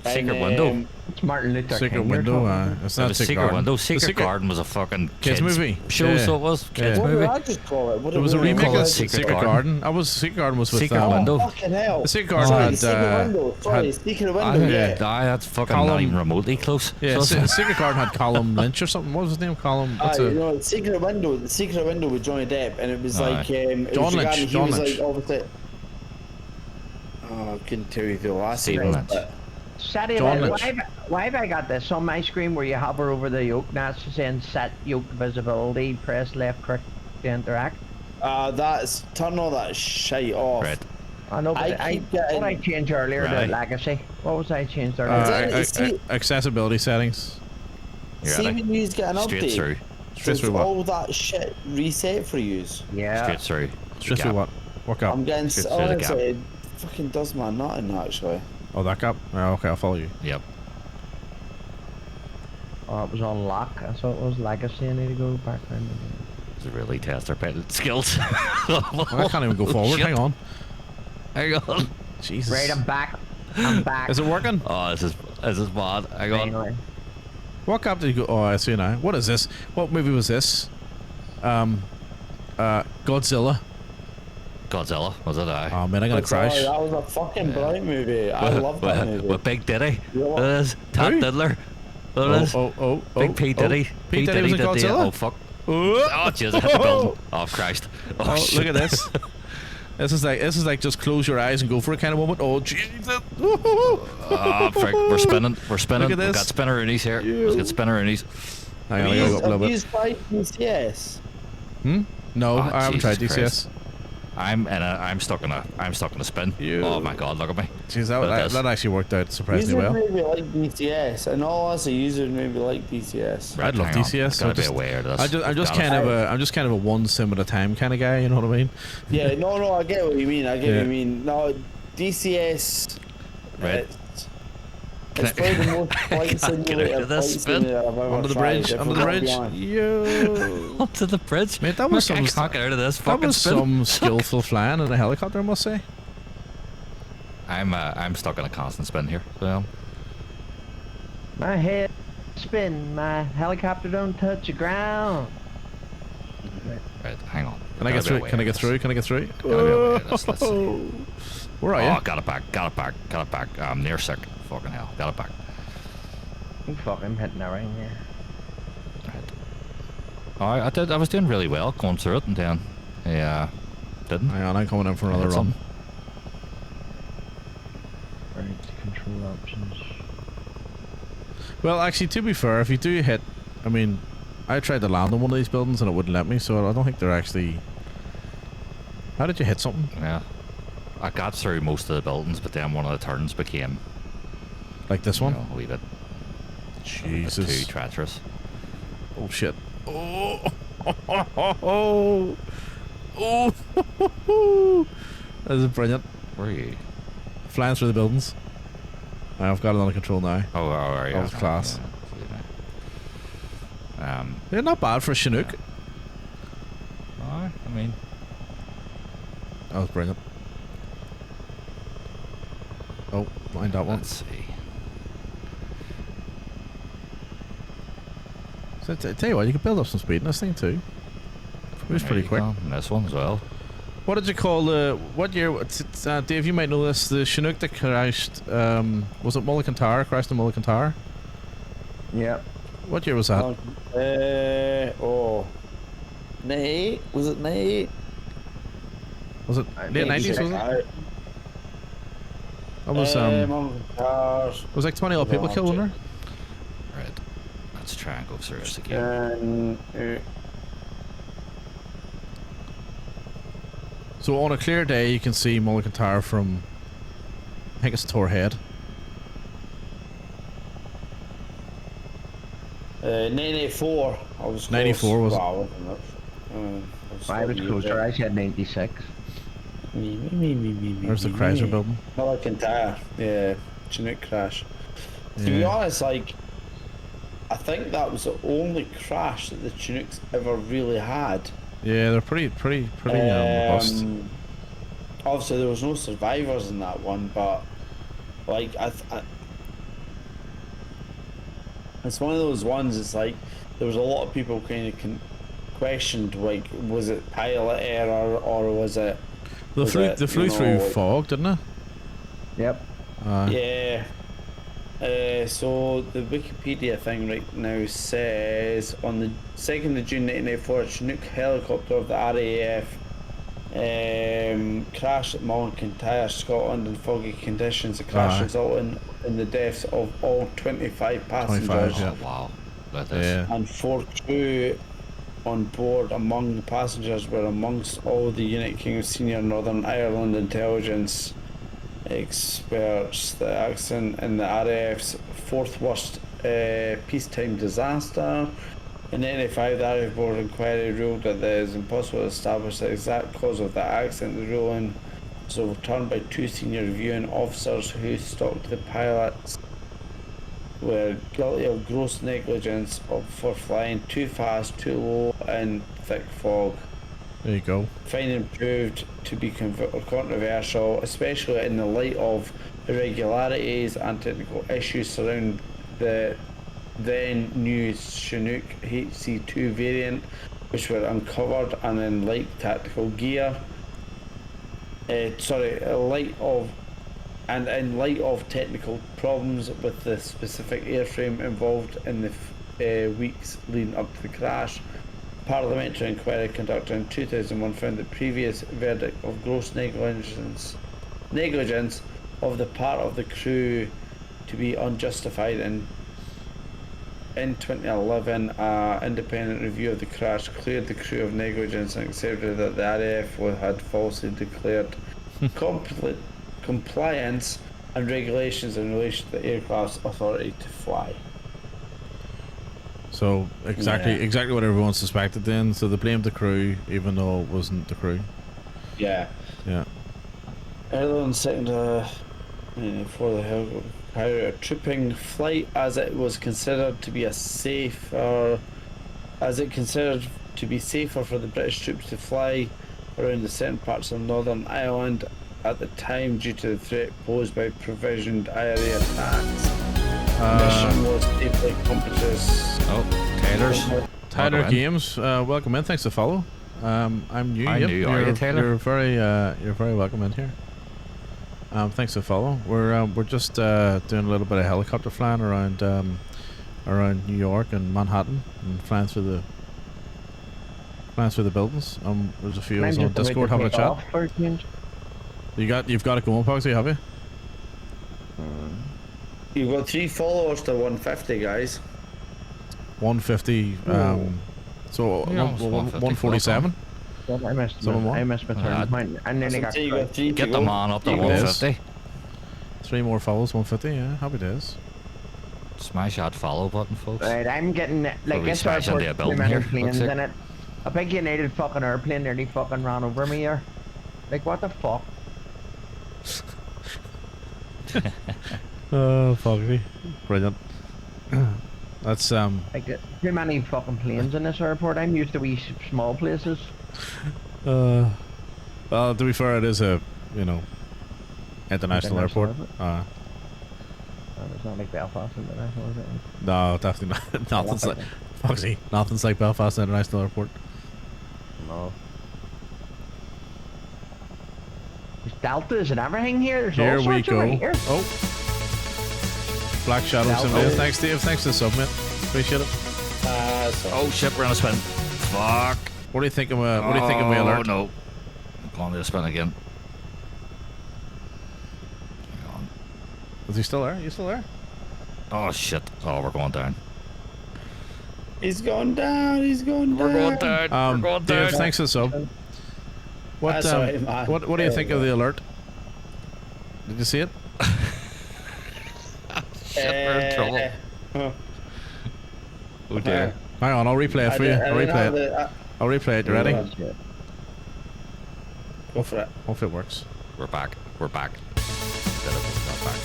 Secret And, Window. It's Martin Luther Secret King. you're Window. talking about. It's It not was Secret Secret Garden. Window. The Secret Garden was a fucking Kids movie. show, Yeah. so it was kids Yeah. What did movie. I just call it? What It was a what did I remake call of it? Secret Garden. Garden. Secret Garden was with Secret Oh, Window. fucking hell! Secret Garden Sorry, had, Secret Window. Sorry, had- Secret Window. Yeah. That's fucking Column- not even remotely close. Yeah, So it's- Secret Garden had Colum Lynch or something. What was his name? Colum. What's You know, Secret Window. The Secret Window with Johnny Depp, and it was Aye. like it John was Lynch, regarding- he John was Lynch. like obviously. Oh, I couldn't tell you the last Stephen name, Lynch. but Saturday, John why have I got this on my screen where you hover over the yoke? Now it's saying set yoke visibility. Press left click to interact. That's turn all that shite off. Right. I know, but I keep what did I getting. changed earlier Right. to legacy? What was I changed earlier? Accessibility settings. You See ready? when you get an Straight update, through. Straight does through what? all that shit reset for yous? Yeah. Straight through. Straight The through gap. what? What gap? I'm getting. Straight through the gap. Honestly, it fucking does my nutting actually. Oh, that gap? Oh, okay, I'll follow you. Yep. Oh, it was on lock. I thought it was legacy. I need to go back round again. To really test our pilot skills. I can't even go forward. Shit. Hang on. Hang on. Jesus. Right, I'm back. I'm back. Is it working? Oh, this is bad. Hang on. Finally. What gap did you go? Oh, I see now. What is this? What movie was this? Godzilla. Godzilla, was it? Oh man, I'm gonna crash. That was a fucking brilliant movie. I love that movie. With Big Diddy. Yeah. It is. Tad Who? Diddler. It is. Big P Diddy. P Diddy was in did the- Godzilla? Oh fuck. Oh jeez, I hit the building. Oh Christ. Oh, shit. look at this. This is like just close your eyes and go for it kind of moment. Oh Jesus. Oh frick, we're spinning. We're spinning. Look at We've this. got spinneroonies here. Let's get spinneroonies. Hang on, I gotta go up a little Have bit. you tried DCS? No, Oh, I haven't tried Jesus DCS. Christ. I'm stuck in a spin. You- Oh my god, look at me. Jeez, Look at this. that actually worked out surprisingly Users well. maybe like DCS, and all us users maybe like DCS. Right, I'd love hang on. DCS. Gotta I be just- aware of this. I'm just Gotta- I'm just kind of a one sim at a time kind of guy. You know what I mean? Yeah, no, I get what you mean. I get Yeah. what you mean. No, DCS. Right. It's probably the most flight Can't get out simulator of this flight spin. simulator I've ever Under the tried, bridge, if under I'm the gonna be bridge. honest. Yo. Onto the bridge. Mate, that was I some can't get out of this that fucking was spin. some skillful flying in a helicopter, I must say. I'm stuck in a constant spin here. So My head spin. My helicopter don't touch the ground. right, hang on. Can I get through? Can I get through? Can I get through? Gotta be aware of this. Let's see. Where are Oh, you? got it back. I'm near sick. Fucking hell. Got it back. You fucking hitting that ring here. Right. I was doing really well going through it, and then didn't. Hang on, I'm coming in for another Hit run. something. Right, control options. Well, actually, to be fair, if you do hit, I mean, I tried to land on one of these buildings and it wouldn't let me, so I don't think they're actually. How did you hit something? Yeah. I got through most of the buildings, but then one of the turns became Like this one? a wee bit Jesus. too treacherous. Oh shit. Oh. Oh. Oh. That is brilliant. Where are you? Flying through the buildings. I've got it under control now. Oh, right. That was class. Yeah. They're not bad for a Chinook. I mean, That was brilliant. Oh, mind that one. let's see. So tell you what, you could build up some speed in this thing too. It was There pretty you quick. go, and this one as well. What did you call the? What year? Dave, you might know this. The Chinook that crashed. Was it Mulligan Tower? Crashed in Mulligan Tower. Yep. What year was that? 98? Was it 98? Was it late 90s? Was it? That was Cars. it was like 20 odd people killed, wasn't there? Right. Let's try and go through this again. So on a clear day, you can see Mulligan Tower from. I think it's Tor Head. 94. I was close. 94 was it? Wow, I was closer. I said 96. There's the Chrysler building. Mulligan Tower. Yeah, Chinook crash. To be Yeah. honest, like, I think that was the only crash that the Chinooks ever really had. Yeah, they're pretty robust. Obviously, there was no survivors in that one, but like it's one of those ones. It's like there was a lot of people kind of questioned, like, was it pilot error or was it? They flew through like, fog, didn't they? Yep. Yeah. So the Wikipedia thing right now says on the 2nd of June 1994, a Chinook helicopter of the RAF Crash at Mullintyre, Scotland in foggy conditions. The crash Aye. resulted in the deaths of all 25 passengers 25, yeah. Oh, wow. Look at this. Yeah. and 4 crew on board. Among the passengers were amongst all the United Kingdom senior Northern Ireland intelligence experts. The accident in the RAF's fourth worst peacetime disaster. In 1985, the RAF Board inquiry ruled that it is impossible to establish the exact cause of the accident. The ruling was overturned by 2 senior reviewing officers who stalked the pilots were guilty of gross negligence for flying too fast, too low in thick fog. There you go. Finding proved to be controversial, especially in the light of irregularities and technical issues surrounding the then new Chinook HC2 variant, which were uncovered and in light tactical gear. In light of technical problems with the specific airframe involved in the weeks leading up to the crash, parliamentary inquiry conducted in 2001 found the previous verdict of gross negligence of the part of the crew to be unjustified. In 2011, an independent review of the crash cleared the crew of negligence and accepted that the RAF had falsely declared compliance and regulations in relation to the aircraft's authority to fly. So exactly what everyone suspected then. So they blamed the crew, even though it wasn't the crew. Yeah. Yeah. Earlier on second for the helicopter a trooping flight, as it was considered to be safer for the British troops to fly around the certain parts of Northern Ireland at the time due to the threat posed by provisioned IRA attacks. Mission was deeply competitious. Oh, Tyler Welcome in. Games, welcome in. Thanks to follow. I'm new. How new are you, Taylor? You're very welcome in here. Thanks to follow. We're just doing a little bit of helicopter flying around New York and Manhattan and flying through the buildings. There's a few of us on Discord having a chat. You've got it going, Pogsy, have you? You've got 3 followers to 150, guys. 150. So Yeah, it's 147. I missed my turn point. And then I got You got 3 to Get go. the man up to You got- 150. 3 more follows, 150. Yeah, happy days. Smash that follow button, folks. Right, I'm getting we this smash into a airport, too building many here, planes looks like. in it. A big United fucking airplane nearly fucking ran over me here. Like, what the fuck? Oh, Pogsy. Brilliant. That's Like, too many fucking planes in this airport. I'm used to wee small places. well, to be fair, it is a international airport. Oh, it's not like Belfast International, is it? No, definitely not. Nothing's like Foxy. Nothing's like Belfast International Airport. No. There's deltas and everything here. There's Here all we sorts go. of right here. Oh, Black Shadow Delta. Simulator. Thanks, Dave. Thanks for the submit. Appreciate it. Oh shit, we're on a spin. Fuck. What do you think of my alert? Oh no. I'm going to spin again. Hang on. Is he still there? You still there? Oh shit. Oh, we're going down. He's going down. He's going down. We're going down. We're going Dave, down. thanks for the sub. What That's all right, man. what do you think of the alert? Did you see it? Shit, we're in trouble. Oh dear. Hang on, I'll replay it for you. I'll replay it. I'll replay it. You ready? Go for it. Hopefully it works. We're back. We're back. Instead of not back.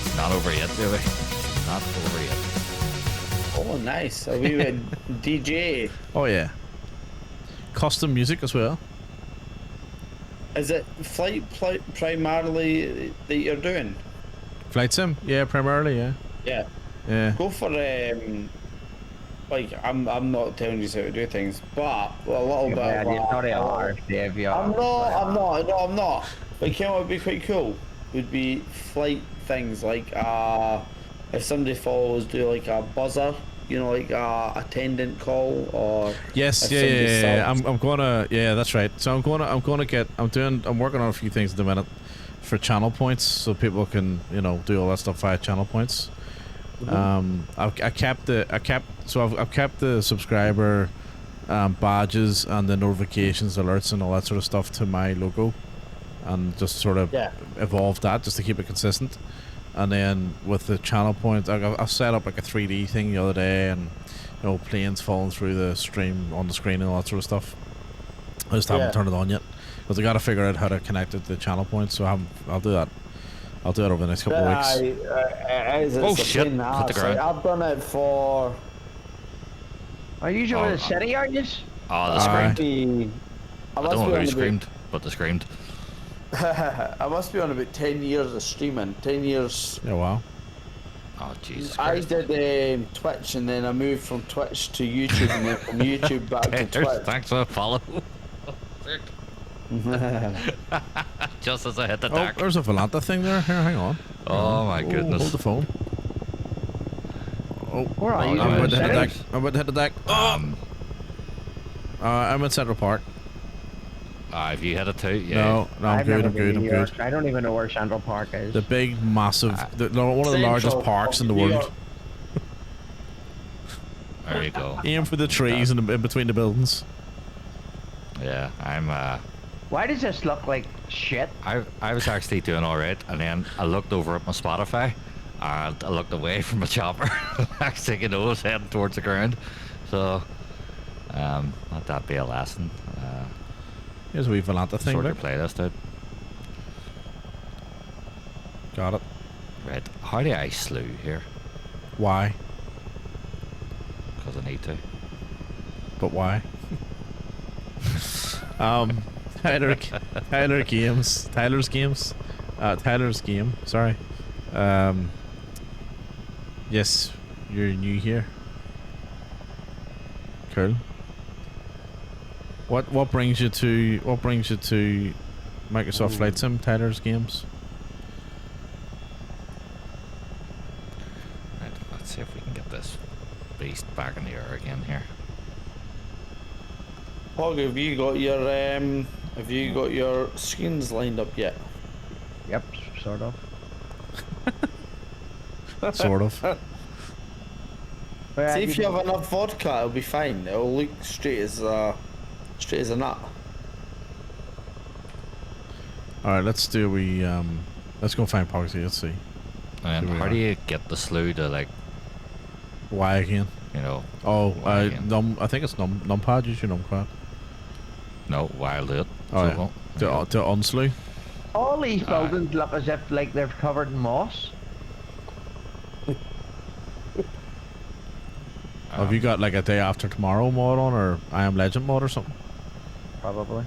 It's not over yet, do we? It's not over yet. Oh, nice. Are we with DJ? Oh yeah. Custom music as well. Is it flight primarily that you're doing? Flight sim? Yeah, primarily, yeah. Yeah. Yeah. Go for like I'm not telling you how to do things, but a little bit. Yeah, of, you're not a large, Dave. I'm not. But you know what would be quite cool? Would be flight things like if somebody follows, do like a buzzer you know, like a attendant call or Yes, if yeah, somebody yeah, yeah, yeah. subs. I'm gonna, yeah, that's right. So I'm gonna get, I'm working on a few things at the minute for channel points, so people can, you know, do all that stuff via channel points. I've kept the subscriber badges and the notifications, alerts, and all that sort of stuff to my logo, and just sort of evolved that just to keep it consistent. And then with the channel points, I set up like a 3D thing the other day, and you know, planes falling through the stream on the screen and all that sort of stuff. I just haven't turned it on yet because I got to figure out how to connect it to the channel points. So I'll do that. I'll do it over the next couple of weeks. Oh shit! Hit the ground. I've done it for. Are you over the city, are you? Oh, they screamed. I I don't know who screamed, but they screamed. I must be on about 10 years of streaming. 10 years. Yeah, wow. Oh Jesus I Christ! did Twitch, and then I moved from Twitch to YouTube, and then from YouTube back to Twitch. Thanks for the follow. Just as I hit the Oh, deck. there's a Volanta thing there. Here, hang on. Oh my goodness. Hold the phone. Oh, Where are you? I'm about to hit the deck. City? I'm about to hit the deck. I'm in Central Park. Have you hit it too? Yeah. No, I'm I've good. never I'm been good. to I'm New York. good. I don't even know where Central Park is. The big, massive, one of the largest Central parks in the New world. York. There you go. Aim for the trees in between the buildings. Yeah, I'm. Why does this look like shit? I was actually doing all right, and then I looked over at my Spotify, and I looked away from my chopper. Next thing you know, I was heading towards the ground. So, let that be a lesson. Here's a wee Volanta thing. Sort your Look. playlist out. Got it. Right. How do I slew here? Why? Because I need to. But why? Tyler's game. Sorry. Yes, you're new here. Cool. What brings you to Microsoft Flight Sim, Tyler's games? Right. Let's see if we can get this beast back in the air again here. Pog, have you got your screens lined up yet? Yep, sort of. Sort of. Where See have if you have enough vodka, it'll be fine. It'll look straight as a nut. Alright, let's do let's go find Pogsy, let's see. And Here we how are. do you get the slew to, like, Why again? you know? Oh, Why again? I think it's numpad, use your numpad. No, while do it. Oh, yeah. well, there you To unslew. all these Aye. buildings look as if like they're covered in moss. go. Have you got like a day after tomorrow mod on, or I Am Legend mod or something? Probably.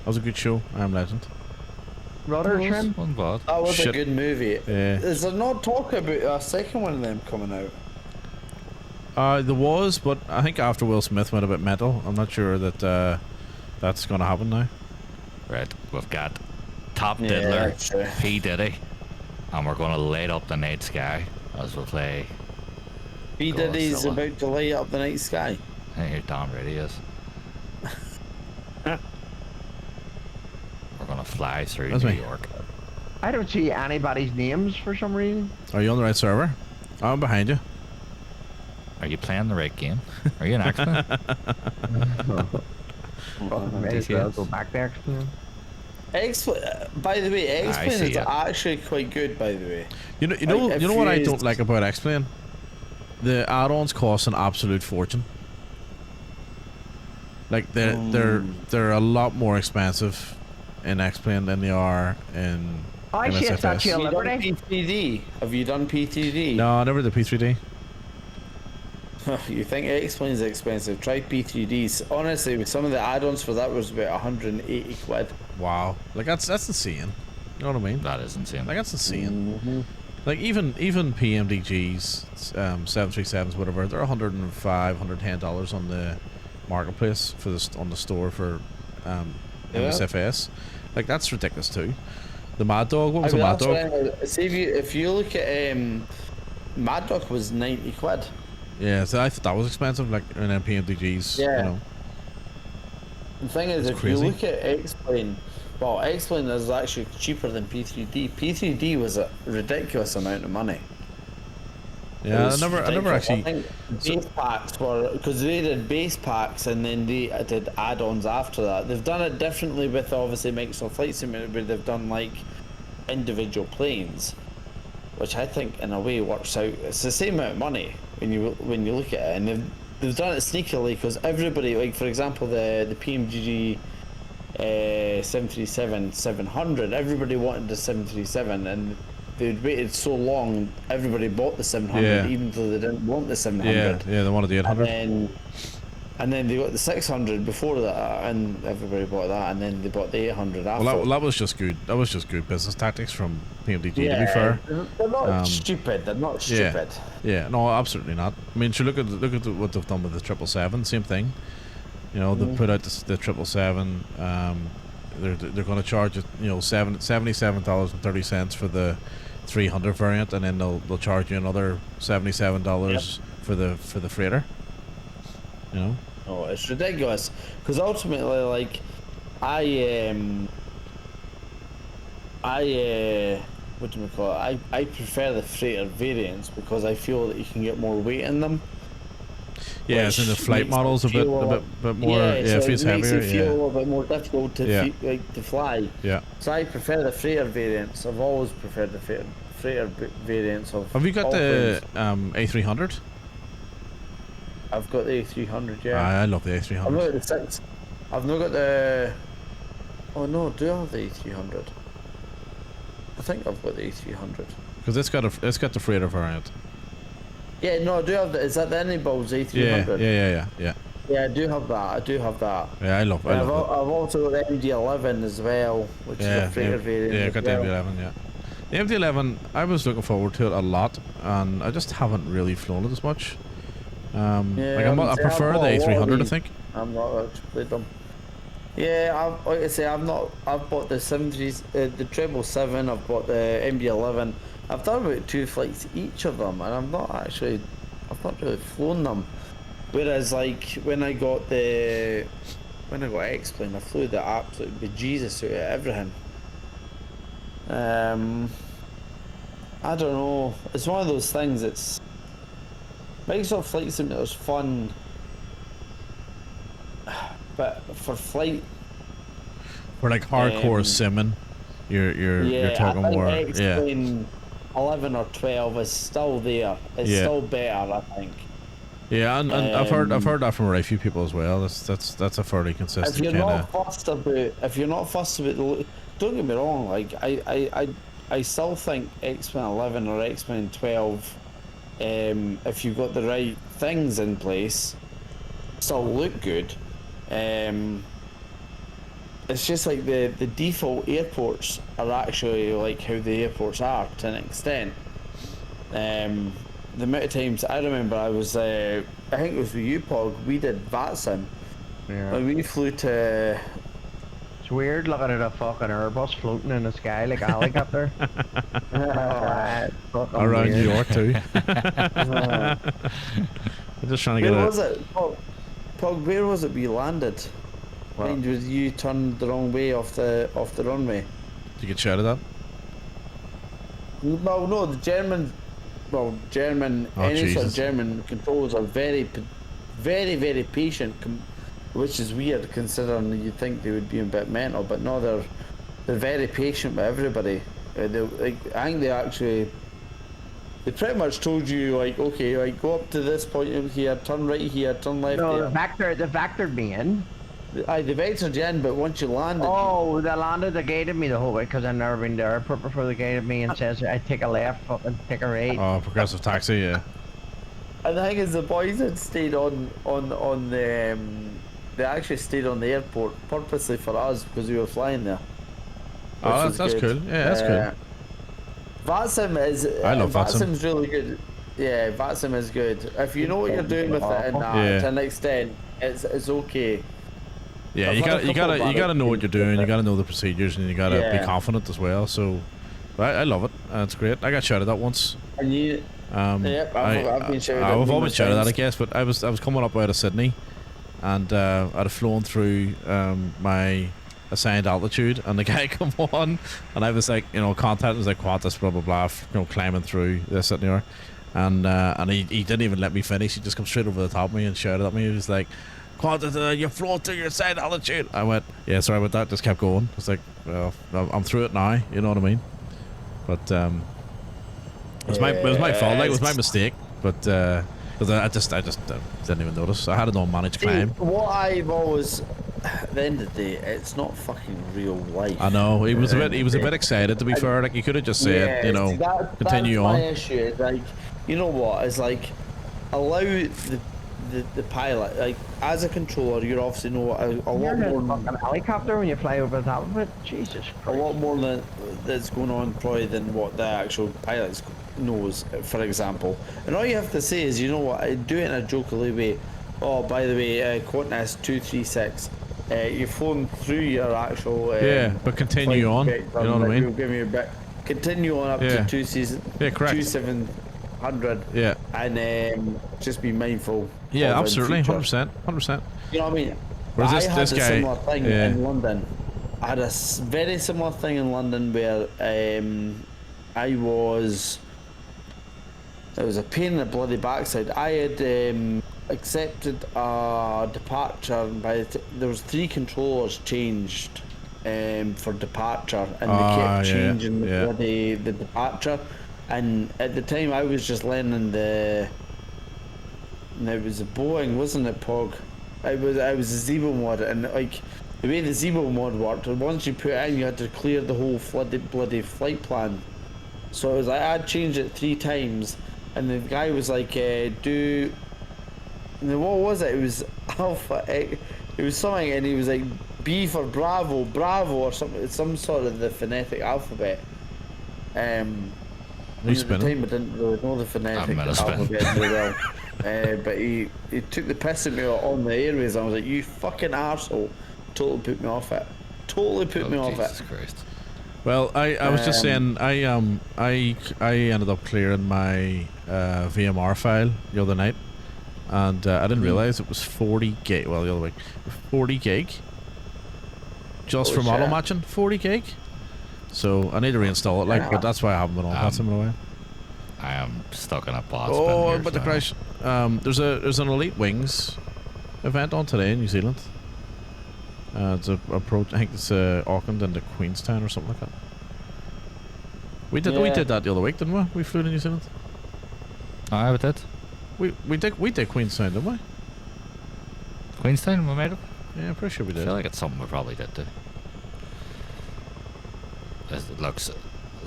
That was a good show, I Am Legend. Rudder trim. One bad. That was Shit. a good movie. Yeah. Is there not talk about a second one of them coming out? There was, but I think after Will Smith went a bit mental, I'm not sure that that's gonna happen now. Right, we've got Top Yeah, Diddler, that's true. P. Diddy, and we're going to light up the night sky as we play. B Diddy's Godzilla. about to light up the night sky. I think you're damn right he is. We're going to fly through That's New me. York. I don't see anybody's names for some reason. Are you on the right server? I'm behind you. Are you playing the right game? Are you an X-Men? Might as well DCS. go back there. By the way, X-Plane see is it. actually quite good. By the way, You know Like, what I if don't like about X-Plane? The add-ons cost an absolute fortune. Like they're a lot more expensive in X-Plane than they are in Oh, I see a MSFS. Statue of have you done Liberty. P3D? Have you done P3D? No, I never did P3D. You think X-Plane is expensive? Try P3D. Honestly, some of the add-ons for that was about 180 quid. Wow, like that's insane. You know what I mean? That is insane. Like that's insane. Like even PMDGs, 737s, whatever, they're $105, $110 on the marketplace for on the store for Yeah. MSFS. Like that's ridiculous too. The Mad Dog, what was I mean, the Mad that's Dog? what See if you look at Mad Dog was 90 quid. Yeah, so I thought that was expensive, like in PMDGs. Yeah. You know. The thing is, It's if you crazy. look at X-Plane, well, X-Plane is actually cheaper than P3D. P3D was a ridiculous amount of money. It Yeah, I was never ridiculous. actually. I think base packs were, because they did base packs and then they did add-ons after that. They've done it differently with obviously Microsoft Flight Simulator, where they've done like individual planes, which I think in a way works out. It's the same amount of money when you look at it, and they've done it sneakily because everybody, like for example the PMGG 737-700, everybody wanted the 737 and they'd waited so long, everybody bought the 700 Yeah. even though they didn't want the 700. Yeah, they wanted the 800. And then they got the 600 before that, and everybody bought that, and then they bought the 800 after. Well, that was just good. That was just good business tactics from PMDG. To be fair, they're not stupid. They're not stupid. Yeah, no, absolutely not. I mean, sure, look at what they've done with the 777. Same thing. You know, they put out the 777. They're going to charge it, you know, $77.30 for the 300 variant, and then they'll charge you another $77 for the freighter. You know. Oh, it's ridiculous. Because ultimately, like, what do we call it? I prefer the freighter variants because I feel that you can get more weight in them. Yeah, it's in the flight models a bit more. So feels it makes heavier. it feel a little bit more difficult to to fly. Yeah. So I prefer the freighter variants. I've always preferred the freighter variants of. Have you got all the planes. A300? I've got the A300. Yeah. I love the I've not A300. got the 6. I've not got the. Oh no, do I have the A300? I think I've got the A300. Because it's got the freighter variant. Yeah, no, I do have the. Is that the Anyballs A300? Yeah. Yeah, I do have that. Yeah, I love it. I've also got the MD-11 as well, which is a freighter variant. Yeah, I as got well. the MD-11. Yeah, the MD-11. I was looking forward to it a lot, and I just haven't really flown it as much. I prefer the A300. I think. I'm not actually played them. Yeah, like I say, I've bought the 70s, the 777. I've bought the MD-11. I've done about 2 flights each of them, and I've not really flown them. Whereas, like when I got X-Plane, I flew the absolute bejesus out of everything. I don't know. It's one of those things. It's Microsoft Flight Simulator's fun, but for flight. For like hardcore simming, you're talking I think more. X-Plane 11 or 12 is still there. It's still better, I think. Yeah, and I've heard that from a few people as well. That's a fairly consistent. If you're not fussed about the, don't get me wrong. Like I still think X-Plane 11 or X-Plane 12, if you've got the right things in place, still look good. It's just like the default airports are actually like how the airports are to an extent. The amount of times I remember I was, I think it was with you, Pog, we did VATSIM. Yeah. When we flew to... It's weird looking at a fucking Airbus floating in the sky like a helicopter. Around New York too. I'm just trying to get Where was it? Pog, where was it we landed? Well, When you turned the wrong way off the runway? Did you get shouted at? Well, no, the German... Well, any sort of Jesus. German controls are very, very patient, which is weird considering you'd think they would be a bit mental, but no, they're very patient with everybody. I think they pretty much told you like, okay, like go up to this point in here, turn right here, turn left no, there. the vector being. Aye, the vectored in, but once you landed. Oh, they landed. They guided me the whole way because I've never been to the airport before. They guided me and says I take a left, fucking take a right. Oh, progressive taxi, yeah. And the thing is, the boys had stayed on the. They actually stayed on the airport purposely for us because we were flying there. Oh, that's good. cool. Yeah, that's cool. VATSIM is. I love VATSIM. VATSIM's really good. Yeah, VATSIM is good. If you know what you're doing with it and Yeah. to an extent, it's okay. Yeah, I've you had a couple gotta of know what bad you're doing. You gotta know the procedures, and you gotta be Yeah. confident as well. So, I love it. It's great. I got shouted at once. And Yep, I've been shouted at I've always numerous shouted that, I times. guess, but I was coming up out of Sydney, and I'd have flown through my assigned altitude, and the guy come on, and I was like, you know, contact was like, what this, blah blah blah, you know, climbing through this and there, and he didn't even let me finish. He just come straight over the top of me and shouted at me. He was like, Quanta, you're flown through your assigned altitude. I went, yeah, sorry about that. Just kept going. It's like, well, I'm through it now. You know what I mean? But it was my fault. Like, it was my mistake. But because I just didn't even notice. I had an unmanaged climb. What I've always, at the end of the day, it's not fucking real life. I know he was a bit excited. To be fair, like, he could have just said, you know, see, continue that's on. my issue. It's like, you know what? It's like, allow the pilot, like, as a controller, you obviously know a lot You're more. in a fucking helicopter when you fly over the top of it. Jesus A Christ. lot more that's going on probably than what the actual pilot knows, for example. And all you have to say is, you know what, I do it in a jokingly way. Oh, by the way, Qantas 236, you've flown through your actual Yeah, but continue flight on. vector, You know what I like, mean? you'll give me a bit. Continue on up Yeah. to 2700. Yeah, correct. Yeah. And just be mindful. Yeah, of in absolutely, future. 100%. You know what I mean? Whereas I had this a guy, similar thing yeah. in London. I had a very similar thing in London where I was. It was a pain in the bloody backside. I had accepted a departure, and there was 3 controllers changed for departure, and they kept changing the departure. And at the time, I was just learning and it was a Boeing, wasn't it, Pog? I was a Zebo mod, and like the way the Zebo mod worked, once you put it in, you had to clear the whole bloody flight plan. So it was like I'd changed it 3 times, and the guy was like, "Do." And then what was it? It was Alpha. It was something, and he was like B for Bravo, or something, some sort of the phonetic alphabet. At the time, I didn't really know the phonetic alphabet very well. But he took the piss at me on the airways. I was like, "You fucking arsehole." Totally put me off it. Totally put me off Jesus it. Christ. Well, I was just saying, I ended up clearing my VMR file the other night, and I didn't realize it was 40 gig. Well, the other way, 40 gig. Just from auto matching, 40 gig. So I need to reinstall it, like, but that's why I haven't been on that in a while. I am stuck in a bot. Oh, I'm about to crash. There's an Elite Wings event on today in New Zealand. It's a I think it's Auckland and Queenstown or something like that. We did that the other week, didn't we? We flew to New Zealand. I we did. We did Queenstown, didn't we? Queenstown, we made it. Yeah, I'm pretty sure we I did. feel like it's something we probably did too. It looks.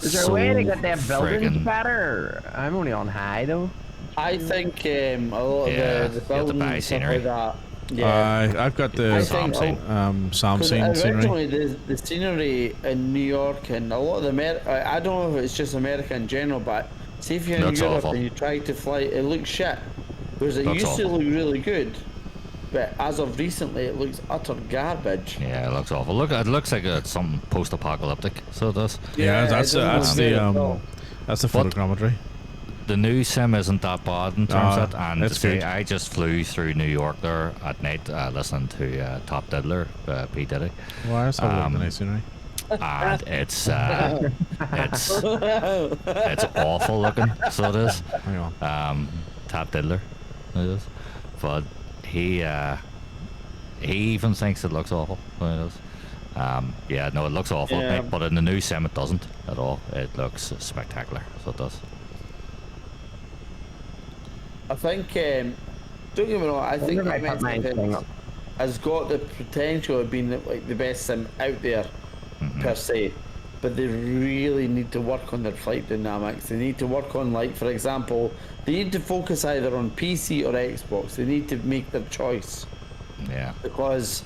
Is there a way to get them buildings better? I'm only on high though. I think a lot of the you have to buildings buy and stuff scenery. like that. Yeah. I've got the Sam scene. Sam scene scenery. Originally, the scenery in New York and a lot of the I don't know if it's just America in general, but see if you're in Looks Europe awful. and you try to fly, it looks shit. Whereas it Looks used to awful. look really good, but as of recently, it looks utter garbage. Yeah, it looks awful. Look, it looks like it's something post-apocalyptic. So it does. Yeah, it that's doesn't look good at all. the What? photogrammetry. The new sim isn't that bad in terms of it, and it's to say, good. I just flew through New York there at night, listening to Top Diddler, P Diddy, Why is that nice scenery? and it's awful looking. So it is. Hang on. Top Diddler, it is. But he even thinks it looks awful. So it is. Yeah, no, it looks awful, Yeah. mate, but in the new sim it doesn't at all. It looks spectacular. So it does. I think, don't get me wrong, I think Wonder if I put mine thing up. has got the potential of being like the best sim out there per se, but they really need to work on their flight dynamics. They need to work on, like, for example, they need to focus either on PC or Xbox. They need to make their choice, Yeah. because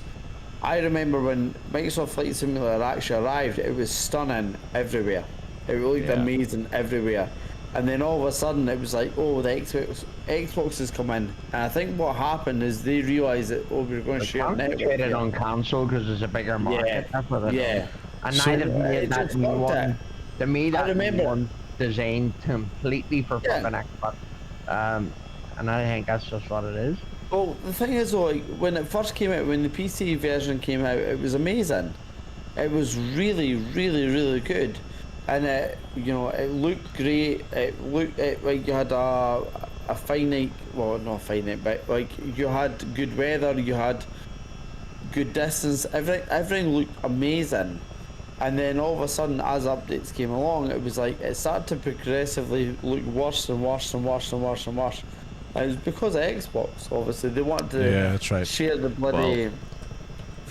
I remember when Microsoft Flight Simulator actually arrived, it was stunning everywhere. It looked Yeah. amazing everywhere. And then all of a sudden it was like, oh, the Xbox has come in. And I think what happened is they realised that, oh, we're going to share a network. Concentrated here. on console because there's a bigger market. Yeah, That's what it is. yeah. And So, now they've made it that just new fucked one. it. To me, that remember- new one designed completely for Yeah. fucking Xbox. And I think that's just what it is. Well, the thing is, though, like, when it first came out, when the PC version came out, it was amazing. It was really, really, really good, and it looked great. It looked like you had a finite, well, not finite, but like you had good weather, you had good distance. Everything looked amazing, and then all of a sudden, as updates came along, it was like it started to progressively look worse and worse and worse and worse and worse. And it was because of Xbox. Obviously, they wanted to that's right. share the bloody.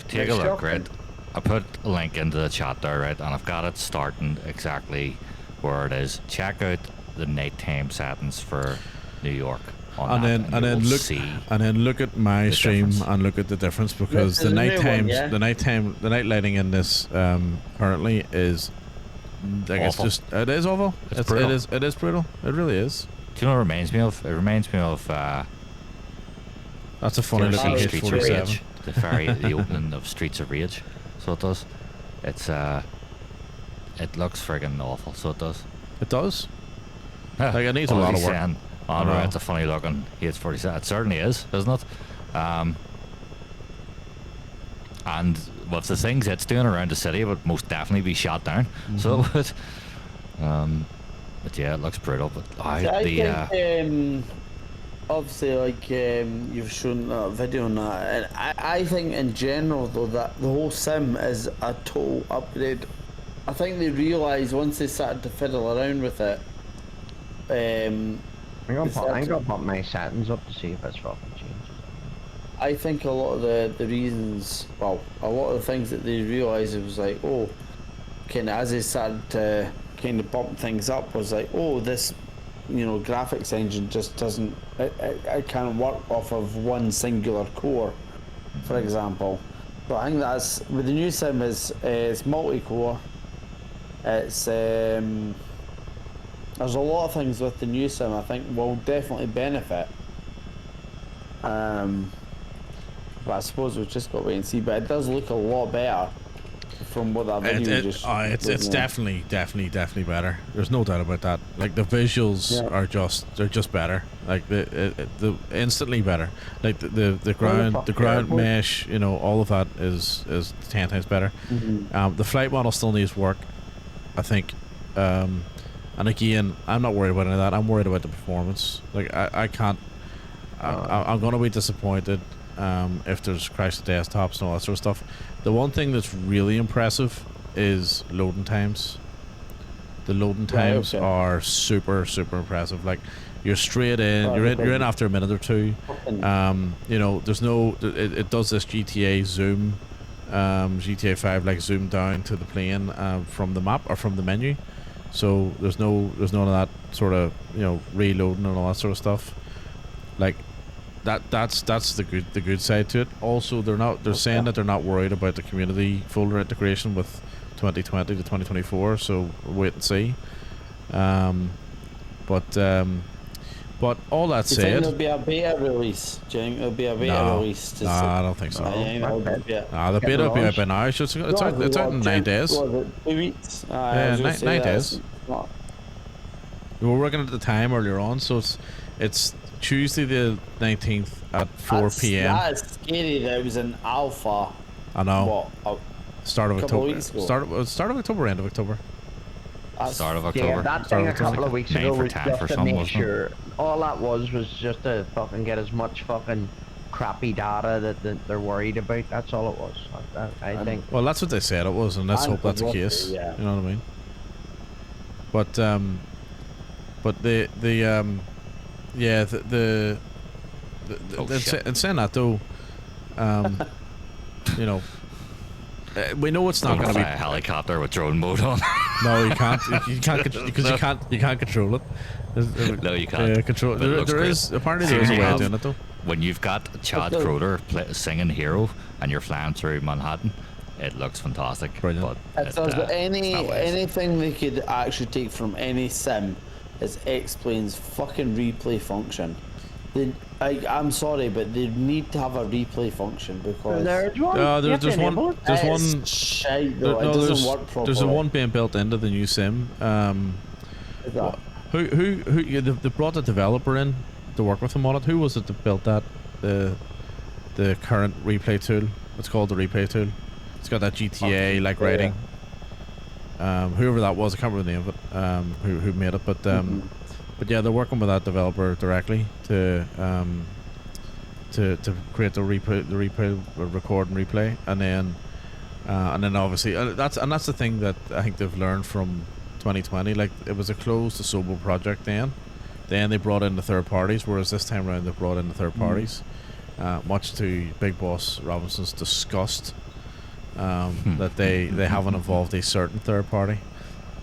Take a look, right? I put a link into the chat there, right? And I've got it starting exactly where it is. Check out the nighttime settings for New York. On that, And then you will look see and then look at my the stream difference. and look at the difference, because This the is a new one, the night lighting in this currently is like Awful. it is awful. It's brutal. It is brutal. It really is. Do you know what it reminds me of? It reminds me of That's a funny do you ever looking see Streets of H47. Rage? The opening of Streets of Rage. So it does. It's it looks friggin' awful. So it does. It does. Yeah. Like, it needs a All lot he's of work. saying, oh, I no, know. it's a funny looking H47. It certainly is, isn't it? And with the things it's doing around the city, it would most definitely be shot down. So it would. But yeah, it looks brutal. But I think, obviously, like you've shown that video on that, and I think in general though that the whole sim is a total upgrade. I think they realised once they started to fiddle around with it. I'm gonna put my settings up to see if it's fucking changes. I think a lot of the reasons, well, a lot of the things that they realised, it was like, oh, kind of as they started to kind of bump things up, was like, oh, this, graphics engine just doesn't, it can't work off of one singular core, for example. So I think that's, with the new sim is it's multi-core. It's there's a lot of things with the new sim I think will definitely benefit. But I suppose we've just got to wait and see. But it does look a lot better from what that video just. It's definitely better. There's no doubt about that. Like the visuals are just better. Like the instantly better. Like the ground mesh, all of that is 10 times better. The flight model still needs work, I think. And again, I'm not worried about any of that. I'm worried about the performance. Like I can't. I'm gonna be disappointed if there's crash desktops and all that sort of stuff. The one thing that's really impressive is loading times. The loading times are super impressive. Like you're straight in, you're in after a minute or two. There's no. It does this GTA zoom, GTA 5 like zoom down to the plane from the map or from the menu. So there's none of that sort of reloading and all that sort of stuff. Like that's the good side to it. Also, they're saying that they're not worried about the community folder integration with 2020 to 2024. So we'll wait and see. But all that Do you think said, there'll be a beta release? Do you think there'll be a beta release? I don't think so. The The beta will be out by now. It's out in 9 days. 2 weeks. Yeah, 9 days. We were working at the time earlier on, so it's Tuesday the 19th at 4 p.m. That is scary that it was an alpha. I know. Start of couple October. weeks ago. Start of October, end of October. Start of Yeah, October. that thing a couple of weeks ago for was 10 just for to some, make wasn't it? sure. All that was just to fucking get as much fucking crappy data that they're worried about. That's all it was. I think. Well, that's what they said it was, and let's hope that's the case. Yeah. You know what I mean? In saying that though, we know it's not Don't going to fly be a helicopter with drone mode on. No, you can't. You can't because you can't control it. No, you can't. Control. But it looks There great. is apparently there is a way of Seriously, doing it though. When you've got Chad Croder singing "Hero" and you're flying through Manhattan, it looks fantastic. Brilliant. But If there's it's not waste. anything they could actually take from any sim, is X-Plane's fucking replay function. I'm sorry, but they need to have a replay function because There's one. There's one. There's one. Shite though. No, it doesn't work properly. There's a one being built into the new sim. Is that? Who they brought a developer in to work with them on it. Who was it that built that? The current replay tool. It's called the replay tool. It's got that GTA like rating. Whoever that was, I can't remember the name of it. Who made it, but yeah, they're working with that developer directly to create the replay, record and replay, and then obviously that's the thing that I think they've learned from 2020. Like, it was a closed to solo project then they brought in the third parties, whereas this time around they brought in the third parties, much to Big Boss Robinson's disgust, that they haven't involved a certain third party,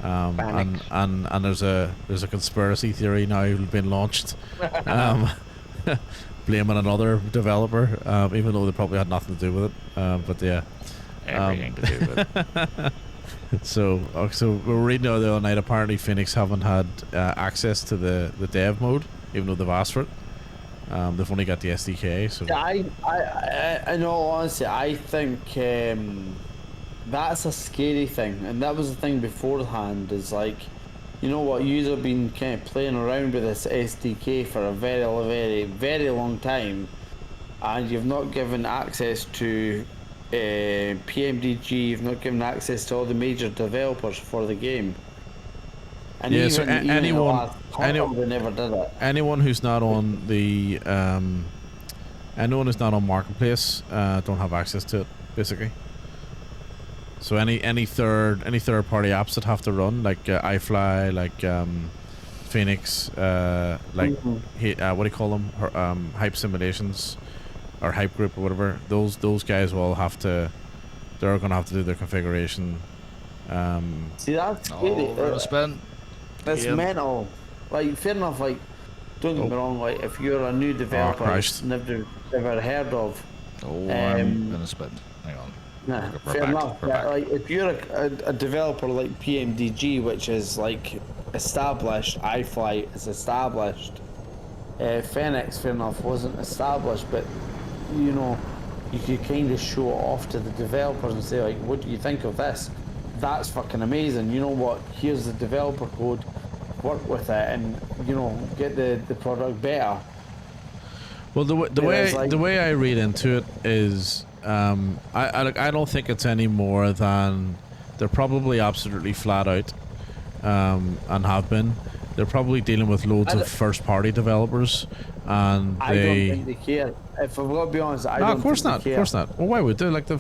and there's a conspiracy theory now being launched, blaming another developer, even though they probably had nothing to do with it, but yeah, Everything to do with it. So we're reading the other night, apparently Fenix haven't had access to the dev mode, even though they've asked for it. They've only got the SDK. So I know, honestly, I think that's a scary thing, and that was the thing beforehand. Is like, you know what, you have been kind of playing around with this SDK for a very, very, very long time, and you've not given access to PMDG, you've not given access to all the major developers for the game. And yeah, even, so anyone they never did it. Anyone who's not on the anyone who's not on Marketplace don't have access to it, basically. So any third party apps that have to run, like iFly, like Fenix, like what do you call them? Hype Simulations or Hype Group or whatever. Those guys will have to. They're gonna have to do their configuration. See, that's That's mental. Like, fair enough. Like, don't get me wrong. Like, if you're a new developer, never heard of. I'm gonna spin. Hang on. Nah, fair enough. Like, if you're a developer like PMDG, which is like established, iFlight is established. Fenix, fair enough, wasn't established, but you know, you could kind of show it off to the developers and say, like, what do you think of this? That's fucking amazing. You know what? Here's the developer code. Work with it, and you know, get the product better. Well, the way I read into it is, I don't think it's any more than they're probably absolutely flat out, and have been. They're probably dealing with loads of first-party developers, and I don't think they care. If I'm gonna be honest, I don't of course think not. they care. Of course not. Well, why would they? Like, they're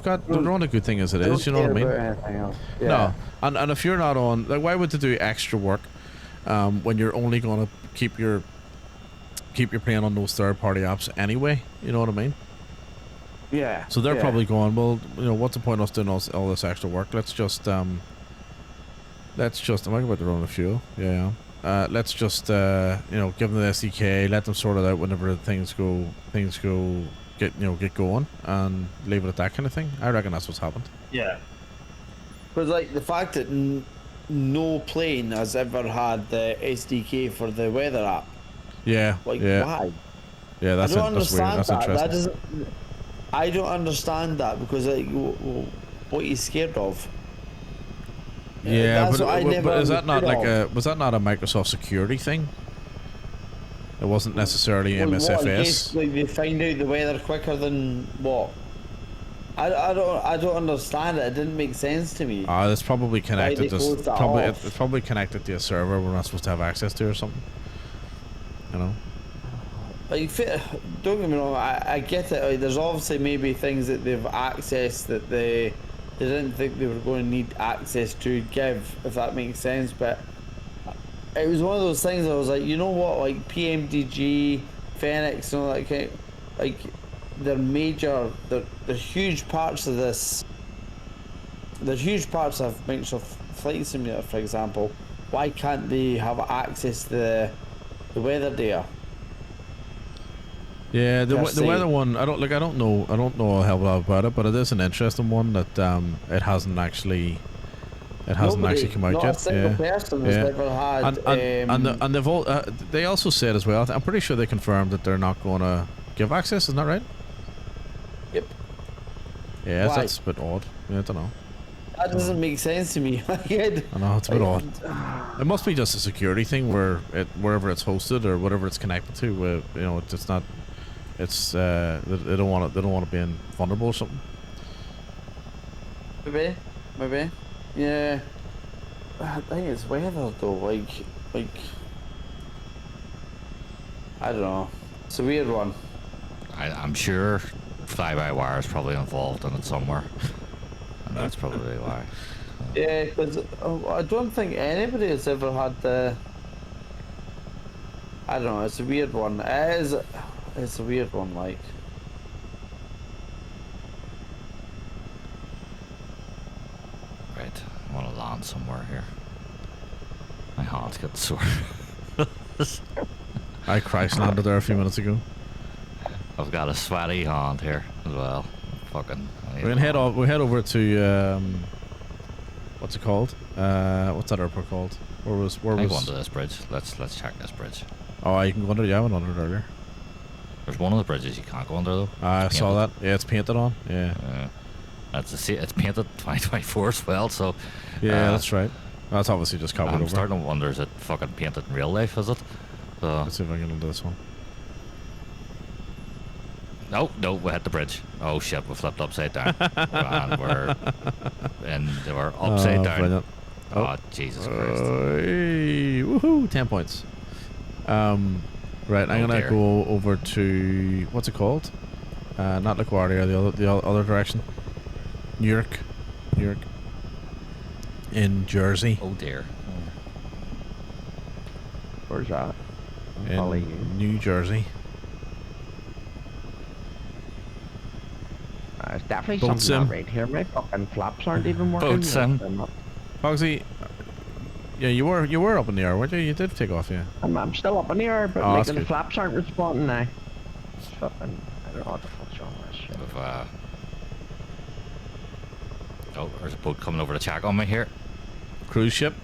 on a good thing as it is. You know what I mean? Yeah. No, and if you're not on, like, why would they do extra work when you're only gonna keep your playing on those third-party apps anyway? You know what I mean? Yeah. So they're probably going, well, you know, what's the point of us doing all this extra work? Let's just am I about to run a fuel? Yeah. Let's just you know, give them the SDK, let them sort it out whenever things go get going, and leave it at that kind of thing. I reckon that's what's happened. Yeah. But like the fact that no plane has ever had the SDK for the weather app. Yeah. Like, yeah. why? Yeah, that's weird. That's interesting. That doesn't. I don't understand that, because like, what are you scared of? Yeah, but is that not like was that not a Microsoft security thing? It wasn't necessarily MSFS. Like, they find out the weather quicker than what? I don't understand it. It didn't make sense to me. That's probably connected to it's probably connected to a server we're not supposed to have access to or something. You know. Like, don't get me wrong. I get it. Like, there's obviously maybe things that they've accessed that they didn't think they were going to need access to give, if that makes sense. But it was one of those things I was like, you know what, like PMDG, Fenix, and all that kind of, like, they're huge parts of this. They're huge parts of Microsoft Flight Simulator, for example. Why can't they have access to the weather data? Yeah, the weather one. I don't know a hell of a lot about it, but it is an interesting one that it hasn't actually come out yet. Yeah, person has ever had. And they've all. They also said as well. I'm pretty sure they confirmed that they're not going to give access. Isn't that right? Yep. Yeah, Why? that's a bit odd. Yeah, I don't know. That doesn't make sense to me. I know, it's a bit odd. It must be just a security thing where wherever it's hosted or whatever it's connected to, you know, it's not. It's they don't want it. They don't want it being vulnerable or something. Maybe. Yeah. I think it's weird though. Like, I don't know. It's a weird one. I'm sure fly-by-wire is probably involved in it somewhere, and that's probably why. Yeah, because I don't think anybody has ever had the. I don't know. It's a weird one. It's a weird one. Like. Right, I want to land somewhere here. My hand's got sore. I crash landed there a few minutes ago. I've got a sweaty hand here as well. Fucking. We can head off. We head over to what's it called? What's that airport called? Where was? I go under this bridge. Let's check this bridge. Oh, you can go under. Yeah, I went under it earlier. There's one of the bridges you can't go under though. I saw that. Yeah, it's painted on. Yeah. It's painted 2024 as well. So. Yeah, that's right. That's obviously just covered I'm over. starting to wonder, is it fucking painted in real life? Is it? So. Let's see if I can get into this one. No, we hit the bridge. Oh shit, we flipped upside down. And we're upside down. Brilliant. Oh, Jesus Christ. Hey, woohoo, 10 points. Right, I'm gonna go over to what's it called? Not LaGuardia, the other direction. New York. In Jersey. Oh dear. Where's that? In New Jersey. It's definitely Boat something sim. not right here. My fucking flaps aren't even working. Boat sim. Foxy, yeah, you were up in the air, weren't you? You did take off, yeah. I'm still up in the air, but Oh, like that's the good. flaps aren't responding now. It's fucking. I don't know what the fuck's wrong with this shit. Oh, there's a boat coming over to check on me here. Cruise ship.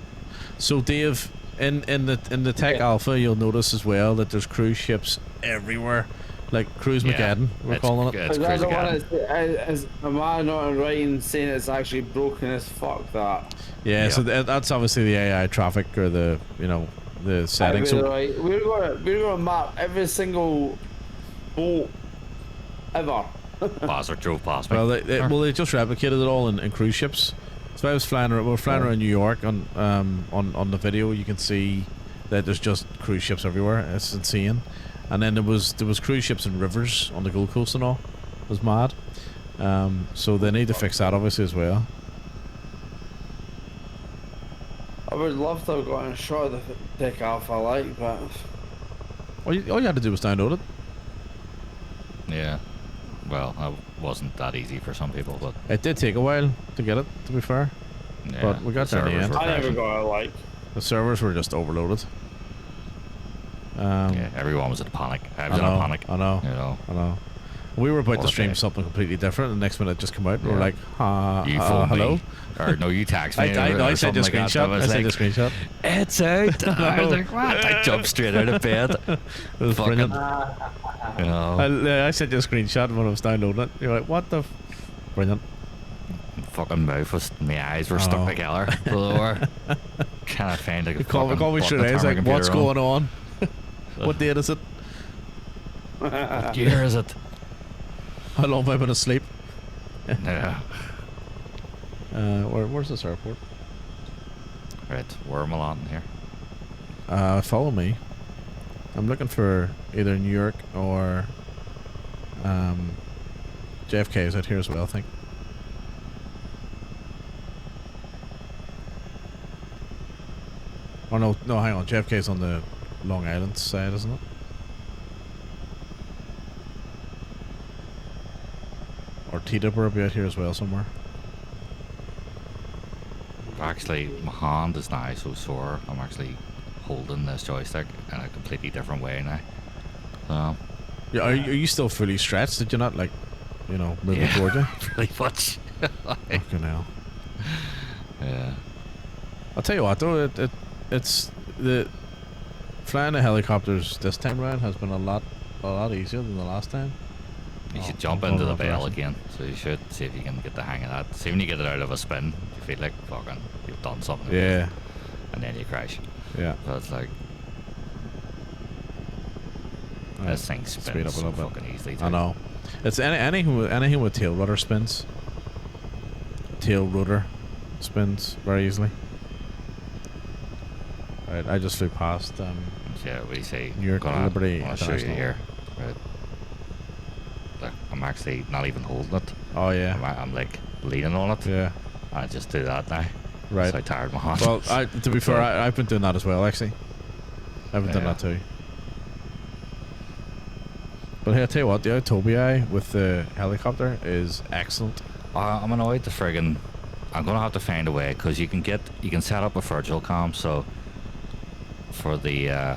So Dave, in the Tech Alpha, you'll notice as well that there's cruise ships everywhere, like Cruise Mageddon, we're calling it. It's That's Cruise the one. Mageddon. Am I not right in saying it's actually broken as fuck? That. Yeah, so that's obviously the AI traffic or the the settings. So Right. We're gonna map every single boat ever. Bastard drove past me. well, they just replicated it all in cruise ships. So I was flying around New York on the video. You can see that there's just cruise ships everywhere. It's insane. And then there was cruise ships in rivers on the Gold Coast and all. It was mad. So they need to fix that obviously as well. I would love to have gotten a shot of the Tech Alpha, like, but All you had to do was download it. Yeah. Well, that wasn't that easy for some people, but It did take a while to get it, to be fair. yeah, But we got the there in the servers end. were I never crashing. got a like. The servers were just overloaded. Yeah, everyone was in a panic. I was in a panic. I know. You know. I know. We were about What to a stream day. something completely different, and the next minute it just come out. And we're Yeah. like, You phoned hello. me, or no, you text me. I or sent you a something like that. screenshot. I was sent you a like, screenshot. it's out. I was like, what? I jumped straight out of bed. It was Fucking, brilliant. you know, I sent you a screenshot when I was downloading it. You're like, what the? Brilliant. fucking mouth was, my eyes were stuck Oh. together. They were. Can't find like a Call fucking me straight. button to It's turn my like, what's computer going on? What date is it? on. What year is it? How long have I been asleep? Yeah. Where's this airport? Right, where am I landing here? Follow me. I'm looking for either New York or JFK is out here as well, I think. Oh no, hang on. JFK is on the Long Island side, isn't it? Or T-Dip will be out here as well somewhere. Actually, my hand is now so sore. I'm actually holding this joystick in a completely different way now. So, Yeah, are you still fully stretched? Did you not like, move it yeah, toward you? pretty much. Fucking hell. Yeah. I'll tell you what though, it's the flying the helicopters this time around has been a lot easier than the last time. You Oh, should jump I'm into the going bell off again. So you should see if you can get the hang of that. See when you get it out of a spin, you feel like fucking you've done something. Yeah. And then you crash. Yeah. So it's like Alright, this thing speed spins up a so little bit. fucking easily. I know. It's anything with tail rudder spins. Tail rudder spins very easily. Right, I just flew past Yeah, what do you say? New York Liberty I'll show you International. here. Right. Look, I'm actually not even holding it. Oh yeah. I'm like leaning on it. Yeah. I just do that now. Right. So I tired my hand. Well, to be fair, I've been doing that as well, actually. I've been doing Yeah. that too. But hey, I tell you what, the Autobi with the helicopter is excellent. I'm annoyed the friggin'. I'm gonna have to find a way because you can set up a virtual cam so for the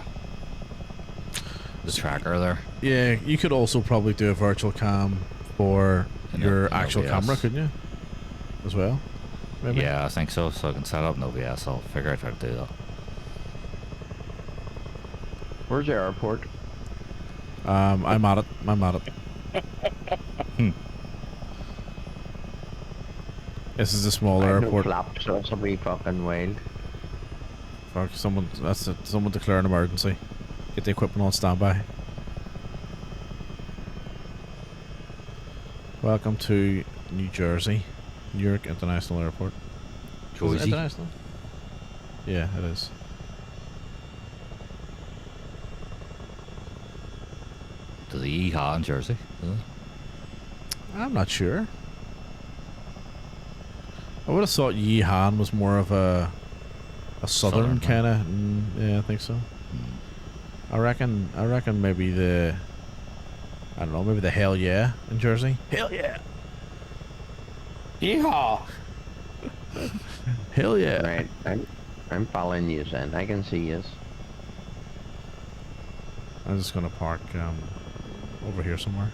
tracker there. Yeah, you could also probably do a virtual cam for your in actual OBS. camera, couldn't you? As well? Maybe? Yeah, I think so. So I can set up an OBS. I'll figure out how to do that. Where's your airport? I'm at it. This is a smaller I have airport. No flaps, so it's a wee fucking wild. Fuck, someone declare an emergency. Get the equipment on standby. Welcome to New Jersey, Newark International Airport. Is it Jersey. international? Yeah, it is. To the EHA in Jersey. Is it? I'm not sure. I would have thought Yeehan was more of a southern Southern, kind of. Yeah, I think so. I reckon maybe I don't know, maybe the Hell Yeah in Jersey. Hell Yeah. Yeehaw. Hell yeah. Right, I'm following you, then. I can see you. I'm just gonna park over here somewhere.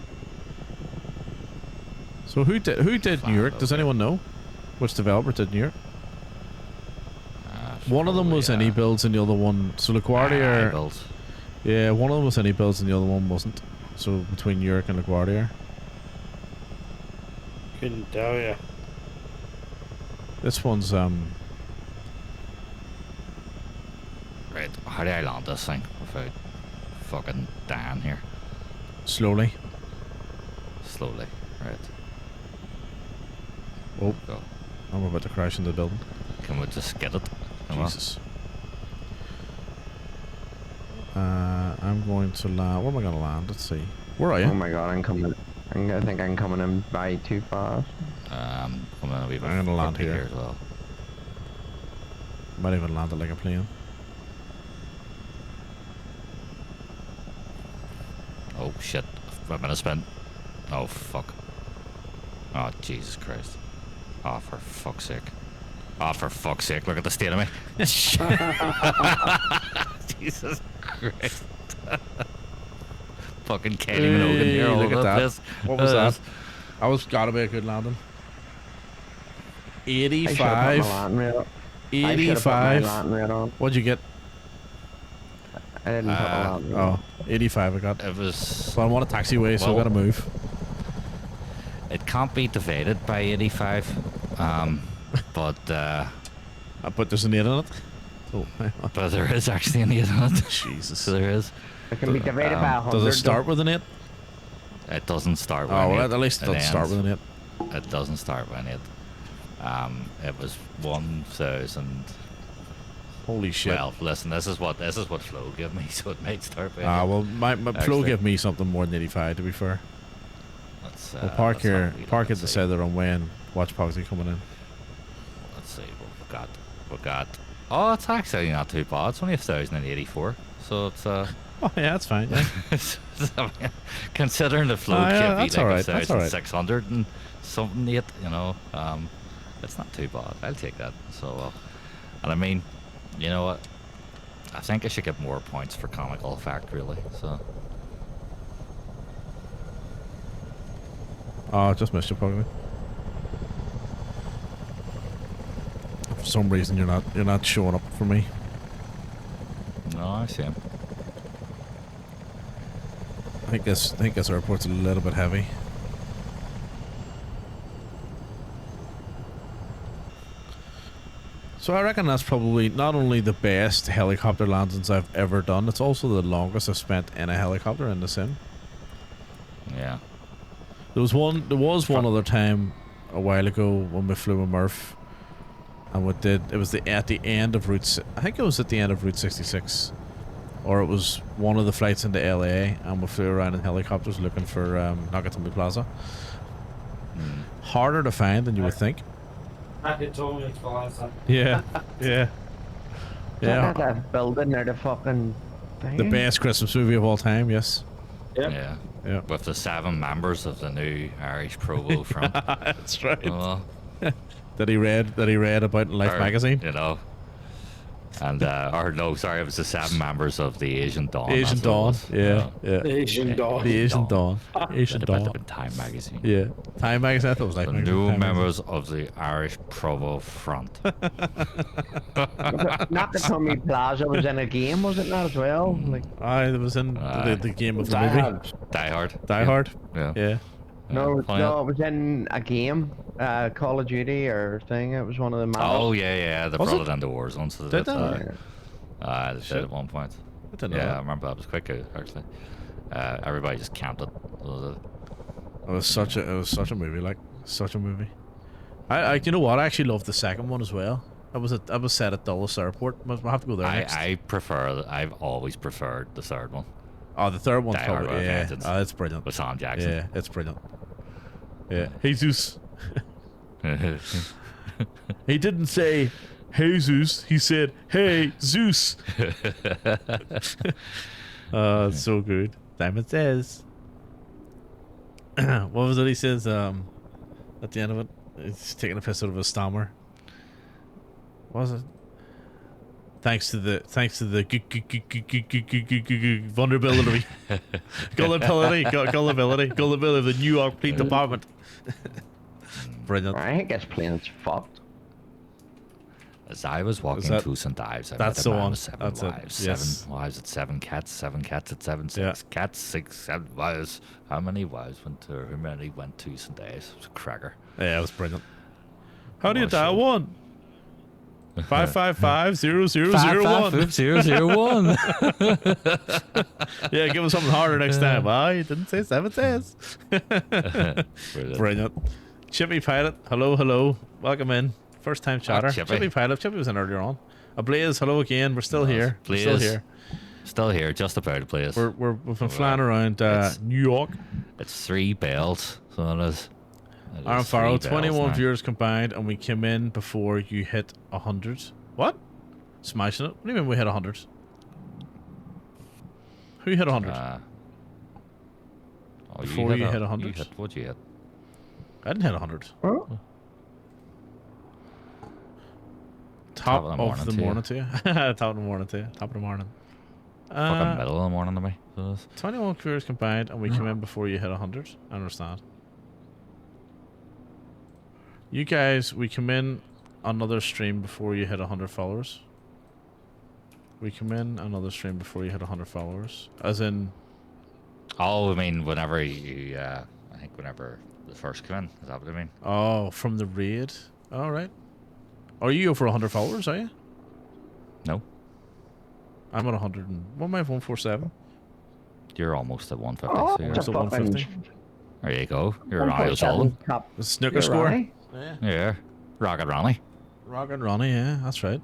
So who did New York? Does anyone know? Which developer did New York? One of them was Any Builds and the other one. So LaGuardia. Builds. Yeah, one of them was Any Builds and the other one wasn't. So between New York and LaGuardia. Couldn't tell you. This one's Right. How do I land this thing without fucking dying here? slowly. Slowly. Right. Oh, Go. I'm about to crash into the building. Can we just get it? Come on. Jesus. I'm going to land. Where am I going to land? Let's see. Where are you? Oh my god, I'm coming. I think I'm coming in by too fast. Come on, we've I'm gonna land here. as well. Might even land it like a plane. Oh shit! I'm gonna spin. Oh fuck! Oh Jesus Christ! Oh for fuck's sake! Oh for fuck's sake! Look at the state of me! Jesus Christ! Fucking Kenny Minogue here all look over at the that. place. What was that? That was gotta be a good landing. I should've put my 85. landing rate on. 85. Landing rate on. What'd you get? I didn't put my landing rate Oh, on. 85 I got. It was. So I'm on a taxiway, so I Well- gotta move. It can't be divided by 85. But But there's an 8 on it. Oh, but there is actually an 8 on it. Jesus. So there is. It can be divided by 100. Does it start with an 8? It doesn't start with Oh, an well, 8. at least it doesn't start with an 8. It doesn't start with an 8. It was 1,000. Holy shit. Well, listen, this is what Flo gave me, so it might start with. Well, my Flo Actually- gave me something more than 85, to be fair. Let's, We'll park let's here, have a wee look park and at the see. side of the runway and watch Pogsy coming in. Let's see what we've got. Oh, it's actually not too bad. It's only 1,084, so it's Oh, yeah, that's fine. Yeah. considering the Flo Oh, yeah, gave me that's like alright, that's alright. 1,600 and something 8, you know. It's not too bad. I'll take that. So, and I mean, you know what? I think I should get more points for comical effect, really. So. Oh, just missed you, Pogsy. For some reason, you're not showing up for me. No, I see him. I think this airport's a little bit heavy. So I reckon that's probably not only the best helicopter landings I've ever done, it's also the longest I've spent in a helicopter in the sim. Yeah. There was one other time a while ago when we flew with Murph, and it was at the end of I think it was at the end of Route 66, or it was one of the flights into LA, and we flew around in helicopters looking for Nakatomi Plaza. Harder to find than you would think. Nakatomi Plaza. Yeah, yeah, Yeah. That building or the fucking thing. the best Christmas movie of all time. Yes. Yep. Yeah. Yeah. With the 7 members of the new Irish Provo front. That's right. Oh, That he read about in Life or, magazine. You know. And or no, sorry, it was the 7 members of the Asian Dawn. Asian that's what it Dawn. was, you Yeah, know. yeah. Asian dog. The Asian Dawn. Asian Should have Dawn. been Time magazine. Yeah. Time magazine. I thought it was Life The magazine. new Time members of the Irish Provo front. Nakatomi Plaza was in a game, was it not as well? Like, Magazine. It was in the game of the Die movie. Hard. Die Hard. Die Hard. Yeah. Yeah. no, Play no, it. it was in a game, Call of Duty or thing. It was one of the maps. Oh yeah. They Was brought it? it into Warzone. So Did they they? did. They did Shit. at one point. I didn't know Yeah, I that. remember that was quite good actually. Everybody just camped it. It was such a movie, like such a movie. I you know what? I actually loved the second one as well. I was set at Dulles Airport. We'll have to go there next. I've always preferred the third one Oh, the third one's Die Hard probably with yeah. Vengeance. Oh, it's brilliant. with Sam Jackson. Yeah, it's brilliant. Yeah, Jesus. He didn't say, "Hey Zeus." He said, "Hey Zeus." It's so good. Diamond says. What was it he says? At the end of it, he's taking a piss out of his stammer. What was it? Thanks to the vulnerability, gullibility of the New York Police Department. Brilliant. I think it's plain as fucked. As I was walking that- through St. Ives, I that's met the a man one. with 7 That's it. wives. Yes. 7 wives at 7 cats. 7 cats at 7 6 Yeah. cats. 6 7 wives. How many wives went to? How many went to St. Ives? It was a cracker. Yeah, it was brilliant. How do you What a dial show. one? 555-0001. 001. Yeah, give us something harder next time. Ah, you didn't say 7 says. Brilliant. Chippy Pilot, hello. Welcome in. First time chatter. Chippy. Pilot. Chippy was in earlier on. Ablaze, hello again. We're still here. We're still Blaze. here. Still here, just about to place. We've been flying around It's- New York. It's 3 bells, so it is. It Aaron is Farrell, 3 bells 21 now. viewers combined, and we came in before you hit 100. What? Smashing it? What do you mean we hit 100? Who hit 100? Before you hit 100? What'd you hit? I didn't hit 100. Huh? Top of the of morning the to you. morning to you. Top of the morning to you. Top of the morning. Fucking middle of the morning to me. So it is. 21 viewers combined, and we came in before you hit 100. I understand. You guys, we come in another stream before you hit 100 followers. We come in another stream before you hit 100 followers. As in, Oh, I mean, whenever you, I think whenever the first come in, is that what I mean? oh, from the raid. All right. Are you over 100 followers, are you? No, I'm at 100. What am I, 147? you're almost at 150. Oh, so you're, it's a at 150. fucking there you go. You're an Irish Sullivan. 1.7 top. The snooker You're score? right. Yeah. Yeah, Rocket Ronnie. Rocket Ronnie, yeah, that's right.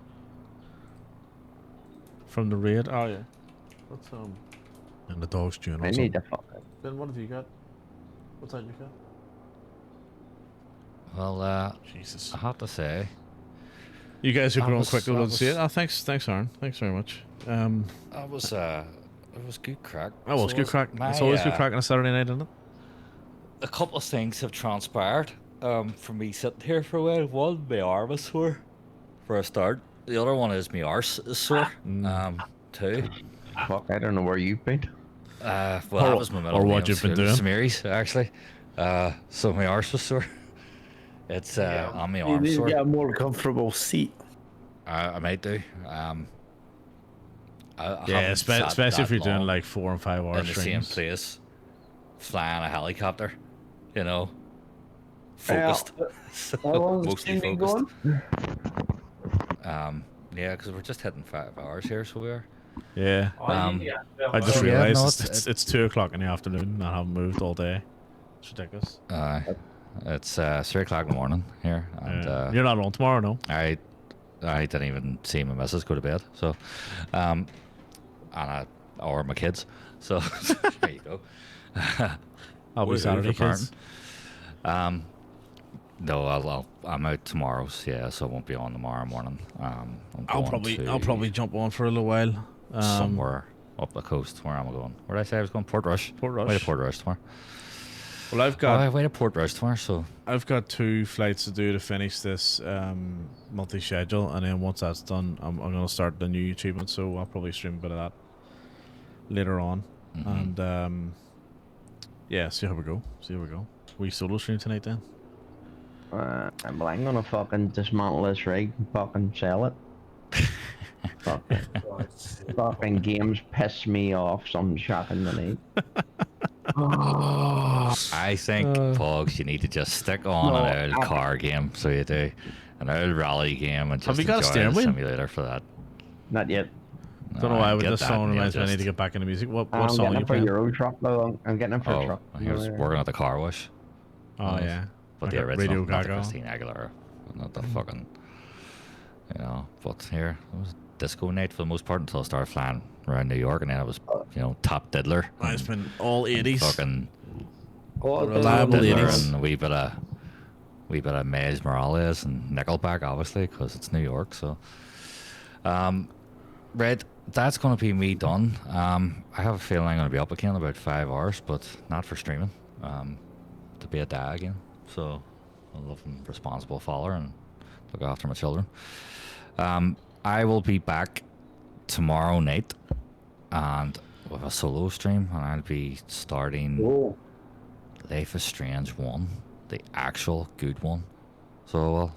From the raid. Oh, yeah. What's, and the dog's chewing I on need something. to fucking. Ben, what have you got? What's that you got? Well, Jesus. I have to say, You guys are That growing was- quick. that We'll see it. was- Oh, thanks, Aaron. Thanks very much. it was good crack. Oh, well, it's So good crack. It's always good crack on a Saturday night, isn't it? A couple of things have transpired from me sitting here for a while. One, my arm is sore, for a start. The other one is my arse is sore. Two. Fuck, I don't know where you've been. Well, Or- that was my middle or name. what you've been doing. Samiris, actually. So my arse was sore. It's on my You arm need to sore. get a more comfortable seat. I might do. I Yeah, haven't sat especially if that you're doing long like 4 and 5 hour in the same streams. place, flying a helicopter. You know, focused. So, mostly focused. Yeah, because we're just hitting 5 hours here, so we are. Yeah. I just Yeah, realised no, it's 2 o'clock in the afternoon and I haven't moved all day. It's ridiculous. It's 3 o'clock in the morning here, and You're not on tomorrow, no? I didn't even see my missus go to bed, so or my kids. So there you go. I'll be Woo-hoo Saturday, for kids. No, I'm out tomorrow, yeah, so I won't be on tomorrow morning. I'll probably jump on for a little while. Somewhere up the coast. Where am I going? Where did I say I was going? Port Rush. Port Rush. Way to Port Rush tomorrow. Well, I've got way to Port Rush tomorrow. So I've got 2 flights to do to finish this multi-schedule, and then once that's done, I'm gonna start the new achievement. So I'll probably stream a bit of that later on, and yeah, see how we go. We solo stream tonight then. Well, I'm gonna fucking dismantle this rig and fucking sell it. Fucking games piss me off, some shocking to me. I think, Pogs, you need to just stick on an old car game. So you do an old rally game and just Have you got a enjoy steering the wheel? simulator for that. Not yet. Don't know why, but get this that song and you'll reminds me I need to just- get back into music. What I'm song getting are it you for playing? Euro truck though. I'm getting it for a truck. He was working at the car wash. Oh yeah. But I the got original, Radio not the Gaga. Christina Aguilera, not the fucking, But here it was disco night for the most part until I started flying around New York, and then it was, Top Diddler. It's been all 80s. Fucking Reliable Diddler 80s. and a wee bit of Maze Morales and Nickelback, obviously, because it's New York. So, Red, that's going to be me done. I have a feeling I'm going to be up again in about 5 hours, but not for streaming. To be a dad again. So, a loving, responsible father and look after my children. I will be back tomorrow night and with a solo stream, and I'll be starting Life is Strange 1, the actual good one. So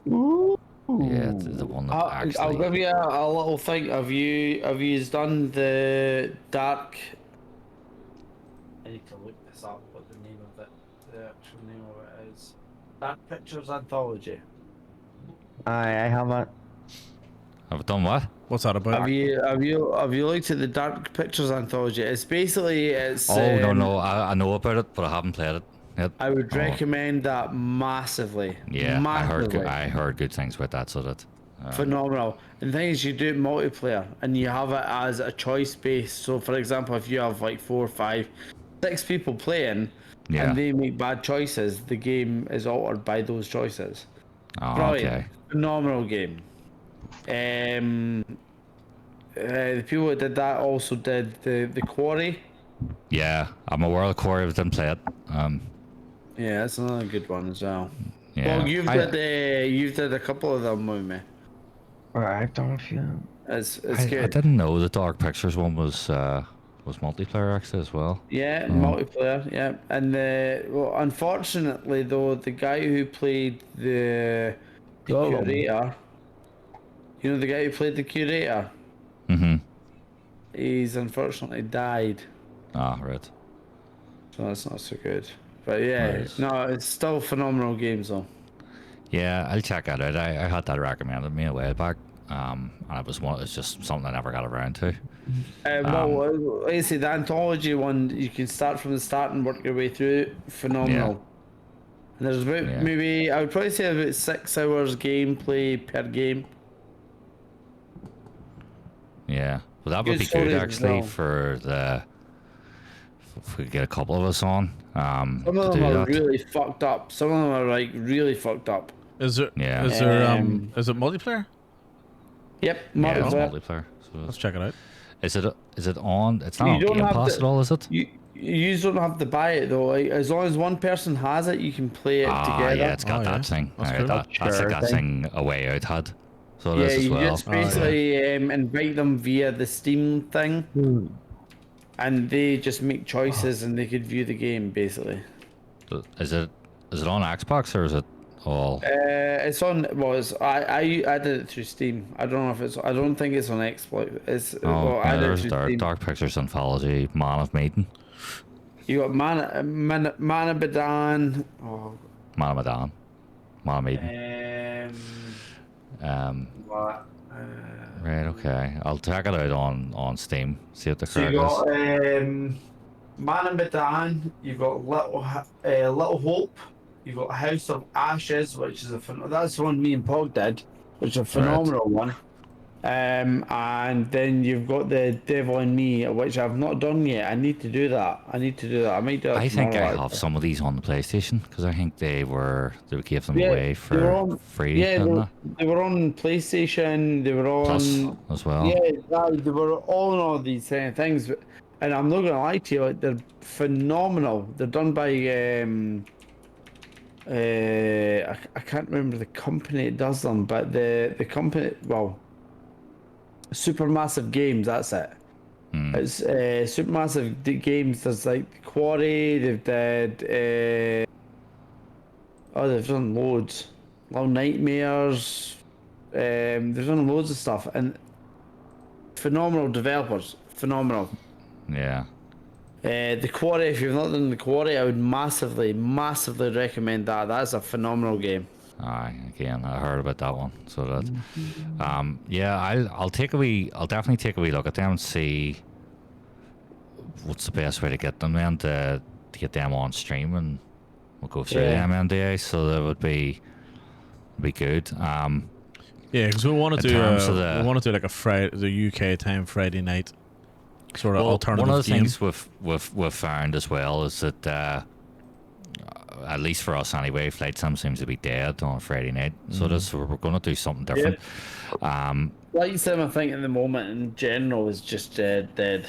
yeah, the one that actually. I'll give you a little thing. Have you done the dark? I need to look this up, what the name of it, the actual name of it is. Dark Pictures Anthology. I haven't. Have I done what? What's that about? Have you looked at the Dark Pictures Anthology? It's No, I know about it, but I haven't played it yet. I would recommend that massively. Yeah, massively. I heard good things about that, so that. Phenomenal. And the thing is, you do it multiplayer, and you have it as a choice based. So, for example, if you have like 4, 5, 6 people playing, Yeah. and they make bad choices, the game is altered by those choices. Oh, Brilliant. okay. Phenomenal game. The people that did that also did the Quarry. Yeah, I'm aware of the core, but didn't play it. Yeah, that's another good one as well. Yeah. Well, you've did a couple of them with me. Alright, don't feel. It's I good. didn't know the Dark Pictures one was multiplayer actually as well. Yeah, multiplayer. Yeah, and unfortunately though, the guy who played the curator, the guy who played the curator, he's unfortunately died. Ah, right. So that's not so good. But yeah, Right. no, it's still phenomenal games though. Yeah, I'll check that out. I had that recommended me a while back, and it's just something I never got around to. Well, like I say, the anthology one, you can start from the start and work your way through it. Phenomenal. And there's about maybe, I would probably say about 6 hours gameplay per game. Yeah, well, that would Good be story good as actually well. for the. If we could get a couple of us on. Some to of do them are that. really fucked up. Some of them are like really fucked up. Is there? Yeah. Is there? Is it multiplayer? Yep, Yeah, it's multiplayer. multiplayer. So Let's check it out. is it on? It's not You on don't Game have Pass to- at all, is it? You don't have to buy it though. Like, as long as one person has it, you can play it together. Yeah, it's got Oh, that yeah. thing. That's Alright, cool. that's like Sure that thing A Way Out had. So Yeah, this as you well. just basically invite them via the Steam thing, and they just make choices and they could view the game basically. Is it on Xbox or is it all? It's on. Well, I did it through Steam. I don't know if it's. I don't think it's on Xbox. It's. Oh, well, I yeah, did it there's through Steam. Dark Pictures Anthology, Man of Maiden, You got Manabadan. Oh, Man of Medan, Man of Maiden. What? Right. Okay. I'll check it out on Steam. See what the So you crack is. got Man in Medan, you've got Little Hope, you've got House of Ashes, which is that's the one me and Pog did, which is a phenomenal one. And then you've got the Devil in Me, which I've not done yet. I need to do that. I might do that I think I tomorrow, have some of these on the PlayStation because I think they gave them Yeah, away they were for on- free. Yeah, Didn't they? they were on PlayStation. They were Plus on. as well. Yeah, they were all on all these things. And I'm not gonna lie to you, like, they're phenomenal. They're done by I can't remember the company that does them, but the company, well, Supermassive Games, that's it. It's Supermassive Games. There's like Quarry. They've did. They've done loads. Little Nightmares. They've done loads of stuff and phenomenal developers. Phenomenal. Yeah. The Quarry. If you've not done the Quarry, I would massively recommend that. That's a phenomenal game. Aye, again, I heard about that one. So that, yeah, I'll definitely take a wee look at them and see what's the best way to get them then to get them on stream, and we'll go through Yeah. them NDA. So that would be good. Yeah, because we want to In do terms of the- we want to do like a Friday, the UK time Friday night sort of Well, alternative one of the game. things we've found as well is that at least for us anyway, Flight Sim seems to be dead on Friday night. So we're going to do something different. Flight Sim, I think, at the moment in general is just dead.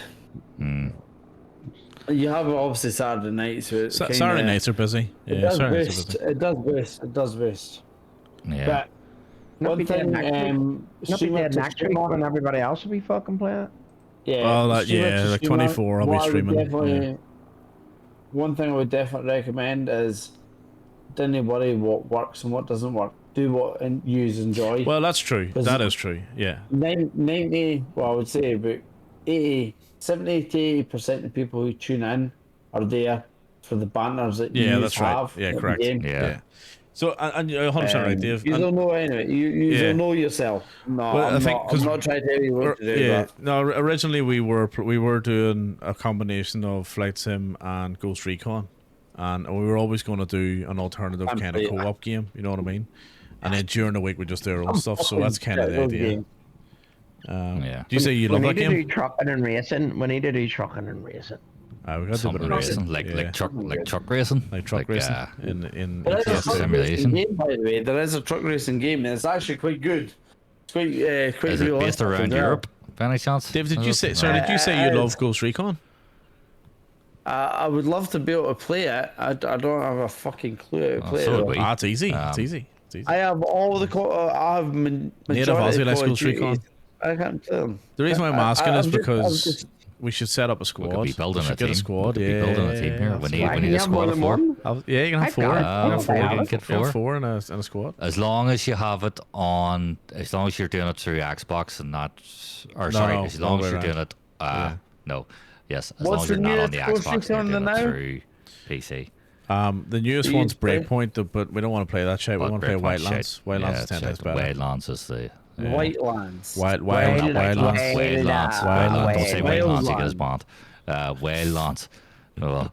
You have obviously Saturday nights. So it's Saturday nights are busy. It Yeah, does Saturday nights are boost. busy. It does boost. It does boost. Yeah. But Not one be dead thing, next week. Not be stream dead it to next stream week on- when everybody else will be fucking playing it. Yeah. Well, that- stream it yeah, to like stream on. 24 I'll be What I would streaming, definitely- yeah. One thing I would definitely recommend is don't worry what works and what doesn't work. Do what you enjoy. Well, that's true. Because- That is true. Yeah. 90, well, I would say about 70 to 80% of people who tune in are there for the banners that Yeah, you that's right. have. Yeah, in the correct. game. Yeah. So, and you're 100% right, Dave. You And- don't know anyway. You Yeah. don't know yourself. No, Well, I I'm, think not, 'cause I'm not trying to tell you what to do. yeah. But No, originally we were doing a combination of Flight Sim and Ghost Recon, and we were always going to do an alternative And kind of play- co-op game. You know what I mean? And then during the week we just do our own I'm stuff. So fucking that's kind of shit the those idea. games. Yeah. Do you say you We love need that to do game? trucking and racing. We need to do trucking and racing. We got to do a Something bit of racing, racing. like truck racing, Like truck racing in There is a ETS. truck simulation. racing game, by the way. There is a truck racing game, and it's actually quite good. It's quite Is it based realistic around as well. Europe? By any chance? Dave, did Is you it? say? Sorry, did you say you Uh, love Ghost Recon? I would love to be able to play it. I don't have a fucking clue how to play so it. would we. It's easy. It's easy. It's easy. I have all the I have Native majority Aussie of likes Call of Ghost Recon. Duties. I can't play them. The reason why I'm asking is I'm because just- we should set up a squad. We could be building We a should get team. a squad. We could be building a team here. We that's need, right. we need a have more squad of than 4. one? Yeah, you can have I've four. got it. You can have four. I You have can it. get Four. four in a squad. As long as you have it on, as long as you're doing it through Xbox and not, or sorry, no, as long no as way you're doing around. it, no, yes, as What's long as you're the not on newest the Ghost Xbox and you're Recon doing it now? through PC. The newest You one's play- Breakpoint, but we don't want to play that shit. We But want to play Breakpoint's Wildlands. shit. Wildlands Yeah, is 10 it's times shit. better. Wildlands is the Whitelands. Wildlands. Wildlands. Wildlands. Don't say Wildlands. Wildlands, you get his bond. Wildlands. Oh,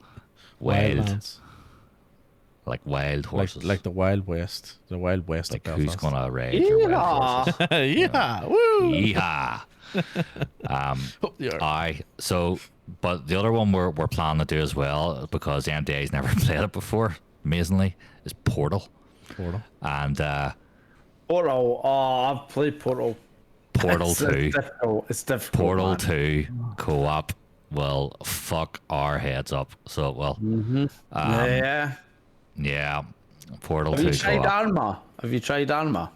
wild, Wildlands. like wild horses. Like the Wild West. The Wild West Like of who's Belfast. gonna raid your wild horses? Yeah. Woo. Yeehaw. So, but the other one we're planning to do as well, because MDA's never played it before, amazingly, is Portal. Portal. And Portal. Oh, I've played Portal. Portal It's 2. difficult. It's difficult. Portal man. 2 co-op will fuck our heads up. So, well, Yeah. yeah. Portal Have 2 you tried co-op. Arma? Have you tried Arma?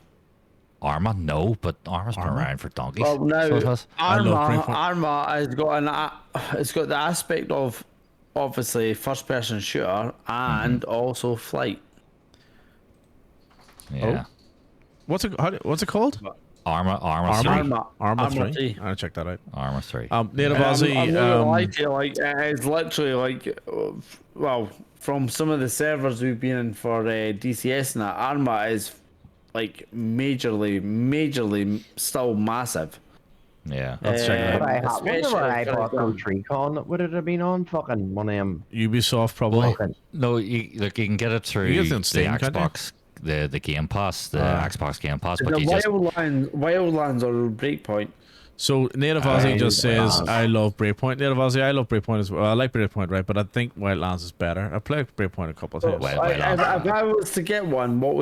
Arma? No, but Arma's been around for donkeys. Well, no. So it has. I love Arma, Breakpoint. Arma has got it's got the aspect of obviously first-person shooter and also flight. Yeah. What's it called? Arma 3. Arma. Arma 3. 3. I'll check that out. Arma 3. Native I'm Aussie. not gonna lie to you, like it's literally like, well, from some of the servers we've been in for DCS and that, Arma is like majorly still massive. Yeah. Let's check it But out. I wonder especially where I if bought you're Ghost Recon. Would it have been on fucking one of them? Ubisoft probably. Fucking No, you can get it through You get it on the Steam, can't you? Xbox, the Game Pass, the Xbox Game Pass, The but you just Wildlands or Breakpoint. So Native Aussie just says, Wildlands. "I love Breakpoint." Native Aussie, I love Breakpoint as well. I like Breakpoint, right? But I think Wildlands is better. I played Breakpoint a couple of times. If I was to get one, what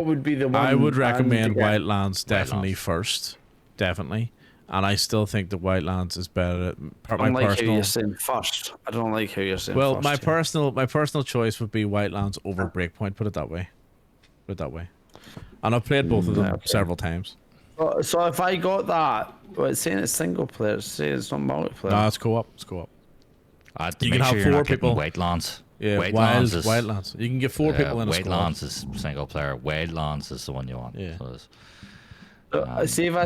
would be the one? I would to recommend get? Wildlands definitely first, definitely. And I still think that Wildlands is better. I don't like how you're saying first. I don't like how you're saying Well, first. my personal choice would be Wildlands over Breakpoint. Put it that way. And I've played both of them several times. So if I got that, well, it's saying it's single player. It's saying it's not multiplayer. No, it's co-op. You make can sure have you're 4 not getting people. Wildlands. Yeah, Wildlands. You can get 4 people in a squad. Wildlands is single player. Wildlands is the one you want. Yeah. So it's- See if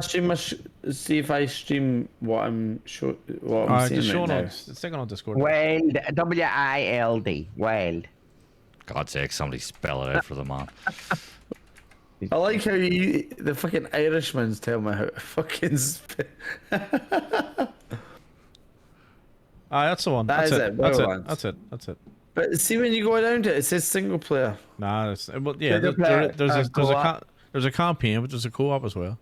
I stream what I'm what I'm Alright, seeing just show right it now. on. It's taken on Discord. Wild, W-I-L-D, Wild. God's sake, somebody spell it out for the man. I like how the fucking Irishmans tell me how to fucking That's the one. That That's is it. it, That's it. Wildlands. That's it. But see when you go down to it, it says single player. Nah, it's well, yeah. Single player, There's a campaign, but there's a co-op as well.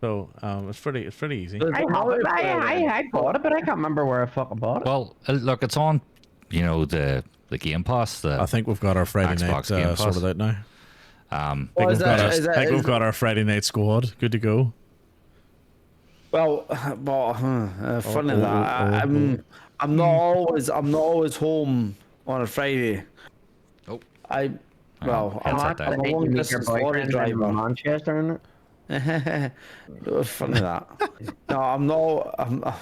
So it's pretty easy. There's I a have it. multiplayer one. I bought it, but I can't remember where I fucking bought it. Well, look, it's on, the Game Pass. I think we've got our Friday Xbox night Game Pass. sorted out now. Well, I think we've got our Friday night squad. Good to go. Well, funny that I'm not always home on a Friday. Oh. I'm headset down. a Did you long meet your distance lorry boyfriend in driver. Manchester, isn't it? Funny that. No, I'm not.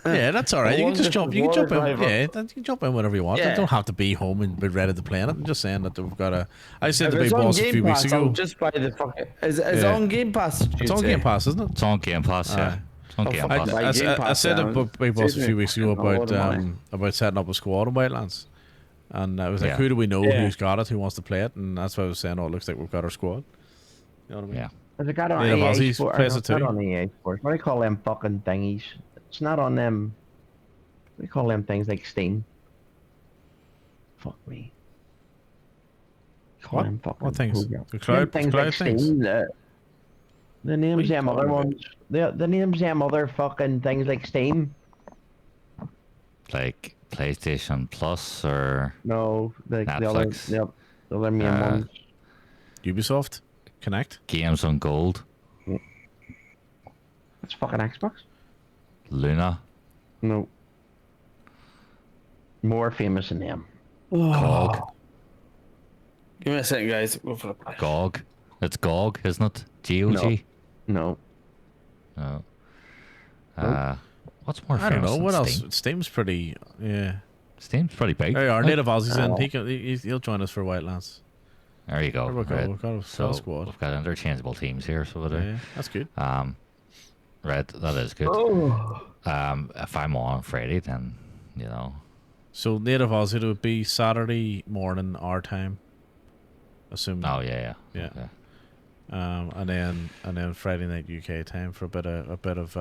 Yeah, that's all right. You long can just jump. You can distance jump lorry in. driver. Yeah, you can jump in whenever you want. You Yeah. don't have to be home and be ready to play it. I'm just saying that we've got a. I said If to Big it's on Boss a Game few weeks Pass, ago. I'll just buy the fucking. Is it Yeah. on Game Pass? It's on Game Pass, isn't it? It's on Game Pass, yeah. Aye. It's on Oh, Game fuck Pass. that. Like Game I Pass said to now. Big Boss a Excuse few me. weeks ago A lot of money. about setting up a squad in Wildlands, and I was like, Yeah. who do we know Yeah. who's got it, who wants to play it, and that's why I was saying, oh, it looks like we've got our squad. You know what I mean? Yeah. Has it got on Native EA Aussies Sports? plays No, it it's not too. on EA Sports. What do you call them fucking thingies? It's not on them. What do you call them things like Steam? Fuck me. Call What? them fucking What things? programs. The cloud- Them things cloud like things? Steam. The names you them other talking about? ones. The names them other fucking things like Steam. Like PlayStation Plus or No, the other, Netflix. the other main ones. Ubisoft, Connect. Games on Gold, It's fucking Xbox. Luna, No. More famous than them. GOG. Give me a second, guys. Go for a play. GOG. It's GOG, isn't it? GOG? No. No. What's more I don't famous know than what else. Steam? Steam's pretty. Yeah. Steam's pretty big. There you are. right? Native Aussie's in. He'll join us for Wildlands. There you go. There we go. Right. We've got a So squad. we've got interchangeable teams here, so we do. Yeah, that's good. Right, that is good. Oh. If I'm on Friday, then So Native Aussie, it would be Saturday morning our time. Assume. Oh yeah. Yeah. Okay. And then Friday night UK time for a bit of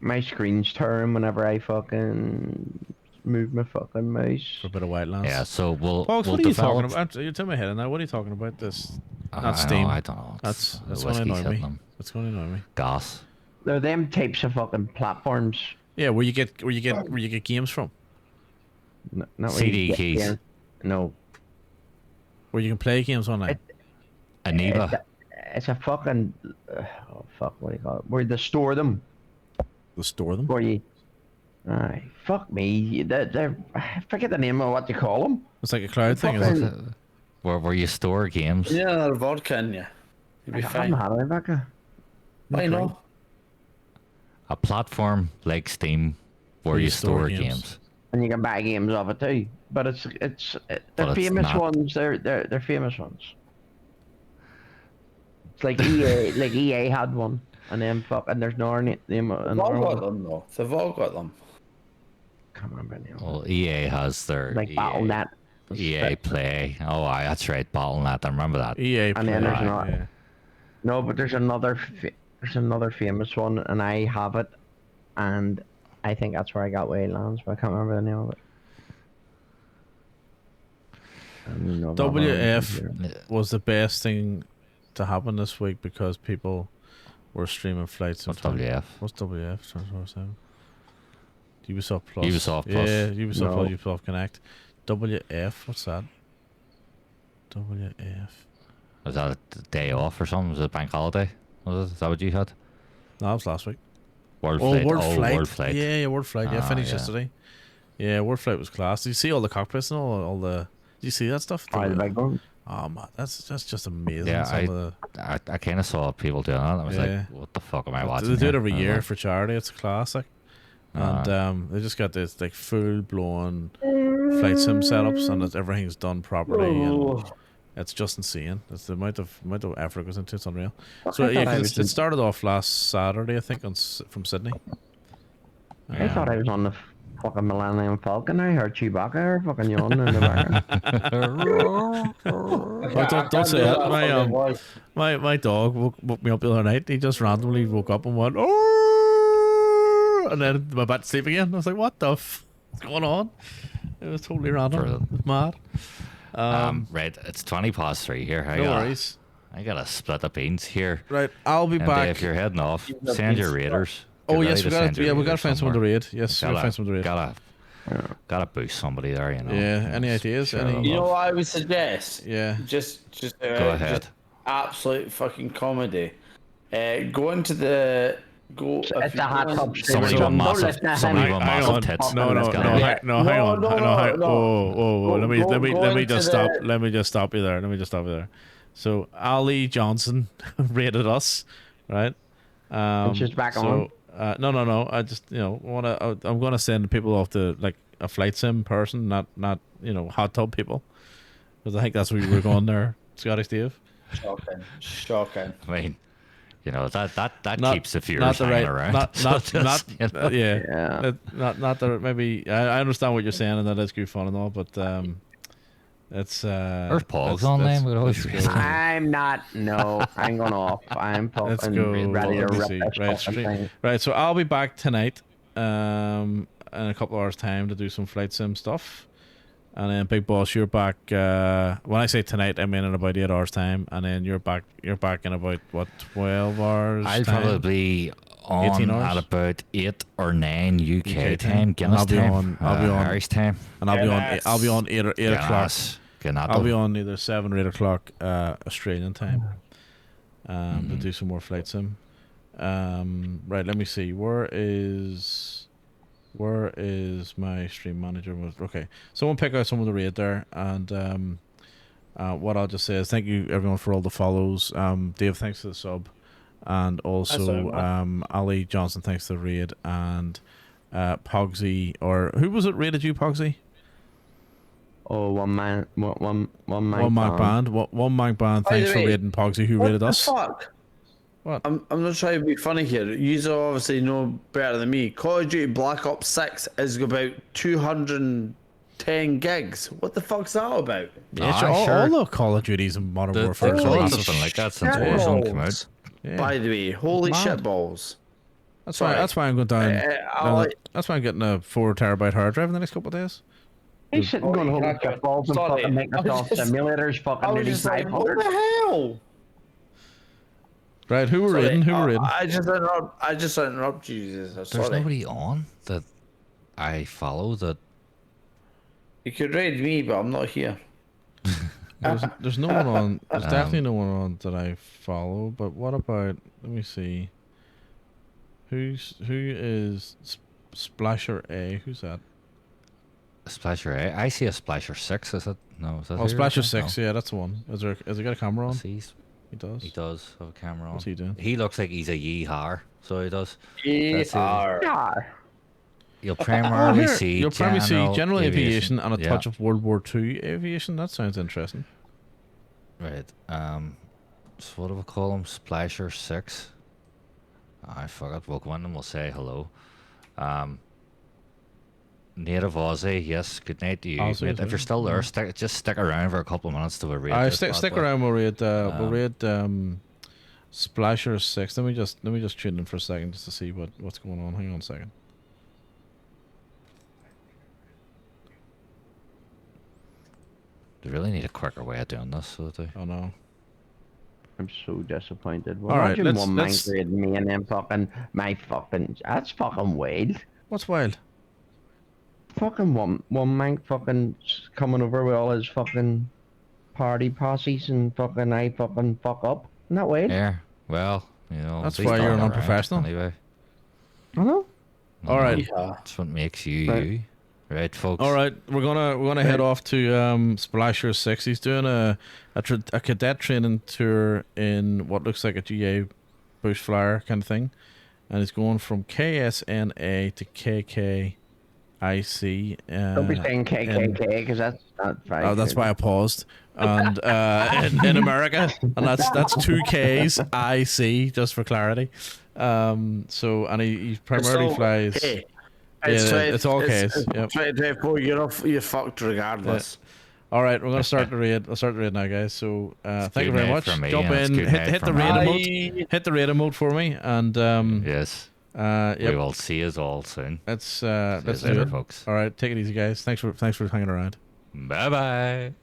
My screen's turn whenever I fucking move my fucking mouse. for a bit of Wildlands. Yeah. So we'll Folks, we'll what are you develop. talking about? You're telling me head now. What are you talking about? This I not know, Steam. I don't know. That's the going to whiskey's annoy hitting me. them. That's going to annoy me. Gas. They're them types of fucking platforms. Yeah, where you get games from, Not where CD you get keys. games. No. where you can play games online. Aniba. It's a fucking. Oh fuck! What do you call it? Where they store them. They'll store them. Where you. Aye, fuck me. They're, I forget the name of what you call them. It's like a cloud thing, is it? Fucking- Where you store games. Yeah, another vodka in you. You'll I be haven't fine. had it, Rebecca. Why not? A platform like Steam where you store games. And you can buy games of it too. But it's But the it's famous not. ones. They're famous ones. It's like EA. Like EA had one, and then fucking there's no name. They've all got them though. They've all got them. Can't remember the name. Well, EA has their Like EA. BattleNet. EA Play. Oh, aye, that's right. Battle.net. I remember that. EA And then there's Play, another. yeah. No, but there's another famous one, and I have it, and I think that's where I got Waylands, but I can't remember the name of it. WF was the best thing to happen this week because people were streaming flights. What's WF? What's WF? Ubisoft Plus. Ubisoft Plus. Yeah, Ubisoft No. Plus, Ubisoft Connect. WF, what's that? WF. Was that a day off or something? Was it a bank holiday? Was it? Is that what you had? No, that was last week. World Flight. World Flight. World Flight. Yeah, World Flight. Yeah, Ah, finished yeah. yesterday. Yeah, World Flight was class. Did you see all the cockpits and all the? Did you see that stuff? Oh, the big one. Oh man, that's just amazing. Yeah, Some of I kind of saw people doing that. I was Yeah. like, what the fuck am I watching? They do it here? every I was year like, for charity. It's a classic. And they just got this like full blown flight sim setups, and everything's done properly, and it's just insane. It's the amount of effort goes into it. It's unreal. So yeah, 'cause it started off last Saturday, I think, from Sydney. I thought I was on the fucking Millennium Falcon. I heard Chewbacca or fucking yawning in the background. Oh, don't say that. My dog woke me up the other night. He just randomly woke up and went, oh, and then went back to sleep again. I was like, what the what's going on? It was totally random. Brilliant. Mad. right, it's 3:20 here. No worries. I gotta split the beans here. Right, I'll be And back. if you're heading off, send your raiders. Oh Get yes, ready we to got send your we got to raiders find someone to somewhere. raid. Yes, we got to find someone to raid. Gotta boost somebody there, you know. Yeah, any ideas? Sure. Any? You know what I would suggest? Yeah. Just Go ahead. just absolute fucking comedy. Go into the go. It's a hot tub. Somebody with massive tits. No, It's gotta be- hang on. No. Oh, let Go me into just the- stop. Let me just stop you there. So Ali Johnson rated us, right? It's just back on. No. I just I'm gonna send people off to like a flight sim person, not hot tub people, because I think that's where we were going there, Scotty Steve. Shocking. I mean, that Not- keeps the Not viewers the hanging right, around. not So just, you know. yeah. Not the maybe. I understand what you're saying, and that is good fun and all, but it's There's Pogs on them. We'd always let's go. I'm not. No, I'm going off. I'm Let's fucking go. ready to Let me rip see. this Right, fucking thing. right. So I'll be back tonight, in a couple of hours' time to do some flight sim stuff, and then Big Boss, you're back. When I say tonight, I mean in about 8 hours' time, and then you're back. You're back in about what 12 hours? I'll time? probably on 18 hours? at about 8 or 9 UK UK time. time, And Guinness I'll be time, on- I'll be on- Irish time. and I'll be on 8 o'clock. Guinness. I'll be on either 7 or 8 o'clock Australian time to do some more flight sim. Right, let me see. Where is my stream manager? Okay, someone pick out someone to raid there, and what I'll just say is thank you everyone for all the follows. Dave, thanks for the sub, and also Ali Johnson, thanks for the raid, and Pogsy, or who was it raided you, Pogsy? Oh, one man One mic band. One mic band. By Thanks the for way, raiding Pogsy, who What raided the us. fuck? What? I'm not trying to be funny here. You obviously know better than me. Call of Duty Black Ops 6 is about 210 gigs. What the fuck's that about? Yeah, Aye, all the Call of Duties and Modern The Warfare. things are like all- that's been like that since shit Warzone came out. balls. Yeah. By the way, holy Mad. shit balls. That's why I'm going down. That's why I'm getting a 4 terabyte hard drive in the next couple of days. He's sitting going home with okay. balls and Sorry. fucking Microsoft simulators, I fucking was nearly just like, what 500. the hell? Right, who were Sorry, raiding? Who were raiding? I just interrupt you. Jesus. There's Sorry. nobody on that I follow You could raid me, but I'm not here. There's no one on. There's definitely no one on that I follow. But what about? Let me see. Who is Splasher A? Who's that? Splasher A. I see a Splasher 6. Is it? No, is that Oh, who Splasher you're looking? 6. Yeah, that's the one. Has he got a camera on? No. He does. He does have a camera on. What's he doing? He looks like he's a yeehaw, so he does. ER. Yeah. You'll primarily Here, see you'll probably see general aviation and a Yeah. touch of World War II aviation. That sounds interesting. Right. So what do we call him? Splasher 6. I forgot. We'll go in and we'll say hello. Native Aussie, yes. Good night to you. Aussie Mate. as If you're well, still there, yeah. just stick around for a couple of minutes to we read I this stick bad stick boy. around. We'll read Splasher 6. Let me just tune in for a second just to see what's going on. Hang on a second. They really need a quicker way of doing this, so they. Oh no. I'm so disappointed. Well, All right, imagine let's- one let's- mank raiding me and then fucking my fucking. That's fucking wild. What's wild? Fucking one mank fucking coming over with all his fucking party posses and fucking I fucking fuck up. Isn't that wild? Yeah. Well, you know. That's these why you're done an around unprofessional. Anyway. I know. All right. That's what makes you Right. you. Right, folks. All right, we're gonna head off to Splasher 6. He's doing a cadet training tour in what looks like a GA bush flyer kind of thing, and he's going from KSNA to KKIC. Don't be saying KKK because that's not right. Oh, that's why I paused. And in America, and that's 2 Ks IC just for clarity. So and he primarily So, flies. hey, It's all Ks. Yep. 2024, you're fucked regardless. All right, we're gonna start the raid. I'll start the raid now, guys. So thank you good very night much. from me, Jump and it's in, good hit night hit the from raid me. emote, hit the raid emote for me, and Yes. We yep. will see us all soon. Let's See you do later, it. folks. All right, take it easy, guys. Thanks for hanging around. Bye bye.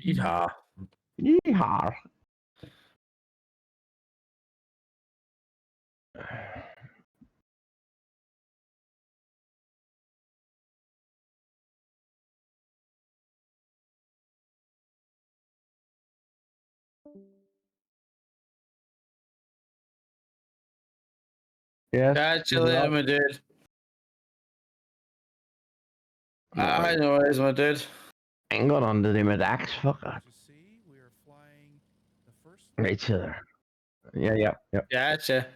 Yeehaw. Yeehaw. Yes. Catch you good later, luck. my dude. No I worries. know it is, my dude. Ain't going on to do my dax. Fuck it. Right to there. Yeah. Gotcha.